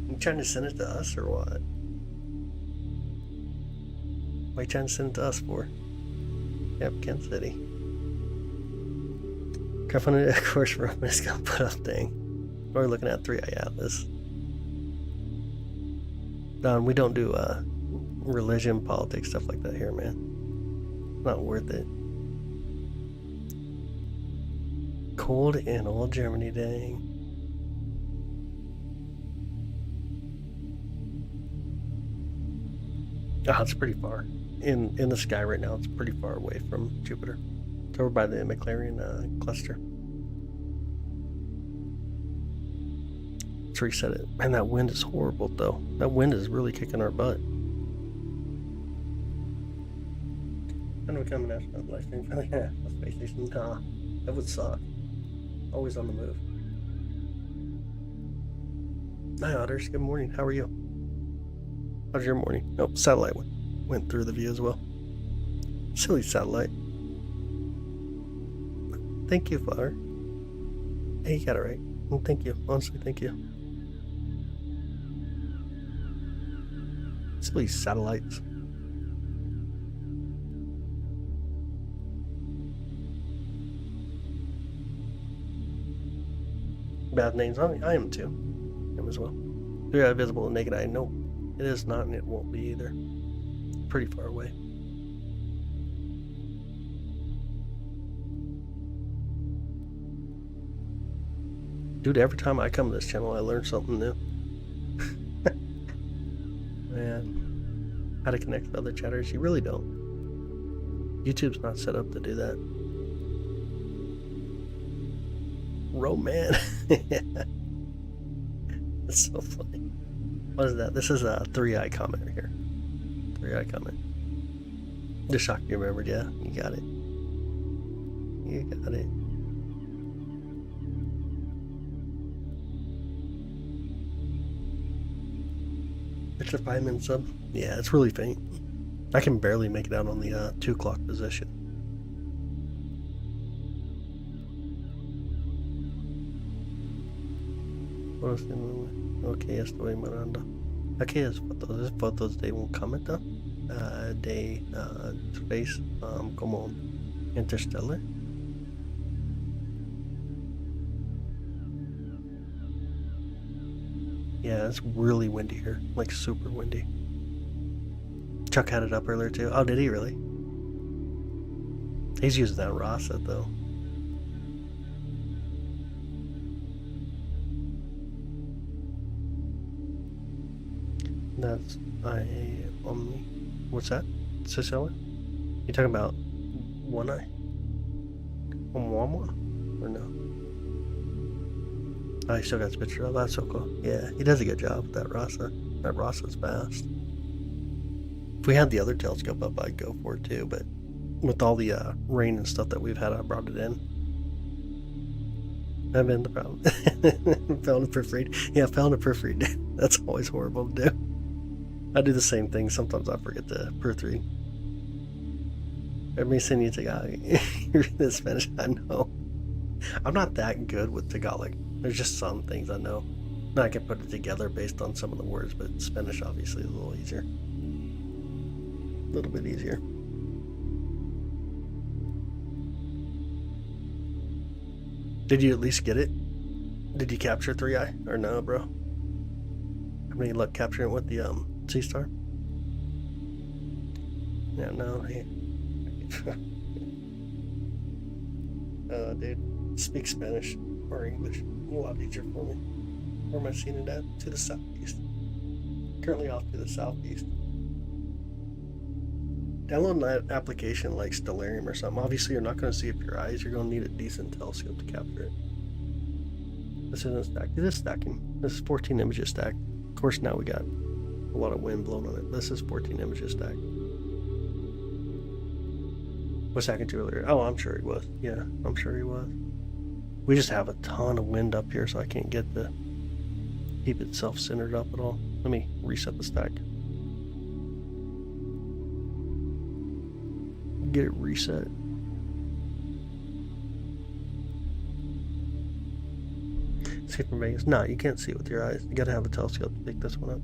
You trying to send it to us or what? What are you trying to send it to us for? Yep, Kansas City. Crowdfunded, of course, Roman is gonna put up thing. We're looking at 3i Atlas. Don, we don't do religion, politics, stuff like that here, man. Not worth it. Cold in old Germany, dang. Oh, it's pretty far. In the sky right now, it's pretty far away from Jupiter. It's over by the McLaren cluster. Let's reset it. Man, that wind is horrible, though. That wind is really kicking our butt. When we come in astronaut live stream from the space station, nah, that would suck. Always on the move. Hi, Otters. Good morning. How are you? How's your morning? Nope, satellite went through the view as well. Silly satellite. Thank you, Fire. Hey, you got it right. Well, thank you. Honestly, thank you. Silly satellites. Bad names. I am too. Him as well. They're not visible with naked eye. No, it is not, and it won't be either. Pretty far away. Dude, every time I come to this channel, I learn something new. Man, how to connect with other chatters? You really don't. YouTube's not set up to do that. Roman. That's so funny. What is that? This is a 3i comment right here. 3i comment. Just shocked you remembered. Yeah, you got it. You got it. Extra 5 minutes sub. Yeah, it's really faint. I can barely make it out on the 2 o'clock position. Ok, estoy mirando. Aquellas fotos de un cometa de space como Interstellar. Yeah, it's really windy here, like super windy. Chuck had it up earlier too. Oh, did he really? He's using that Rasa though. That's what's that? Cicella? You talking about One Eye? Oumuamua? Or no? Oh, he still got his picture up. That's so cool. Yeah, he does a good job with that Rasa. That Rasa's fast. If we had the other telescope up, I'd go for it too, but with all the rain and stuff that we've had, I brought it in. I've been the problem. Found a perforated. Yeah, found a perforated. That's always horrible to do. I do the same thing. Sometimes I forget to proofread. Everybody needs a guy. You read the Spanish, I know. I'm not that good with Tagalog. There's just some things I know. Now I can put it together based on some of the words, but Spanish obviously is a little easier. A little bit easier. Did you at least get it? Did you capture 3i? Or no, bro? Have any luck capturing it with the Sea Star? Yeah, no. Hey. Dude, speak Spanish or English. A lot easier for me. Where am I seeing it at? To the southeast. Currently off to the southeast. Download an application like Stellarium or something. Obviously, you're not going to see it with your eyes. You're going to need a decent telescope to capture it. This isn't stacked. It is stacking. This is 14 images stacked. Of course, now we got a lot of wind blowing on it. This is 14 images stacked. Was stacking too earlier? Oh, I'm sure he was. Yeah, I'm sure he was. We just have a ton of wind up here, so I can't get the keep it self-centered up at all. Let me reset the stack. Get it reset. See from Vegas. No, you can't see it with your eyes. You gotta have a telescope to pick this one up.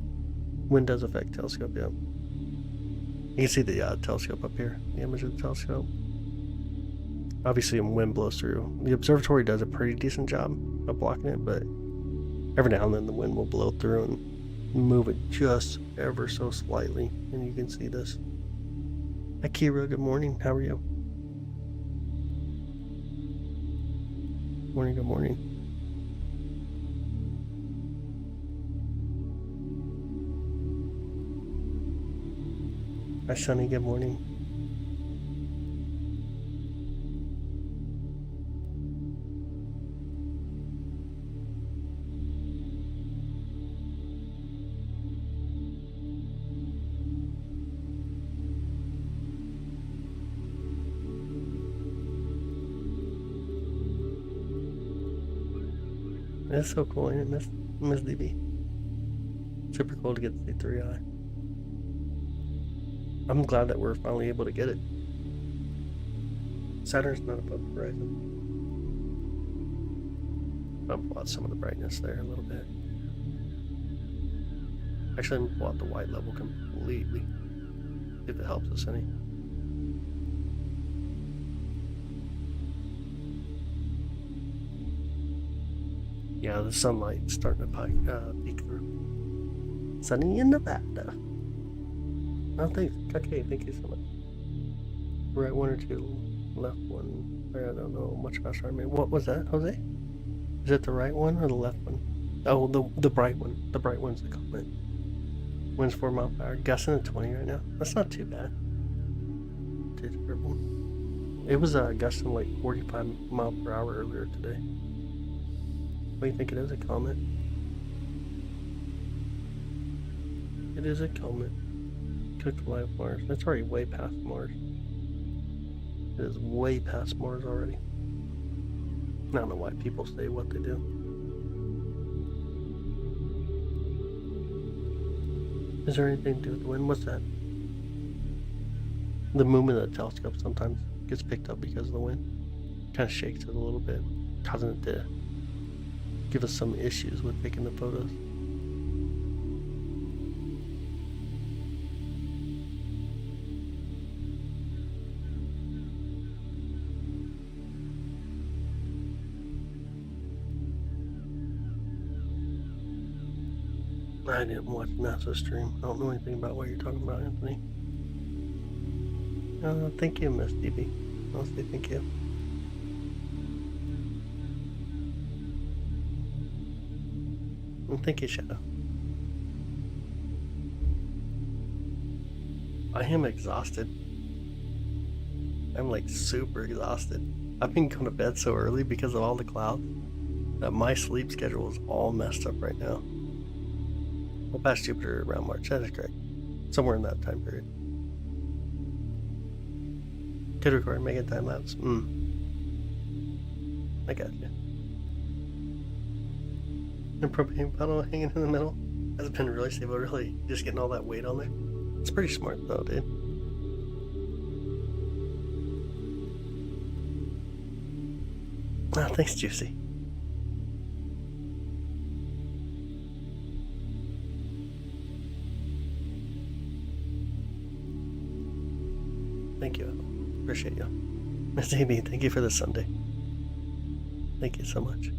Wind does affect telescope, yeah. You can see the telescope up here, the image of the telescope. Obviously, when wind blows through, the observatory does a pretty decent job of blocking it, but every now and then the wind will blow through and move it just ever so slightly, and you can see this. Akira, good morning. How are you? Morning, good morning. Hi, Sunny, good morning. That's so cool, ain't it, Miss DB? Super cool to get to see 3i. I'm glad that we're finally able to get it. Saturn's not above the horizon. I'll pull out some of the brightness there a little bit. Actually, I'm gonna pull out the white level completely. See if it helps us any. Yeah, the sunlight's starting to peek through. Sunny in Nevada. Oh, thanks. Okay, thank you so much. Right one or two, left one. I don't know much about Charmaine. What was that, Jose? Is it the right one or the left one? Oh, the bright one. The bright one's the comment. Winds 4 mile per hour. Gusting at 20 right now. That's not too bad. Too terrible. It was gusting like 45 mile per hour earlier today. What do you think it is? A comet? It is a comet. Cooked live Mars. That's already way past Mars. It is way past Mars already. I don't know why people say what they do. Is there anything to do with the wind? What's that? The movement of the telescope sometimes gets picked up because of the wind. Kind of shakes it a little bit, causing it to give us some issues with taking the photos. I didn't watch NASA stream. I don't know anything about what you're talking about, Anthony. Thank you, Miss DB. I'll say thank you. And thank you, Shadow. I am exhausted. I'm like super exhausted. I've been going to bed so early because of all the clouds that my sleep schedule is all messed up right now. We'll pass Jupiter around March. That is correct. Somewhere in that time period. Could record mega time lapse. I got you. The propane bottle hanging in the middle has been really stable. Really, just getting all that weight on there. It's pretty smart though, dude. Oh, thanks, Juicy. Thank you. Appreciate you. Miss Amy, thank you for the Sunday. Thank you so much.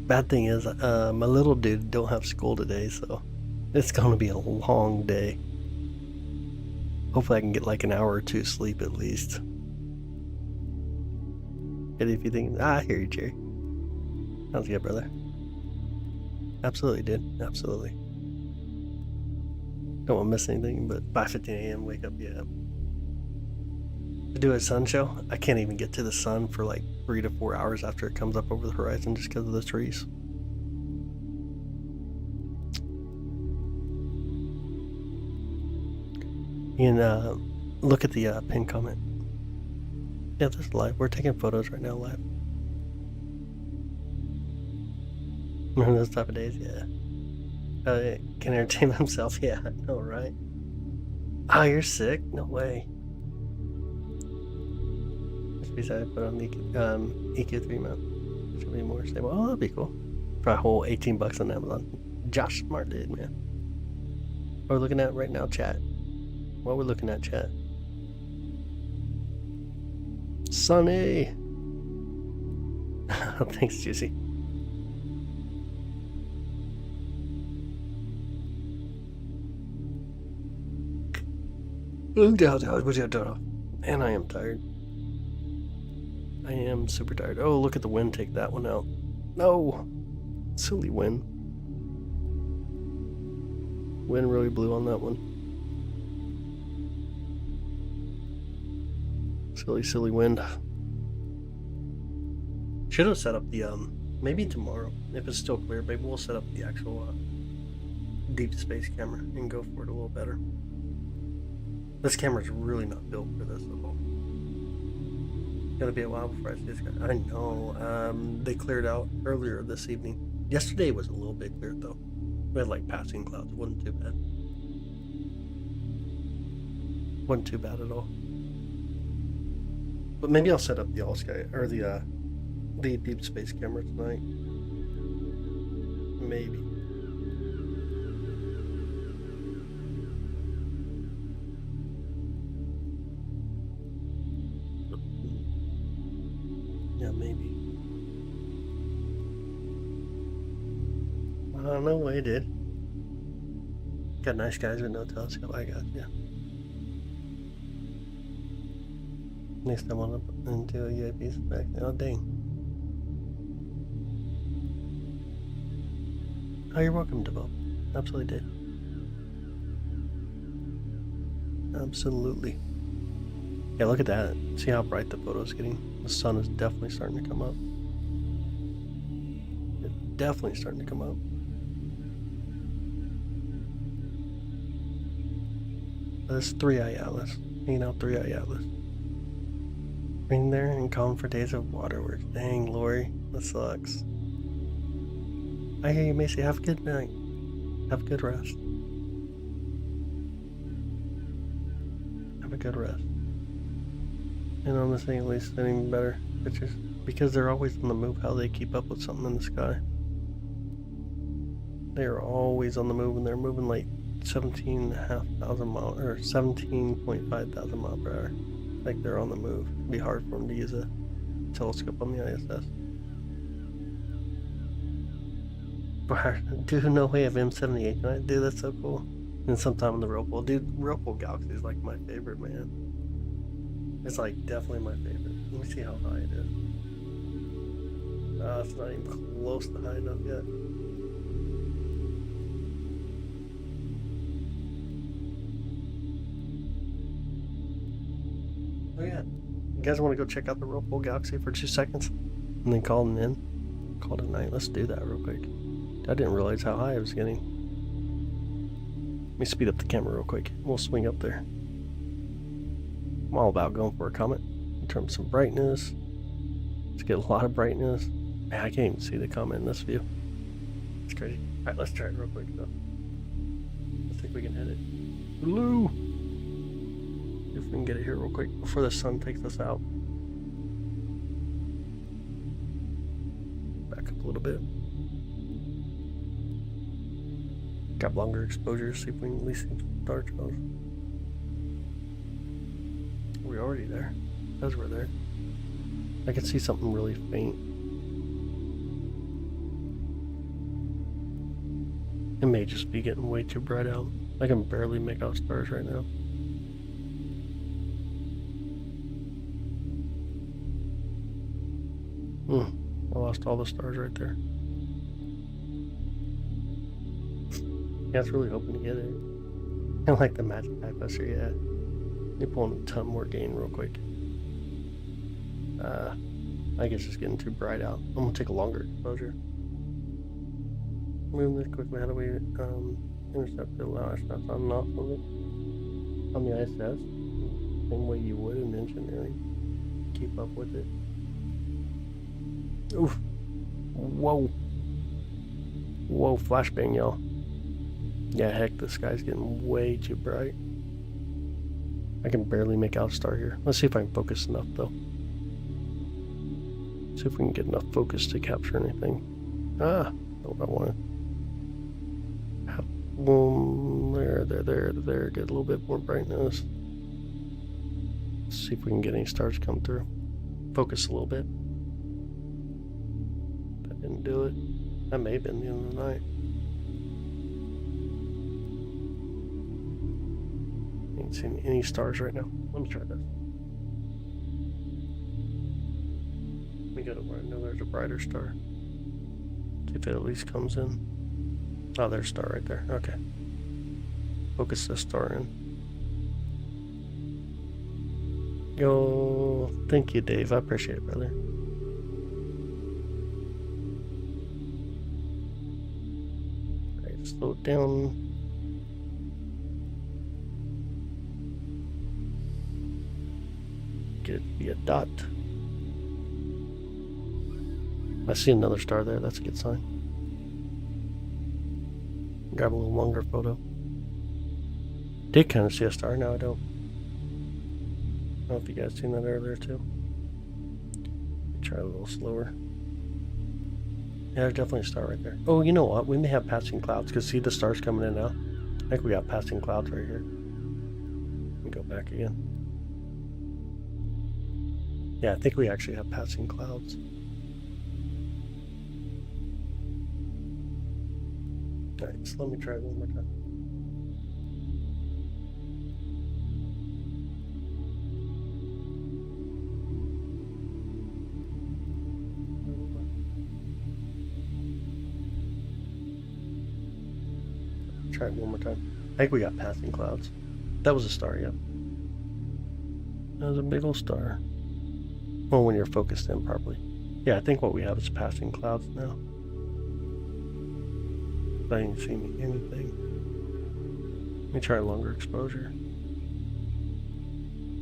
Bad thing is, my little dude don't have school today, so it's gonna be a long day. Hopefully I can get like an hour or two sleep at least. And if you think, I hear you, Jerry. Sounds good, brother. Absolutely, dude. Absolutely. Don't want to miss anything, but 5:15 a.m. wake up, yeah. To do a sun show, I can't even get to the sun for like 3 to 4 hours after it comes up over the horizon just because of the trees. You can look at the pinned comment. Yeah, this is live. We're taking photos right now live. Remember those type of days? Yeah. Can entertain himself? Yeah, I know, right? Oh, you're sick? No way. Besides, I put on the EQ3 mount. Should be more stable. Oh, that'd be cool. For a whole $18 on Amazon. Josh Smart dude, man. What we're looking at right now, chat. What we're looking at, chat. Sunny. Thanks, Juicy. And I am tired. I am super tired. Oh, look at the wind take that one out. No! Silly wind. Wind really blew on that one. Silly wind. Should have set up the, maybe tomorrow. If it's still clear, maybe we'll set up the actual, deep space camera and go for it a little better. This camera's really not built for this at all. Gonna be a while before I see this guy. I know. They cleared out earlier this evening. Yesterday was a little bit clear though. We had like passing clouds. It wasn't too bad. Wasn't too bad at all. But maybe I'll set up the all sky or the deep space camera tonight. Maybe. Yeah, maybe. No way, dude. Got nice guys with no telescope. I got you. Next time I'll into a UAP's back. Oh, dang. Oh, you're welcome, Devo. Absolutely did. Absolutely. Yeah, look at that. See how bright the photo's getting? The sun is definitely starting to come up. It's definitely starting to come up. This 3i Atlas. Hanging out 3i Atlas. Been there and calm for days of waterworks. Dang, Lori. That sucks. I hear you, Macy. Have a good night. Have a good rest. Have a good rest. And on this thing, at least sending better pictures. Because they're always on the move. How they keep up with something in the sky. They are always on the move, and they're moving like 17,500 miles, or 17.5 thousand miles per hour. Like they're on the move. It'd be hard for them to use a telescope on the ISS. Dude, no way of M78 tonight. Dude, that's so cool. And sometime in the Whirlpool. Dude, Whirlpool Galaxy is like my favorite, man. It's like definitely my favorite. Let me see how high it is. It's not even close to high enough yet. Oh yeah. You guys want to go check out the Whirlpool Galaxy for 2 seconds? And then call it in? Call it a night. Let's do that real quick. I didn't realize how high I was getting. Let me speed up the camera real quick. We'll swing up there. I'm all about going for a comet. Turn some brightness. Let's get a lot of brightness. Man, I can't even see the comet in this view. It's crazy. Alright, let's try it real quick though. I think we can hit it. Hello! If we can get it here real quick before the sun takes us out. a little bit. Got longer exposure, see if we can at least see star trails. We're already there. As we're there. I can see something really faint. It may just be getting way too bright out. I can barely make out stars right now. I lost all the stars right there. Yeah, I was really hoping to get it. I like the magic eye buster, yeah. Let me pull in a ton more gain real quick. I think it's just getting too bright out. I'm gonna take a longer exposure. Move this quickly. How do we intercept the allow shots on and off of it? On the ISS, same way you would in engineering. Keep up with it. Oof. Whoa. Whoa, flashbang, y'all. Yeah, heck, this guy's getting way too bright. I can barely make out a star here. Let's see if I can focus enough, though. See if we can get enough focus to capture anything. Not what I wanted. Boom, there. Get a little bit more brightness. Let's see if we can get any stars come through. Focus a little bit. That didn't do it. That may have been the end of the night. Ain't seeing any stars right now. Let me try this. Let me go to where I know there's a brighter star. See if it at least comes in. Oh, there's a star right there. Okay. Focus this star in. Yo, thank you, Dave. I appreciate it, brother. Alright, slow it down. Get it to be a dot. I see another star there. That's a good sign. Grab a little longer photo. Did kind of see a star, now I don't. I don't know if you guys seen that earlier too. Try a little slower. Yeah, there's definitely a star right there. Oh, you know what? We may have passing clouds because see the stars coming in now. I think we got passing clouds right here. Let me go back again. Yeah, I think we actually have passing clouds. Alright, so let me try it one more time. Try it one more time. I think we got passing clouds. That was a star, yep. That was a big old star. Well, when you're focused in properly. Yeah, I think what we have is passing clouds now. I didn't see anything. Let me try a longer exposure.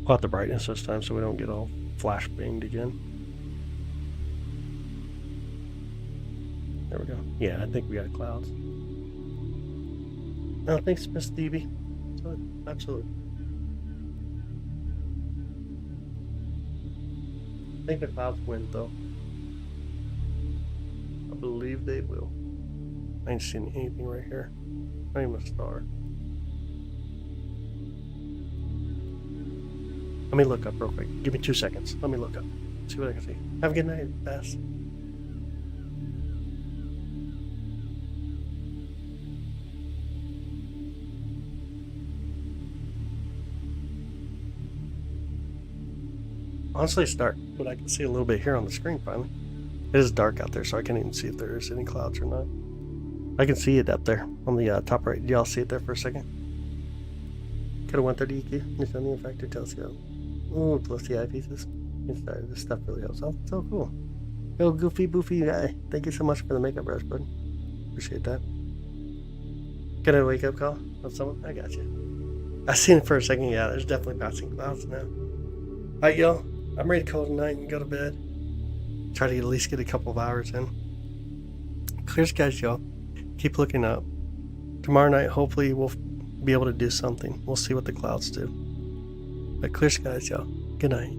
We'll have the brightness this time so we don't get all flash banged again. There we go. Yeah, I think we got clouds. No, thanks, Miss Stevie. Absolutely. I think the clouds win, though. I believe they will. I ain't seen anything right here. Not even a star. Let me look up real quick. Give me 2 seconds. Let me look up. See what I can see. Have a good night, Bass. Honestly, it's dark, but I can see a little bit here on the screen finally. It is dark out there, so I can't even see if there is any clouds or not. I can see it up there on the top right. Do y'all see it there for a second? Could have 130 EQ. Newtonian factor telescope. Ooh, plus the eyepieces. This stuff really helps. Oh, so cool. Yo, goofy, boofy guy. Thank you so much for the makeup brush, bud. Appreciate that. Get a wake up call of someone? I got you. I seen it for a second. Yeah, there's definitely passing clouds now. Alright, y'all. I'm ready to call tonight and go to bed. Try to at least get a couple of hours in. Clear skies, y'all. Keep looking up. Tomorrow night, hopefully, we'll be able to do something. We'll see what the clouds do. But clear skies, y'all. Good night.